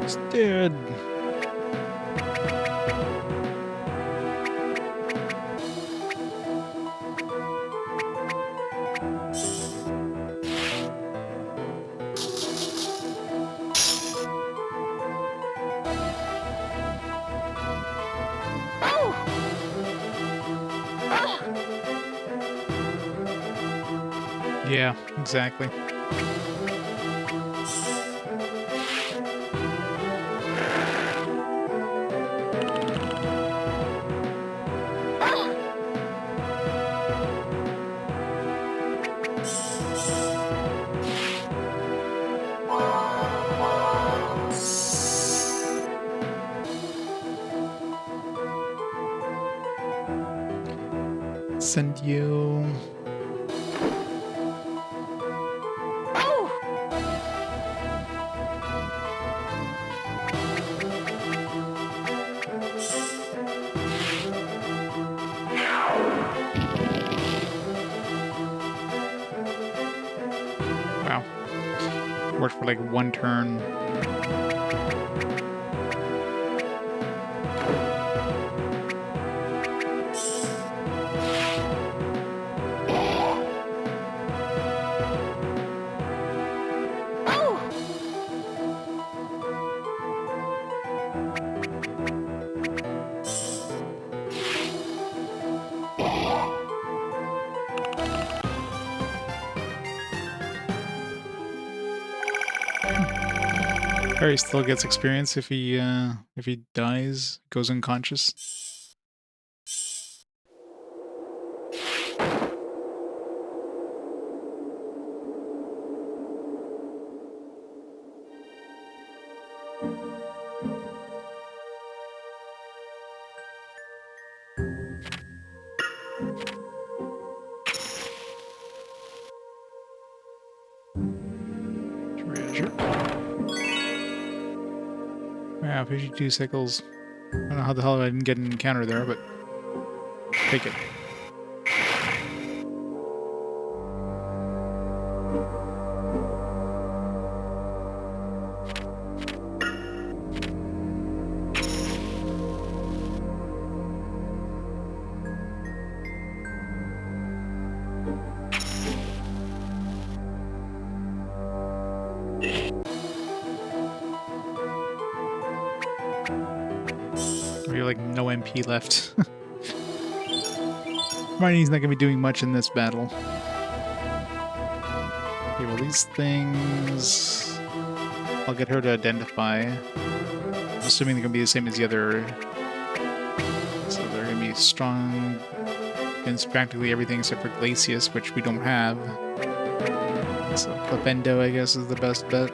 He's dead. Yeah, exactly. Send you. Wow. Worked for like one turn. Harry still gets experience if he dies, goes unconscious. Treasure. Wow, 52 sickles. I don't know how the hell I didn't get an encounter there, but take it. We have like no MP left. Hermione's not gonna be doing much in this battle. Okay, well these things I'll get her to identify. I'm assuming they're gonna be the same as the other. So they're gonna be strong against practically everything except for Glacius, which we don't have. So Flipendo, I guess, is the best bet.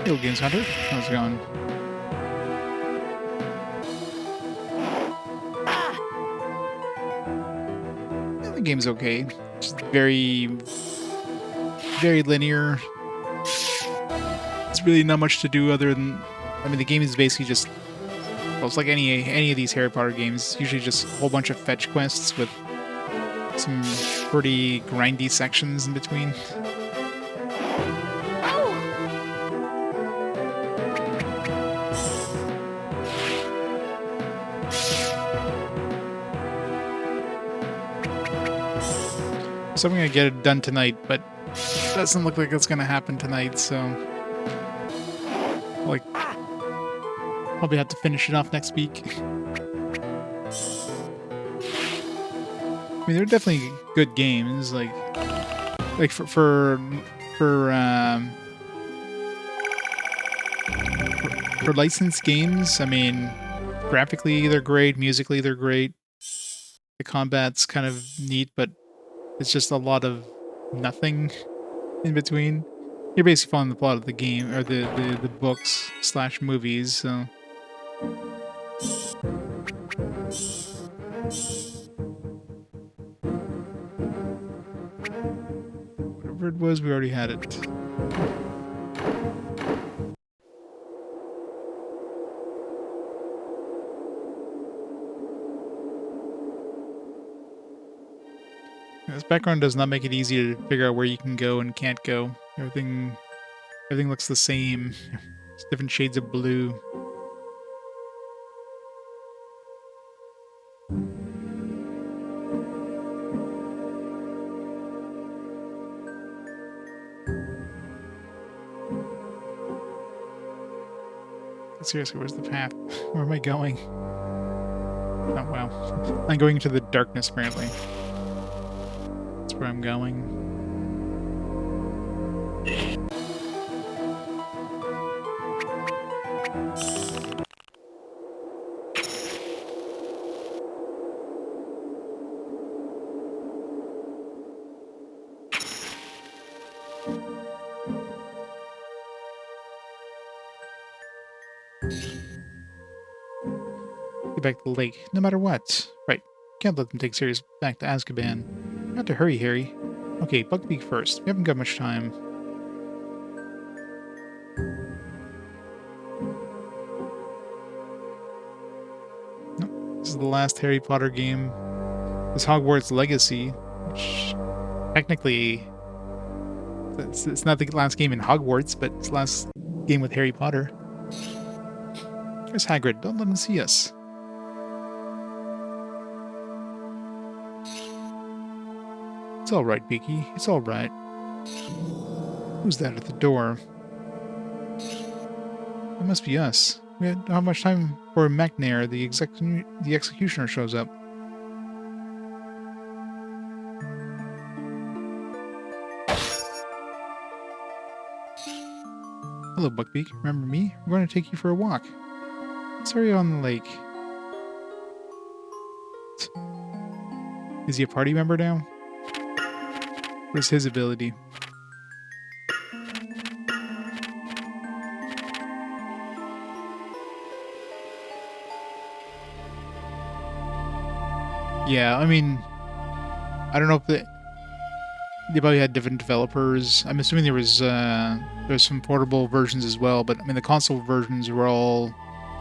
Yo, Games Hunter, how's it going? Yeah, the game's okay. Just very, very linear. It's really not much to do other than, I mean, the game is basically just, well, it's like any of these Harry Potter games. Usually just a whole bunch of fetch quests with some pretty grindy sections in between. So I'm gonna get it done tonight, but doesn't look like it's gonna happen tonight, so like probably have to finish it off next week. I mean, they're definitely good games, like for for licensed games. I mean, graphically they're great, musically they're great. The combat's kind of neat, but it's just a lot of nothing in between. You're basically following the plot of the game or the books slash movies. So whatever it was, we already had it. This background does not make it easy to figure out where you can go and can't go. Everything looks the same. It's different shades of blue. Seriously, where's the path? Where am I going? Oh, wow. I'm going into the darkness, apparently. That's where I'm going. Get back to the lake, no matter what. Right. Can't let them take Sirius back to Azkaban. You have to hurry, Harry. Okay, Buckbeak first. We haven't got much time. Nope. This is the last Harry Potter game. This Hogwarts Legacy, which technically it's not the last game in Hogwarts, but it's the last game with Harry Potter. There's Hagrid. Don't let him see us. It's all right, Beaky. It's all right. Who's that at the door? It must be us. We don't have much time before McNair, the executioner, shows up. Hello, Buckbeak. Remember me? We're going to take you for a walk. Sorry, on the lake. Is he a party member now? What is his ability? Yeah, I mean, I don't know if they probably had different developers. I'm assuming there's some portable versions as well, but I mean the console versions were all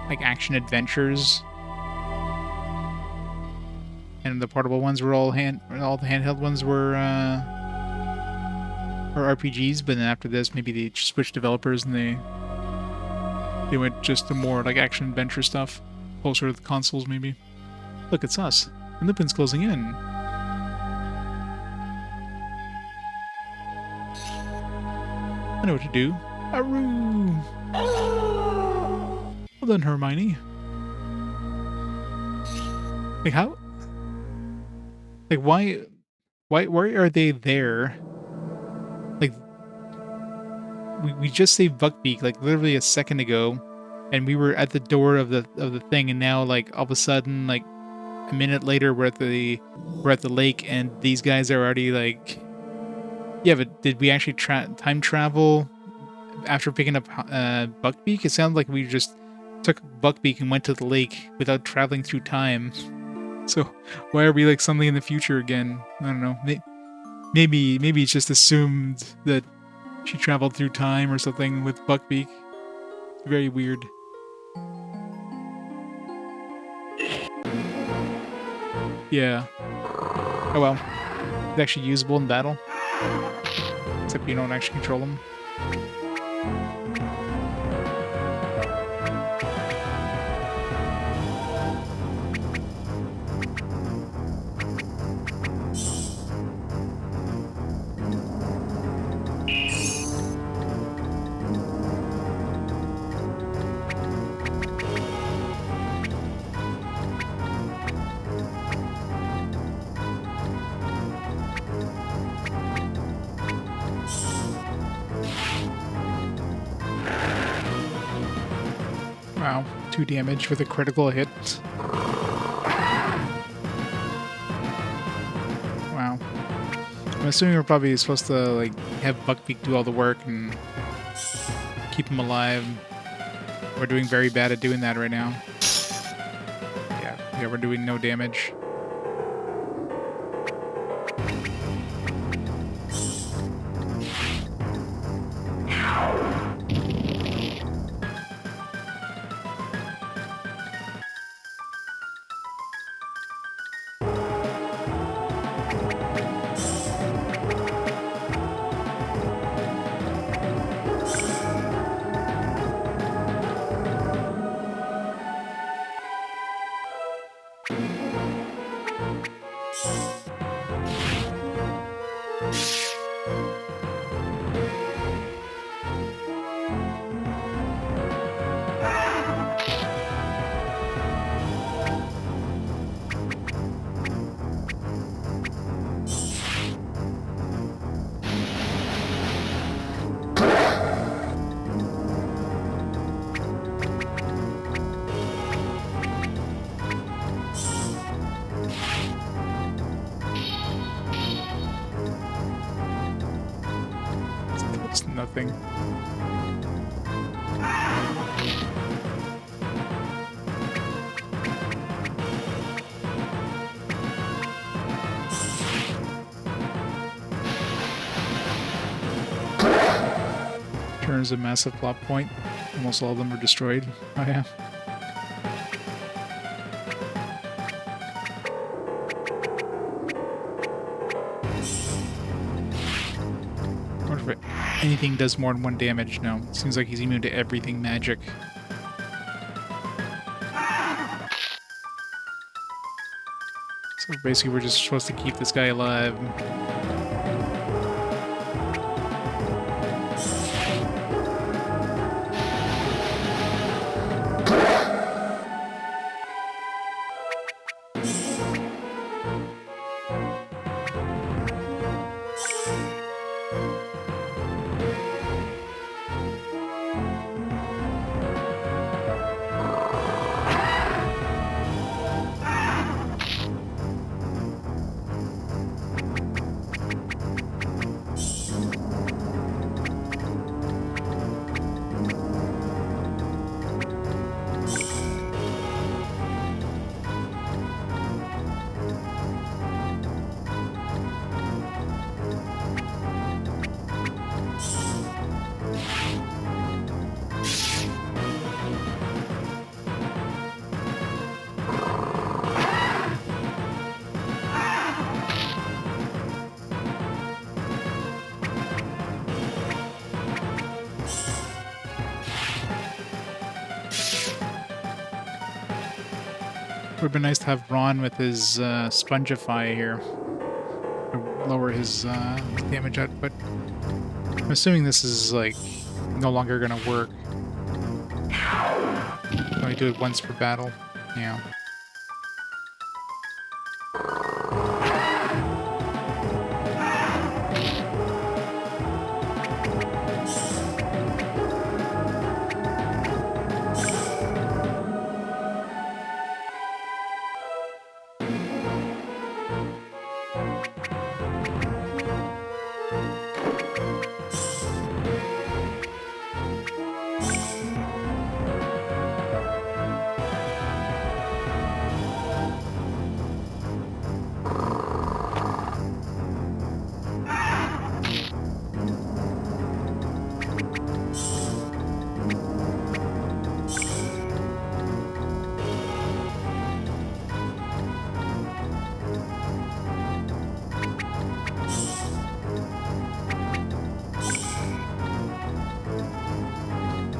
like action adventures, and the portable ones were all the handheld ones were RPGs. But then after this, maybe they switched developers and they went just to more like action adventure stuff, closer to the consoles maybe. Look, it's us. And Lupin's closing in. I know what to do. Aroo! Well done, Hermione. Like how? Like why are they there? Like we just saved Buckbeak like literally a second ago, and we were at the door of the thing, and now like all of a sudden like a minute later we're at the lake, and these guys are already like, yeah, but did we actually time travel after picking up Buckbeak? It sounded like we just took Buckbeak and went to the lake without traveling through time. So why are we like suddenly in the future again? I don't know. Maybe it's just assumed that she traveled through time or something with Buckbeak. It's very weird. Yeah. Oh well. It's actually usable in battle. Except you don't actually control them. Wow, 2 damage with a critical hit. Wow. I'm assuming we're probably supposed to, like, have Buckbeak do all the work and keep him alive. We're doing very bad at doing that right now. Yeah, we're doing no damage. It's nothing. Turns a massive plot point. Almost all of them are destroyed. Oh yeah. I wonder if anything does more than 1 damage. No, seems like he's immune to everything magic. So basically we're just supposed to keep this guy alive. It would be nice to have Ron with his Spongify here. To lower his damage output. I'm assuming this is, like, no longer gonna work. Only do it once per battle. Yeah.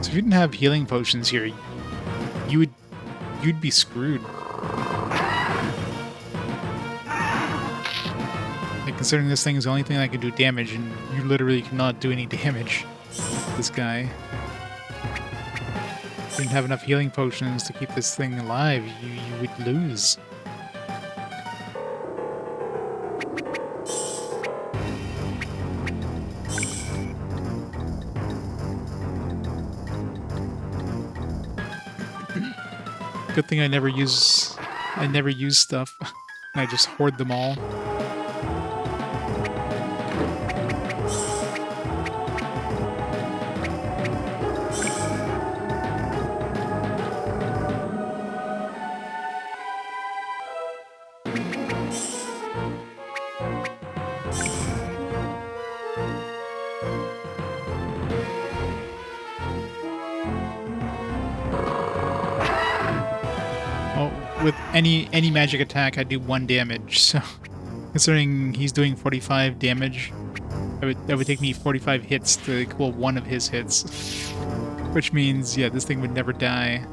So if you didn't have healing potions here, you'd be screwed. Like, considering this thing is the only thing that can do damage, and you literally cannot do any damage to this guy. If you didn't have enough healing potions to keep this thing alive, you would lose. Good thing I never use stuff. I just hoard them all. With any magic attack, I do 1 damage. So, considering he's doing 45 damage, that would take me 45 hits to equal 1 of his hits, which means yeah, this thing would never die.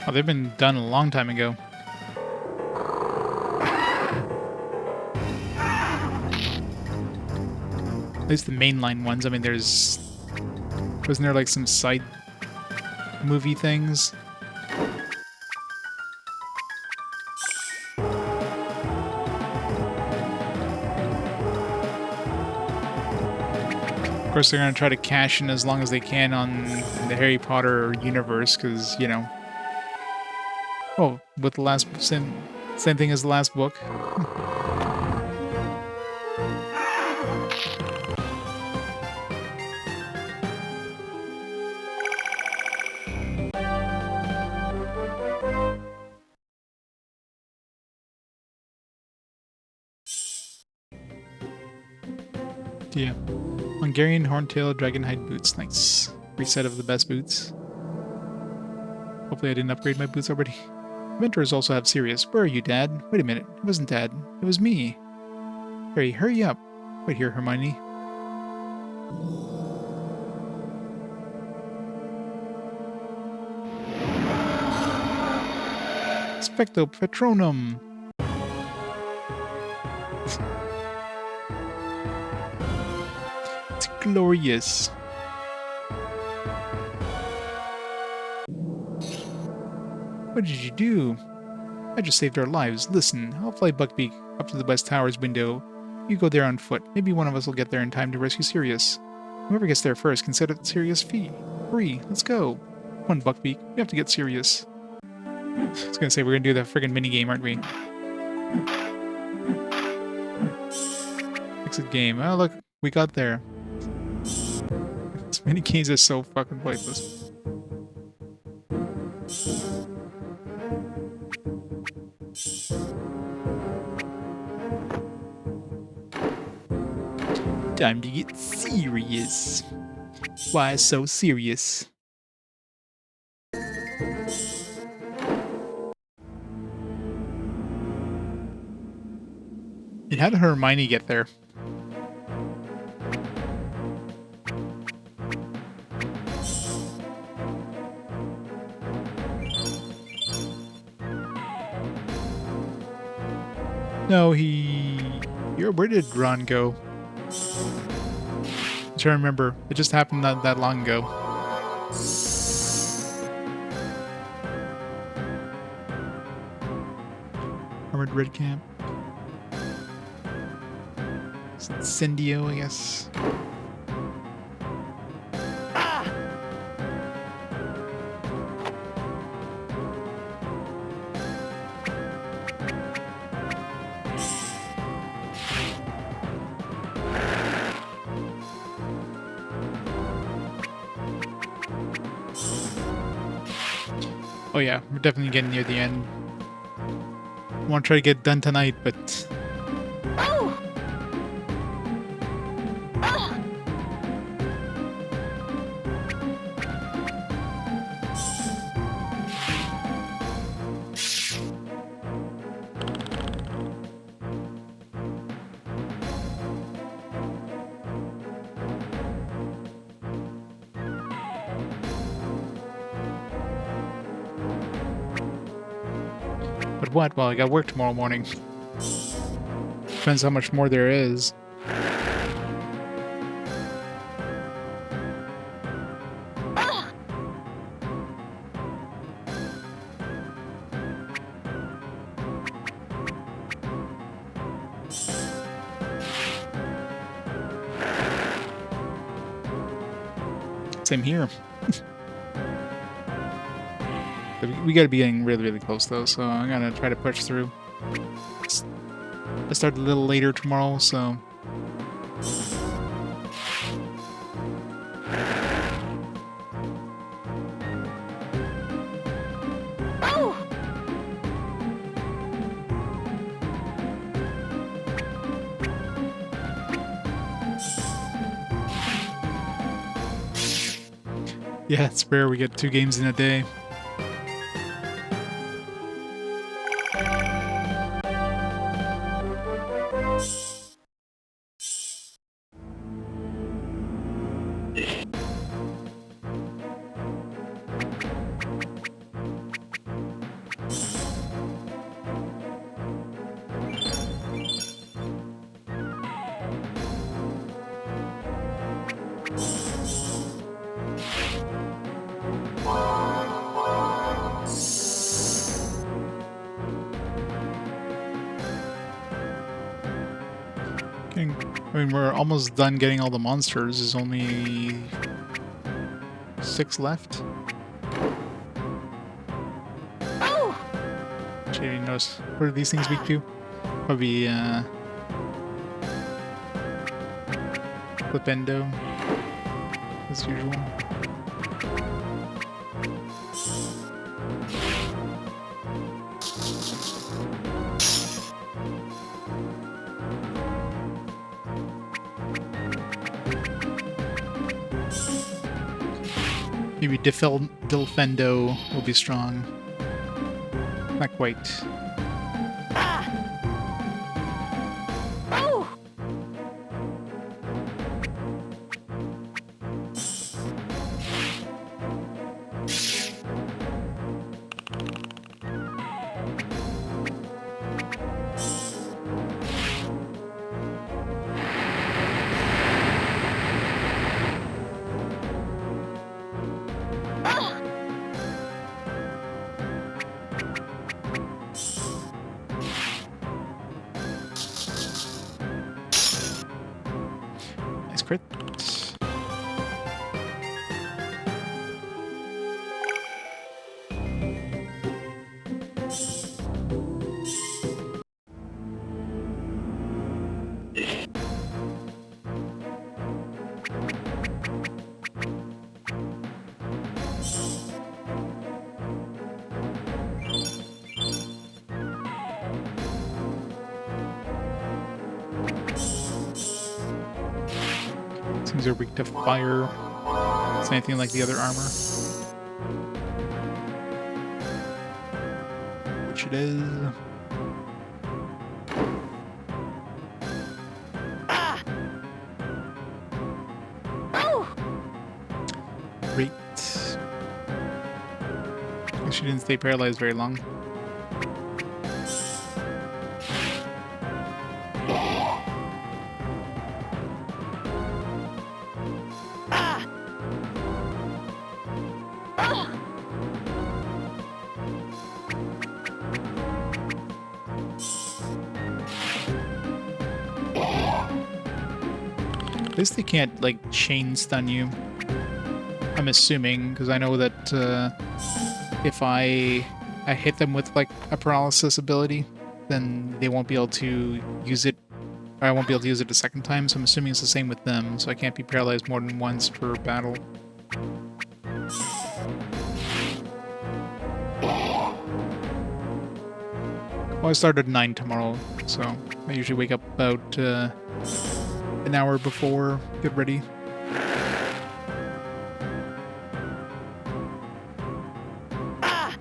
Oh, they've been done a long time ago. At least the mainline ones. I mean, wasn't there like some side movie things? Of course, they're gonna try to cash in as long as they can on the Harry Potter universe, because you know. Oh, with the last same thing as the last book. Yeah. Hungarian Horntail Dragonhide boots. Nice. Reset of the best boots. Hopefully I didn't upgrade my boots already. Mentors also have Sirius. Where are you, Dad? Wait a minute. It wasn't Dad. It was me. Harry, hurry up. Wait here, Hermione. Specto Patronum. It's glorious. What did you do? I just saved our lives. Listen, I'll fly Buckbeak up to the West Tower's window. You go there on foot. Maybe one of us will get there in time to rescue Sirius. Whoever gets there first can set it Sirius free. Hurry, let's go. Come on, Buckbeak. We have to get Sirius. I was gonna say, we're gonna do that friggin' minigame, aren't we? Exit game. Oh, look. We got there. This minigames are so fucking pointless. Time to get serious. Why so serious? And how did Hermione get there? No, where did Ron go? I'm trying to remember. It just happened not that long ago. Armored Red Camp. Incendio, I guess. Oh yeah, we're definitely getting near the end. I want to try to get done tonight, but... Oh! what? Well, I got work tomorrow morning. Depends how much more there is. Same here. We gotta be getting really, really close though, so I'm gonna try to push through. I start a little later tomorrow, so... Oh! Yeah, it's rare we get 2 games in a day. I mean, we're almost done getting all the monsters. There's only 6 left. Oh! Actually, I didn't notice. What are these things weak to? Probably, Flipendo, as usual. Maybe Dilfendo will be strong. Not quite. Ah! Oh! Nice crit. Things are weak to fire. It's anything like the other armor. Which it is. Ah! Oh! Great. She didn't stay paralyzed very long. Ah! Oh! At least they can't, like, chain stun you. I'm assuming, because I know that if I hit them with, like, a paralysis ability, then they won't be able to use it, or I won't be able to use it a second time, so I'm assuming it's the same with them, so I can't be paralyzed more than once per battle. Well, I start at 9 tomorrow, so I usually wake up about an hour before, get ready. Ah!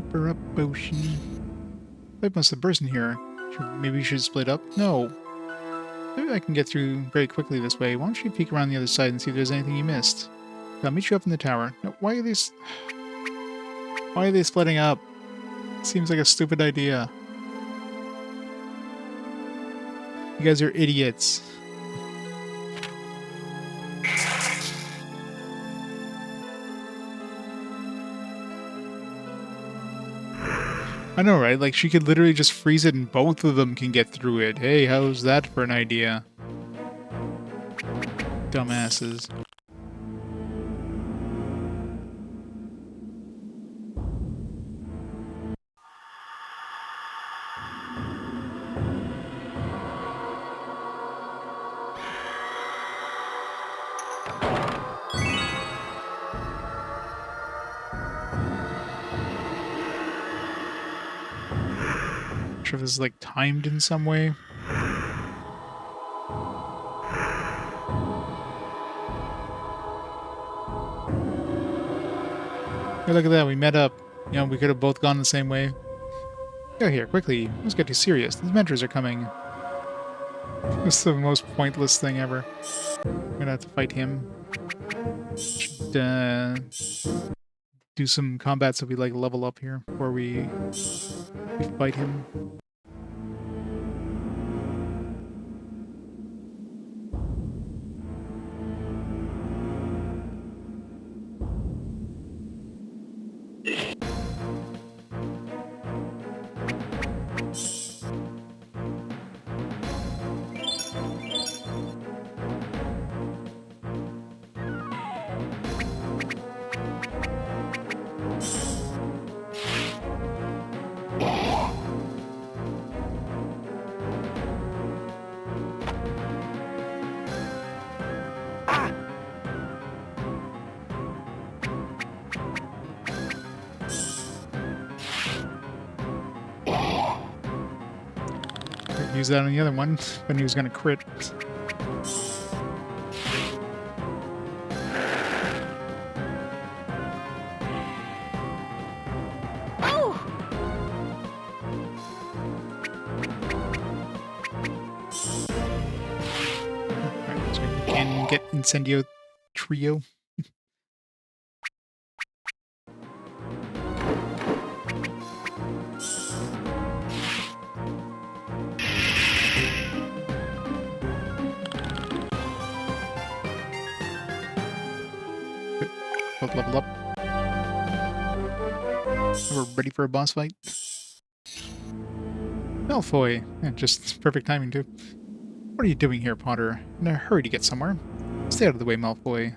Hyper up potion. Pipe must have burst in here. Maybe we should split up? No. Maybe I can get through very quickly this way. Why don't you peek around the other side and see if there's anything you missed? I'll meet you up in the tower. No, why are they splitting up? Seems like a stupid idea. You guys are idiots. I know, right? Like, she could literally just freeze it and both of them can get through it. Hey, how's that for an idea? Dumbasses. Sure if this is like timed in some way. Hey, look at that, we met up. You know, we could have both gone the same way. Go here, quickly. Let's get to Sirius. The Dementors are coming. This is the most pointless thing ever. I'm gonna have to fight him. Should, do some combat so we like level up here before we fight him. Use that on the other one when he was gonna crit. Oh! Alright, so we can get Incendio Trio. Both level up. We're ready for a boss fight. Malfoy! Yeah, just perfect timing, too. What are you doing here, Potter? In a hurry to get somewhere. Stay out of the way, Malfoy.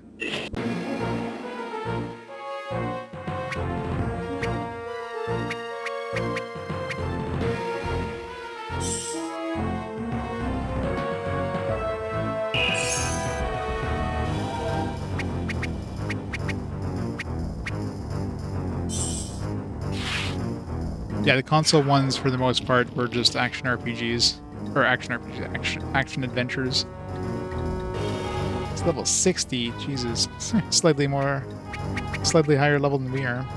Yeah, the console ones, for the most part, were just action RPGs. Or action RPGs, action adventures. It's level 60, Jesus. Slightly higher level than we are.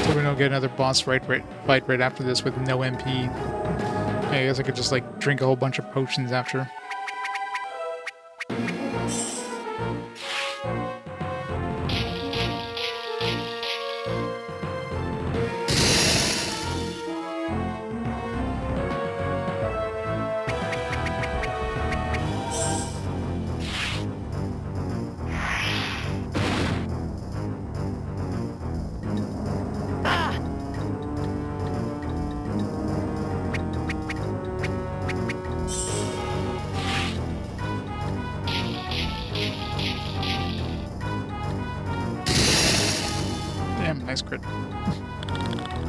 So we don't get another boss fight right after this with no MP. I guess I could just like drink a whole bunch of potions after.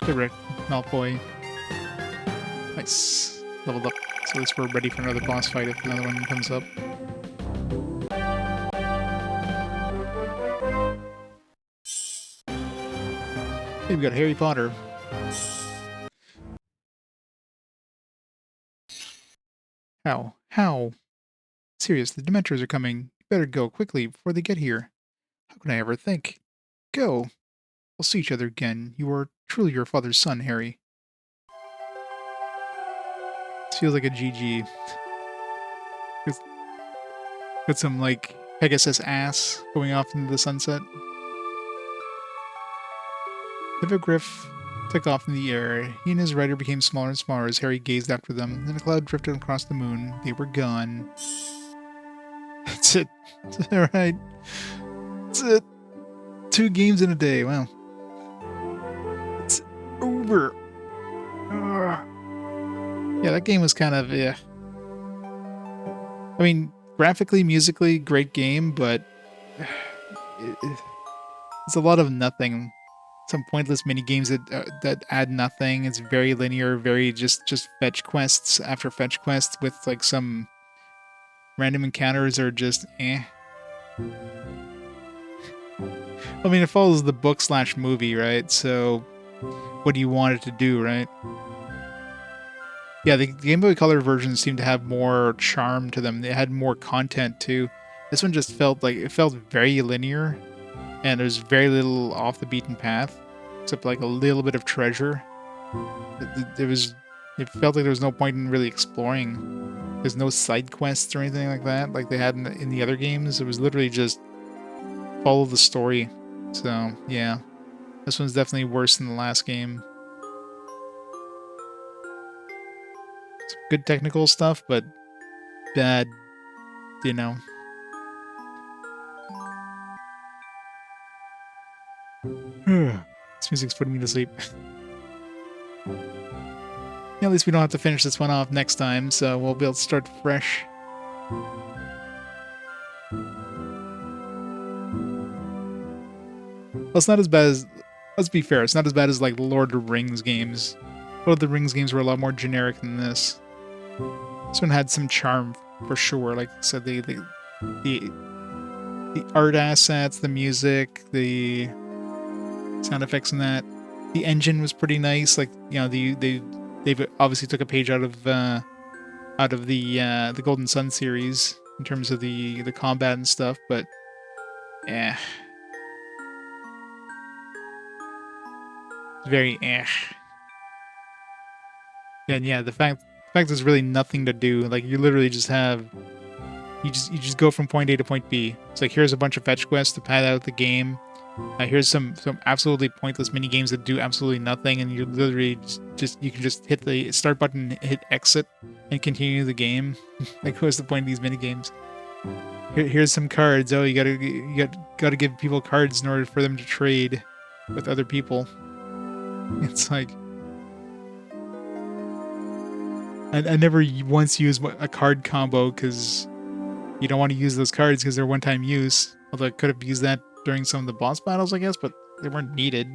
Direct Malfoy. Nice. Leveled up. So at least we're ready for another boss fight if another one comes up. Hey, we got Harry Potter. How? How? Sirius, the Dementors are coming. You better go quickly before they get here. How could I ever think? Go. We'll see each other again. You are truly your father's son, Harry. This feels like a GG. Got some, like, Pegasus ass going off into the sunset. The Hippogriff took off in the air. He and his rider became smaller and smaller as Harry gazed after them. Then a cloud drifted across the moon. They were gone. That's it. Alright. That's it. 2 games in a day. Wow. It's over. Ugh. Yeah, that game was kind of, yeah. I mean, graphically, musically, great game, but it's a lot of nothing. Some pointless mini games that add nothing. It's very linear, very just fetch quests after fetch quests with like some random encounters are just eh. I mean, it follows the book/movie, right? So, what do you want it to do, right? Yeah, the Game Boy Color versions seem to have more charm to them. They had more content too. This one just felt like it felt very linear, and there's very little off the beaten path, except like a little bit of treasure. It felt like there was no point in really exploring. There's no side quests or anything like that, like they had in the other games. It was literally just follow the story. So yeah, this one's definitely worse than the last game. Some good technical stuff, but bad, you know. This music's putting me to sleep. Yeah, at least we don't have to finish this one off next time, so we'll be able to start fresh. Well, it's not as bad as... Let's be fair, it's not as bad as, like, Lord of the Rings games. Lord of the Rings games were a lot more generic than this. This one had some charm, for sure. Like I said, the art assets, the music, the sound effects in that. The engine was pretty nice. Like, you know, they've obviously took a page out of the Golden Sun series in terms of the combat and stuff, but eh. Very eh. And yeah, the fact there's really nothing to do. Like you literally just have you just go from point A to point B. It's like here's a bunch of fetch quests to pad out the game. Here's some absolutely pointless mini games that do absolutely nothing, and you literally you can just hit the start button, hit exit, and continue the game. Like what's the point of these mini games? Here's some cards. Oh, you gotta give people cards in order for them to trade with other people. It's like I never once used a card combo because you don't want to use those cards because they're one-time use. Although I could have used that during some of the boss battles, I guess, but they weren't needed.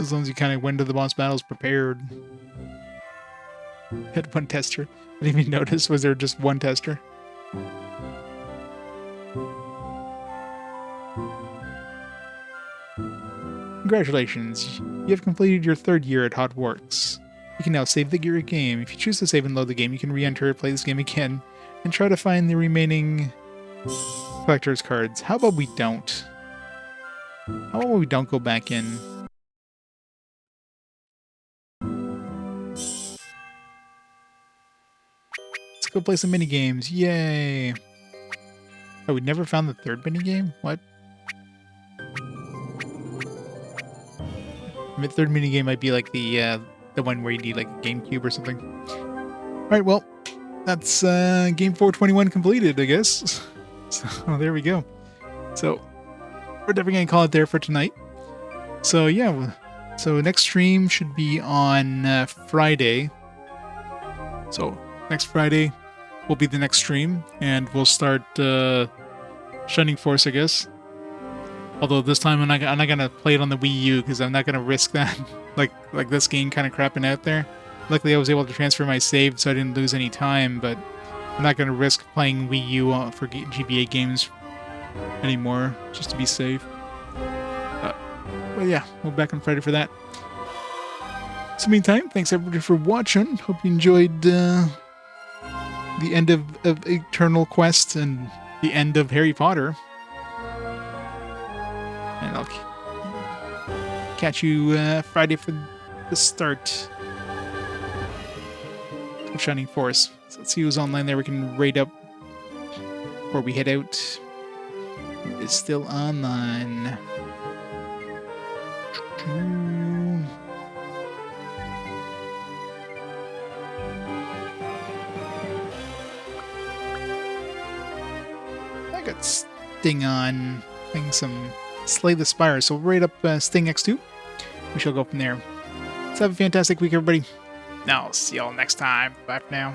As long as you kind of went to the boss battles prepared. Had one tester. I didn't even notice. Was there just one tester? Congratulations, you have completed your 3rd year at Hogwarts. You can now save your game. If you choose to save and load the game, you can re-enter, play this game again, and try to find the remaining collector's cards. How about we don't? How about we don't go back in? Let's go play some mini games. Yay! Oh, we never found the 3rd mini game? What? The 3rd mini game might be like the one where you need like a GameCube or something. All right, well, that's game 421 completed, I guess. So there we go. So we're definitely gonna call it there for tonight. So yeah, so next stream should be on Friday. So next Friday will be the next stream, and we'll start Shining Force, I guess. Although this time I'm not gonna play it on the Wii U because I'm not gonna risk that. like this game kind of crapping out there. Luckily, I was able to transfer my save, so I didn't lose any time. But I'm not gonna risk playing Wii U for GBA games anymore, just to be safe. But yeah, we'll be back on Friday for that. So meantime, thanks everybody for watching. Hope you enjoyed the end of Eternal Quest and the end of Harry Potter. And I'll catch you Friday for the start of Shining Force. So let's see who's online there. We can raid up before we head out. Who is still online? I got Sting on. Playing some Slay the Spire. So we'll raid up Sting X2. We shall go from there. Let's have a fantastic week, everybody. Now, see y'all next time. Bye for now.